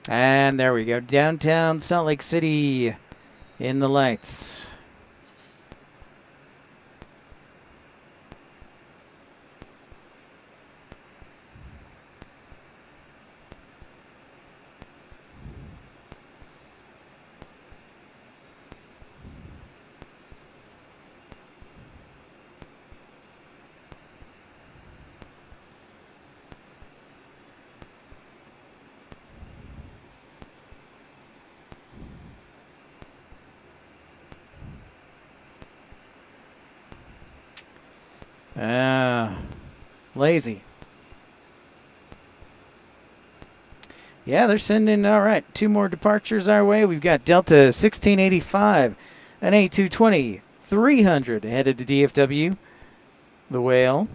[SPEAKER 3] And there we go. Downtown Salt Lake City in the lights. Lazy. Yeah, they're sending, all right, 2 more departures our way. We've got Delta 1685, an A220, 300 headed to DFW, the Whale.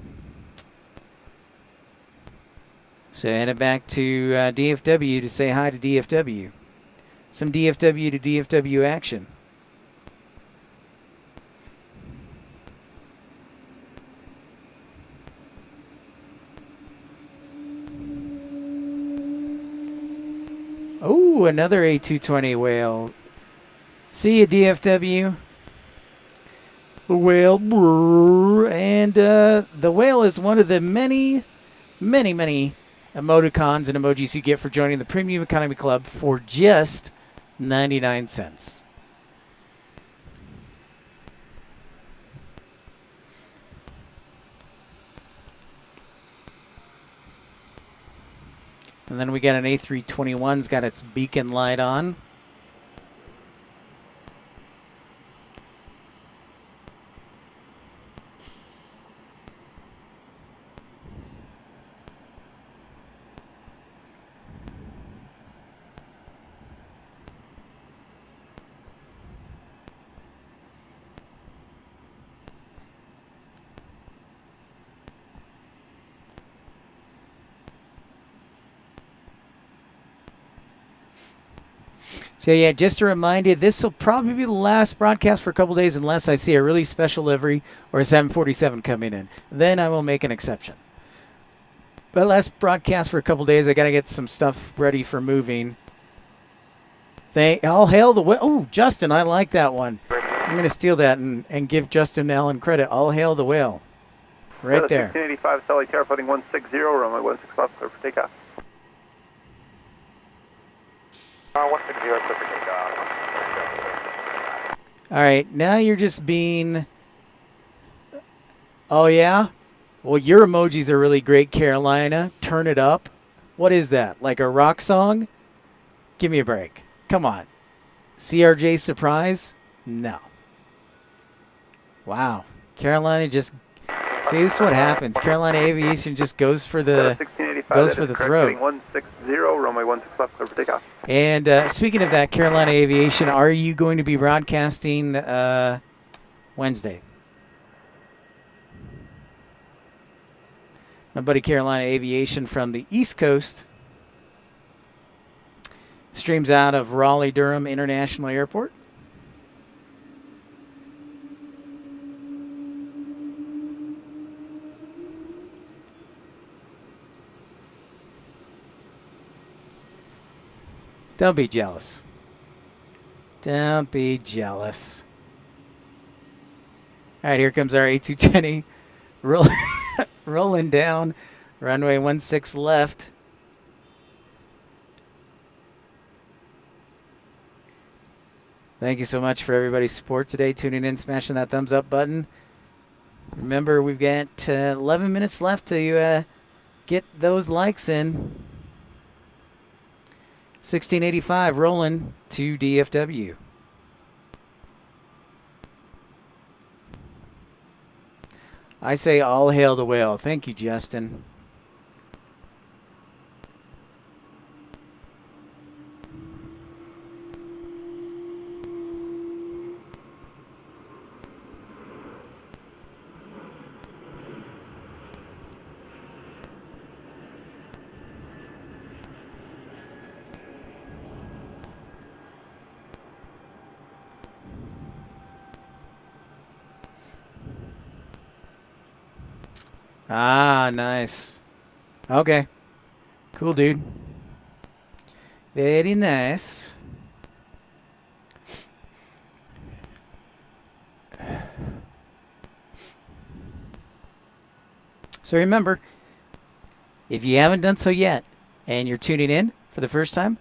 [SPEAKER 3] So headed back to DFW to say hi to DFW. Some DFW to DFW action. Oh, another A220 whale. See you, DFW. The whale. And the whale is one of the many emoticons and emojis you get for joining the Premium Economy Club for just 99 cents. And then we got an A321's got its beacon light on. So yeah, just a reminder, this will probably be the last broadcast for a couple days unless I see a really special livery or a 747 coming in. Then I will make an exception. But last broadcast for a couple days, I got to get some stuff ready for moving. All hail the whale. Oh, Justin, I like that one. I'm going to steal that and give Justin Allen credit. All hail the whale. Right there.
[SPEAKER 2] 1685, Sully Tower, floating 160, runway 16 left, clear for takeoff.
[SPEAKER 9] 160, clear for takeoff.
[SPEAKER 3] All right, now you're just being... Oh, yeah? Well, your emojis are really great, Carolina. Turn it up. What is that? Like a rock song? Give me a break. Come on. CRJ surprise? No. Wow. Carolina just... See, this is what happens. Carolina Aviation just goes for the throat.
[SPEAKER 2] 160, runway 16 left, clear for takeoff.
[SPEAKER 3] And speaking of that, Carolina Aviation, are you going to be broadcasting Wednesday? My buddy Carolina Aviation from the East Coast streams out of Raleigh-Durham International Airport. Don't be jealous. Don't be jealous. All right, here comes our A220 rolling down. Runway 16 left. Thank you so much for everybody's support today. Tuning in, smashing that thumbs up button. Remember, we've got 11 minutes left to get those likes in. 1685 rolling to DFW. I say all hail the whale. Thank you, Justin. Ah, nice. Okay. Cool, dude. Very nice. So remember, if you haven't done so yet and you're tuning in for the first time,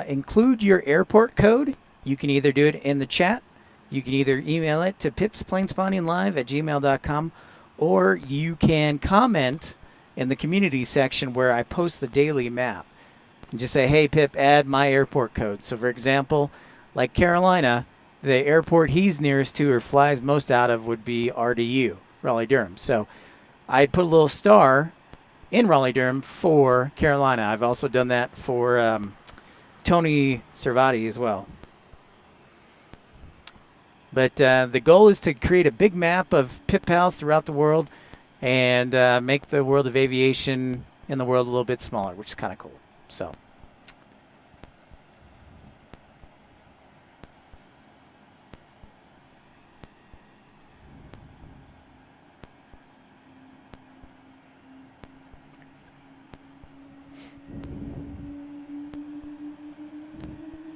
[SPEAKER 3] include your airport code. You can either do it in the chat. You can either email it to pipsplanespottinglive@gmail.com, or you can comment in the community section where I post the daily map. And just say, hey, Pip, add my airport code. So, for example, like Carolina, the airport he's nearest to or flies most out of would be RDU, Raleigh-Durham. So I put a little star in Raleigh-Durham for Carolina. I've also done that for Tony Servati as well. But the goal is to create a big map of Pip Pals throughout the world and make the world of aviation in the world a little bit smaller, which is kind of cool. So.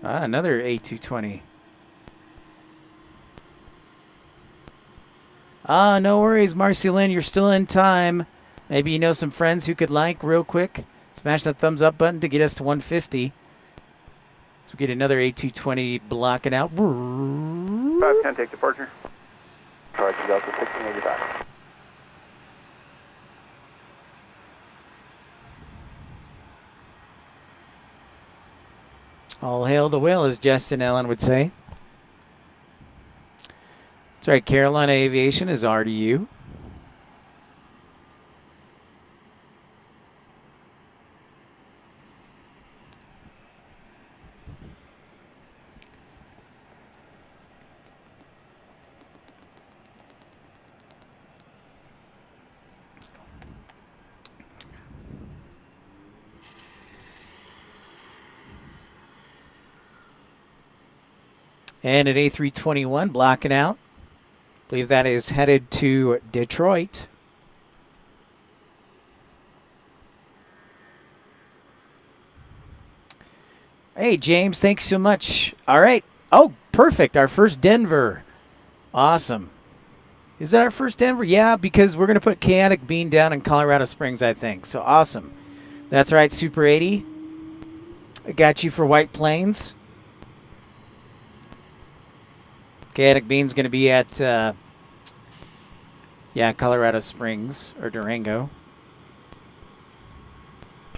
[SPEAKER 3] Another A220. No worries, Marcy Lynn. You're still in time. Maybe you know some friends who could like real quick. Smash that thumbs up button to get us to 150. So we get another A220 blocking out.
[SPEAKER 2] 510, take departure.
[SPEAKER 7] Charge Delta 1685.
[SPEAKER 3] All hail the whale, as Justin Allen would say. That's right, Carolina Aviation is RDU. And at A321, blocking out. I believe that is headed to Detroit. Hey, James, thanks so much. All right. Oh, perfect. Our first Denver. Awesome. Is that our first Denver? Yeah, because we're going to put Chaotic Bean down in Colorado Springs, I think. So awesome. That's right, Super 80. I got you for White Plains. Chaotic Bean's going to be at, Colorado Springs or Durango.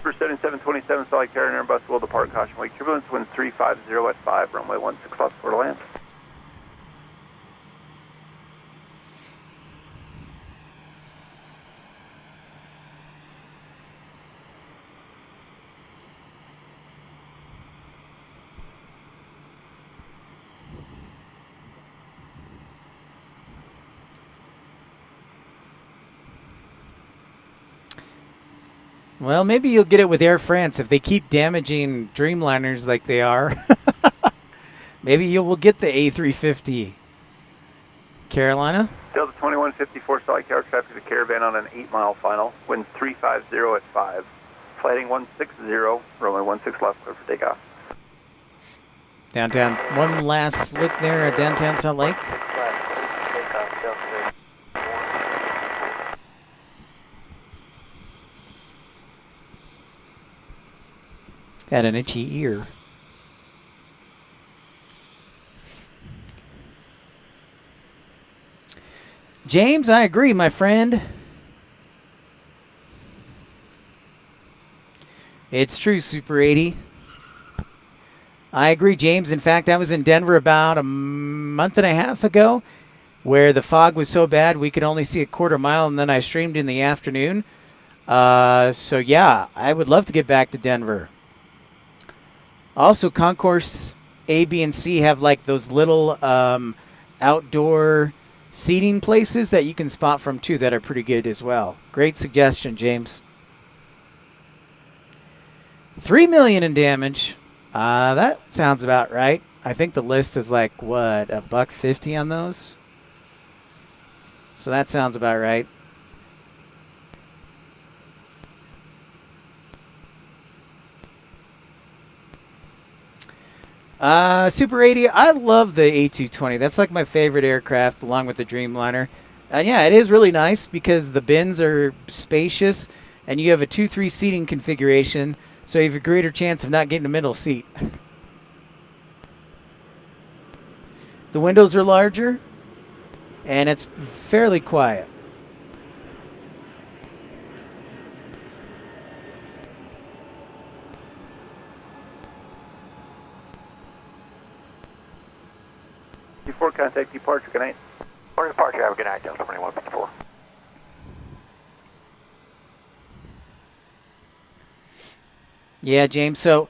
[SPEAKER 2] For 7727 Solid Carrier Airbus will depart caution wake turbulence wind 350 at 5 runway 16 left for to land.
[SPEAKER 3] Well, maybe you'll get it with Air France if they keep damaging Dreamliners like they are. Maybe you will get the A350. Carolina?
[SPEAKER 2] Delta 2154 Solid Carrier traffic to Caravan on an 8-mile final. Wind 350 at 5. Flighting 160, runway 16 left, clear for takeoff.
[SPEAKER 3] Downtown. One last look there at downtown Salt Lake. Had an itchy ear. James, I agree, my friend. It's true, Super 80. I agree, James. In fact, I was in Denver about a month and a half ago where the fog was so bad we could only see a quarter mile, and then I streamed in the afternoon. So, yeah, I would love to get back to Denver. Also, Concourse A, B, and C have like those little outdoor seating places that you can spot from too that are pretty good as well. Great suggestion, James. 3 million in damage. That sounds about right. I think the list is like what, $150 on those. So that sounds about right. Super 80, I love the A220. That's like my favorite aircraft along with the Dreamliner. And yeah, it is really nice because the bins are spacious and you have a 2-3 seating configuration, so you have a greater chance of not getting a middle seat. The windows are larger and it's fairly quiet.
[SPEAKER 2] Before contact departure, good night.
[SPEAKER 7] For departure, have a good night, Delta 2154.
[SPEAKER 3] Yeah, James, so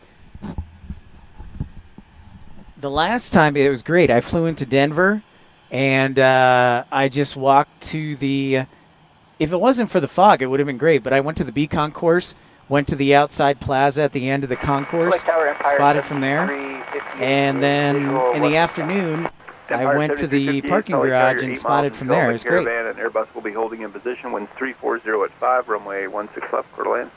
[SPEAKER 3] the last time it was great. I flew into Denver and I just walked to the, if it wasn't for the fog, it would have been great, but I went to the B concourse, Went to the outside plaza at the end of the concourse, spotted from there. And then in the afternoon, I went to the parking garage and spotted from there. It was great.
[SPEAKER 2] Caravan and Airbus will be holding in position. Winds 340 at 5, runway 16 left, clear to land.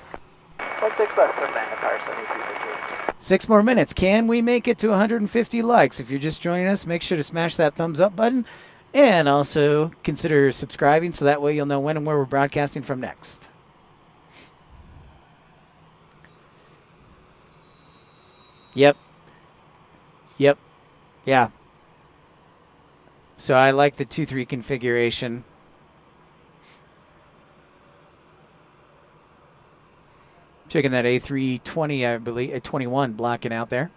[SPEAKER 7] 16 left, turn down Empire 73.
[SPEAKER 3] 6 more minutes. Can we make it to 150 likes? If you're just joining us, make sure to smash that thumbs up button. And also consider subscribing so that way you'll know when and where we're broadcasting from next. Yep. Yeah. So I like the 2-3 configuration. Checking that A320, I believe, A21 blocking out there.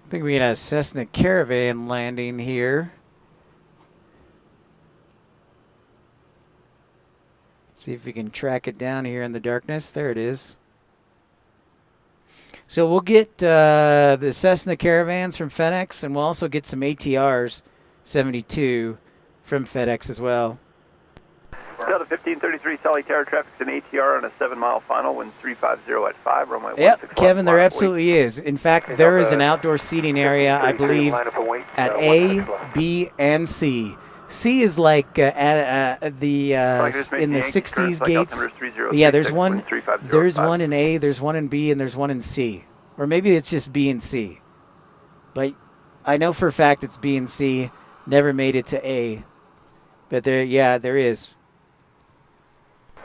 [SPEAKER 3] I think we got a Cessna Caravan landing here. See if we can track it down here in the darkness. There it is. So we'll get the Cessna Caravans from FedEx, and we'll also get some ATRs 72 from FedEx as well.
[SPEAKER 2] Delta 1533, Solid Tower, traffic's an ATR on a 7-mile final, wind 350 at 5, runway 16
[SPEAKER 3] Yep,
[SPEAKER 2] left,
[SPEAKER 3] Kevin, there
[SPEAKER 2] flying
[SPEAKER 3] absolutely is. In fact, there is an outdoor seating area, I believe, at A, B, and C. C is like at the in the 60s gates. Yeah, there's one in A, there's one in B, and there's one in C. Or maybe it's just B and C. But I know for a fact it's B and C. Never made it to A. But there is.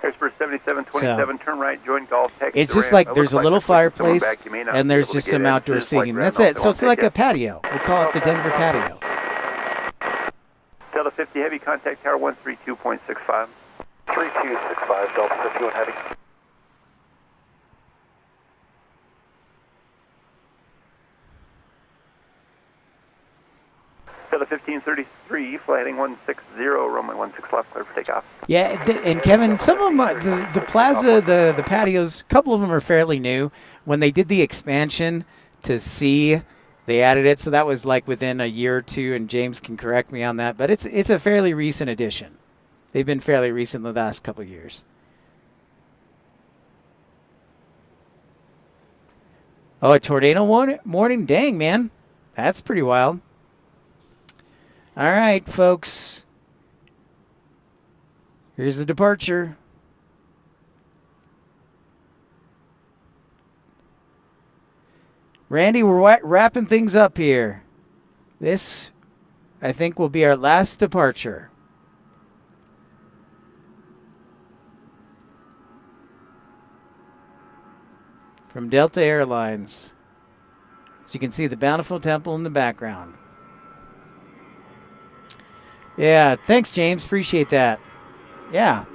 [SPEAKER 2] Harrisburg 7727, turn right, join Golf Tech.
[SPEAKER 3] It's just like there's a little fireplace, and there's just some outdoor seating. That's it. So it's like a patio. We call it the Denver patio.
[SPEAKER 2] Delta 50 Heavy, contact tower 132.65.
[SPEAKER 7] 3265, Delta 51 Heavy.
[SPEAKER 2] Delta 1533, flight heading 160, runway 16 left, clear for takeoff.
[SPEAKER 3] Yeah, and Kevin, some of them, the plaza, the patios, a couple of them are fairly new. When they did the expansion to C, they added it, so that was like within a year or two, and James can correct me on that, but it's a fairly recent addition. They've been fairly recent in the last couple of years. Oh, a tornado warning? Dang, man. That's pretty wild. All right, folks. Here's the departure. Randy, we're wrapping things up here. This, I think, will be our last departure. From Delta Airlines. As you can see, the Bountiful Temple in the background. Yeah, thanks, James. Appreciate that. Yeah.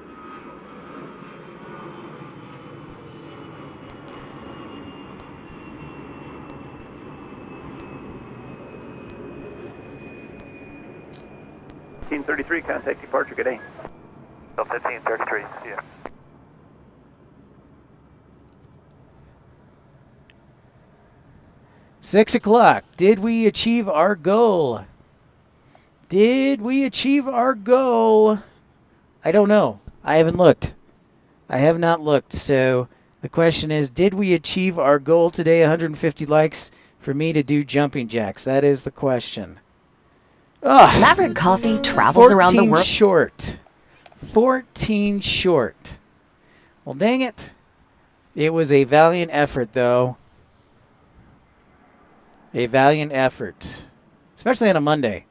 [SPEAKER 2] $1533, contact departure, good day.
[SPEAKER 7] Delta 1533, see ya.
[SPEAKER 3] Six o'clock. Did we achieve our goal? Did we achieve our goal? I don't know. I haven't looked. I have not looked. So the question is, did we achieve our goal today? 150 likes for me to do jumping jacks. That is the question. Ugh.
[SPEAKER 11] Maverick Coffee travels around the world.
[SPEAKER 3] 14 short. Well, dang it. It was a valiant effort, though. A valiant effort. Especially on a Monday.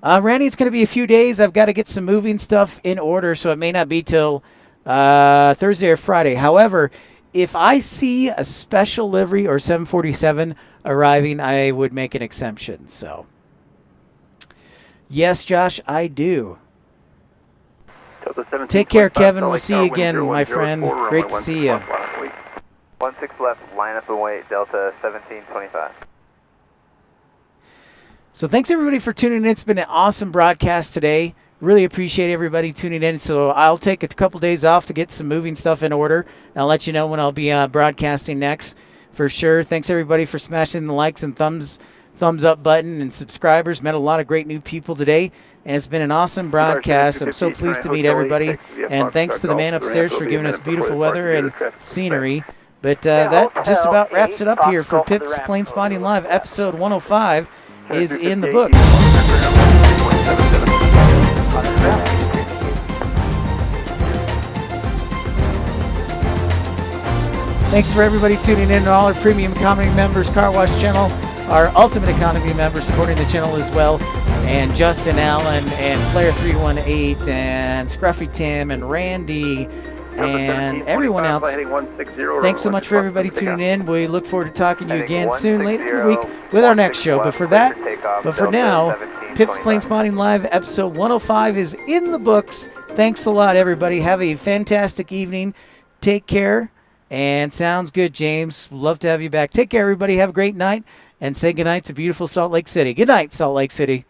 [SPEAKER 3] Randy, it's going to be a few days. I've got to get some moving stuff in order, so it may not be till Thursday or Friday. However, if I see a special livery or 747 arriving, I would make an exemption. So, yes, Josh, I do. Take care, Kevin. We'll see you again, my friend. Great to see you.
[SPEAKER 7] 16 left, line up and wait, Delta 1725.
[SPEAKER 3] So thanks, everybody, for tuning in. It's been an awesome broadcast today. Really appreciate everybody tuning in. So I'll take a couple days off to get some moving stuff in order. I'll let you know when I'll be broadcasting next for sure. Thanks, everybody, for smashing the likes and thumbs thumbs up button and subscribers. Met a lot of great new people today, and it's been an awesome broadcast. I'm so pleased to meet everybody, and thanks to the man upstairs for giving us beautiful weather and scenery. But that just about wraps it up here for Pip's Planespotting Live. Episode 105 is in the books. Thanks for everybody tuning in, all our premium economy members, Car Wash Channel, our ultimate economy members supporting the channel as well, and Justin Allen and Flair 318 and Scruffy Tim and Randy and everyone else. Thanks so much for everybody tuning in. We look forward to talking to you again soon later in the week with our next show. But for now, Pip's Planespotting Live episode 105 is in the books. Thanks a lot, everybody. Have a fantastic evening. Take care. And sounds good, James. Love to have you back. Take care, everybody. Have a great night. And say goodnight to beautiful Salt Lake City. Good night, Salt Lake City.